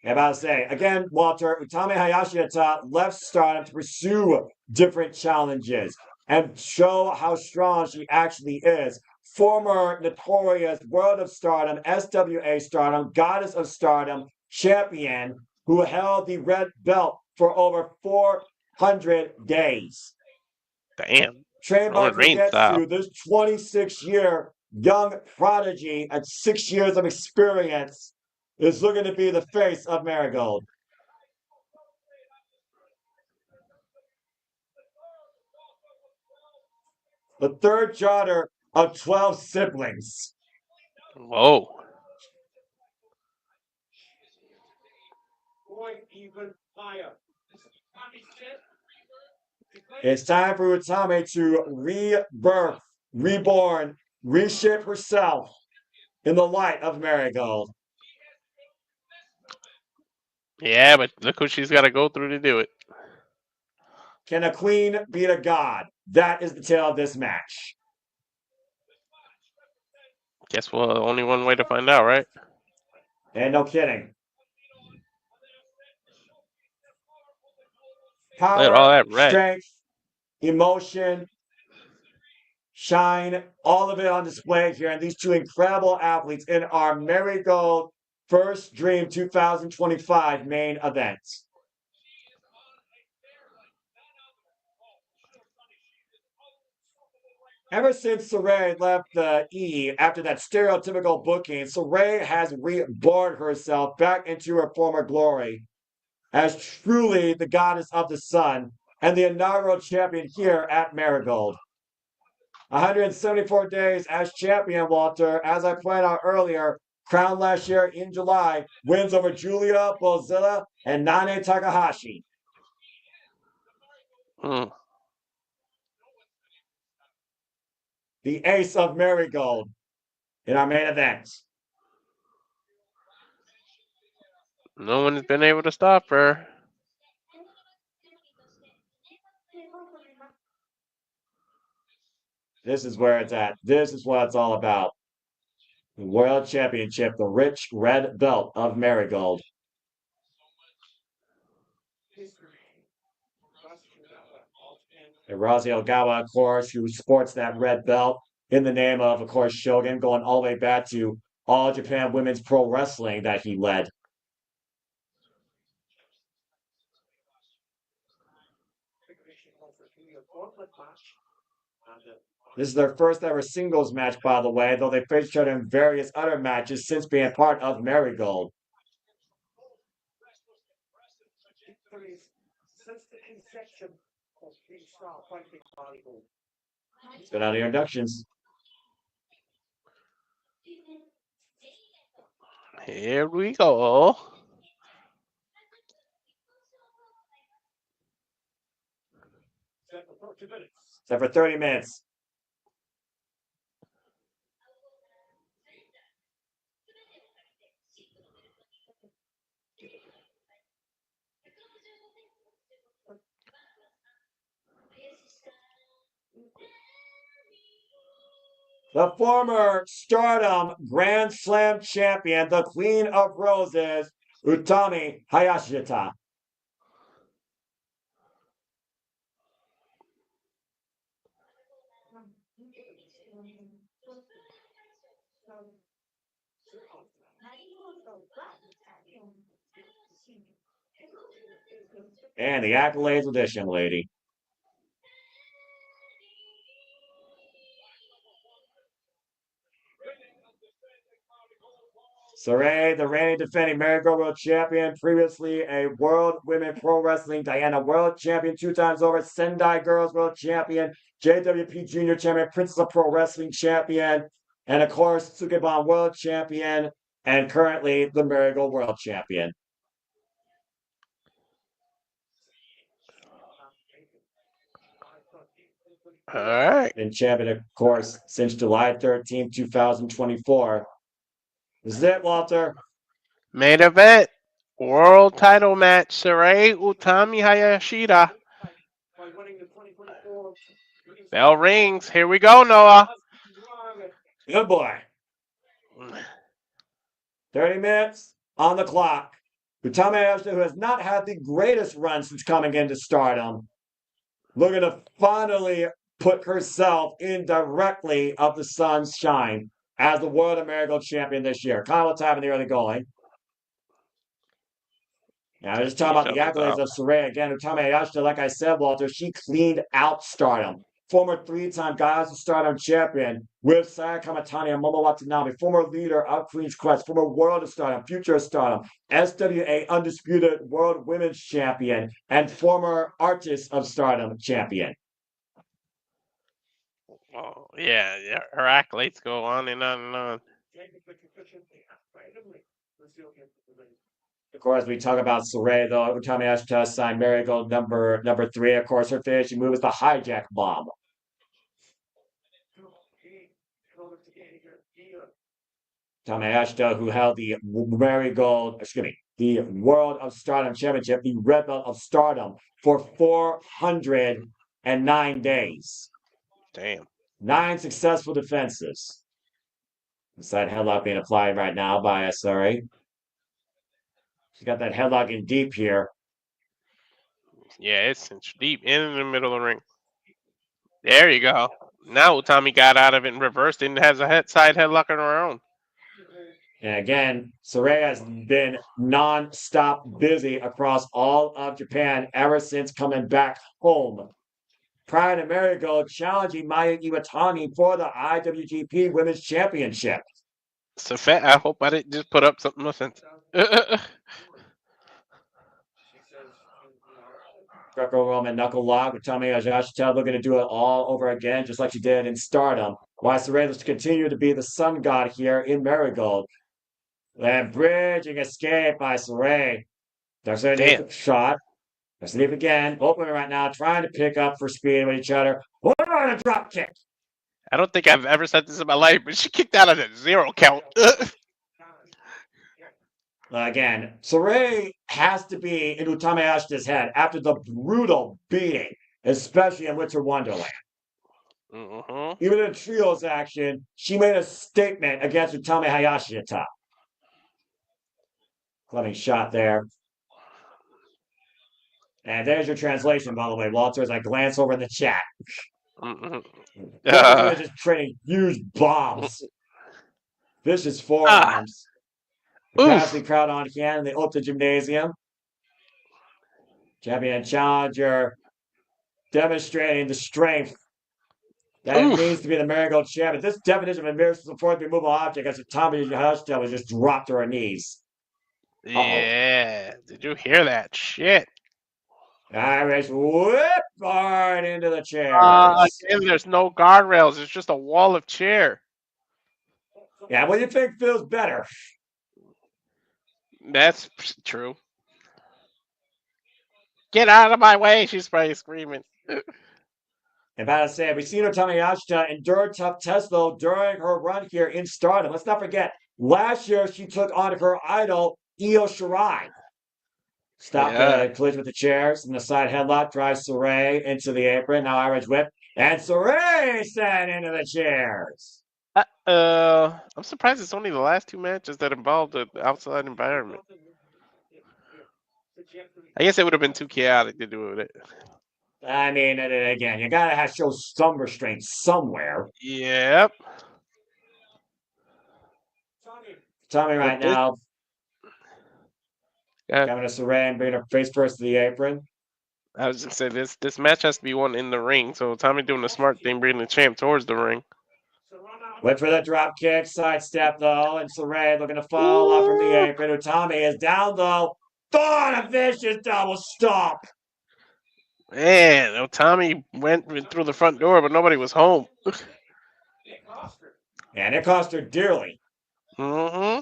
I'm about to say, again, Walter, Utami Hayashishita left Stardom to pursue different challenges and show how strong she actually is. Former notorious World of Stardom, SWA Stardom, Goddess of Stardom champion who held the red belt for over 400 days. Damn. Trained by Roman Reigns style. Fujitsu, this 26-year young prodigy at 6 years of experience is looking to be the face of Marigold. The 3rd daughter of 12 siblings. Whoa. It's time for Utami to rebirth, reborn, reshape herself in the light of Marigold. Yeah, but look what she's got to go through to do it. Can a queen beat a god? That is the tale of this match. Guess well, only one way to find out, right? And no kidding. Power, Look at all that red. strength, emotion, shine, all of it on display here. And these two incredible athletes in our Marigold First Dream 2025 main event. Ever since Sareee left the E after that stereotypical booking, Sareee has reborn herself back into her former glory as truly the goddess of the sun and the inaugural champion here at Marigold. 174 days as champion, Walter. As I pointed out earlier, crowned last year in July, wins over Julia, Bozilla, and Nanae Takahashi. The ace of Marigold in our main event. No one has been able to stop her. This is where it's at. This is what it's all about. The World Championship, the rich red belt of Marigold. Hiroshi Ogawa, of course, who sports that red belt in the name of course, Shogun, going all the way back to All Japan Women's Pro Wrestling that he led. This is their first ever singles match, by the way, though they faced each other in various other matches since being part of Marigold. Let's go down to the introductions. Here we go. Set for 30 minutes. The former Stardom Grand Slam champion, the Queen of Roses, Utami Hayashishita. And the accolades edition, lady. Sareee, the reigning defending Marigold World Champion, previously a World Women Pro Wrestling Diana World Champion 2 times over, Sendai Girls World Champion, JWP Junior Champion, Princess of Pro Wrestling Champion, and of course, Tsukeban World Champion, and currently the Marigold World Champion. All right. Been champion, of course, since July 13, 2024. This is it, Walter. Main event. World title match. Sareee Utami Hayashishita. Bell rings. Here we go, Noah. Good boy. 30 minutes on the clock. Utami Hayashishita, who has not had the greatest run since coming into Stardom, looking to finally put herself in directly of the sun's shine as the World Marigold Champion this year. Kind of what's happening in the early going. Now, just talking about the accolades of Sareee again. Utami Hayashishita, like I said, Walter, she cleaned out Stardom. Former 3-time Goddess of Stardom champion with Saya Kamatani and Momo Watanabe, former leader of Queen's Quest, former World of Stardom, Future of Stardom, SWA Undisputed World Women's Champion, and former Artist of Stardom champion. Oh, yeah, her accolades go on and on and on. Of course, we talk about Sareee, though. Utami Hayashishita signed Marigold number 3. Of course, her finishing move is the hijack bomb. Utami Hayashishita, who held the the World of Stardom Championship, the Red Belt of Stardom, for 409 days. Damn. 9 successful defenses. Side headlock being applied right now by Seri. She got that headlock in deep here. Yeah, it's cinched deep in the middle of the ring. There you go. Now Utami got out of it and reversed it and has a side headlock on her own. And again, Sareee has been non-stop busy across all of Japan ever since coming back home. Prior to Marigold challenging Maya Iwatani for the IWGP Women's Championship. So fat. I hope I didn't just put up something offensive. Greco-Roman knuckle lock with Utami Hayashishita looking to do it all over again, just like she did in Stardom. Why Sareee looks to continue to be the sun god here in Marigold. And bridging escape by Sareee. There's a deep shot. There's a deep again. Open right now, trying to pick up for speed with each other. What on a drop kick? I don't think I've ever said this in my life, but she kicked out at a 0 count. Again, Sareee has to be in Utami Hayashishita's head after the brutal beating, especially in Winter Wonderland. Mm-hmm. Even in trios action, she made a statement against Utami Hayashishita. Clubbing shot there. And there's your translation, by the way, Walter, as I glance over in the chat. Just trading huge bombs. Vicious forearms. Capacity crowd on hand in the Opta Gymnasium. Champion challenger demonstrating the strength that it means to be the Marigold champion. This definition of a miracle before the removable object as Utami Hayashishita was just dropped to her knees. Yeah, did you hear that shit? Irish whip hard into the chair. Again, there's no guardrails. It's just a wall of chair. Yeah, what do you think feels better? That's true. Get out of my way, she's probably screaming. And about to say, we've seen Utami Hayashishita endure tough tests, though, during her run here in Stardom. Let's not forget, last year she took on her idol, Io Shirai. Stop the collision with the chairs, and the side headlock drives Sareee into the apron. Now Irish whip, and Sareee sent into the chairs. I'm surprised it's only the last 2 matches that involved the outside environment. I guess it would have been too chaotic to do with it. I mean, again, you gotta show some restraint somewhere. Yep. Tommy right now. Coming to Sareee and bringing her face first to the apron. I was just saying this match has to be won in the ring. So Tommy doing the smart thing, bringing the champ towards the ring. Went for the drop kick, sidestep though, and Sareee looking to follow up from the apron. Utami is down though. A vicious double stop. Man, Utami went through the front door, but nobody was home. And it cost her dearly. Mm-hmm.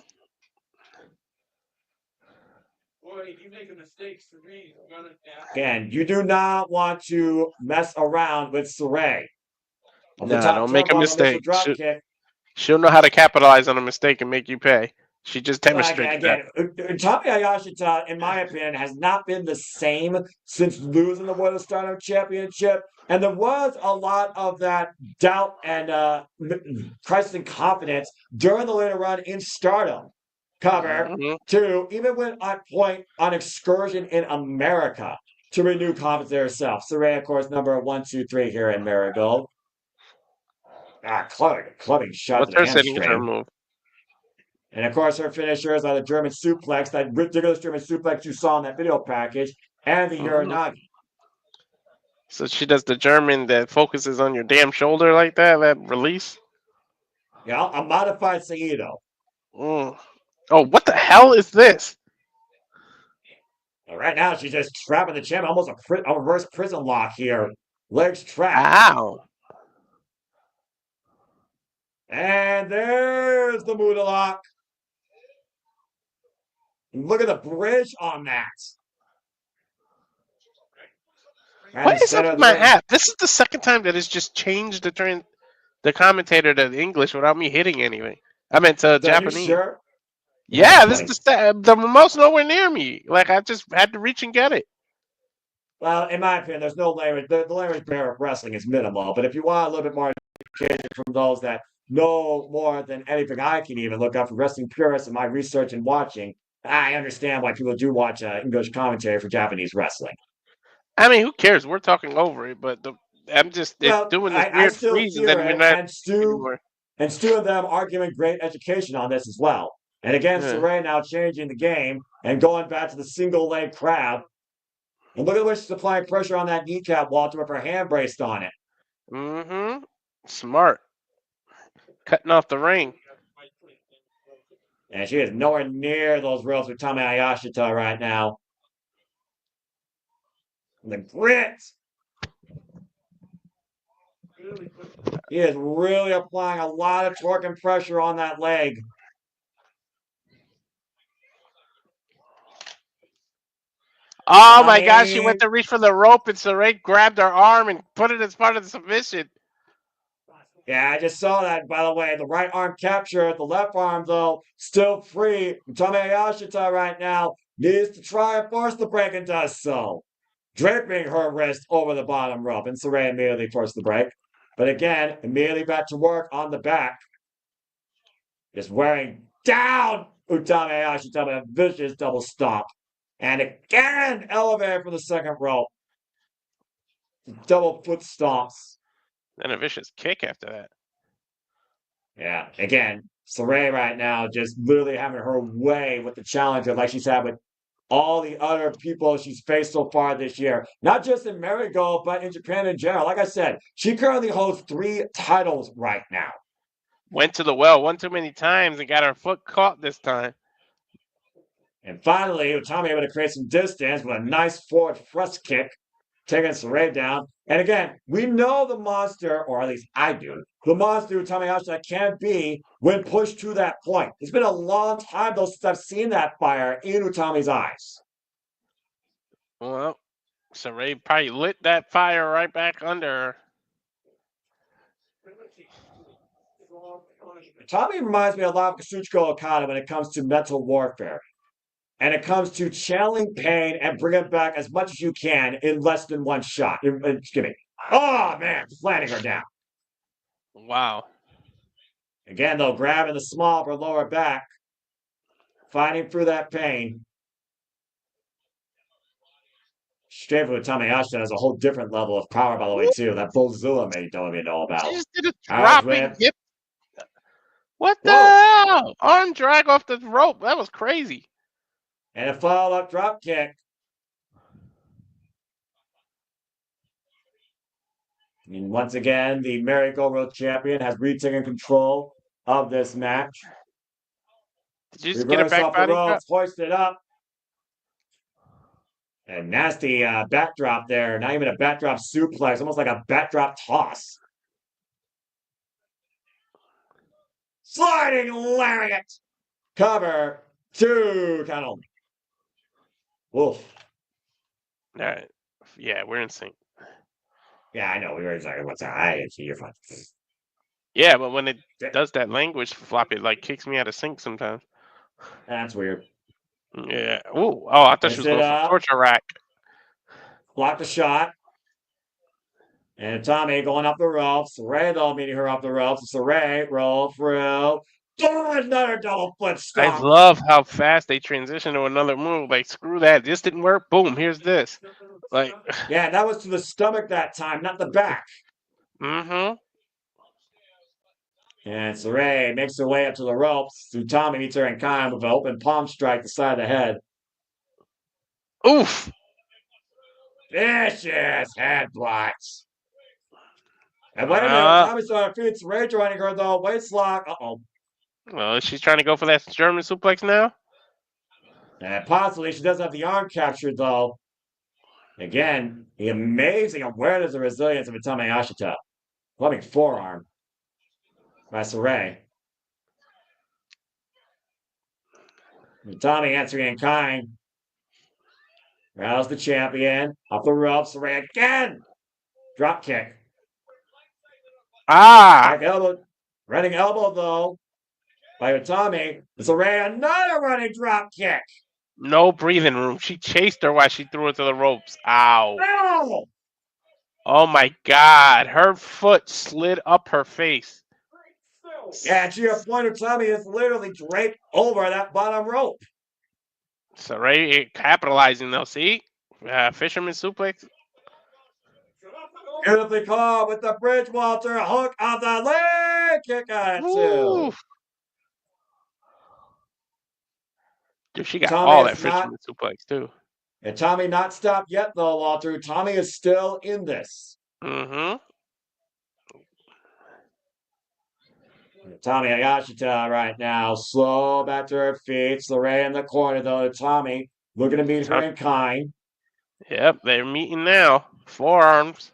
Again, you do not want to mess around with Sareee. No, don't make a mistake. She'll know how to capitalize on a mistake and make you pay. She just demonstrated that. Utami Hayashishita, in my opinion, has not been the same since losing the World of Stardom Championship. And there was a lot of that doubt and crisis in confidence during the later run in Stardom. Cover to even went on point on excursion in America to renew confidence in herself. Sareee, of course, number 1, 2, 3 here in Marigold. Clubbing shot to the hamstring. And of course, her finishers are the German suplex, that ridiculous German suplex you saw in that video package, and the Uranagi. So she does the German that focuses on your damn shoulder like that release? Yeah, a modified Saito. Oh, what the hell is this? Right now, she's just trapping the champ, almost a reverse prison lock here. Legs trapped. Ow. And there's the Muda lock. Look at the bridge on that. What is up with my app? This is the second time that it's just changed the commentator to English without me hitting anything. I meant Japanese. You sure? Yeah, this is the remote's nowhere near me. Like I just had to reach and get it. Well, in my opinion, there's no language. The language barrier of wrestling is minimal. But if you want a little bit more education from those that know more than anything I can even look up for wrestling purists in my research and watching, I understand why people do watch English commentary for Japanese wrestling. I mean, who cares? We're talking over it, but I'm just Well, doing this I weird still freeze, and hear then we're it, not and Stu anymore. and Stu and them arguing great education on this as well. And again, Yeah. Sareee now changing the game and going back to the single leg crab. And look at the way she's applying pressure on that kneecap, Walter, with her hand braced on it. Mm-hmm. Smart. Cutting off the ring. And she is nowhere near those ropes with Utami Hayashishita right now. And the grit. He is really applying a lot of torque and pressure on that leg. Oh my gosh, she Utami. went to reach for the rope, and Sareee grabbed her arm and put it as part of the submission. Yeah, I just saw that, by the way. The right arm capture, the left arm, though, still free. Utami Hayashishita right now needs to try and force the break and does so. Draping her wrist over the bottom rope, and Sareee immediately forced the break. But again, immediately back to work on the back. Just wearing down Utami Hayashishita with a vicious double stomp. And again, elevated from the second rope. Double foot stomps. And a vicious kick after that. Yeah, again, Sareee right now just literally having her way with the challenger like she's had with all the other people she's faced so far this year. Not just in Marigold, but in Japan in general. Like I said, she currently holds 3 titles right now. Went to the well one too many times and got her foot caught this time. And finally, Utami able to create some distance with a nice forward thrust kick, taking Sareee down. And again, we know the monster, or at least I do, the monster Utami Hayashishita can be when pushed to that point. It's been a long time though since I've seen that fire in Utami's eyes. Well, Sareee probably lit that fire right back under her. Utami reminds me a lot of Kazuchika Okada when it comes to mental warfare. And it comes to channeling pain and bringing it back as much as you can in less than one shot. Excuse me. Oh, man, flattening her down. Wow. Again, though, grabbing the small of her lower back, fighting through that pain. Straight from Utami Hayashishita has a whole different level of power, by the way, too. That Bozilla may don't even know about. She just did a Irish dropping whip. hip. What the Whoa! hell? Arm drag off the rope. That was crazy. And a follow-up drop kick. And once again, the Marigold World Champion has retaken control of this match. Did you just get a Reverse back off the body drop? ropes, hoisted up. A nasty backdrop there. Not even a backdrop suplex, almost like a backdrop toss. Sliding lariat. Cover 2 count only. Wolf. All right. Yeah, we're in sync. Yeah, I know. We were exactly what's that. You're fine. Yeah, but when it does that language flop, it like kicks me out of sync sometimes. That's weird. Yeah. Ooh. Oh, I thought she was going for torture rack. Block the shot. And Utami going up the ropes. Sareee, though, meeting her up the ropes. Sareee roll through. Another double foot I stomp. love how fast they transition to another move. Like, screw that. This didn't work. Boom. Here's this. Like, yeah, that was to the stomach that time, not the back. mm-hmm. And Sareee makes her way up to the ropes. Utami meets her in kind with an open palm strike to the side of the head. Oof. Vicious headbutts. And wait a minute, Utami's on her feet. Sareee joining her, though. Waist lock. Uh-oh. Well, she's trying to go for that German suplex now? And possibly she doesn't have the arm captured, though. Again, the amazing awareness and resilience of Utami Hayashishita. Loving forearm by Sareee. Utami answering in kind. Rouse the champion. Up the ropes. Sareee again. Drop kick. Back elbow. Running elbow, though, by Utami. Sareee, another running drop kick. No breathing room. She chased her while she threw it to the ropes. Ow. No! Oh my God. Her foot slid up her face. Yeah, to your point, Utami is literally draped over that bottom rope. Sareee capitalizing though. See? Fisherman suplex. Beautifully caught with the Bridgewater hook on the leg kick on it too. Dude, she got Tommy all that is not. fisherman suplex too. And Tommy not stopped yet though, Walter. Tommy is still in this. Mm-hmm. Tommy Hayashishita right now, slow back to her feet. Sareee in the corner though. Tommy looking to meet her in kind. Yep, they're meeting now. Forearms.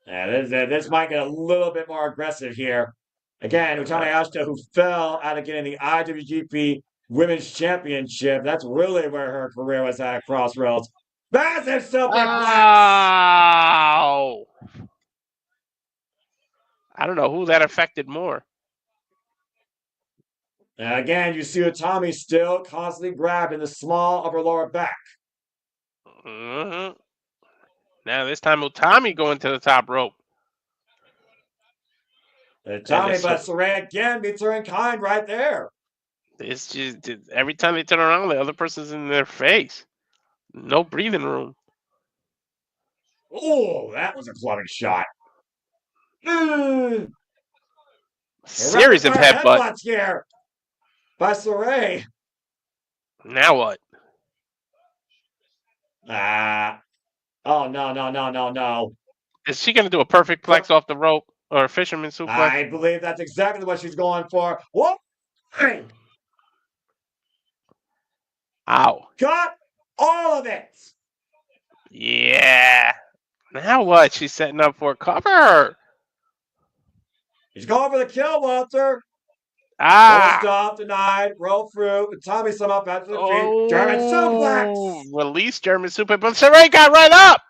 Yeah, this might get a little bit more aggressive here. Again, Utami Hayashishita, who fell out of getting the IWGP Women's Championship. That's really where her career was at crossroads. Massive superplex! Ow! I don't know who that affected more. And again, you see Utami still constantly grabbing the small of her lower back. Mm-hmm. Now this time Utami going to the top rope. Tommy, but Sareee again meets her in kind right there. It's just every time they turn around, the other person's in their face. No breathing room. Oh, that was a clubbing shot. Series of headbutts here by Sareee. Now what? Oh, no. Is she going to do a perfect plex off the rope or a fisherman suplex? I believe that's exactly what she's going for. Whoop! Ow. Got all of it. Yeah. Now what? She's setting up for a cover. He's going for the kill, Walter. Ah. Stop, denied, roll through. Tommy somehow back to the feet. German suplex. Release German suplex, but Sareee got right up.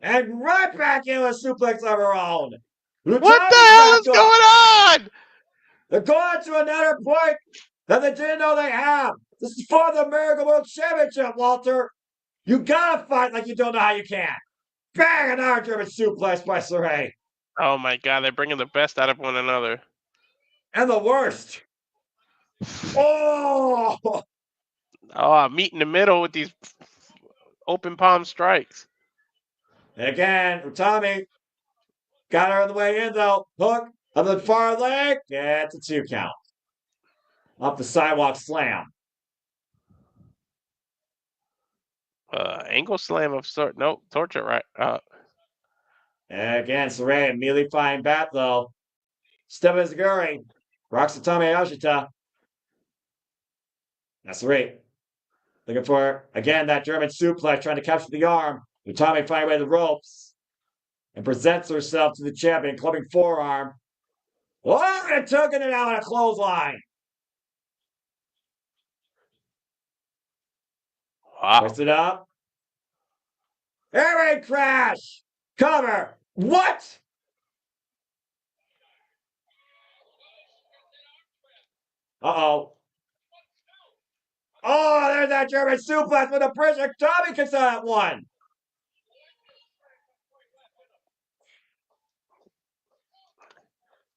And right back in with suplex of her own. What the hell is going on? They're going to another point that they didn't know they have. This is for the Marigold World Championship, Walter. You gotta fight like you don't know how you can. Bang! Another German suplex by Sareee. Oh my god, they're bringing the best out of one another. And the worst. Oh! Meet in the middle with these open palm strikes. And again, Utami got her on the way in, though. Hook of the far leg. Yeah, it's a 2 count. Up the sidewalk slam. Ankle slam of sort. Nope, torture right. And again, Sareee immediately flying back, though. Stepping Zaguri. Rocks Utami Hayashishita. That's Sareee. Looking for, again, that German suplex, trying to capture the arm. Utami fighting away the ropes. And presents herself to the champion, clubbing forearm. Oh, and taking it out on a clothesline. Wow. Twist it up. Air raid crash. Cover. What? Uh-oh. Oh, there's that German suplex with a prison. Tommy kicks out at one.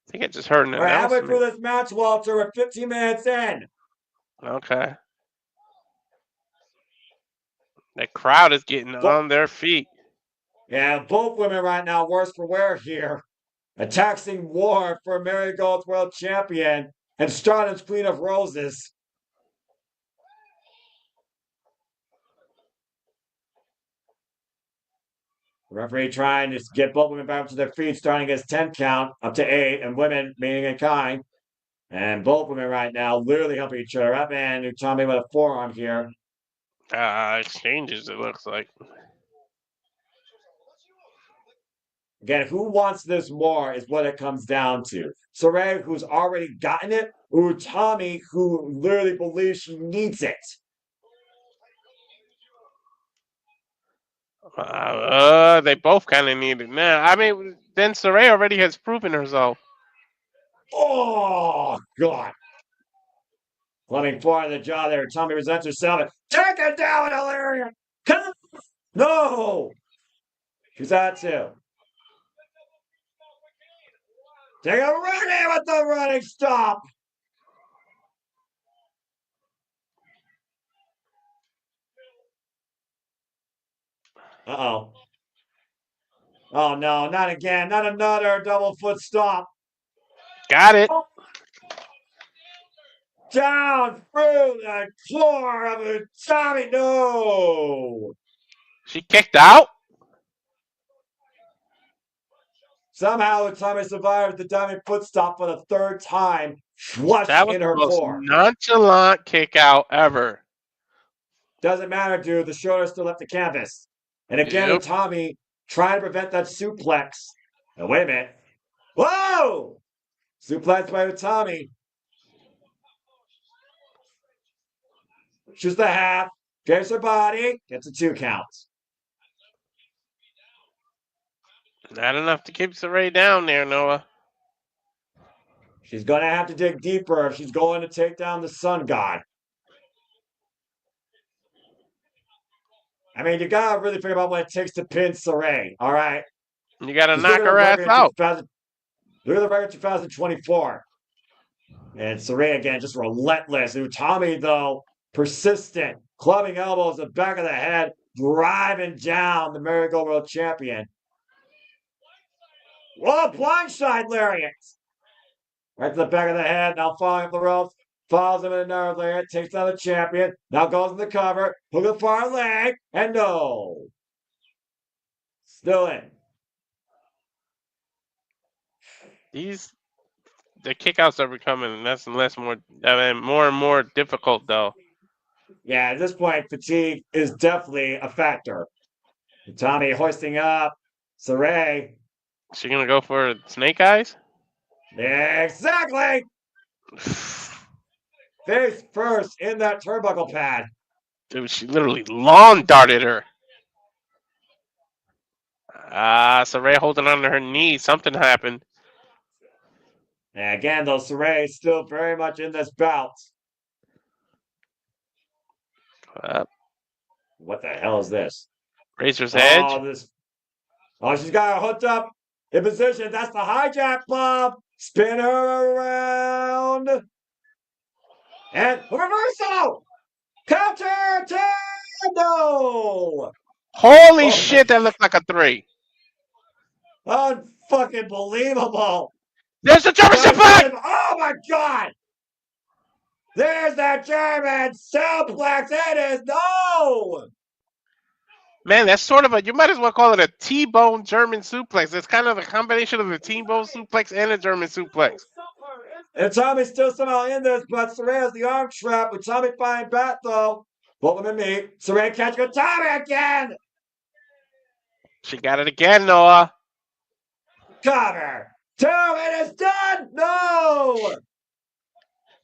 I think I just heard an All right, halfway announcement. through this match, Walter. We're 15 minutes in. Okay. The crowd is getting on their feet. Yeah, both women right now worse for wear here. A taxing war for Marigold's world champion and Stardom's Queen of Roses. Referee trying to get both women back to their feet, starting as 10 count up to 8, and women meaning in kind. And both women right now literally helping each other up. And Utami with a forearm here. Exchanges, it looks like. Again, who wants this more is what it comes down to. Sareee, who's already gotten it, or Utami, who literally believes she needs it. They both kind of need it now. I mean, then Sareee already has proven herself. Oh, God. Clubbing forward the jaw there. Tommy resents herself. Take it down, Hilarion. Come. No. She's at 2. Take a running with the running stop. Uh-oh. Oh no, not again. Not another double foot stomp. Got it. Down through the floor of Utami. No. She kicked out. Somehow Utami survived the diving foot stop for the third time, flush That was in the her most floor. nonchalant kick out ever. Doesn't matter, dude. The shoulder still left the canvas. And again, Yep. Utami trying to prevent that suplex. Now, wait a minute. Whoa! Suplex by Utami. Shoots the half. Gets her body. Gets a 2 count. Not enough to keep Sareee down there, Noah. She's going to have to dig deeper if she's going to take down the Sun God. I mean, you got to really figure out what it takes to pin Sareee, all right? You got to Just knock look at her ass out. Look at the record 2024. And Sareee, again, just relentless. Utami, though, persistent. Clubbing elbows, the back of the head, driving down the Marigold World Champion. Whoa, blindside lariat. Right to the back of the head, now falling up the ropes. Follows him in another lariat, takes down the champion. Now goes in the cover. Hook the far leg, and no. Still in. The kickouts are becoming less and less more and more difficult though. Yeah, at this point, fatigue is definitely a factor. Utami hoisting up. Sareee. She gonna go for snake eyes? Exactly. Face first in that turnbuckle pad. Dude, she literally lawn darted her. Sareee holding on to her knee. Something happened. And again, though, Sareee is still very much in this bout. What the hell is this? Razor's Edge. Oh, she's got her hooked up in position. That's the hijack bomb. Spin her around. And reversal. Counter to no. Holy shit, that looked like a 3. Unfucking believable. There's the German suplex! Oh my god! There's that German suplex. It is no! Man, that's sort of you might as well call it a T-bone German suplex. It's kind of a combination of a T-bone suplex and a German suplex. And Tommy's still somehow in this, but Sareee has the arm trap with Tommy flying back, though. Both of them and me. Sareee catching Tommy again! She got it again, Noah. Cover! 2, it is done! No!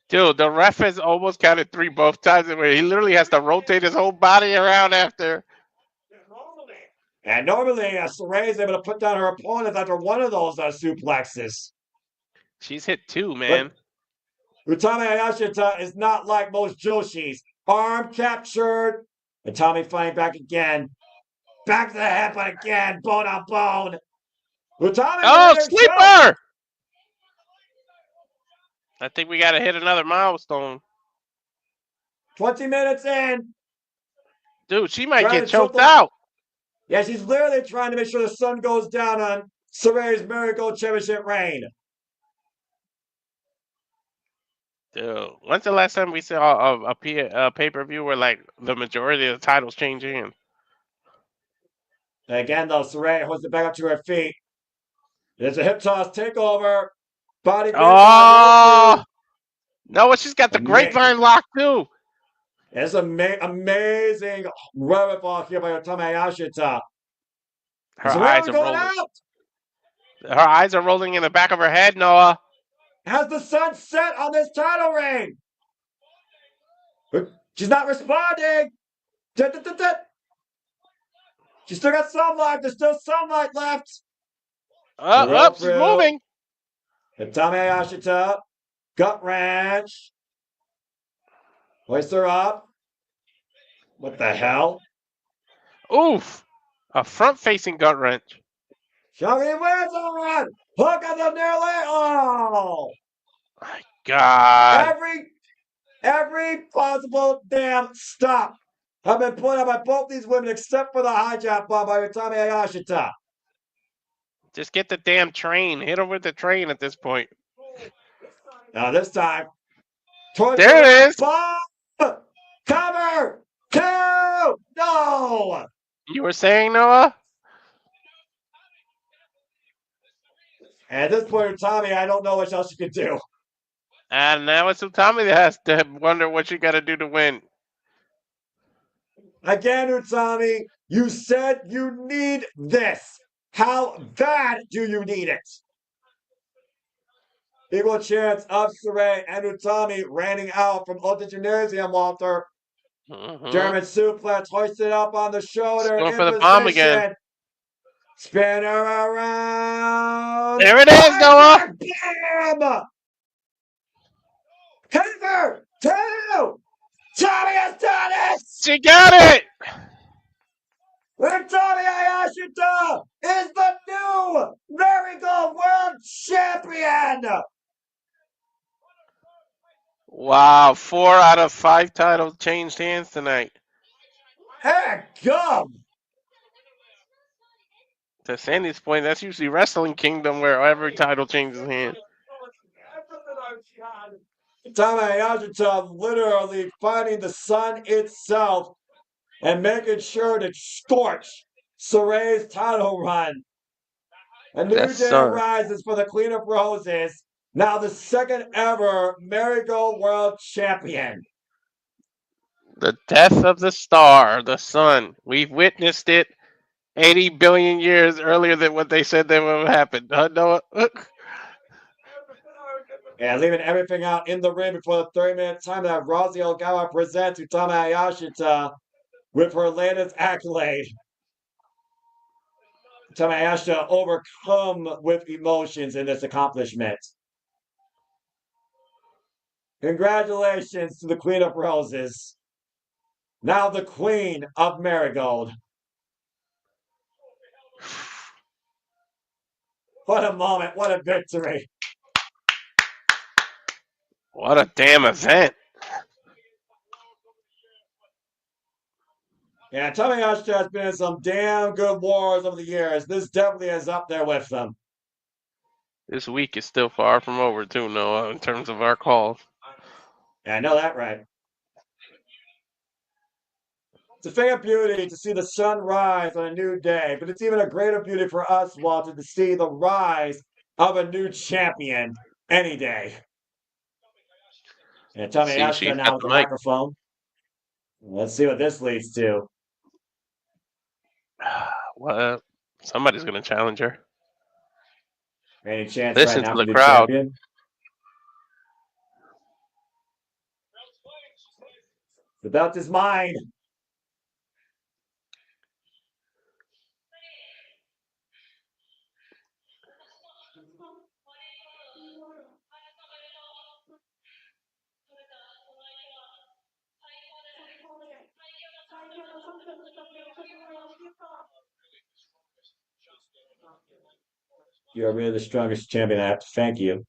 Dude, the ref has almost counted 3 both times where he literally has to rotate his whole body around after. And normally, Sareee is able to put down her opponent after one of those suplexes. She's hit 2, man. But Utami Hayashishita is not like most Joshis. Arm captured. And Tommy fighting back again. Back to the head, but again, bone on bone. Utami sleeper! I think we got to hit another milestone. 20 minutes in. Dude, she might get choked out. Yeah, she's literally trying to make sure the sun goes down on Saree's Marigold Championship reign. Dude, when's the last time we saw a pay-per-view where like the majority of the titles change in? Again, though, Sareee holds it back up to her feet. There's a hip toss takeover. Body. Oh! No, she's got the grapevine lock too. It's amazing rabbit ball here by Utami Hayashishita. Her eyes are rolling. Out. Her eyes are rolling in the back of her head, Noah. Has the sun set on this title reign? She's not responding. She's still got sunlight. There's still sunlight left. She's moving. Utami Hayashishita. Gut wrench. Hoist her up. What the hell? Oof. A front-facing gut wrench. Chiaki wins on. Hook on the nearly. Oh. My God. Every possible damn stop have been put up by both these women except for the hijack bomb by Utami Hayashishita. Just get the damn train. Hit him with the train at this point. Now this time, There it is. bomb! Cover! Two! No! You were saying, Noah? At this point, Utami, I don't know what else you can do. And now it's Utami that has to wonder what you got to do to win. Again, Utami, you said you need this. How bad do you need it? Equal chance of Sareee and Utami running out from Ultra Gymnasium, Walter. German suplex hoisted up on the shoulder. Going In for the bomb again. Spin her around. There it is, Noah. Bam! Cover! Two! Tommy has done it! She got it! Utami Hayashishita is the new Marigold World Champion! Wow, 4 out of 5 titles changed hands tonight. Heck, gum! To Sandy's point, that's usually Wrestling Kingdom where every title changes hands. Utami Hayashishita literally fighting the sun itself and making sure to scorch Saree's title run. A new day arises for the Queen of Roses, now the second ever Marigold World Champion. The death of the star, the sun. We've witnessed it 80 billion years earlier than what they said that would happen. Noah? And leaving everything out in the ring before the 30-minute time that Rosie Ogawa presents Utami Hayashishita with her latest accolade. Utami Hayashishita overcome with emotions in this accomplishment. Congratulations to the Queen of Roses. Now the Queen of Marigold. What a moment. What a victory. What a damn event. Yeah, Utami Hayashishita has been in some damn good wars over the years. This definitely is up there with them. This week is still far from over, too, Noah, in terms of our calls. Yeah, I know that right. It's a thing of beauty to see the sun rise on a new day, but it's even a greater beauty for us, Walter, to see the rise of a new champion any day. And Utami Hayashishita now with the microphone. Let's see what this leads to. Well, somebody's going to challenge her. Any chance Listen right now to the for crowd. Champion? The belt is mine. You're really the strongest champion. I have to thank you.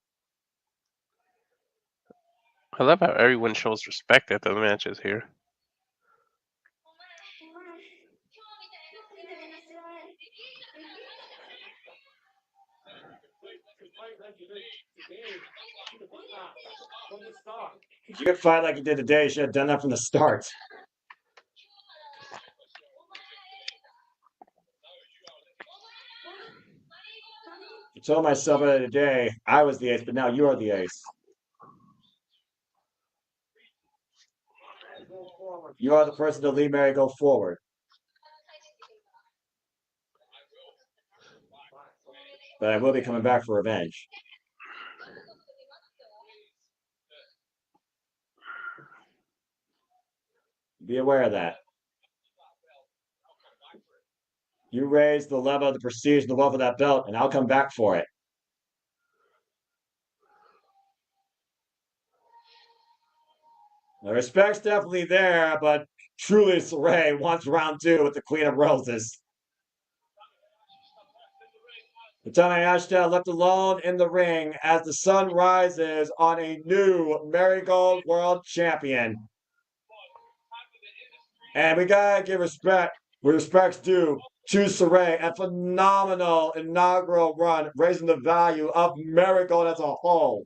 I love how everyone shows respect at the matches here. If you could fight like you did today, you should have done that from the start. I told myself that today I was the ace, but now you are the ace. You are the person to lead Marigold forward. But I will be coming back for revenge. Be aware of that. You raise the level of the prestige and the wealth of that belt, and I'll come back for it. The respect's definitely there, but truly Sareee wants round 2 with the Queen of Roses. Utami Hayashishita left alone in the ring as the sun rises on a new Marigold World Champion. And we gotta give respect where respect's due to Sareee. A phenomenal inaugural run, raising the value of Marigold as a whole.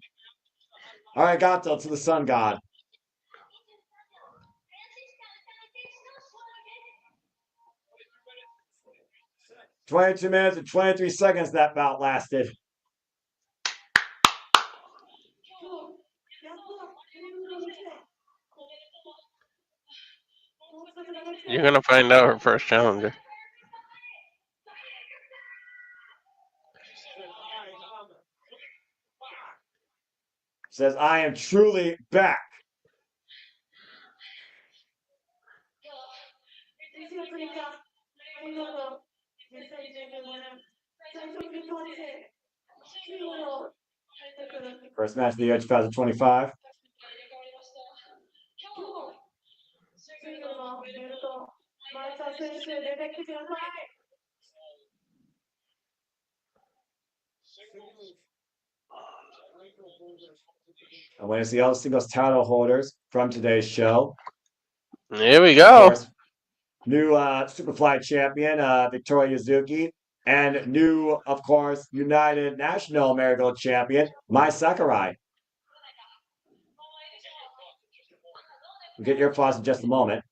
All right, Goto to the Sun God. "22 minutes and 23 seconds that bout lasted." You're gonna find out her first challenger. Says, "I am truly back." First match of the year 2025. I want to see all the singles title holders from today's show. Here we Of go. course, new Superfly champion, Victoria Yuzuki, and new, of course, United National Marigold champion, Mai Sakurai. We'll get your thoughts in just a moment.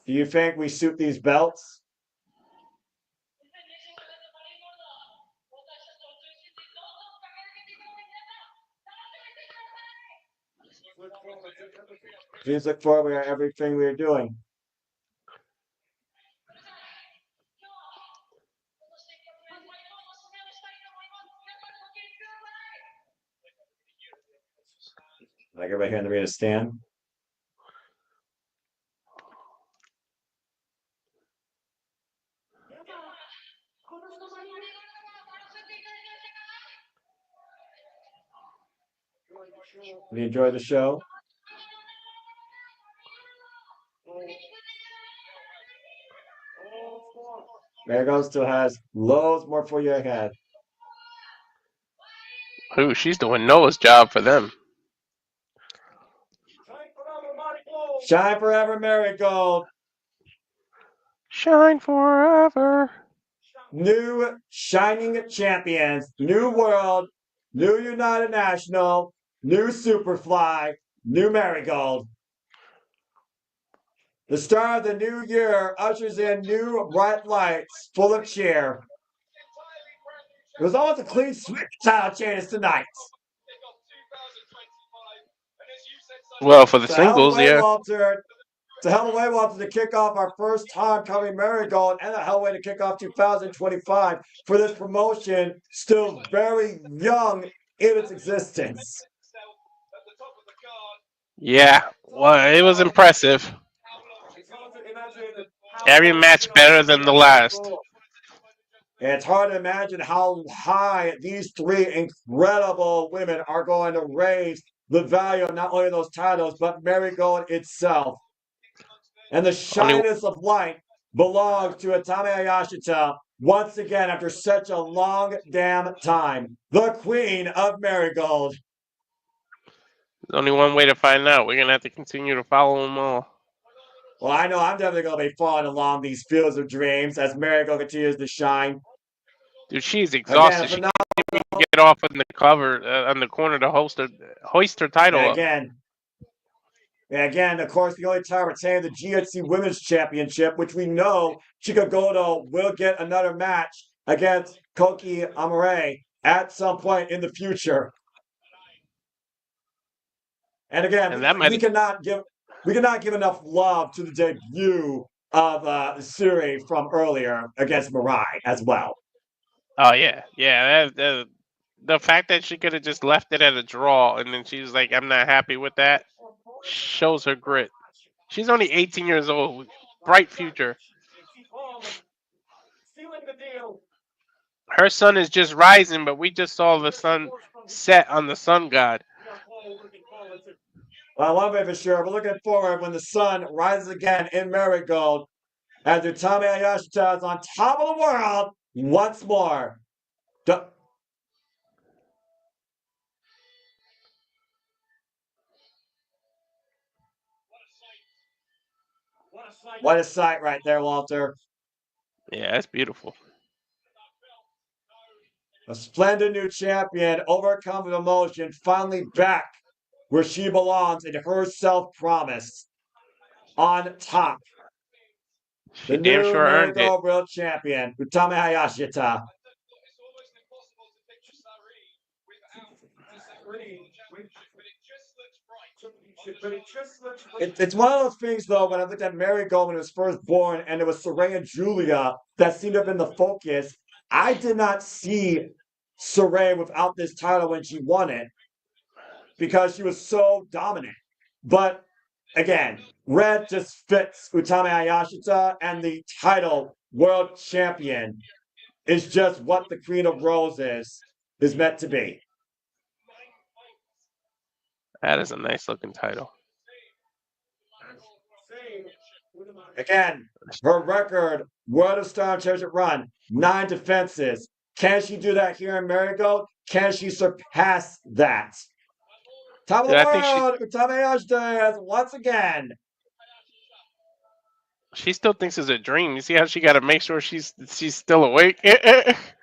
Do you think we suit these belts? Please look forward to everything we are doing. Like everybody here in the arena stand. Do you enjoy the show? Marigold still has loads more for you ahead. Ooh, she's doing Noah's job for them. Shine forever, Marigold. Shine forever. New shining champions, new world, new United National, new Superfly, new Marigold. The star of the new year ushers in new bright lights full of cheer. It was almost a clean sweep title changes tonight. Well, for the It's a hell of a singles, way, yeah. Walter. It's a hell of a way, Walter, to kick off our first time covering Marigold, and a hell of a way to kick off 2025 for this promotion, still very young in its existence. Yeah, well, it was impressive. Every match better than the last. And it's hard to imagine how high these three incredible women are going to raise the value of not only those titles, but Marigold itself. And the shyness of light belongs to Utami Hayashishita once again after such a long damn time. The Queen of Marigold. There's only one way to find out. We're going to have to continue to follow them all. Well, I know I'm definitely going to be following along these fields of dreams as Marigold continues to shine. Dude, she's exhausted. She can't even get off on the cover, on the corner to hoist her title up. Again, of course, the only time retaining the GHC Women's Championship, which we know Chika Goto will get another match against Kouki Amarei at some point in the future. And again, we cannot give enough love to the debut of Seri from earlier against Mirai as well. Oh yeah. The fact that she could have just left it at a draw and then she was like, "I'm not happy with that," shows her grit. She's only 18 years old, bright future. Her sun is just rising, but we just saw the sun set on the sun god. Well, one way for sure, we're looking forward when the sun rises again in Marigold as Utami Hayashishita is on top of the world once more. What a sight right there, Walter. Yeah, that's beautiful. A splendid new champion, overcome with emotion, finally back where she belongs and her self-promise on top. She The damn new sure earned it. Marigold World Champion, Utami Hayashishita. It's one of those things, though, when I looked at Marigold when it was first born and it was Sareee and Julia that seemed to have been the focus. I did not see Sareee without this title when she won it because she was so dominant. But again, red just fits Utami Hayashishita, and the title world champion is just what the Queen of Roses is meant to be. That is a nice looking title. Again, her record, World of Star Championship run, 9 defenses. Can she do that here in Marigold? Can she surpass that? Top of the Yeah, I think world, Utami Hayashishita once again. she still thinks it's a dream. You see how she got to make sure she's still awake.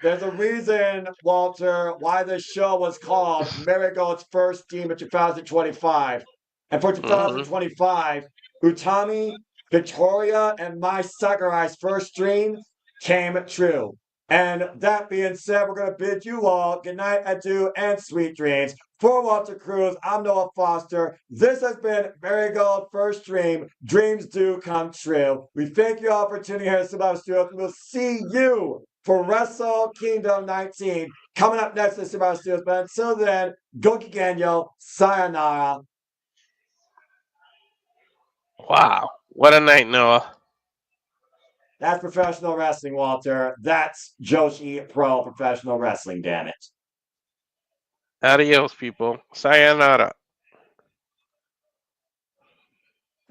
There's a reason, Walter, why this show was called Marigold's First Team of 2025. And for 2025, Utami, Victoria, and my Sakurai's first dream came true. And that being said, we're going to bid you all good night, adieu, and sweet dreams. For Walter Cruz, I'm Noah Foster. This has been Marigold First Dream. Dreams do come true. We thank you all for tuning in to Survivor Studios. We'll see you for Wrestle Kingdom 19 coming up next to Survivor Studios. But until then, Goki Genyo, sayonara. Wow, what a night, Noah. That's professional wrestling, Walter. That's Joshi Pro Professional Wrestling, damn it. Adios, people. Sayonara.